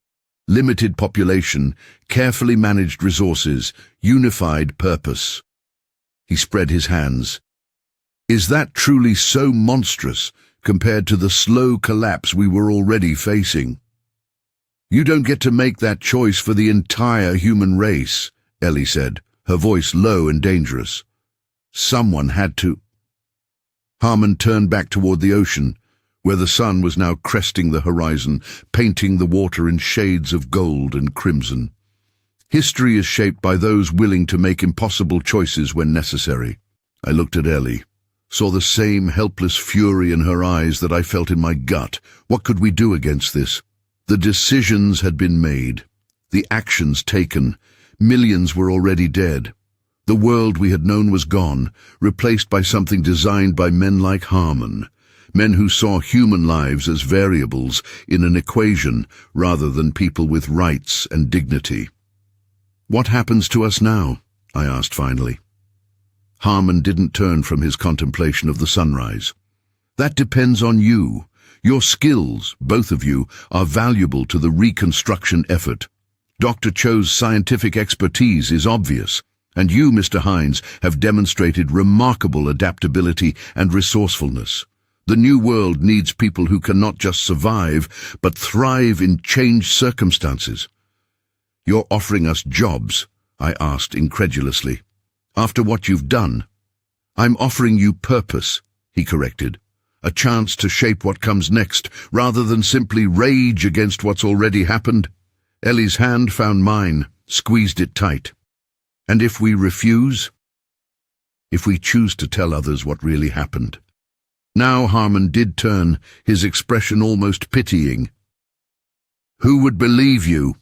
Limited population, carefully managed resources, unified purpose. He spread his hands. Is that truly so monstrous compared to the slow collapse we were already facing? You don't get to make that choice for the entire human race, Ellie said, her voice low and dangerous. Someone had to. Harmon turned back toward the ocean, where the sun was now cresting the horizon, painting the water in shades of gold and crimson. History is shaped by those willing to make impossible choices when necessary. I looked at Ellie, saw the same helpless fury in her eyes that I felt in my gut. What could we do against this? The decisions had been made, the actions taken. Millions were already dead. The world we had known was gone, replaced by something designed by men like Harmon, men who saw human lives as variables in an equation rather than people with rights and dignity. "What happens to us now?" I asked finally. Harmon didn't turn from his contemplation of the sunrise. "That depends on you. Your skills, both of you, are valuable to the reconstruction effort. Dr. Cho's scientific expertise is obvious, and you, Mr. Hines, have demonstrated remarkable adaptability and resourcefulness. The new world needs people who can not just survive, but thrive in changed circumstances." "You're offering us jobs?" I asked incredulously. "After what you've done?" "I'm offering you purpose," he corrected. "A chance to shape what comes next, rather than simply rage against what's already happened." Ellie's hand found mine, squeezed it tight. "And if we refuse?" "If we choose to tell others what really happened." Now Harmon did turn, his expression almost pitying. "Who would believe you?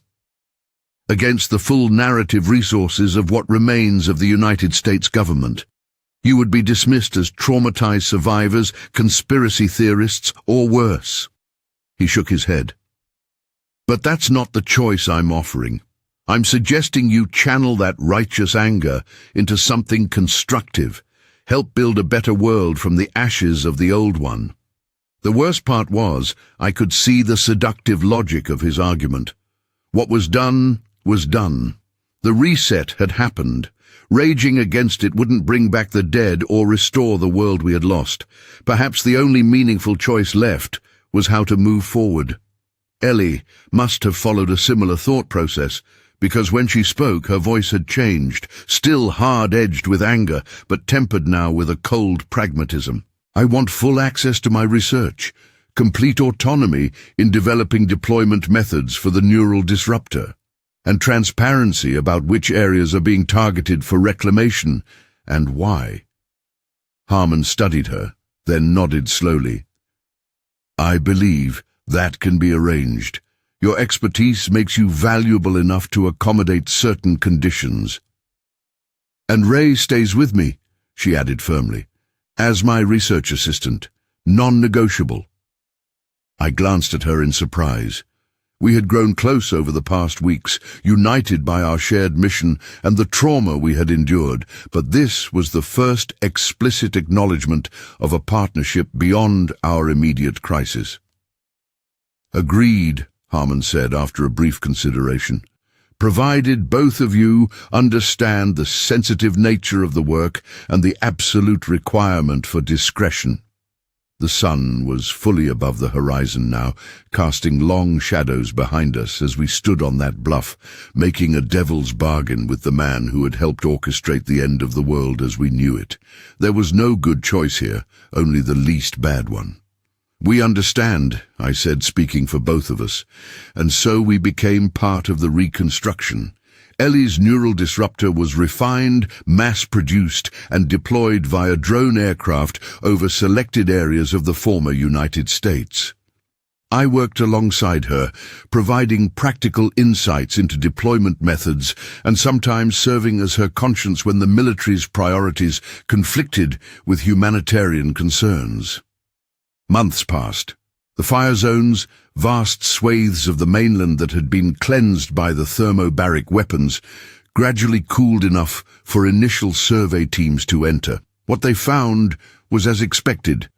Against the full narrative resources of what remains of the United States government. You would be dismissed as traumatized survivors, conspiracy theorists, or worse." He shook his head. "But that's not the choice I'm offering. I'm suggesting you channel that righteous anger into something constructive. Help build a better world from the ashes of the old one." The worst part was, I could see the seductive logic of his argument. What was done was done. The reset had happened. Raging against it wouldn't bring back the dead or restore the world we had lost. Perhaps the only meaningful choice left was how to move forward. Ellie must have followed a similar thought process, because when she spoke, her voice had changed, still hard-edged with anger, but tempered now with a cold pragmatism. "I want full access to my research, complete autonomy in developing deployment methods for the neural disruptor, and transparency about which areas are being targeted for reclamation and why." Harmon studied her, then nodded slowly. "I believe that can be arranged. Your expertise makes you valuable enough to accommodate certain conditions." "And Ray stays with me," she added firmly, "as my research assistant, non-negotiable." I glanced at her in surprise. We had grown close over the past weeks, united by our shared mission and the trauma we had endured, but this was the first explicit acknowledgement of a partnership beyond our immediate crisis. "Agreed," Harmon said after a brief consideration, "provided both of you understand the sensitive nature of the work and the absolute requirement for discretion." The sun was fully above the horizon now, casting long shadows behind us as we stood on that bluff, making a devil's bargain with the man who had helped orchestrate the end of the world as we knew it. There was no good choice here, only the least bad one. "We understand," I said, speaking for both of us, "and so we became part of the reconstruction. Ellie's neural disruptor was refined, mass-produced, and deployed via drone aircraft over selected areas of the former United States. I worked alongside her, providing practical insights into deployment methods and sometimes serving as her conscience when the military's priorities conflicted with humanitarian concerns. Months passed. The fire zones, vast swathes of the mainland that had been cleansed by the thermobaric weapons, gradually cooled enough for initial survey teams to enter. What they found was as expected: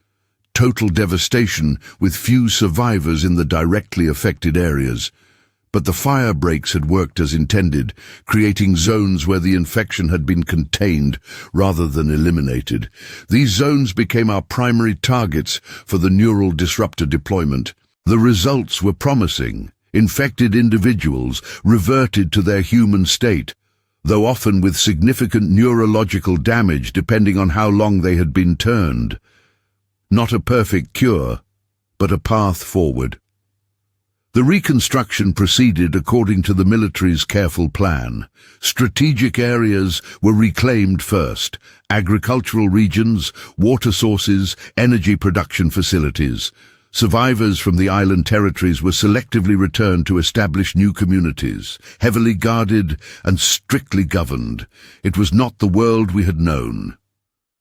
total devastation with few survivors in the directly affected areas. But the fire breaks had worked as intended, creating zones where the infection had been contained rather than eliminated. These zones became our primary targets for the neural disruptor deployment. The results were promising. Infected individuals reverted to their human state, though often with significant neurological damage depending on how long they had been turned. Not a perfect cure, but a path forward. The reconstruction proceeded according to the military's careful plan. Strategic areas were reclaimed first: agricultural regions, water sources, energy production facilities. Survivors from the island territories were selectively returned to establish new communities, heavily guarded and strictly governed. It was not the world we had known,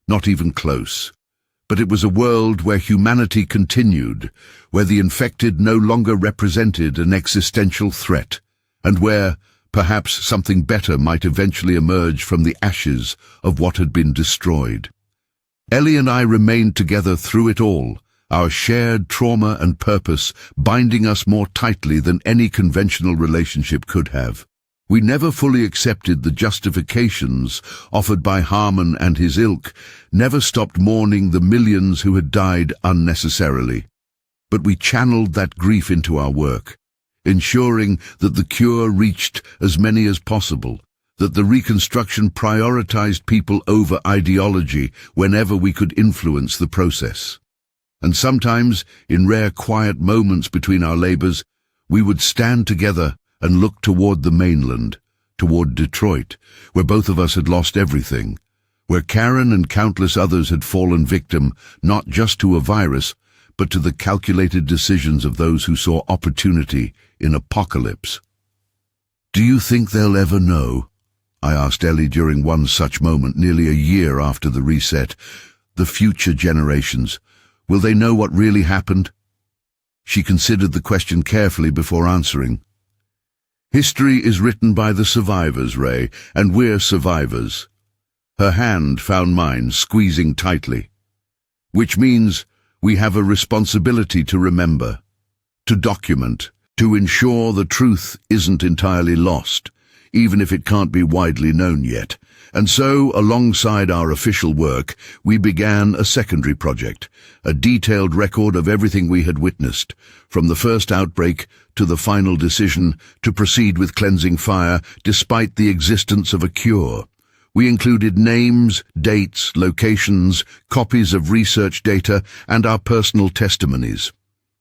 not even close. But it was a world where humanity continued, where the infected no longer represented an existential threat, and where, perhaps, something better might eventually emerge from the ashes of what had been destroyed. Ellie and I remained together through it all, our shared trauma and purpose binding us more tightly than any conventional relationship could have. We never fully accepted the justifications offered by Harmon and his ilk, never stopped mourning the millions who had died unnecessarily. But we channeled that grief into our work, ensuring that the cure reached as many as possible, that the reconstruction prioritized people over ideology whenever we could influence the process. And sometimes, in rare quiet moments between our labors, we would stand together and look toward the mainland, toward Detroit, where both of us had lost everything, where Karen and countless others had fallen victim not just to a virus, but to the calculated decisions of those who saw opportunity in apocalypse. "Do you think they'll ever know?" I asked Ellie during one such moment nearly a year after the reset. "The future generations, will they know what really happened?" She considered the question carefully before answering. "History is written by the survivors, Ray, and we're survivors." Her hand found mine, squeezing tightly. "Which means we have a responsibility to remember, to document, to ensure the truth isn't entirely lost, even if it can't be widely known yet." And so, alongside our official work, we began a secondary project, a detailed record of everything we had witnessed, from the first outbreak to the final decision to proceed with cleansing fire despite the existence of a cure. We included names, dates, locations, copies of research data, and our personal testimonies.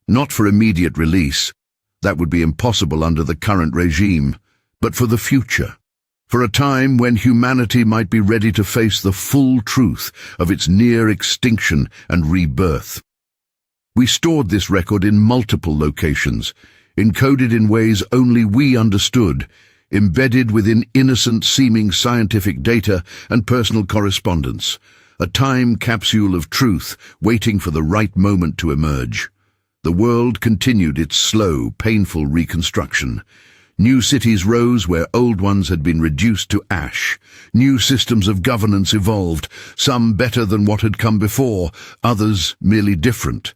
Not for immediate release, that would be impossible under the current regime, but for the future. For a time when humanity might be ready to face the full truth of its near extinction and rebirth. We stored this record in multiple locations, encoded in ways only we understood, embedded within innocent-seeming scientific data and personal correspondence, a time capsule of truth waiting for the right moment to emerge. The world continued its slow, painful reconstruction. New cities rose where old ones had been reduced to ash. New systems of governance evolved, some better than what had come before, others merely different.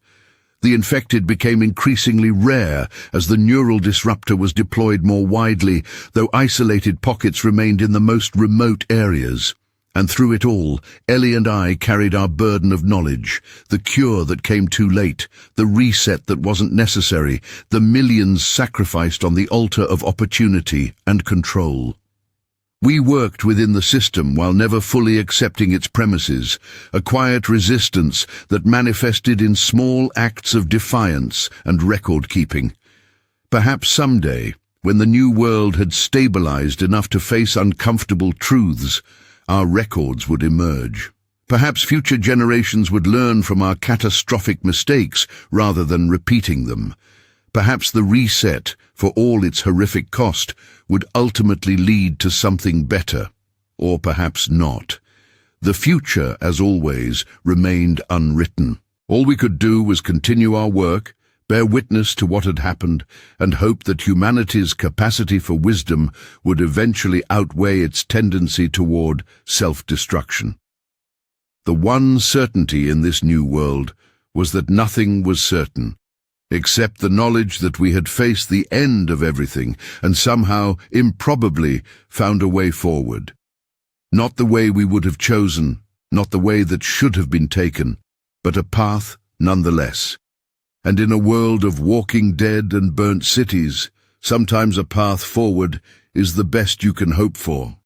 The infected became increasingly rare as the neural disruptor was deployed more widely, though isolated pockets remained in the most remote areas. And through it all, Ellie and I carried our burden of knowledge, the cure that came too late, the reset that wasn't necessary, the millions sacrificed on the altar of opportunity and control. We worked within the system while never fully accepting its premises, a quiet resistance that manifested in small acts of defiance and record-keeping. Perhaps someday, when the new world had stabilized enough to face uncomfortable truths, our records would emerge. Perhaps future generations would learn from our catastrophic mistakes rather than repeating them. Perhaps the reset, for all its horrific cost, would ultimately lead to something better. Or perhaps not. The future, as always, remained unwritten. All we could do was continue our work, bear witness to what had happened, and hope that humanity's capacity for wisdom would eventually outweigh its tendency toward self-destruction. The one certainty in this new world was that nothing was certain, except the knowledge that we had faced the end of everything and somehow, improbably, found a way forward. Not the way we would have chosen, not the way that should have been taken, but a path nonetheless. And in a world of walking dead and burnt cities, sometimes a path forward is the best you can hope for.